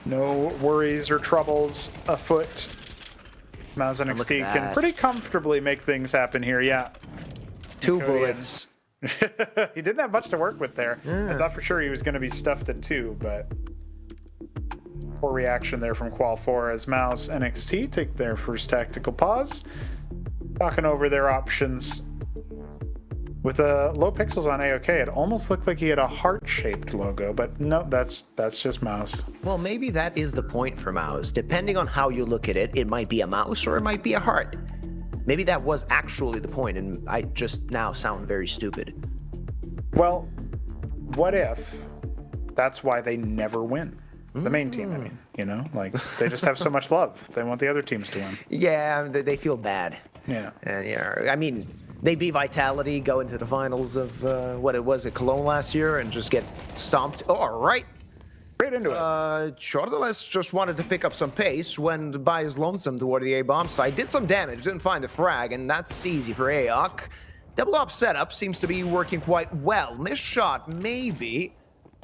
Speaker 10: No worries or troubles afoot. MOUZ NXT can pretty comfortably make things happen here, yeah.
Speaker 9: 2 bullets.
Speaker 10: He didn't have much to work with there. I thought for sure he was going to be stuffed at 2, but poor reaction there from Qual 4 as MOUZ NXT take their first tactical pause. Talking over their options. With the low pixels on AOK, it almost looked like he had a heart-shaped logo, but no, that's just MOUZ.
Speaker 9: Well, maybe that is the point for MOUZ. Depending on how you look at it, it might be a mouse or it might be a heart. Maybe that was actually the point, and I just now sound very stupid.
Speaker 10: Well, what if that's why they never win? The main team, I mean, you know, like they just have so much love. They want the other teams to win.
Speaker 9: Yeah, they feel bad.
Speaker 10: Yeah.
Speaker 9: And yeah, I mean, they beat Vitality, go into the finals of what it was at Cologne last year, and just get stomped. Oh, all right.
Speaker 10: Straight into it.
Speaker 9: Chordeles just wanted to pick up some pace, went by his lonesome toward the A-bomb side, did some damage, didn't find the frag, and that's easy for Aok. Double up setup seems to be working quite well. Missed shot, maybe.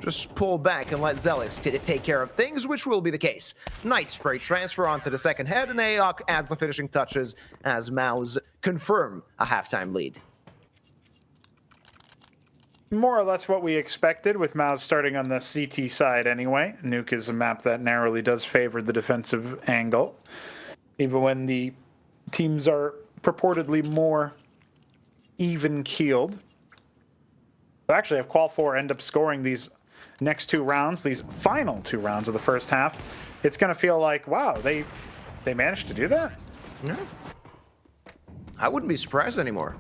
Speaker 9: Just pull back and let Zelix take care of things, which will be the case. Nice spray transfer onto the second head, and Aok adds the finishing touches as MOUZ confirm a halftime lead.
Speaker 10: More or less what we expected, with MOUZ starting on the CT side anyway. Nuke is a map that narrowly does favor the defensive angle, even when the teams are purportedly more even-keeled. But actually, if Qual 4 end up scoring these next 2 rounds, these final 2 rounds of the first half, it's going to feel like, wow, they managed to do that?
Speaker 9: Yeah. I wouldn't be surprised anymore.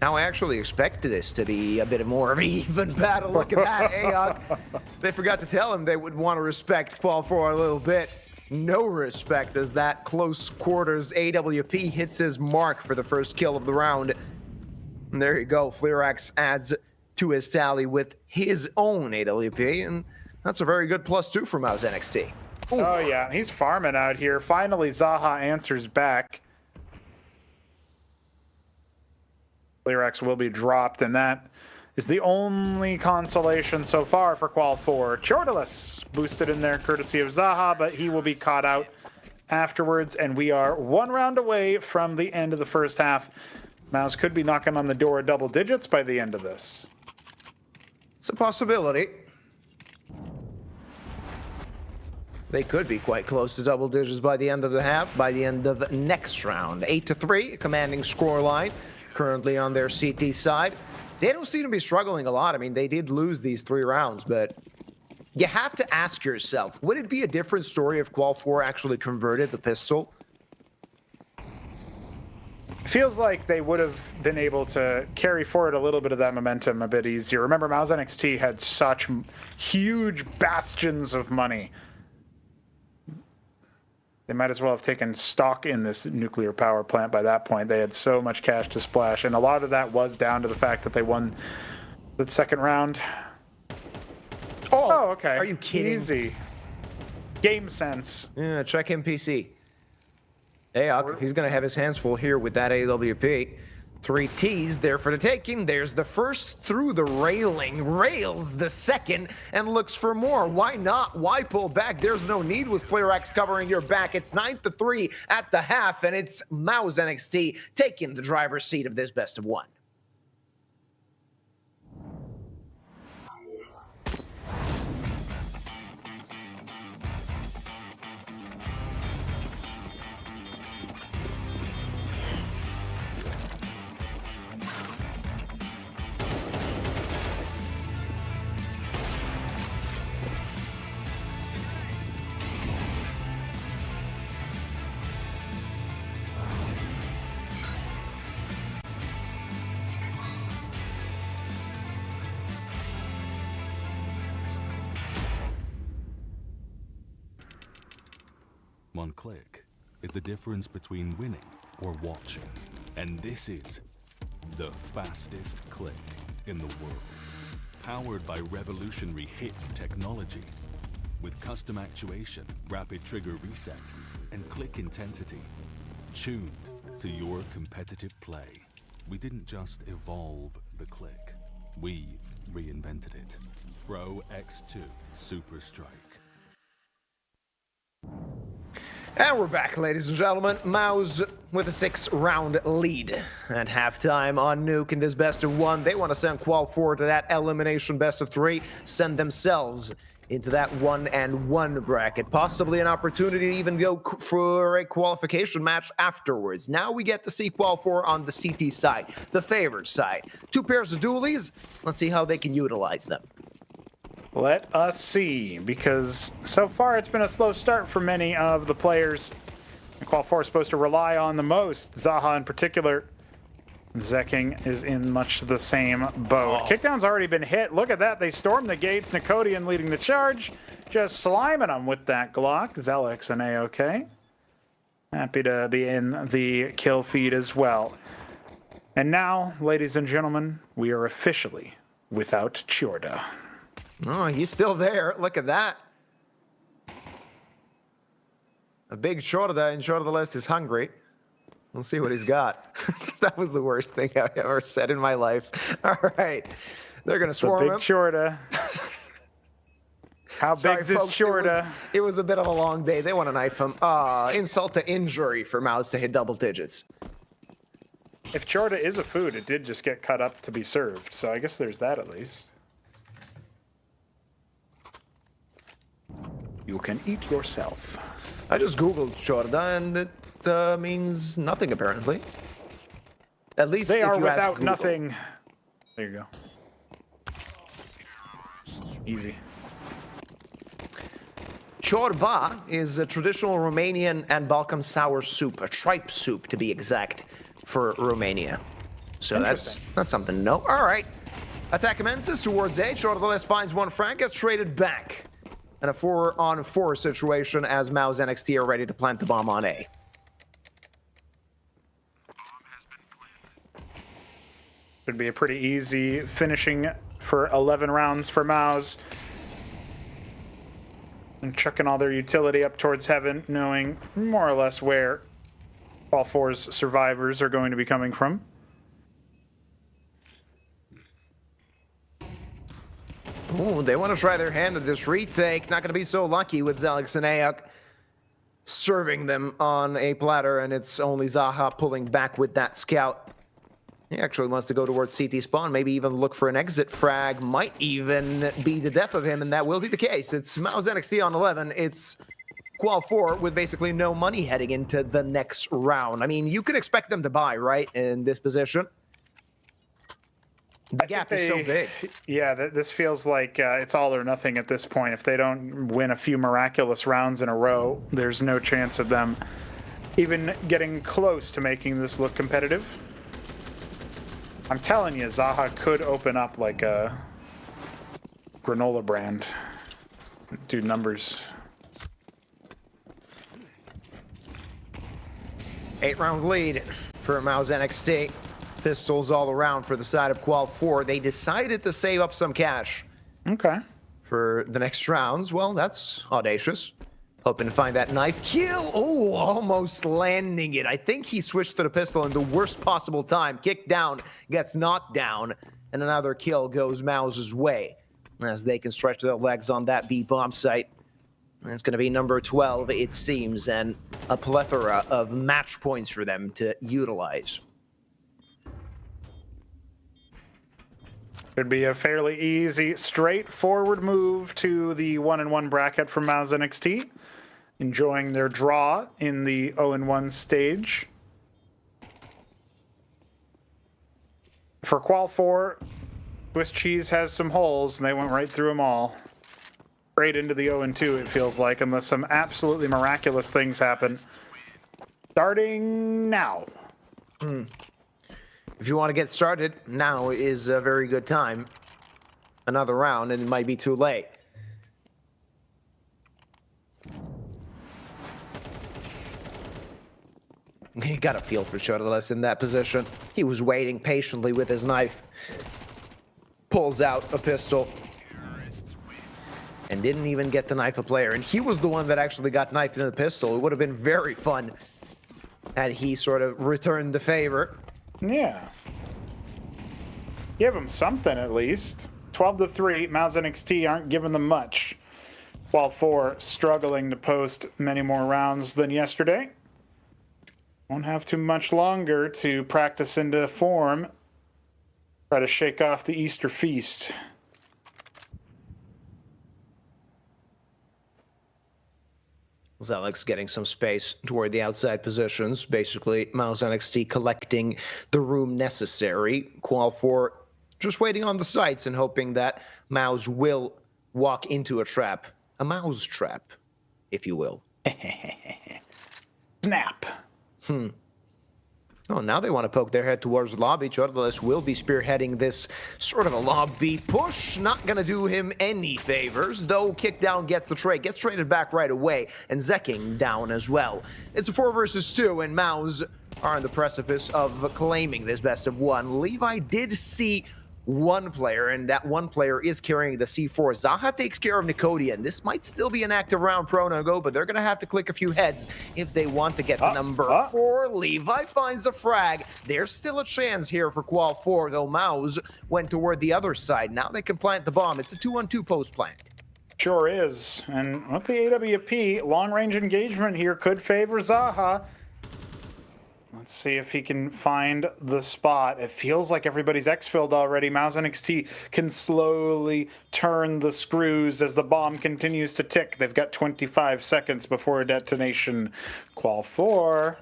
Speaker 9: Now, I actually expected this to be a bit more of an even battle. Look at that, Aok. They forgot to tell him they would want to respect Qual 4 a little bit. No respect as that close quarters AWP hits his mark for the first kill of the round. And there you go. Fleerax adds to his tally with his own AWP, and that's a very good +2 for MOUZ NXT. Ooh.
Speaker 10: Oh, yeah. He's farming out here. Finally, Zaha answers back. Fleerax will be dropped, and that is the only consolation so far for Qual 4. Chordeles boosted in there courtesy of Zaha, but he will be caught out afterwards, and we are 1 round away from the end of the first half. MOUZ could be knocking on the door double digits by the end of this.
Speaker 9: It's a possibility. They could be quite close to double digits by the end of the half, by the end of next round. 8-3, commanding scoreline, currently on their CT side. They don't seem to be struggling a lot. I mean, they did lose these 3 rounds, but you have to ask yourself, would it be a different story if Qual 4 actually converted the pistol?
Speaker 10: Feels like they would have been able to carry forward a little bit of that momentum a bit easier. Remember, MOUZ NXT had such huge bastions of money. They might as well have taken stock in this nuclear power plant by that point. They had so much cash to splash, and a lot of that was down to the fact that they won the second round. Oh, okay.
Speaker 9: Are you kidding?
Speaker 10: Easy. Game sense.
Speaker 9: Yeah, check him PC. Aok, he's going to have his hands full here with that AWP. 3 T's there for the taking. There's the first through the railing, rails the second, and looks for more. Why not? Why pull back? There's no need with Fleerax covering your back. It's 9-3 at the half, and it's MOUZ NXT taking the driver's seat of this best of 1.
Speaker 6: One click is the difference between winning or watching. And this is the fastest click in the world. Powered by revolutionary hits technology. With custom actuation, rapid trigger reset, and click intensity. Tuned to your competitive play. We didn't just evolve the click. We reinvented it. Pro X2 Super Strike.
Speaker 9: And we're back, ladies and gentlemen. MOUZ with a 6-round lead at halftime on Nuke in this best of 1. They want to send Qual 4 to that elimination best of 3, send themselves into that 1-1 bracket. Possibly an opportunity to even go for a qualification match afterwards. Now we get to see Qual 4 on the CT side, the favored side. 2 pairs of dualies. Let's see how they can utilize them.
Speaker 10: Let us see, because so far it's been a slow start for many of the players. Qual 4 is supposed to rely on the most, Zaha in particular. Zeking is in much the same boat. Kickdown's already been hit. Look at that. They storm the gates. Nicodian leading the charge. Just sliming them with that Glock. Zelix and AOK. Happy to be in the kill feed as well. And now, ladies and gentlemen, we are officially without Chiorda.
Speaker 9: Oh, he's still there. Look at that. A big Chorda, and Chorda is hungry. We'll see what he's got. That was the worst thing I've ever said in my life. All right. They're going to swarm him.
Speaker 10: Big Chorda. How big is this Chorda?
Speaker 9: It was a bit of a long day. They want to knife him. Insult to injury for MOUZ to hit double digits.
Speaker 10: If Chorda is a food, it did just get cut up to be served. So I guess there's that at least. You can eat yourself.
Speaker 9: I just googled Chorda and it means nothing apparently. At least
Speaker 10: they
Speaker 9: if
Speaker 10: are
Speaker 9: you
Speaker 10: without
Speaker 9: ask
Speaker 10: nothing. There you go. Easy.
Speaker 9: Ciorba is a traditional Romanian and Balkan sour soup, a tripe soup to be exact, for Romania. So that's something to know. All right. Attack commences towards A. Ciorba finds one frag, gets traded back. And a 4-on-4 situation as MOUZ NXT are ready to plant the bomb on A.
Speaker 10: Should be a pretty easy finishing for 11 rounds for MOUZ. And chucking all their utility up towards heaven, knowing more or less where all four's survivors are going to be coming from.
Speaker 9: Ooh, they want to try their hand at this retake. Not going to be so lucky with Zelix and Ayuk serving them on a platter, and it's only Zaha pulling back with that scout. He actually wants to go towards CT spawn, maybe even look for an exit frag. Might even be the death of him, and that will be the case. It's MOUZ NXT on 11. It's Qual 4 with basically no money heading into the next round. I mean, you could expect them to buy, right, in this position? The gap is so big.
Speaker 10: Yeah, this feels like it's all or nothing at this point. If they don't win a few miraculous rounds in a row, there's no chance of them even getting close to making this look competitive. I'm telling you, Zaha could open up like a granola brand. Do numbers.
Speaker 9: 8-round lead for MOUZ NXT. Pistols all around for the side of Qual 4. They decided to save up some cash.
Speaker 10: Okay.
Speaker 9: For the next rounds. Well, that's audacious. Hoping to find that knife kill. Oh, almost landing it. I think he switched to the pistol in the worst possible time. Kicked down, gets knocked down, and another kill goes MOUZ's way as they can stretch their legs on that B bomb site. And it's going to be number 12, it seems, and a plethora of match points for them to utilize.
Speaker 10: Should be a fairly easy, straightforward move to the 1-1 bracket for MOUZ NXT. Enjoying their draw in the 0-1 stage. For Qual 4, Swiss Cheese has some holes, and they went right through them all. Straight into the 0-2, it feels like, unless some absolutely miraculous things happen. Starting now.
Speaker 9: If you want to get started, now is a very good time. Another round, and it might be too late. You got a feel for Chorda in that position. He was waiting patiently with his knife. Pulls out a pistol. And didn't even get to knife a player. And he was the one that actually got knifed in the pistol. It would have been very fun had he sort of returned the favor.
Speaker 10: Yeah. Give them something at least. 12-3, MOUZ NXT aren't giving them much. Qual 4 struggling to post many more rounds than yesterday. Won't have too much longer to practice into form. Try to shake off the Easter feast.
Speaker 9: Zelix getting some space toward the outside positions. Basically, MOUZ NXT collecting the room necessary. Qual 4 just waiting on the sights and hoping that MOUZ will walk into a trap. A MOUZ trap, if you will.
Speaker 10: Snap.
Speaker 9: Oh, now they want to poke their head towards the lobby. Chorda will be spearheading this sort of a lobby push. Not going to do him any favors, though kick down gets the trade. Gets traded back right away, and Zekking down as well. It's a 4 versus 2, and MOUZ are on the precipice of claiming this best of 1. Levi did see one player, and that one player is carrying the C4. Zaha takes care of Nicodia, and this might still be an active round Pronogo, but they're going to have to click a few heads if they want to get to number 4. Levi finds a frag. There's still a chance here for Qual 4, though MOUZ went toward the other side. Now they can plant the bomb. It's a 2-on-2 post plant.
Speaker 10: Sure is. And with the AWP, long-range engagement here could favor Zaha. Let's see if he can find the spot. It feels like everybody's exfilled already. MOUZ NXT can slowly turn the screws as the bomb continues to tick. They've got 25 seconds before detonation. Qual 4,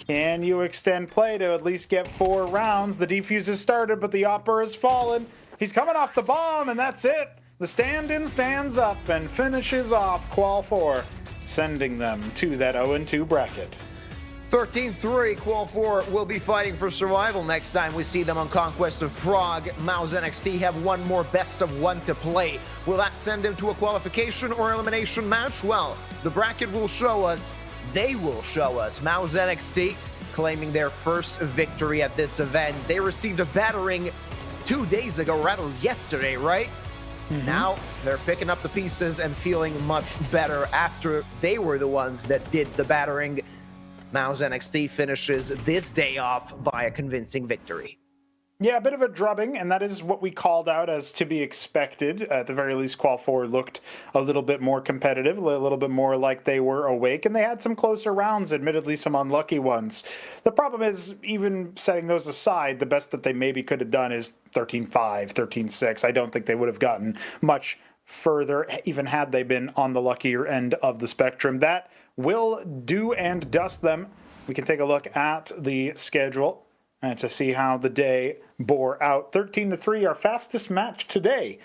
Speaker 10: can you extend play to at least get 4 rounds? The defuse has started, but the Opper has fallen. He's coming off the bomb, and that's it. The stand-in stands up and finishes off Qual 4, sending them to that 0-2 bracket.
Speaker 9: 13-3, Qual 4 will be fighting for survival next time we see them on Conquest of Prague. MOUZ NXT have one more best of 1 to play. Will that send them to a qualification or elimination match? Well, the bracket will show us. They will show us. MOUZ NXT claiming their first victory at this event. They received a battering 2 days ago, rather yesterday, right? Now they're picking up the pieces and feeling much better after they were the ones that did the battering. MOUZ NXT finishes this day off by a convincing victory.
Speaker 10: Yeah, a bit of a drubbing, and that is what we called out as to be expected. At the very least, Qual 4 looked a little bit more competitive, a little bit more like they were awake, and they had some closer rounds, admittedly some unlucky ones. The problem is, even setting those aside, the best that they maybe could have done is 13-5, 13-6. I don't think they would have gotten much further, even had they been on the luckier end of the spectrum. That will do and dust them. We can take a look at the schedule and to see how the day bore out. 13-3, our fastest match today.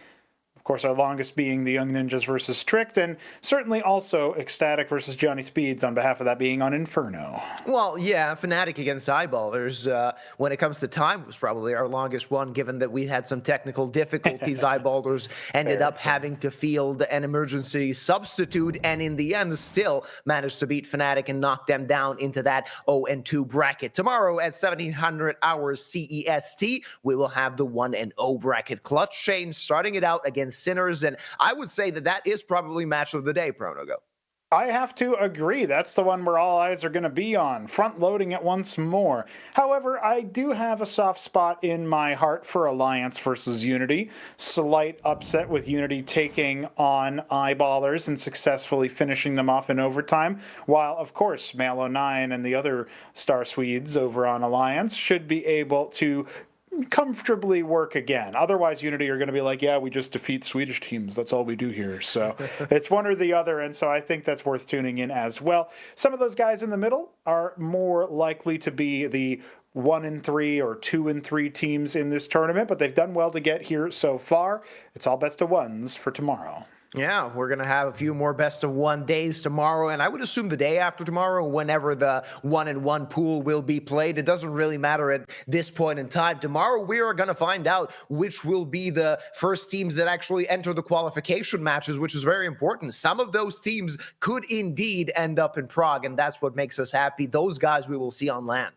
Speaker 10: Of course, our longest being the Young Ninjas versus Tricked, and certainly also ECSTATIC versus Johnny Speeds on behalf of that being on Inferno.
Speaker 9: Well, yeah, Fnatic against Eyeballers, when it comes to time, was probably our longest one, given that we had some technical difficulties. Eyeballers ended up having to field an emergency substitute, and in the end, still managed to beat Fnatic and knock them down into that 0-2 bracket. Tomorrow at 1700 hours CEST, we will have the 1-0 bracket. Clutch Chain starting it out against Sinners, and I would say that that is probably match of the day, Pronogo.
Speaker 10: I have to agree. That's the one where all eyes are going to be on, front-loading it once more. However, I do have a soft spot in my heart for Alliance versus Unity. Slight upset with Unity taking on Eyeballers and successfully finishing them off in overtime, while, of course, Malo9 and the other Star Swedes over on Alliance should be able to comfortably work again. Otherwise, Unity are going to be like, yeah, we just defeat Swedish teams. That's all we do here. So it's one or the other, and so I think that's worth tuning in as well. Some of those guys in the middle are more likely to be the 1-3 or 2-3 teams in this tournament, but they've done well to get here so far. It's all best of ones for tomorrow.
Speaker 9: Yeah, we're going to have a few more best of 1 days tomorrow, and I would assume the day after tomorrow, whenever the 1-1 pool will be played. It doesn't really matter at this point in time. Tomorrow, we are going to find out which will be the first teams that actually enter the qualification matches, which is very important. Some of those teams could indeed end up in Prague, and that's what makes us happy. Those guys we will see on LAN.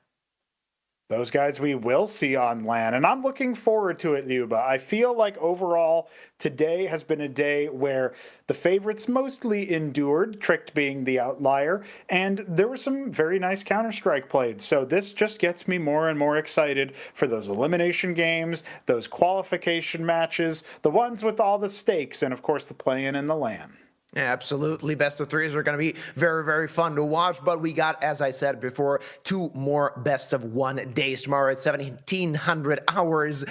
Speaker 10: Those guys we will see on LAN, and I'm looking forward to it, Luba. I feel like overall today has been a day where the favorites mostly endured, Tricked being the outlier, and there were some very nice Counter-Strike played. So this just gets me more and more excited for those elimination games, those qualification matches, the ones with all the stakes, and of course the play-in and the LAN.
Speaker 9: Yeah, absolutely. Best of threes are going to be very, very fun to watch. But we got, as I said before, 2 more best of 1 days tomorrow at 1700 hours.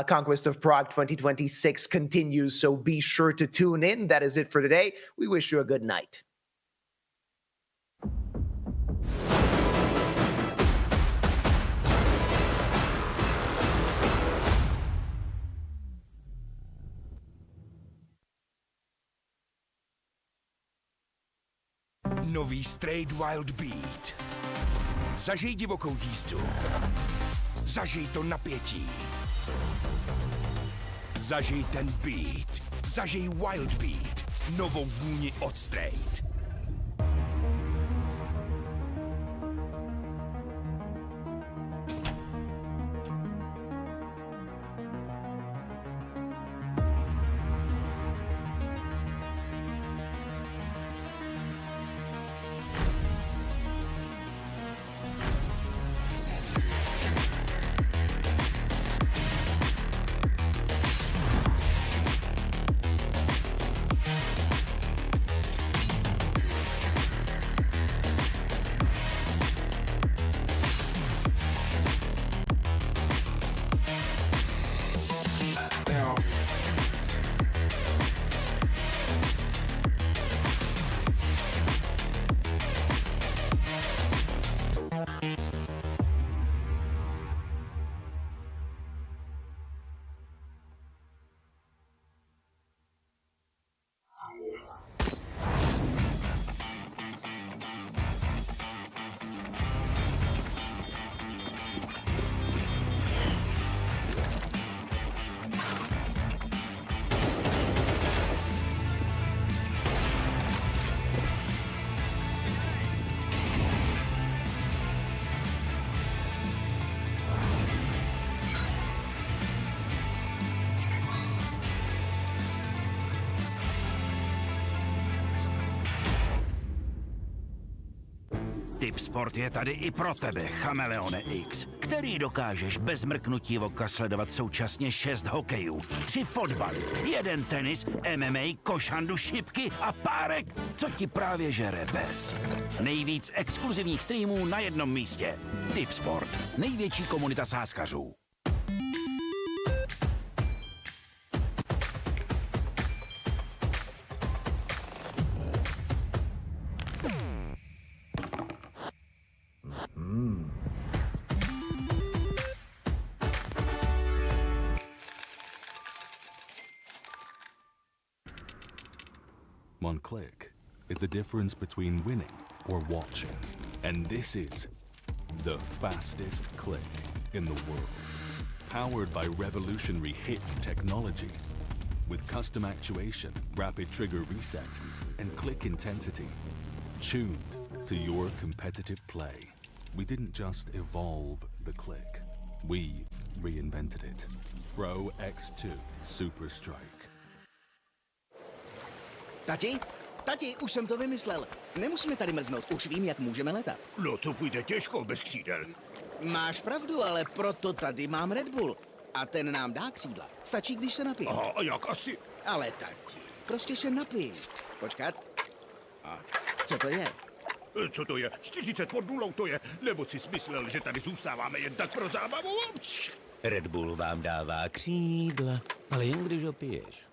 Speaker 9: Conquest of Prague 2026 continues. So be sure to tune in. That is it for today. We wish you a good night.
Speaker 4: Nový Straight Wild Beat. Zažij divokou jízdu. Zažij to napětí. Zažij ten beat. Zažij Wild Beat. Novou vůni od Straight.
Speaker 5: Tipsport je tady i pro tebe, Chameleone X, který dokážeš bez mrknutí oka sledovat současně 6 hokejů, 3 fotbaly, 1 tenis, MMA, košandu, šipky a párek, co ti právě žere bez. Nejvíc exkluzivních streamů na jednom místě. Tipsport, největší komunita sázkařů.
Speaker 6: One click is the difference between winning or watching. And this is the fastest click in the world. Powered by revolutionary hits technology. With custom actuation, rapid trigger reset, and click intensity. Tuned to your competitive play. We didn't just evolve the click. We reinvented it. Pro X2 Super Strike.
Speaker 7: Tati, už jsem to vymyslel. Nemusíme tady mrznout, už vím, jak můžeme letat.
Speaker 16: No to půjde těžko bez křídel.
Speaker 7: Máš pravdu, ale proto tady mám Red Bull. A ten nám dá křídla. Stačí, když se napije.
Speaker 16: Aha, a jak asi?
Speaker 7: Ale tati, prostě se napij. Počkat. A co to je?
Speaker 16: Co to je? 40 pod nulou to je. Nebo jsi myslel, že tady zůstáváme jen tak pro zábavu?
Speaker 8: Red Bull vám dává křídla, ale jen když ho piješ.